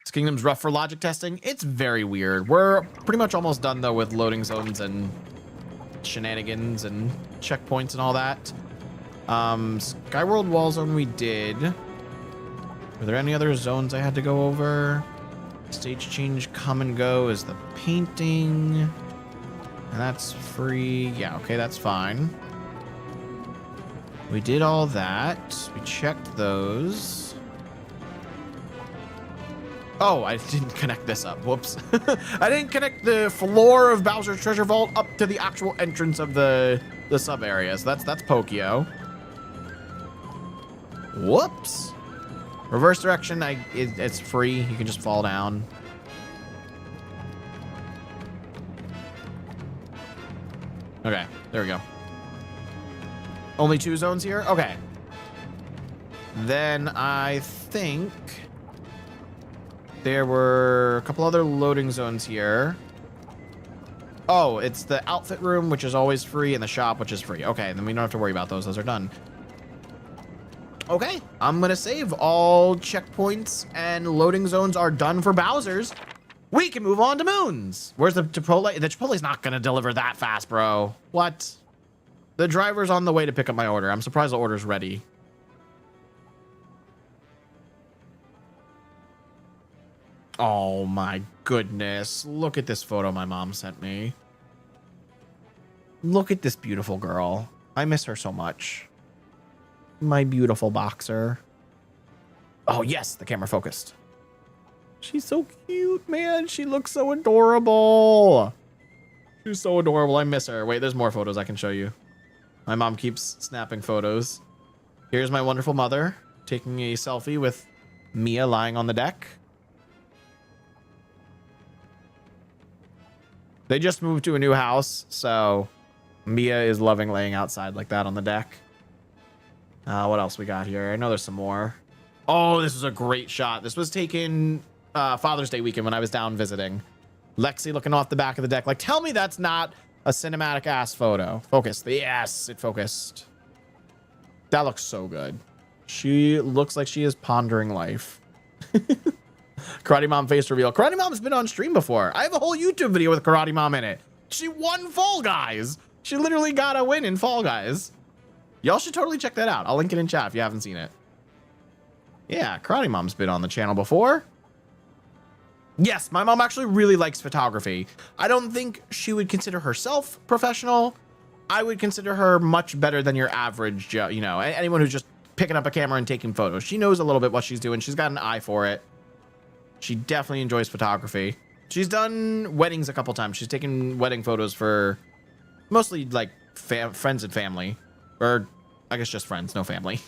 This kingdom's rough for logic testing. It's very weird. We're pretty much almost done, though, with loading zones and shenanigans and checkpoints and all that. Skyworld Wall Zone we did. Were there any other zones I had to go over? Stage change, come and go is the painting. And that's free. Yeah, okay, that's fine. We did all that. We checked those. Oh, I didn't connect this up. Whoops. I didn't connect the floor of Bowser's Treasure Vault up to the actual entrance of the sub area. So that's Pokio. Whoops. Reverse direction, it's free. You can just fall down. Okay, there we go. Only 2 zones here? Okay. Then I think there were a couple other loading zones here. Oh, it's the outfit room, which is always free, and the shop, which is free. Okay, then we don't have to worry about those. Those are done. Okay, I'm going to save. All checkpoints and loading zones are done for Bowser's. We can move on to Moons. Where's the Chipotle? The Chipotle's not going to deliver that fast, bro. What? The driver's on the way to pick up my order. I'm surprised the order's ready. Oh my goodness. Look at this photo my mom sent me. Look at this beautiful girl. I miss her so much. My beautiful boxer. Oh yes, the camera focused. She's so cute, man. She looks so adorable. She's so adorable. I miss her. Wait, there's more photos I can show you. My mom keeps snapping photos. Here's my wonderful mother taking a selfie with Mia lying on the deck. They just moved to a new house, so Mia is loving laying outside like that on the deck. What else we got here? I know there's some more. Oh, this was a great shot. This was taken Father's Day weekend when I was down visiting. Lexi looking off the back of the deck. Like, tell me that's not a cinematic ass photo. Focus. Yes, it focused. That looks so good. She looks like she is pondering life. Karate Mom face reveal. Karate Mom's been on stream before. I have a whole YouTube video with Karate Mom in it. She won Fall Guys. She literally got a win in Fall Guys. Y'all should totally check that out. I'll link it in chat if you haven't seen it. Yeah, Karate Mom's been on the channel before. Yes, my mom actually really likes photography. I don't think she would consider herself professional. I would consider her much better than your average, you know, anyone who's just picking up a camera and taking photos. She knows a little bit what she's doing. She's got an eye for it. She definitely enjoys photography. She's done weddings a couple times. She's taken wedding photos for mostly like friends and family, or I guess just friends, no family.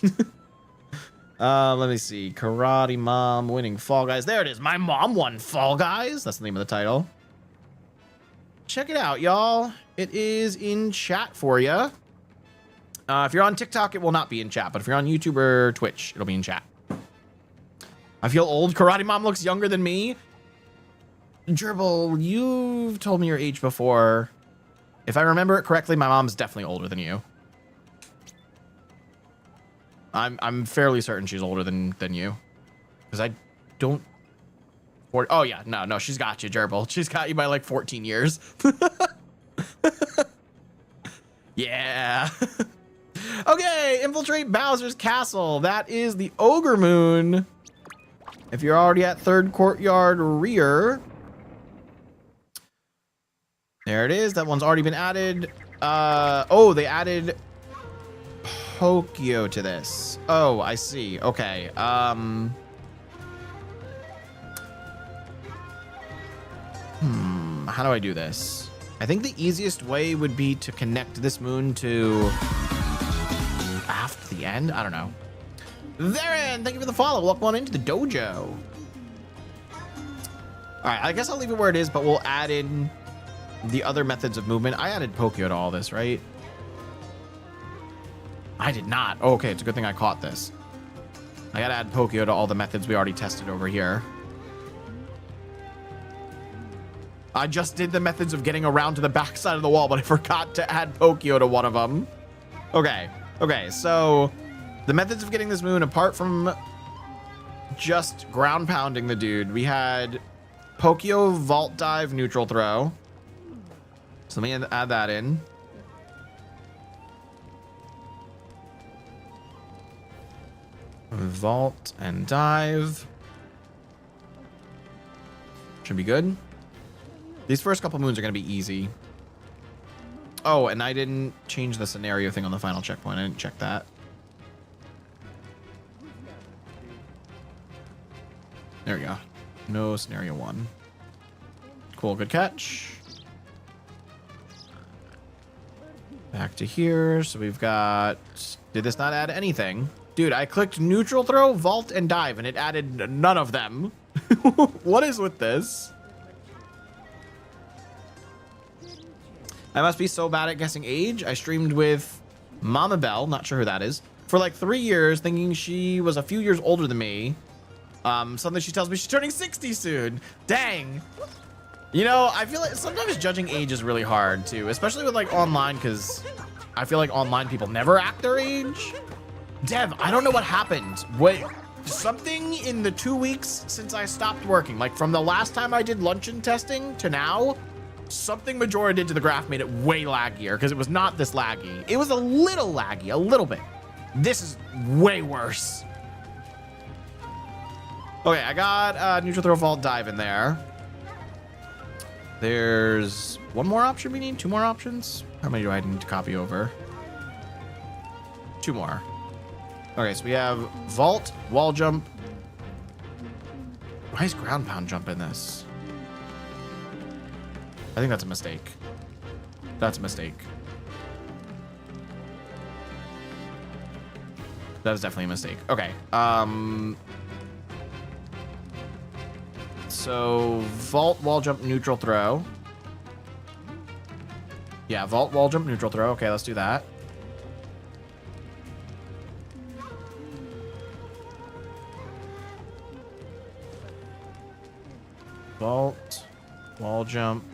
Let me see. Karate Mom winning Fall Guys. There it is. My mom won Fall Guys. That's the name of the title. Check it out, y'all. It is in chat for you. If you're on TikTok, it will not be in chat, but if you're on YouTube or Twitch, it'll be in chat. I feel old. Karate Mom looks younger than me. Gerbil, you've told me your age before. If I remember it correctly, my mom's definitely older than you. I'm fairly certain she's older than you. Because I don't... Oh, yeah. No, she's got you, Gerbil. She's got you by like 14 years. Yeah. Okay, infiltrate Bowser's castle. That is the Ogre Moon. If you're already at third courtyard rear. There it is. That one's already been added. Oh, they added Pokio to this. Oh, I see. Okay. How do I do this? I think the easiest way would be to connect this moon to after the end. I don't know. Therein, thank you for the follow. Welcome on into the dojo. All right, I guess I'll leave it where it is, but we'll add in the other methods of movement. I added Pokio to all this, right? I did not. Oh, okay, it's a good thing I caught this. I gotta add Pokio to all the methods we already tested over here. I just did the methods of getting around to the back side of the wall, but I forgot to add Pokio to one of them. Okay, so the methods of getting this moon, apart from just ground pounding the dude, we had Pokio, vault dive, neutral throw. So let me add that in. Vault and dive. Should be good. These first couple moons are going to be easy. Oh, and I didn't change the scenario thing on the final checkpoint. I didn't check that. There we go. No scenario 1. Cool, good catch. Back to here. So we've got... Did this not add anything? Dude, I clicked neutral throw, vault, and dive, and it added none of them. What is with this? I must be so bad at guessing age. I streamed with Mama Bell, not sure who that is, for like 3 years, thinking she was a few years older than me. Suddenly she tells me she's turning 60 soon. Dang. You know, I feel like sometimes judging age is really hard too, especially with like online, because I feel like online people never act their age. Dev, I don't know what happened. Something in the 2 weeks since I stopped working, like from the last time I did luncheon testing to now, something Majora did to the graph made it way laggier, because it was not this laggy. It was a little laggy, a little bit. This is way worse. Okay, I got neutral throw, vault, dive in there. There's one more option we need, 2 more options. How many do I need to copy over? 2 more. Okay, so we have vault, wall jump. Why is ground pound jump in this? I think that's a mistake. That's a mistake. That is definitely a mistake. Okay. So vault, wall jump, neutral throw. Yeah, vault, wall jump, neutral throw. Okay, let's do that. Vault, wall jump,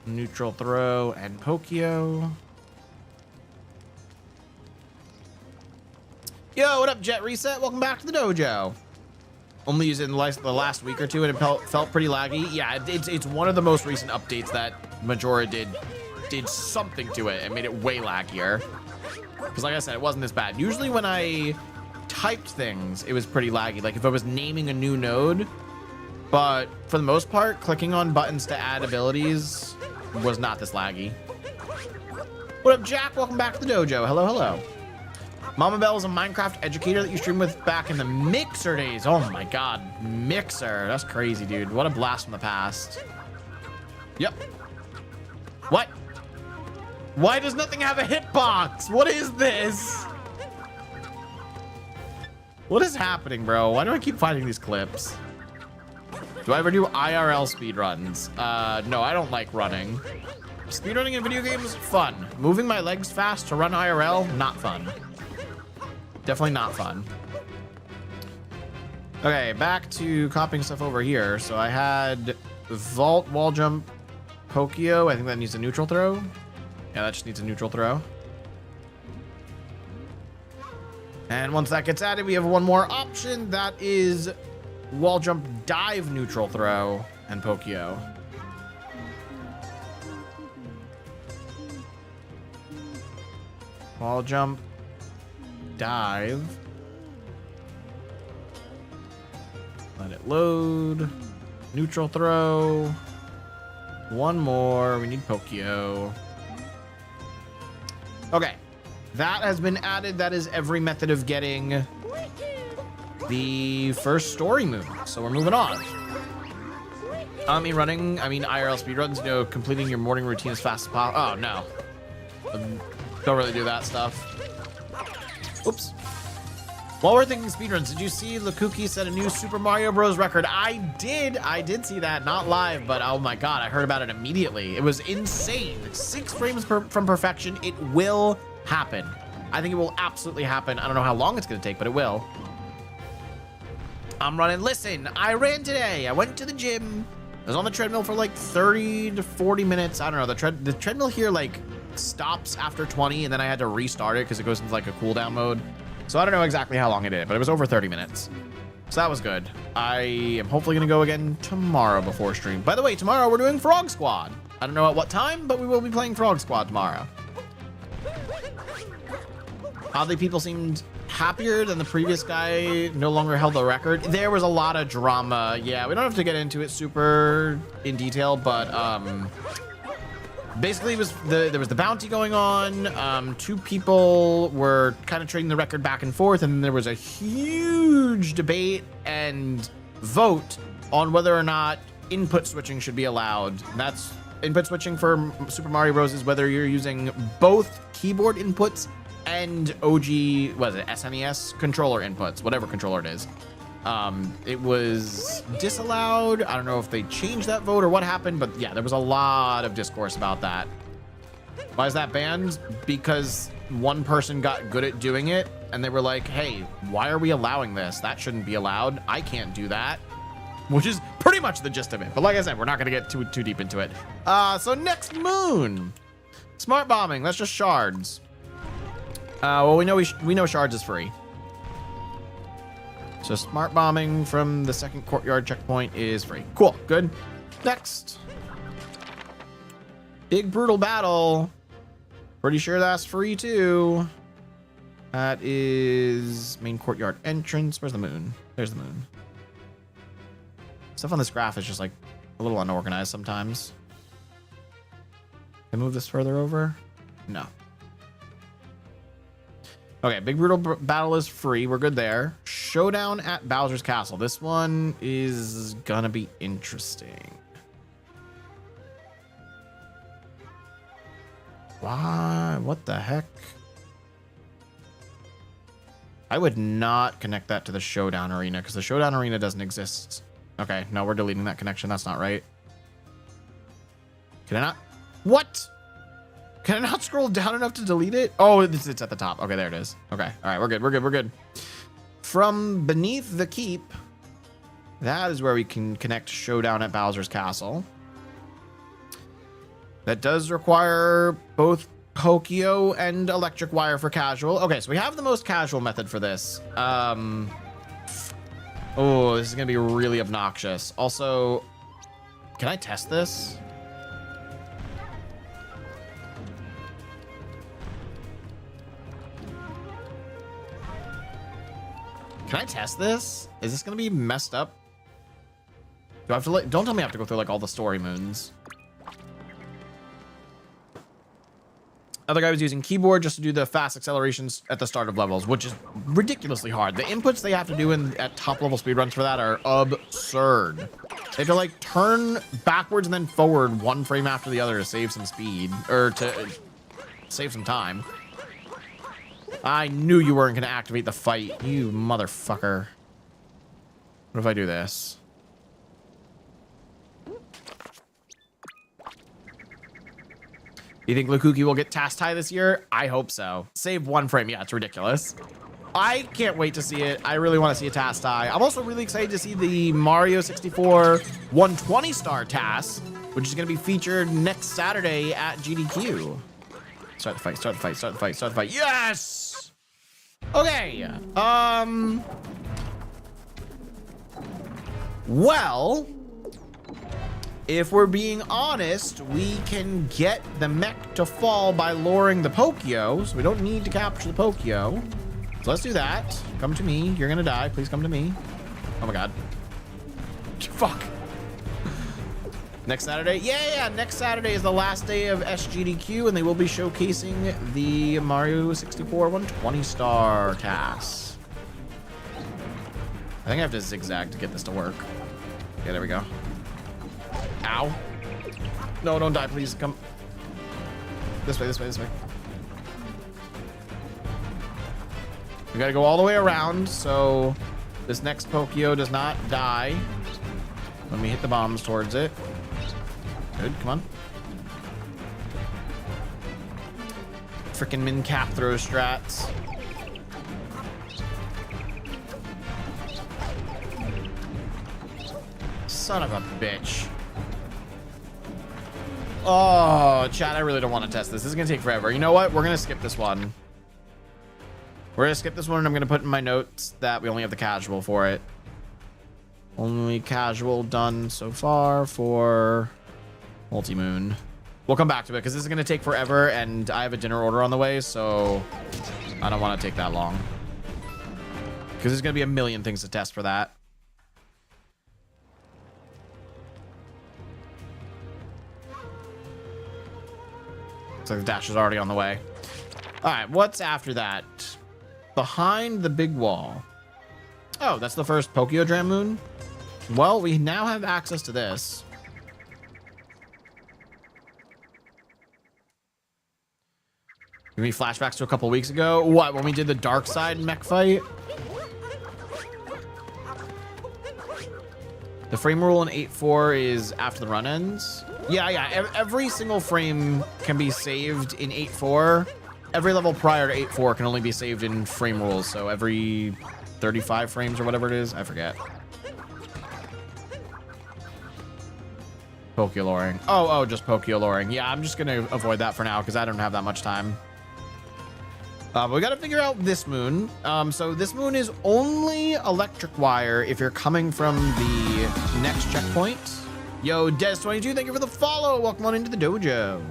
neutral throw, and Pokio. Yo, what up, Jet Reset? Welcome back to the dojo. Only used it in the last week or two, and it felt pretty laggy. Yeah, it's one of the most recent updates that Majora did something to it and made it way laggier. Because like I said, it wasn't this bad. Usually when I typed things, it was pretty laggy. Like if I was naming a new node, but for the most part, clicking on buttons to add abilities was not this laggy. What up, Jack? Welcome back to the dojo. Hello, hello. Mama Bell is a Minecraft educator that you streamed with back in the Mixer days. Oh my God, Mixer. That's crazy, dude. What a blast from the past. Yep. What? Why does nothing have a hitbox? What is this? What is happening, bro? Why do I keep finding these clips? Do I ever do IRL speedruns? No, I don't like running. Speedrunning in video games, fun. Moving my legs fast to run IRL, not fun. Definitely not fun. Okay, back to copying stuff over here. So I had vault, wall jump, Pokio, I think that needs a neutral throw. Yeah, that just needs a neutral throw. And once that gets added, we have one more option. That is wall jump, dive, neutral throw, and Pokio. Wall jump, dive. Let it load. Neutral throw. One more. We need Pokio. Okay. That has been added. That is every method of getting the first story moon. So we're moving on. IRL speedruns, you know, completing your morning routine as fast as possible. Oh, no. Don't really do that stuff. Oops. While we're thinking speedruns, did you see Lakuki set a new Super Mario Bros. Record? I did see that, not live, but oh my god, I heard about it immediately. It was insane. 6 frames from perfection. It will happen. I think it will absolutely happen. I don't know how long it's gonna take, but it will. I'm running. Listen, I ran today. I went to the gym. I was on the treadmill for like 30 to 40 minutes. I don't know. The treadmill here like stops after 20, and then I had to restart it because it goes into like a cooldown mode. So I don't know exactly how long it did, but it was over 30 minutes. So that was good. I am hopefully going to go again tomorrow before stream. By the way, tomorrow we're doing Frog Squad. I don't know at what time, but we will be playing Frog Squad tomorrow. Oddly, people seemed happier than the previous guy no longer held the record. There was a lot of drama. Yeah, we don't have to get into it super in detail, but basically, there was the bounty going on. 2 people were kind of trading the record back and forth, and then there was a huge debate and vote on whether or not input switching should be allowed. And that's input switching for Super Mario Bros. Is whether you're using both keyboard inputs and OG, what is it, SNES controller inputs, whatever controller it is. It was disallowed. I don't know if they changed that vote or what happened, but yeah, there was a lot of discourse about that. Why is that banned? Because one person got good at doing it and they were like, hey, why are we allowing this? That shouldn't be allowed. I can't do that, which is pretty much the gist of it. But like I said, we're not going to get too deep into it. So next moon, smart bombing. That's just shards. Well, we know shards is free. So smart bombing from the second courtyard checkpoint is free. Cool, good. Next. Big brutal battle. Pretty sure that's free too. That is main courtyard entrance. Where's the moon? There's the moon. Stuff on this graph is just like a little unorganized sometimes. Can I move this further over? No. Okay, Big Brutal Battle is free. We're good there. Showdown at Bowser's Castle. This one is gonna be interesting. Why? What the heck? I would not connect that to the Showdown Arena because the Showdown Arena doesn't exist. Okay, no, we're deleting that connection. That's not right. Can I not? What? Can I not scroll down enough to delete it? Oh, it's at the top. Okay, there it is. Okay. All right, we're good. From beneath the keep, that is where we can connect Showdown at Bowser's Castle. That does require both Pokio and electric wire for casual. Okay, so we have the most casual method for this. Oh, this is gonna be really obnoxious. Also, can I test this? Can I test this? Is this gonna be messed up? Do I have to like, don't tell me I have to go through like all the story moons. Other guy was using keyboard just to do the fast accelerations at the start of levels, which is ridiculously hard. The inputs they have to do at top level speedruns for that are absurd. They have to like turn backwards and then forward 1 frame after the other to save some speed, or to save some time. I knew you weren't going to activate the fight, you motherfucker. What if I do this? You think Lakuki will get task tie this year? I hope so. Save 1 frame. Yeah, it's ridiculous. I can't wait to see it. I really want to see a task tie. I'm also really excited to see the Mario 64 120 star task which is going to be featured next Saturday at GDQ. Start the fight, start the fight, start the fight, start the fight. Yes! Okay. Well, if we're being honest, we can get the mech to fall by luring the Pokio, so we don't need to capture the Pokio. So let's do that. Come to me. You're gonna die. Please come to me. Oh my god. Fuck. Next Saturday? Yeah, next Saturday is the last day of SGDQ, and they will be showcasing the Mario 64 120 star TAS. I think I have to zigzag to get this to work. Yeah, there we go. Ow. No, don't die, please. Come. This way, this way, this way. We gotta go all the way around, so this next Pokio does not die when we hit the bombs towards it. Good, come on. Frickin' min cap throw strats. Son of a bitch. Oh, chat, I really don't want to test this. This is gonna take forever. You know what? We're gonna skip this one. We're gonna skip this one, and I'm gonna put in my notes that we only have the casual for it. Only casual done so far for Multi-Moon. We'll come back to it because this is gonna take forever, and I have a dinner order on the way, so I don't want to take that long. Because there's gonna be a million things to test for that. Looks like the dash is already on the way. All right, what's after that? Behind the big wall. Oh, that's the first Pokio Dram Moon. Well, we now have access to this. Give me flashbacks to a couple weeks ago. What, when we did the Dark Side mech fight? The frame rule in 8.4 is after the run ends. Yeah. Every single frame can be saved in 8.4. Every level prior to 8.4 can only be saved in frame rules. So every 35 frames or whatever it is, I forget. Pokio luring. Oh, just Pokio luring. Yeah, I'm just gonna avoid that for now because I don't have that much time. But we gotta figure out this moon. So this moon is only electric wire if you're coming from the next checkpoint. Yo, Des22, thank you for the follow. Welcome on into the dojo.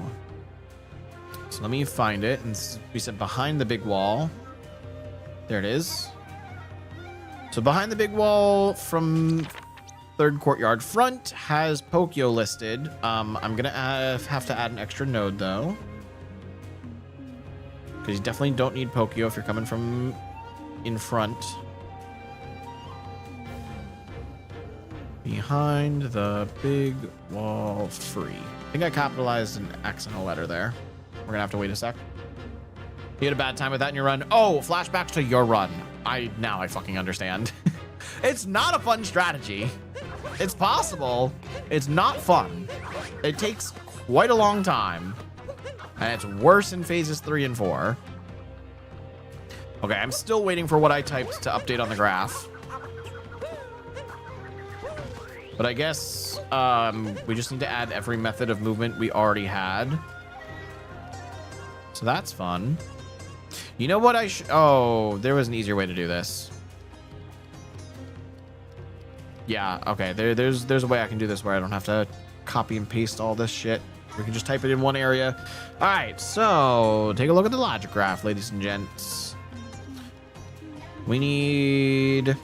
So let me find it. And we said behind the big wall. There it is. So behind the big wall from third courtyard front has Pokio listed. I'm gonna have to add an extra node though. Because you definitely don't need Pokio if you're coming from in front. Behind the big wall free. I think I capitalized an X and a letter there. We're gonna have to wait a sec. You had a bad time with that in your run? Oh, flashbacks to your run. Now I fucking understand. It's not a fun strategy. It's possible. It's not fun. It takes quite a long time. And it's worse in phases 3 and 4. Okay, I'm still waiting for what I typed to update on the graph. But I guess we just need to add every method of movement we already had. So that's fun. You know what oh, there was an easier way to do this. Yeah, okay, there's a way I can do this where I don't have to copy and paste all this shit. We can just type it in one area. All right, so take a look at the logic graph, ladies and gents. We need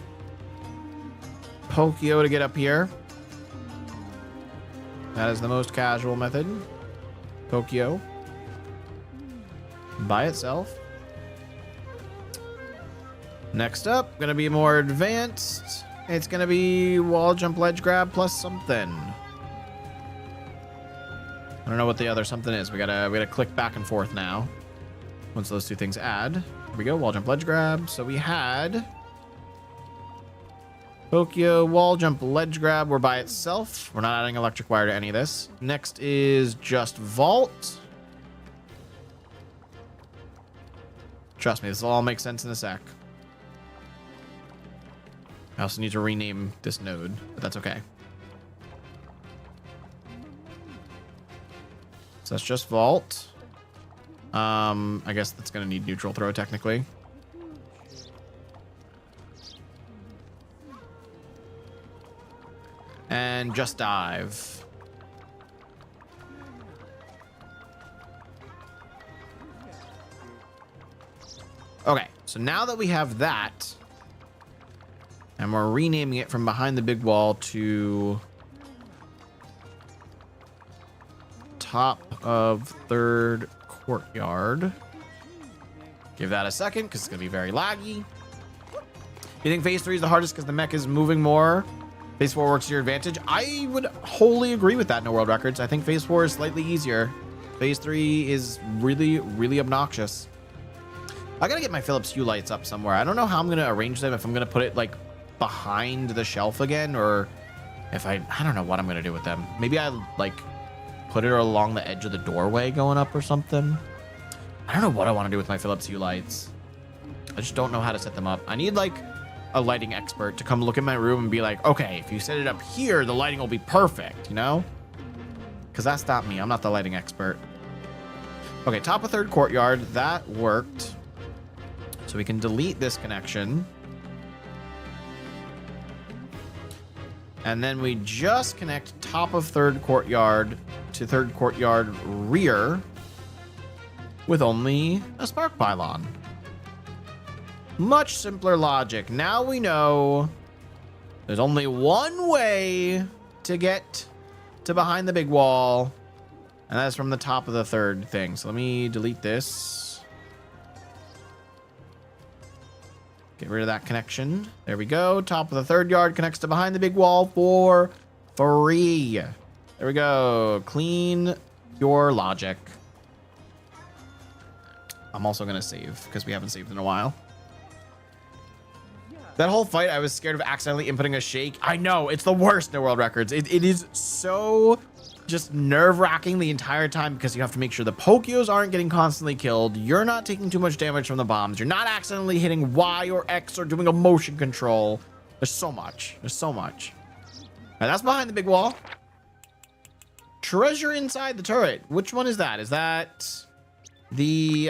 Pokio to get up here. That is the most casual method. Pokio. By itself. Next up, gonna be more advanced. It's gonna be wall jump, ledge grab plus something. I don't know what the other something is. We gotta click back and forth now. Once those two things add. Here we go, wall jump, ledge grab. So we had Pokio, wall jump, ledge grab were by itself. We're not adding electric wire to any of this. Next is just vault. Trust me, this will all make sense in a sec. I also need to rename this node, but that's okay. So that's just vault. I guess that's gonna need neutral throw technically. And just dive. Okay, so now that we have that, and we're renaming it from behind the big wall to top of third courtyard. Give that a second because it's going to be very laggy. You think phase 3 is the hardest because the mech is moving more? Phase 4 works to your advantage. I would wholly agree with that, No World Records. I think phase 4 is slightly easier. Phase 3 is really, really obnoxious. I gotta get my Philips Hue lights up somewhere. I don't know how I'm gonna arrange them, if I'm gonna put it like behind the shelf again, or if I don't know what I'm gonna do with them. Maybe I like put it along the edge of the doorway going up or something. I don't know what I want to do with my Philips Hue lights. I just don't know how to set them up. I need like a lighting expert to come look in my room and be like, okay, if you set it up here, the lighting will be perfect, you know? Because that's not me. I'm not the lighting expert. Okay, top of third courtyard. That worked. So we can delete this connection. And then we just connect top of third courtyard to third courtyard rear with only a spark pylon. Much simpler logic. Now we know there's only one way to get to behind the big wall, and that's from the top of the third thing. So let me delete this. Get rid of that connection. There we go. Top of the third yard connects to behind the big wall for free. There we go. Clean your logic. I'm also going to save because we haven't saved in a while. That whole fight, I was scared of accidentally inputting a shake. I know, it's the worst in World Records. It is so just nerve-wracking the entire time because you have to make sure the Pokios aren't getting constantly killed. You're not taking too much damage from the bombs. You're not accidentally hitting Y or X or doing a motion control. There's so much. There's so much. All right, that's behind the big wall. Treasure inside the turret. Which one is that? Is that the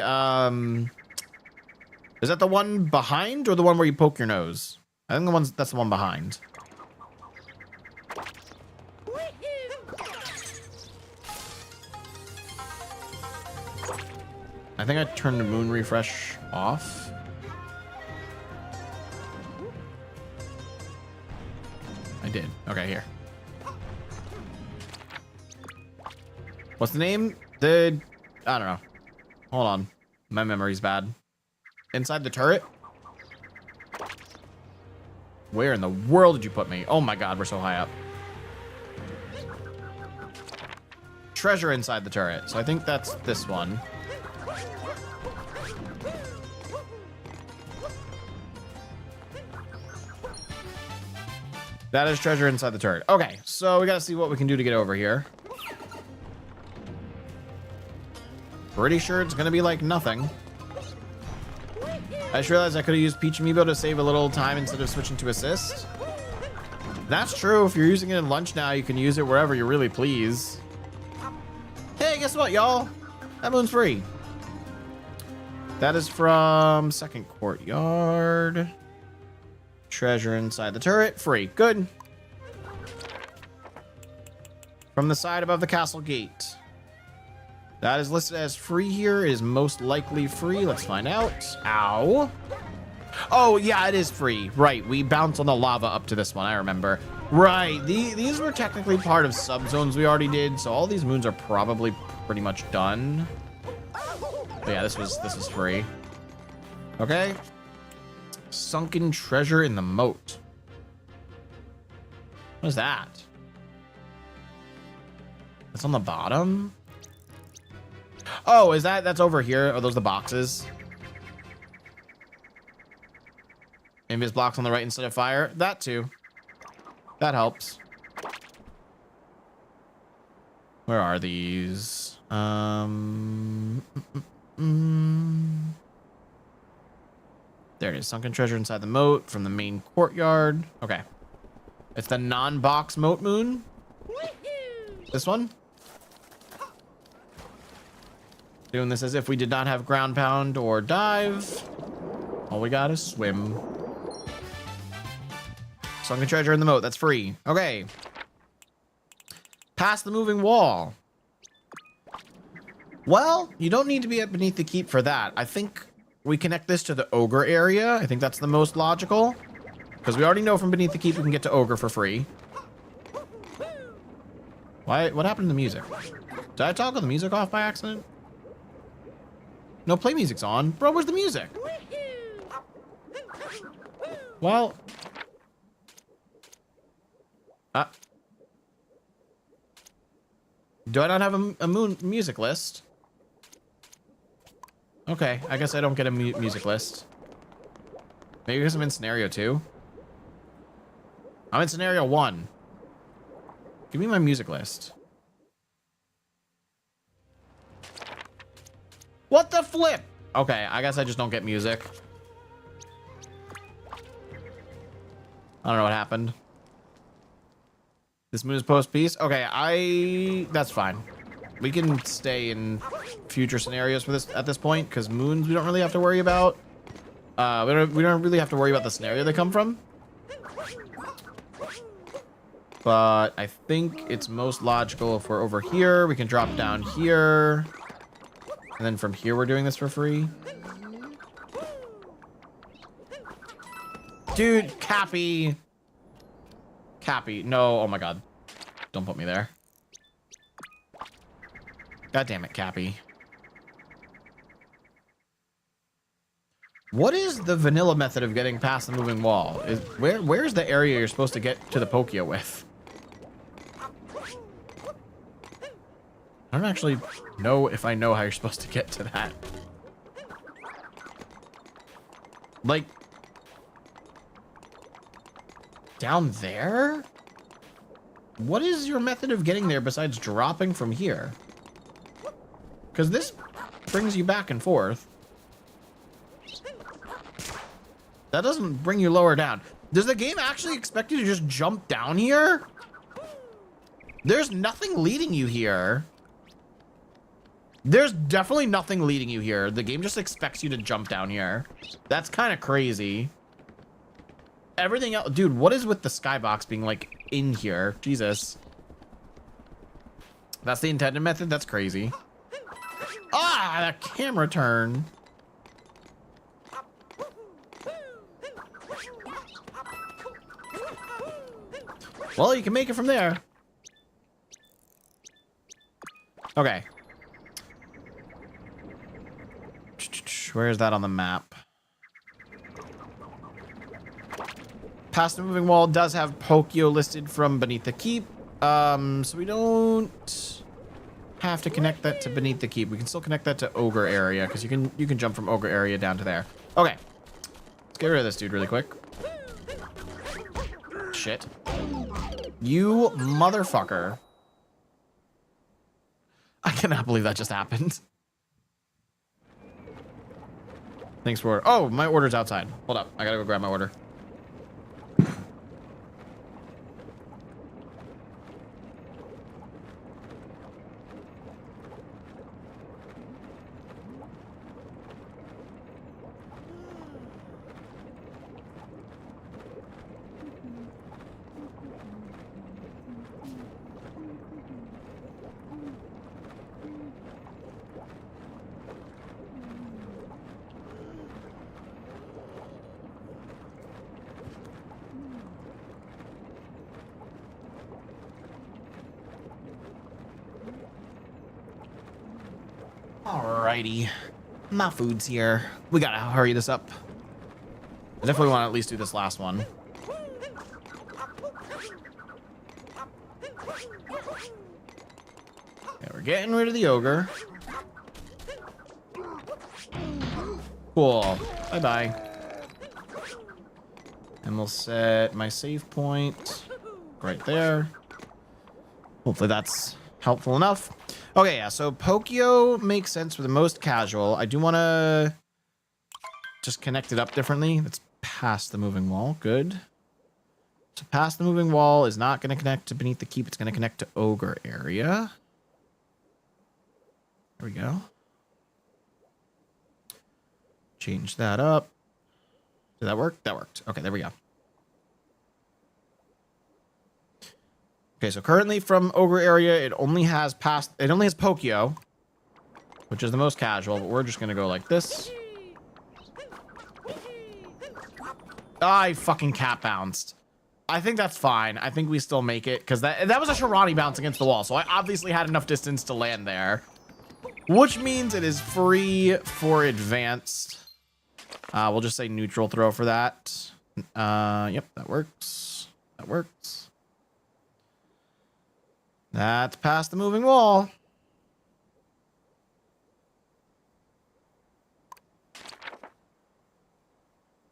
is that the one behind or the one where you poke your nose? I think that's the one behind. I think I turned the moon refresh off. I did. Okay, here. What's the name? I don't know. Hold on. My memory's bad. Inside the turret? Where in the world did you put me? Oh my god, we're so high up. Treasure inside the turret. So I think that's this one. That is treasure inside the turret. Okay, so we gotta see what we can do to get over here. Pretty sure it's gonna be like nothing. I just realized I could have used Peach Amiibo to save a little time instead of switching to assist. That's true. If you're using it in lunch now, you can use it wherever you really please. Hey, guess what, y'all? That moon's free. That is from second courtyard. Treasure inside the turret. Free. Good. From the side above the castle gate. That is listed as free here. Is most likely free. Let's find out. Ow. Oh, yeah, it is free. Right. We bounced on the lava up to this one. I remember. Right. These were technically part of subzones we already did. So all these moons are probably pretty much done. But yeah, this was free. Okay. Sunken treasure in the moat. What is that? It's on the bottom. Oh, is that's over here? Are those the boxes? Invis blocks on the right instead of fire. That too. That helps. Where are these? There it is. Sunken treasure inside the moat from the main courtyard. Okay. It's the non-box moat moon. This one? Doing this as if we did not have ground pound or dive. All we got is swim. Sunken treasure in the moat. That's free. Okay. Past the moving wall. Well, you don't need to be at beneath the keep for that. I think we connect this to the ogre area. I think that's the most logical. Because we already know from beneath the keep we can get to ogre for free. Why? What happened to the music? Did I toggle the music off by accident? No, play music's on. Bro, where's the music? Well. Do I not have a music list? Okay, I guess I don't get a music list. Maybe because I'm in scenario 2. I'm in scenario 1. Give me my music list. What the flip? Okay, I guess I just don't get music. I don't know what happened. This moon is post-peace? Okay, that's fine. We can stay in future scenarios for this at this point, because moons we don't really have to worry about. We don't really have to worry about the scenario they come from. But I think it's most logical if we're over here, we can drop down here. And then from here, we're doing this for free. Dude, Cappy. Cappy, no, oh my god. Don't put me there. God damn it, Cappy. What is the vanilla method of getting past the moving wall? Where's the area you're supposed to get to the Pokio with? I don't actually know if I know how you're supposed to get to that. Like, down there? What is your method of getting there besides dropping from here? Because this brings you back and forth. That doesn't bring you lower down. Does the game actually expect you to just jump down here? There's nothing leading you here. There's definitely nothing leading you here. The game just expects you to jump down here. That's kind of crazy. Everything else, dude, what is with the skybox being like in here? Jesus. That's the intended method? That's crazy. Ah, that camera turn. Well, you can make it from there. Okay. Where is that on the map? Past the moving wall does have Pokio listed from beneath the keep. So we don't have to connect that to beneath the keep. We can still connect that to ogre area because you can jump from ogre area down to there. Okay. Let's get rid of this dude really quick. Shit. You motherfucker. I cannot believe that just happened. Thanks for... Oh, my order's outside. Hold up. I gotta go grab my order. Alrighty. My food's here. We gotta hurry this up. I definitely want to at least do this last one. Okay, we're getting rid of the ogre. Cool. Bye-bye. And we'll set my save point right there. Hopefully that's helpful enough. Okay, yeah, so Pokio makes sense for the most casual. I do want to just connect it up differently. It's past the moving wall. Good. So past the moving wall is not going to connect to beneath the keep. It's going to connect to ogre area. There we go. Change that up. Did that work? That worked. Okay, there we go. Okay, so currently from Ogre area, it only has Pokio, which is the most casual, but we're just gonna go like this. I fucking cat bounced. I think that's fine. I think we still make it, because that was a Shirani bounce against the wall, so I obviously had enough distance to land there. Which means it is free for advanced. We'll just say neutral throw for that. Yep, that works. That works. That's past the moving wall.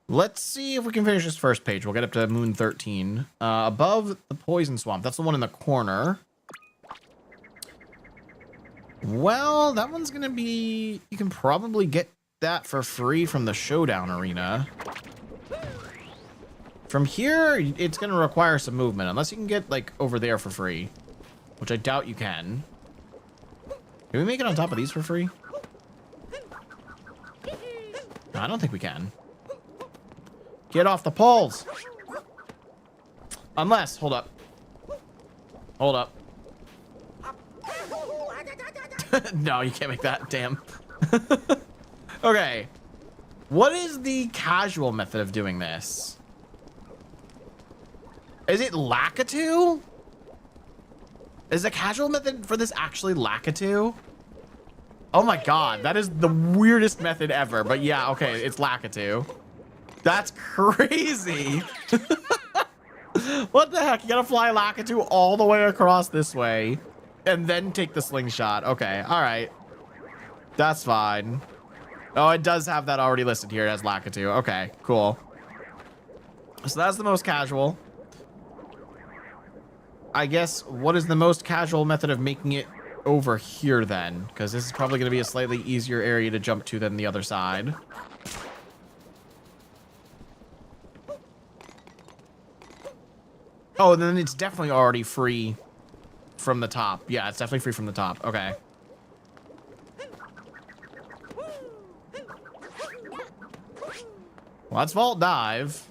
Let's see if we can finish this first page. We'll get up to Moon 13. Above the Poison Swamp. That's the one in the corner. Well, that one's going to be... You can probably get that for free from the Showdown Arena. From here, it's going to require some movement. Unless you can get, like, over there for free. Which I doubt you can. Can we make it on top of these for free? No, I don't think we can. Get off the poles. Unless, hold up. Hold up. No, you can't make that. Damn. Okay. What is the casual method of doing this? Is it Lakitu? Is the casual method for this actually Lakitu? Oh my god, that is the weirdest method ever. But yeah, okay, it's Lakitu. That's crazy. What the heck? You gotta fly Lakitu all the way across this way and then take the slingshot. Okay, all right. That's fine. Oh, it does have that already listed here as Lakitu. Okay, cool. So that's the most casual. I guess, what is the most casual method of making it over here then? Because this is probably going to be a slightly easier area to jump to than the other side. Oh, then it's definitely already free from the top. Yeah, it's definitely free from the top. Okay. Well, that's vault dive.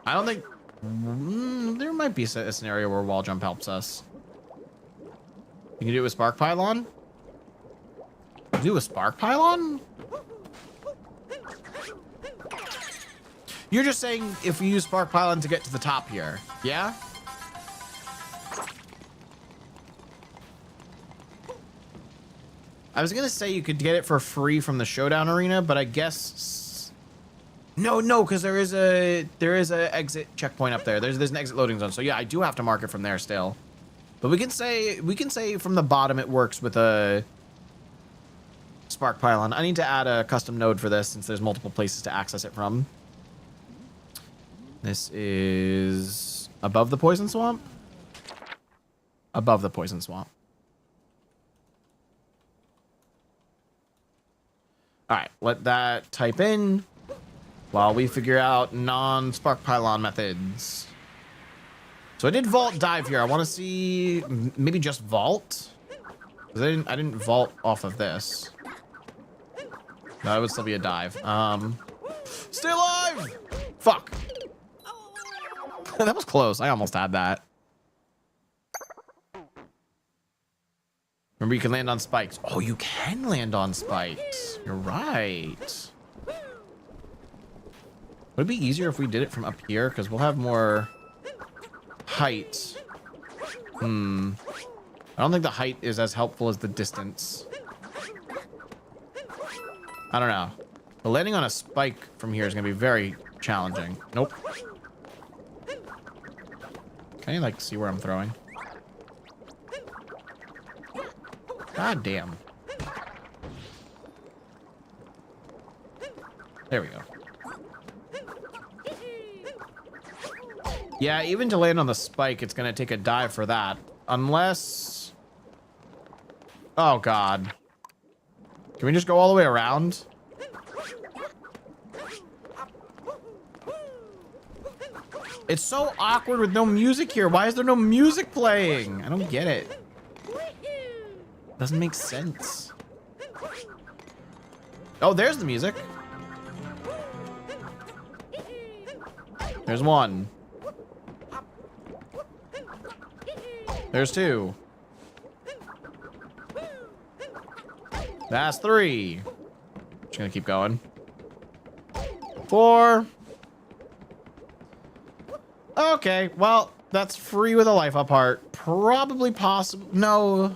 I don't think... there might be a scenario where wall jump helps us. You can do it with Spark Pylon? Do it with Spark Pylon? You're just saying if we use Spark Pylon to get to the top here, yeah? I was gonna say you could get it for free from the Showdown Arena, but I guess no, because there is a exit checkpoint up there. There's an exit loading zone. So yeah, I do have to mark it from there still. But we can say from the bottom it works with a Spark Pylon. I need to add a custom node for this since there's multiple places to access it from. This is above the Poison Swamp. Above the Poison Swamp. All right, let that type in while we figure out non-Spark Pylon methods. So I did vault dive here. I want to see maybe just vault. 'Cause I didn't vault off of this. No, that would still be a dive. Stay alive! Fuck. That was close. I almost had that. Remember, you can land on spikes. Oh, you can land on spikes. You're right. Would it be easier if we did it from up here? Because we'll have more height. I don't think the height is as helpful as the distance. I don't know. But landing on a spike from here is going to be very challenging. Nope. Can you, like, see where I'm throwing? God damn. There we go. Yeah, even to land on the spike, it's going to take a dive for that. Unless... Oh, God. Can we just go all the way around? It's so awkward with no music here. Why is there no music playing? I don't get it. Doesn't make sense. Oh, there's the music. There's one. There's two. That's three. Just gonna keep going. Four. Okay, well, that's free with a life up heart. Probably possible. No.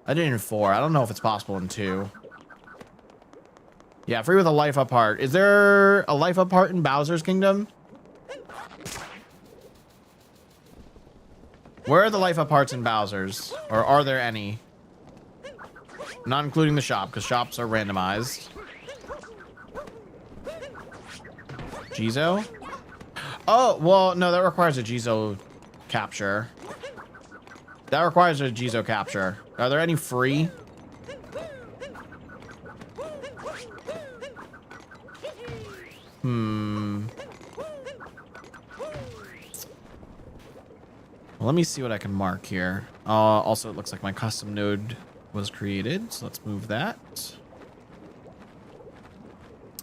I did it in 4. I don't know if it's possible in 2. Yeah, free with a life up heart. Is there a life up heart in Bowser's Kingdom? Where are the life up hearts in Bowser's? Or are there any? Not including the shop, because shops are randomized. Jizo? Oh, well, no, that requires a Jizo capture. That requires a Jizo capture. Are there any free? Well, let me see what I can mark here. Also, it looks like my custom node was created, so let's move that.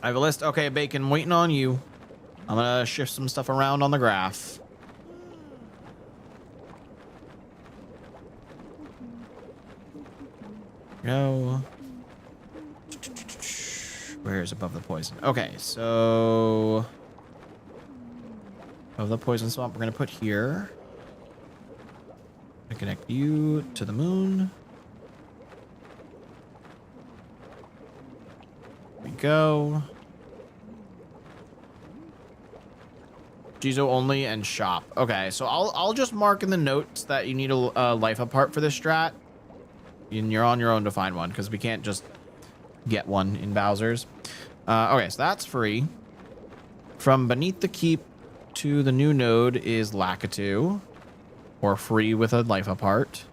I have a list. Okay, Bacon, waiting on you. I'm gonna shift some stuff around on the graph. Go. Where's above the poison? Okay, so above the poison swamp, we're gonna put here. I connect you to the moon. Here we go. Jizo only and shop. Okay, so I'll just mark in the notes that you need a life apart for this strat. And you're on your own to find one because we can't just get one in Bowser's. Okay, so that's free. From beneath the keep to the new node is Lakitu, or free with a life apart.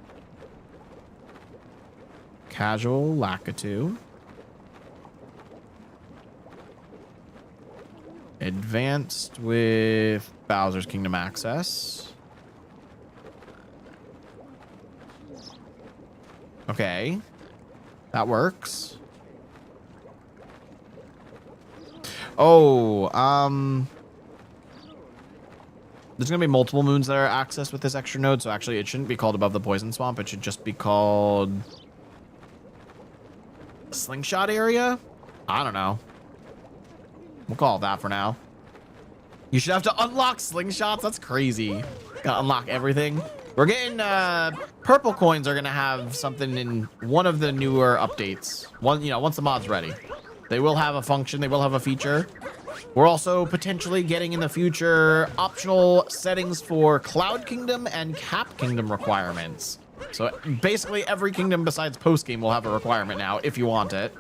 Casual Lakitu. Advanced with Bowser's Kingdom access. Okay, that works. Oh, there's gonna be multiple moons that are accessed with this extra node, so actually it shouldn't be called Above the Poison Swamp. It should just be called Slingshot Area. I don't know. We'll call it that for now. You should have to unlock slingshots. That's crazy. Gotta unlock everything. We're getting purple coins are gonna have something in one of the newer updates. Once the mod's ready, they will have a function. They will have a feature. We're also potentially getting in the future optional settings for Cloud Kingdom and Cap Kingdom requirements. So basically every kingdom besides post game will have a requirement now if you want it.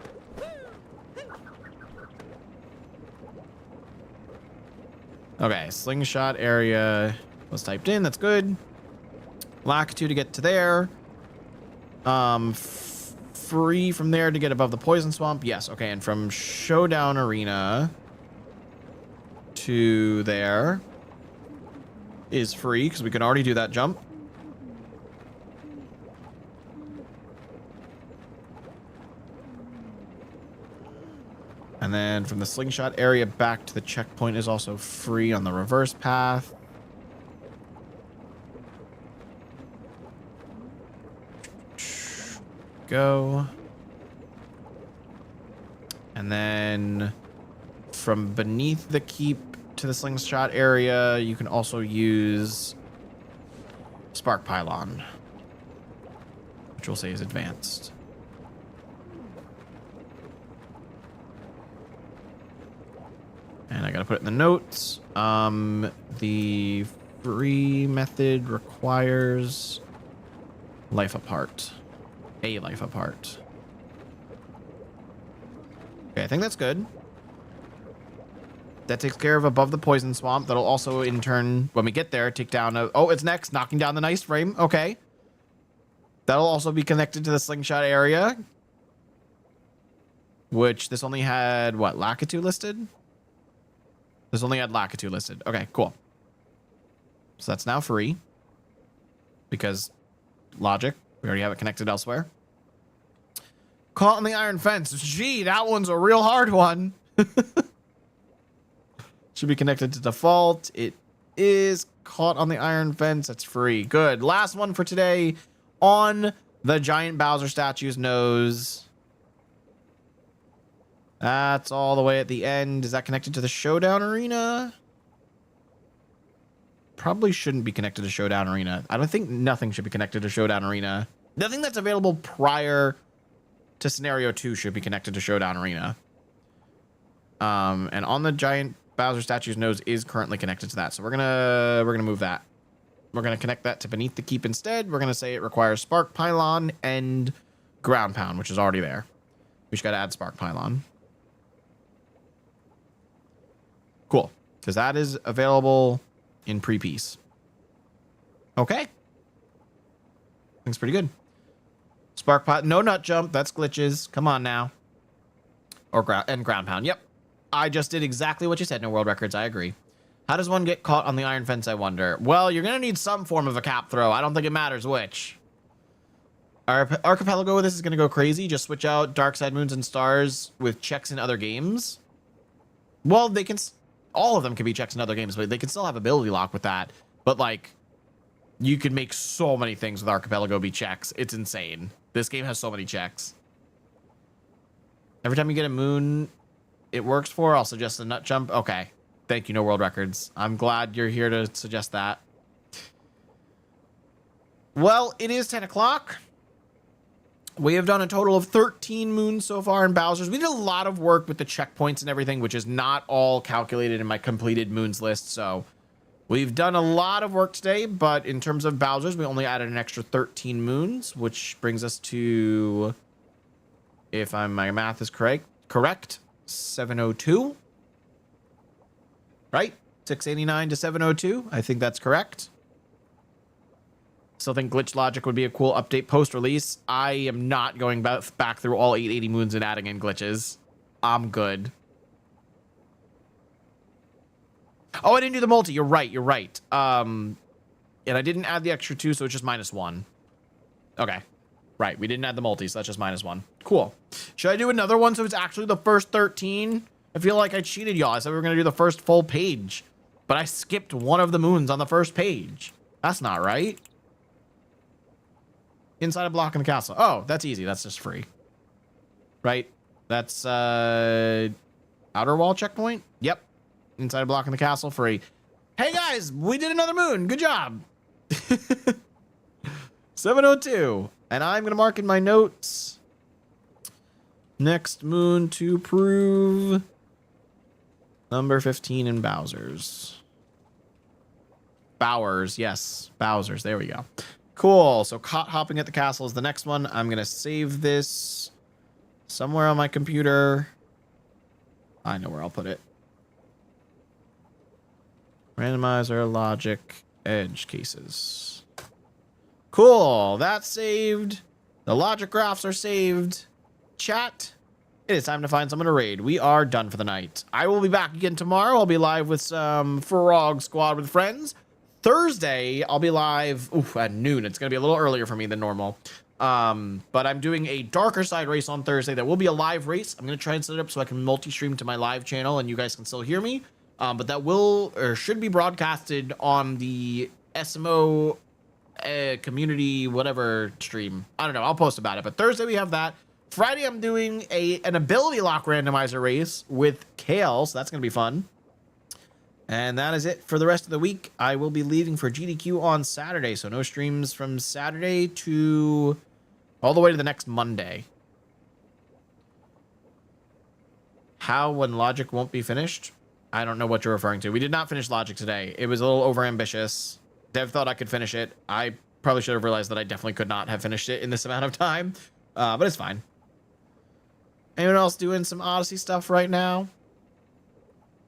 Okay, slingshot area was typed in. That's good. Lakitu to get to there. Free from there to get above the poison swamp. Yes. Okay, and from Showdown Arena to there is free because we can already do that jump. And then from the slingshot area back to the checkpoint is also free on the reverse path. Go. And then from beneath the keep to the slingshot area, you can also use Spark Pylon, which we'll say is advanced. And I gotta put it in the notes. The free method requires life apart. A life apart. Okay, I think that's good. That takes care of above the poison swamp. That'll also, in turn, when we get there, take down a... Oh, it's next. Knocking down the nice frame. Okay. That'll also be connected to the slingshot area. Which this only had, what, Lakitu listed? This only had Lakitu listed. Okay, cool. So that's now free. Because logic. We already have it connected elsewhere. Caught on the iron fence. Gee, that one's a real hard one. Should be connected to default. It is caught on the iron fence. That's free. Good. Last one for today. On the giant Bowser statue's nose. That's all the way at the end. Is that connected to the showdown arena? Probably shouldn't be connected to showdown arena. I don't think nothing should be connected to showdown arena. Nothing that's available prior to scenario 2 should be connected to showdown arena. And on the giant Bowser statue's nose is currently connected to that. So we're gonna move that. We're gonna connect that to beneath the keep instead. We're gonna say it requires spark pylon and ground pound, which is already there. We just gotta add spark pylon. Cool, because that is available in pre-piece. Okay. Looks pretty good. Spark pot, no nut jump, that's glitches. Come on now. Or ground pound. Yep. I just did exactly what you said, no world records. I agree. How does one get caught on the iron fence, I wonder? Well, you're gonna need some form of a cap throw. I don't think it matters which. Our archipelago with this is gonna go crazy. Just switch out Dark Side Moons and Stars with checks in other games. Well, they can... all of them can be checks in other games, but they can still have ability lock with that. But, like, you can make so many things with Archipelago be checks. It's insane. This game has so many checks. Every time you get a moon it works for, I'll suggest a nut jump. Okay. Thank you, no world records. I'm glad you're here to suggest that. Well, it is 10 o'clock. We have done a total of 13 moons so far in Bowser's. We did a lot of work with the checkpoints and everything, which is not all calculated in my completed moons list. So we've done a lot of work today, but in terms of Bowser's, we only added an extra 13 moons, which brings us to, if my math is correct, 702. Right? 689 to 702. I think that's correct. Still think glitch logic would be a cool update post-release. I am not going back through all 880 moons and adding in glitches. I'm good. Oh, I didn't do the multi. You're right. You're right. And I didn't add the extra 2, so it's just -1. Okay. Right. We didn't add the multi, so that's just -1. Cool. Should I do another one so it's actually the first 13? I feel like I cheated y'all. I said we were going to do the first full page, but I skipped one of the moons on the first page. That's not right. Inside a block in the castle. Oh, that's easy. That's just free. Right? That's outer wall checkpoint? Yep. Inside a block in the castle, free. Hey guys, we did another moon. Good job. 702. And I'm going to mark in my notes. Next moon to prove. Number 15 in Bowser's. Bowers, yes. Bowser's. There we go. Cool. So caught hopping at the castle is the next one. I'm going to save this somewhere on my computer. I know where I'll put it. Randomizer, logic, edge cases. Cool. That's saved. The logic graphs are saved. Chat. It is time to find someone to raid. We are done for the night. I will be back again tomorrow. I'll be live with some Frog Squad with friends. Thursday, I'll be live at noon. It's going to be a little earlier for me than normal. But I'm doing a darker side race on Thursday. That will be a live race. I'm going to try and set it up so I can multi-stream to my live channel and you guys can still hear me. But that will or should be broadcasted on the SMO community whatever stream. I don't know. I'll post about it. But Thursday we have that. Friday I'm doing an ability lock randomizer race with Kale. So that's going to be fun. And that is it for the rest of the week. I will be leaving for GDQ on Saturday, so no streams from Saturday to all the way to the next Monday. How when Logic won't be finished? I don't know what you're referring to. We did not finish Logic today. It was a little overambitious. Dev thought I could finish it. I probably should have realized that I definitely could not have finished it in this amount of time, but it's fine. Anyone else doing some Odyssey stuff right now?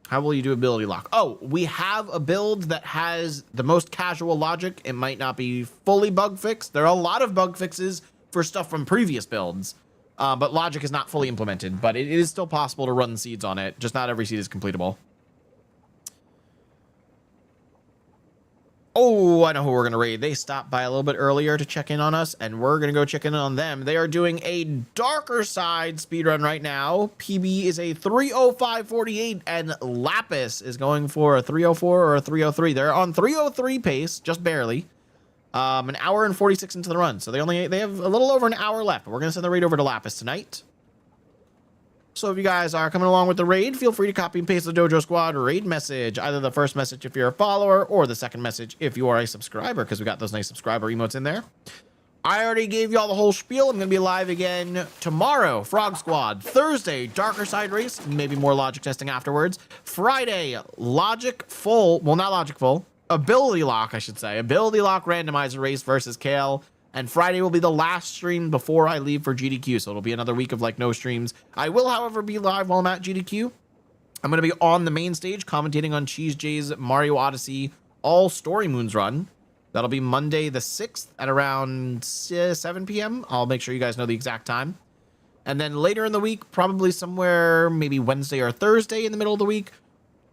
How will you do ability lock? Oh, we have a build that has the most casual logic. It might not be fully bug fixed. There are a lot of bug fixes for stuff from previous builds, but logic is not fully implemented, but it is still possible to run seeds on it. Just not every seed is completable. Oh, I know who we're going to raid. They stopped by a little bit earlier to check in on us, and we're going to go check in on them. They are doing a darker side speedrun right now. PB is a 3:05:48, and Lapis is going for a 3:04 or a 3:03. They're on 3:03 pace, just barely. An hour and 46 into the run, so they have a little over an hour left. But we're going to send the raid over to Lapis tonight. So if you guys are coming along with the raid, feel free to copy and paste the Dojo Squad raid message. Either the first message if you're a follower, or the second message if you are a subscriber, because we got those nice subscriber emotes in there. I already gave y'all the whole spiel. I'm going to be live again tomorrow, Frog Squad. Thursday, Darker Side Race, maybe more logic testing afterwards. Friday, Logic Full, well, not Logic Full, Ability Lock, I should say. Ability Lock Randomizer Race versus Kale. And Friday will be the last stream before I leave for GDQ, so it'll be another week of like no streams. I will, however, be live while I'm at GDQ. I'm going to be on the main stage commentating on Cheese J's Mario Odyssey All Story Moons run. That'll be Monday the 6th at around 7 p.m. I'll make sure you guys know the exact time. And then later in the week, probably somewhere maybe Wednesday or Thursday in the middle of the week,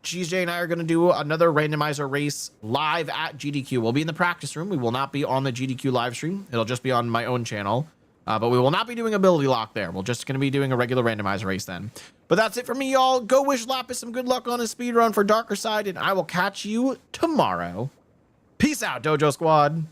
Cheese J and I are going to do another randomizer race live at GDQ. We'll be in the practice room. We will not be on the GDQ live stream. It'll just be on my own channel. But we will not be doing ability lock there. We're just going to be doing a regular randomizer race then. But that's it for me, y'all. Go wish Lapis some good luck on his speedrun for Darker Side, and I will catch you tomorrow. Peace out, Dojo Squad.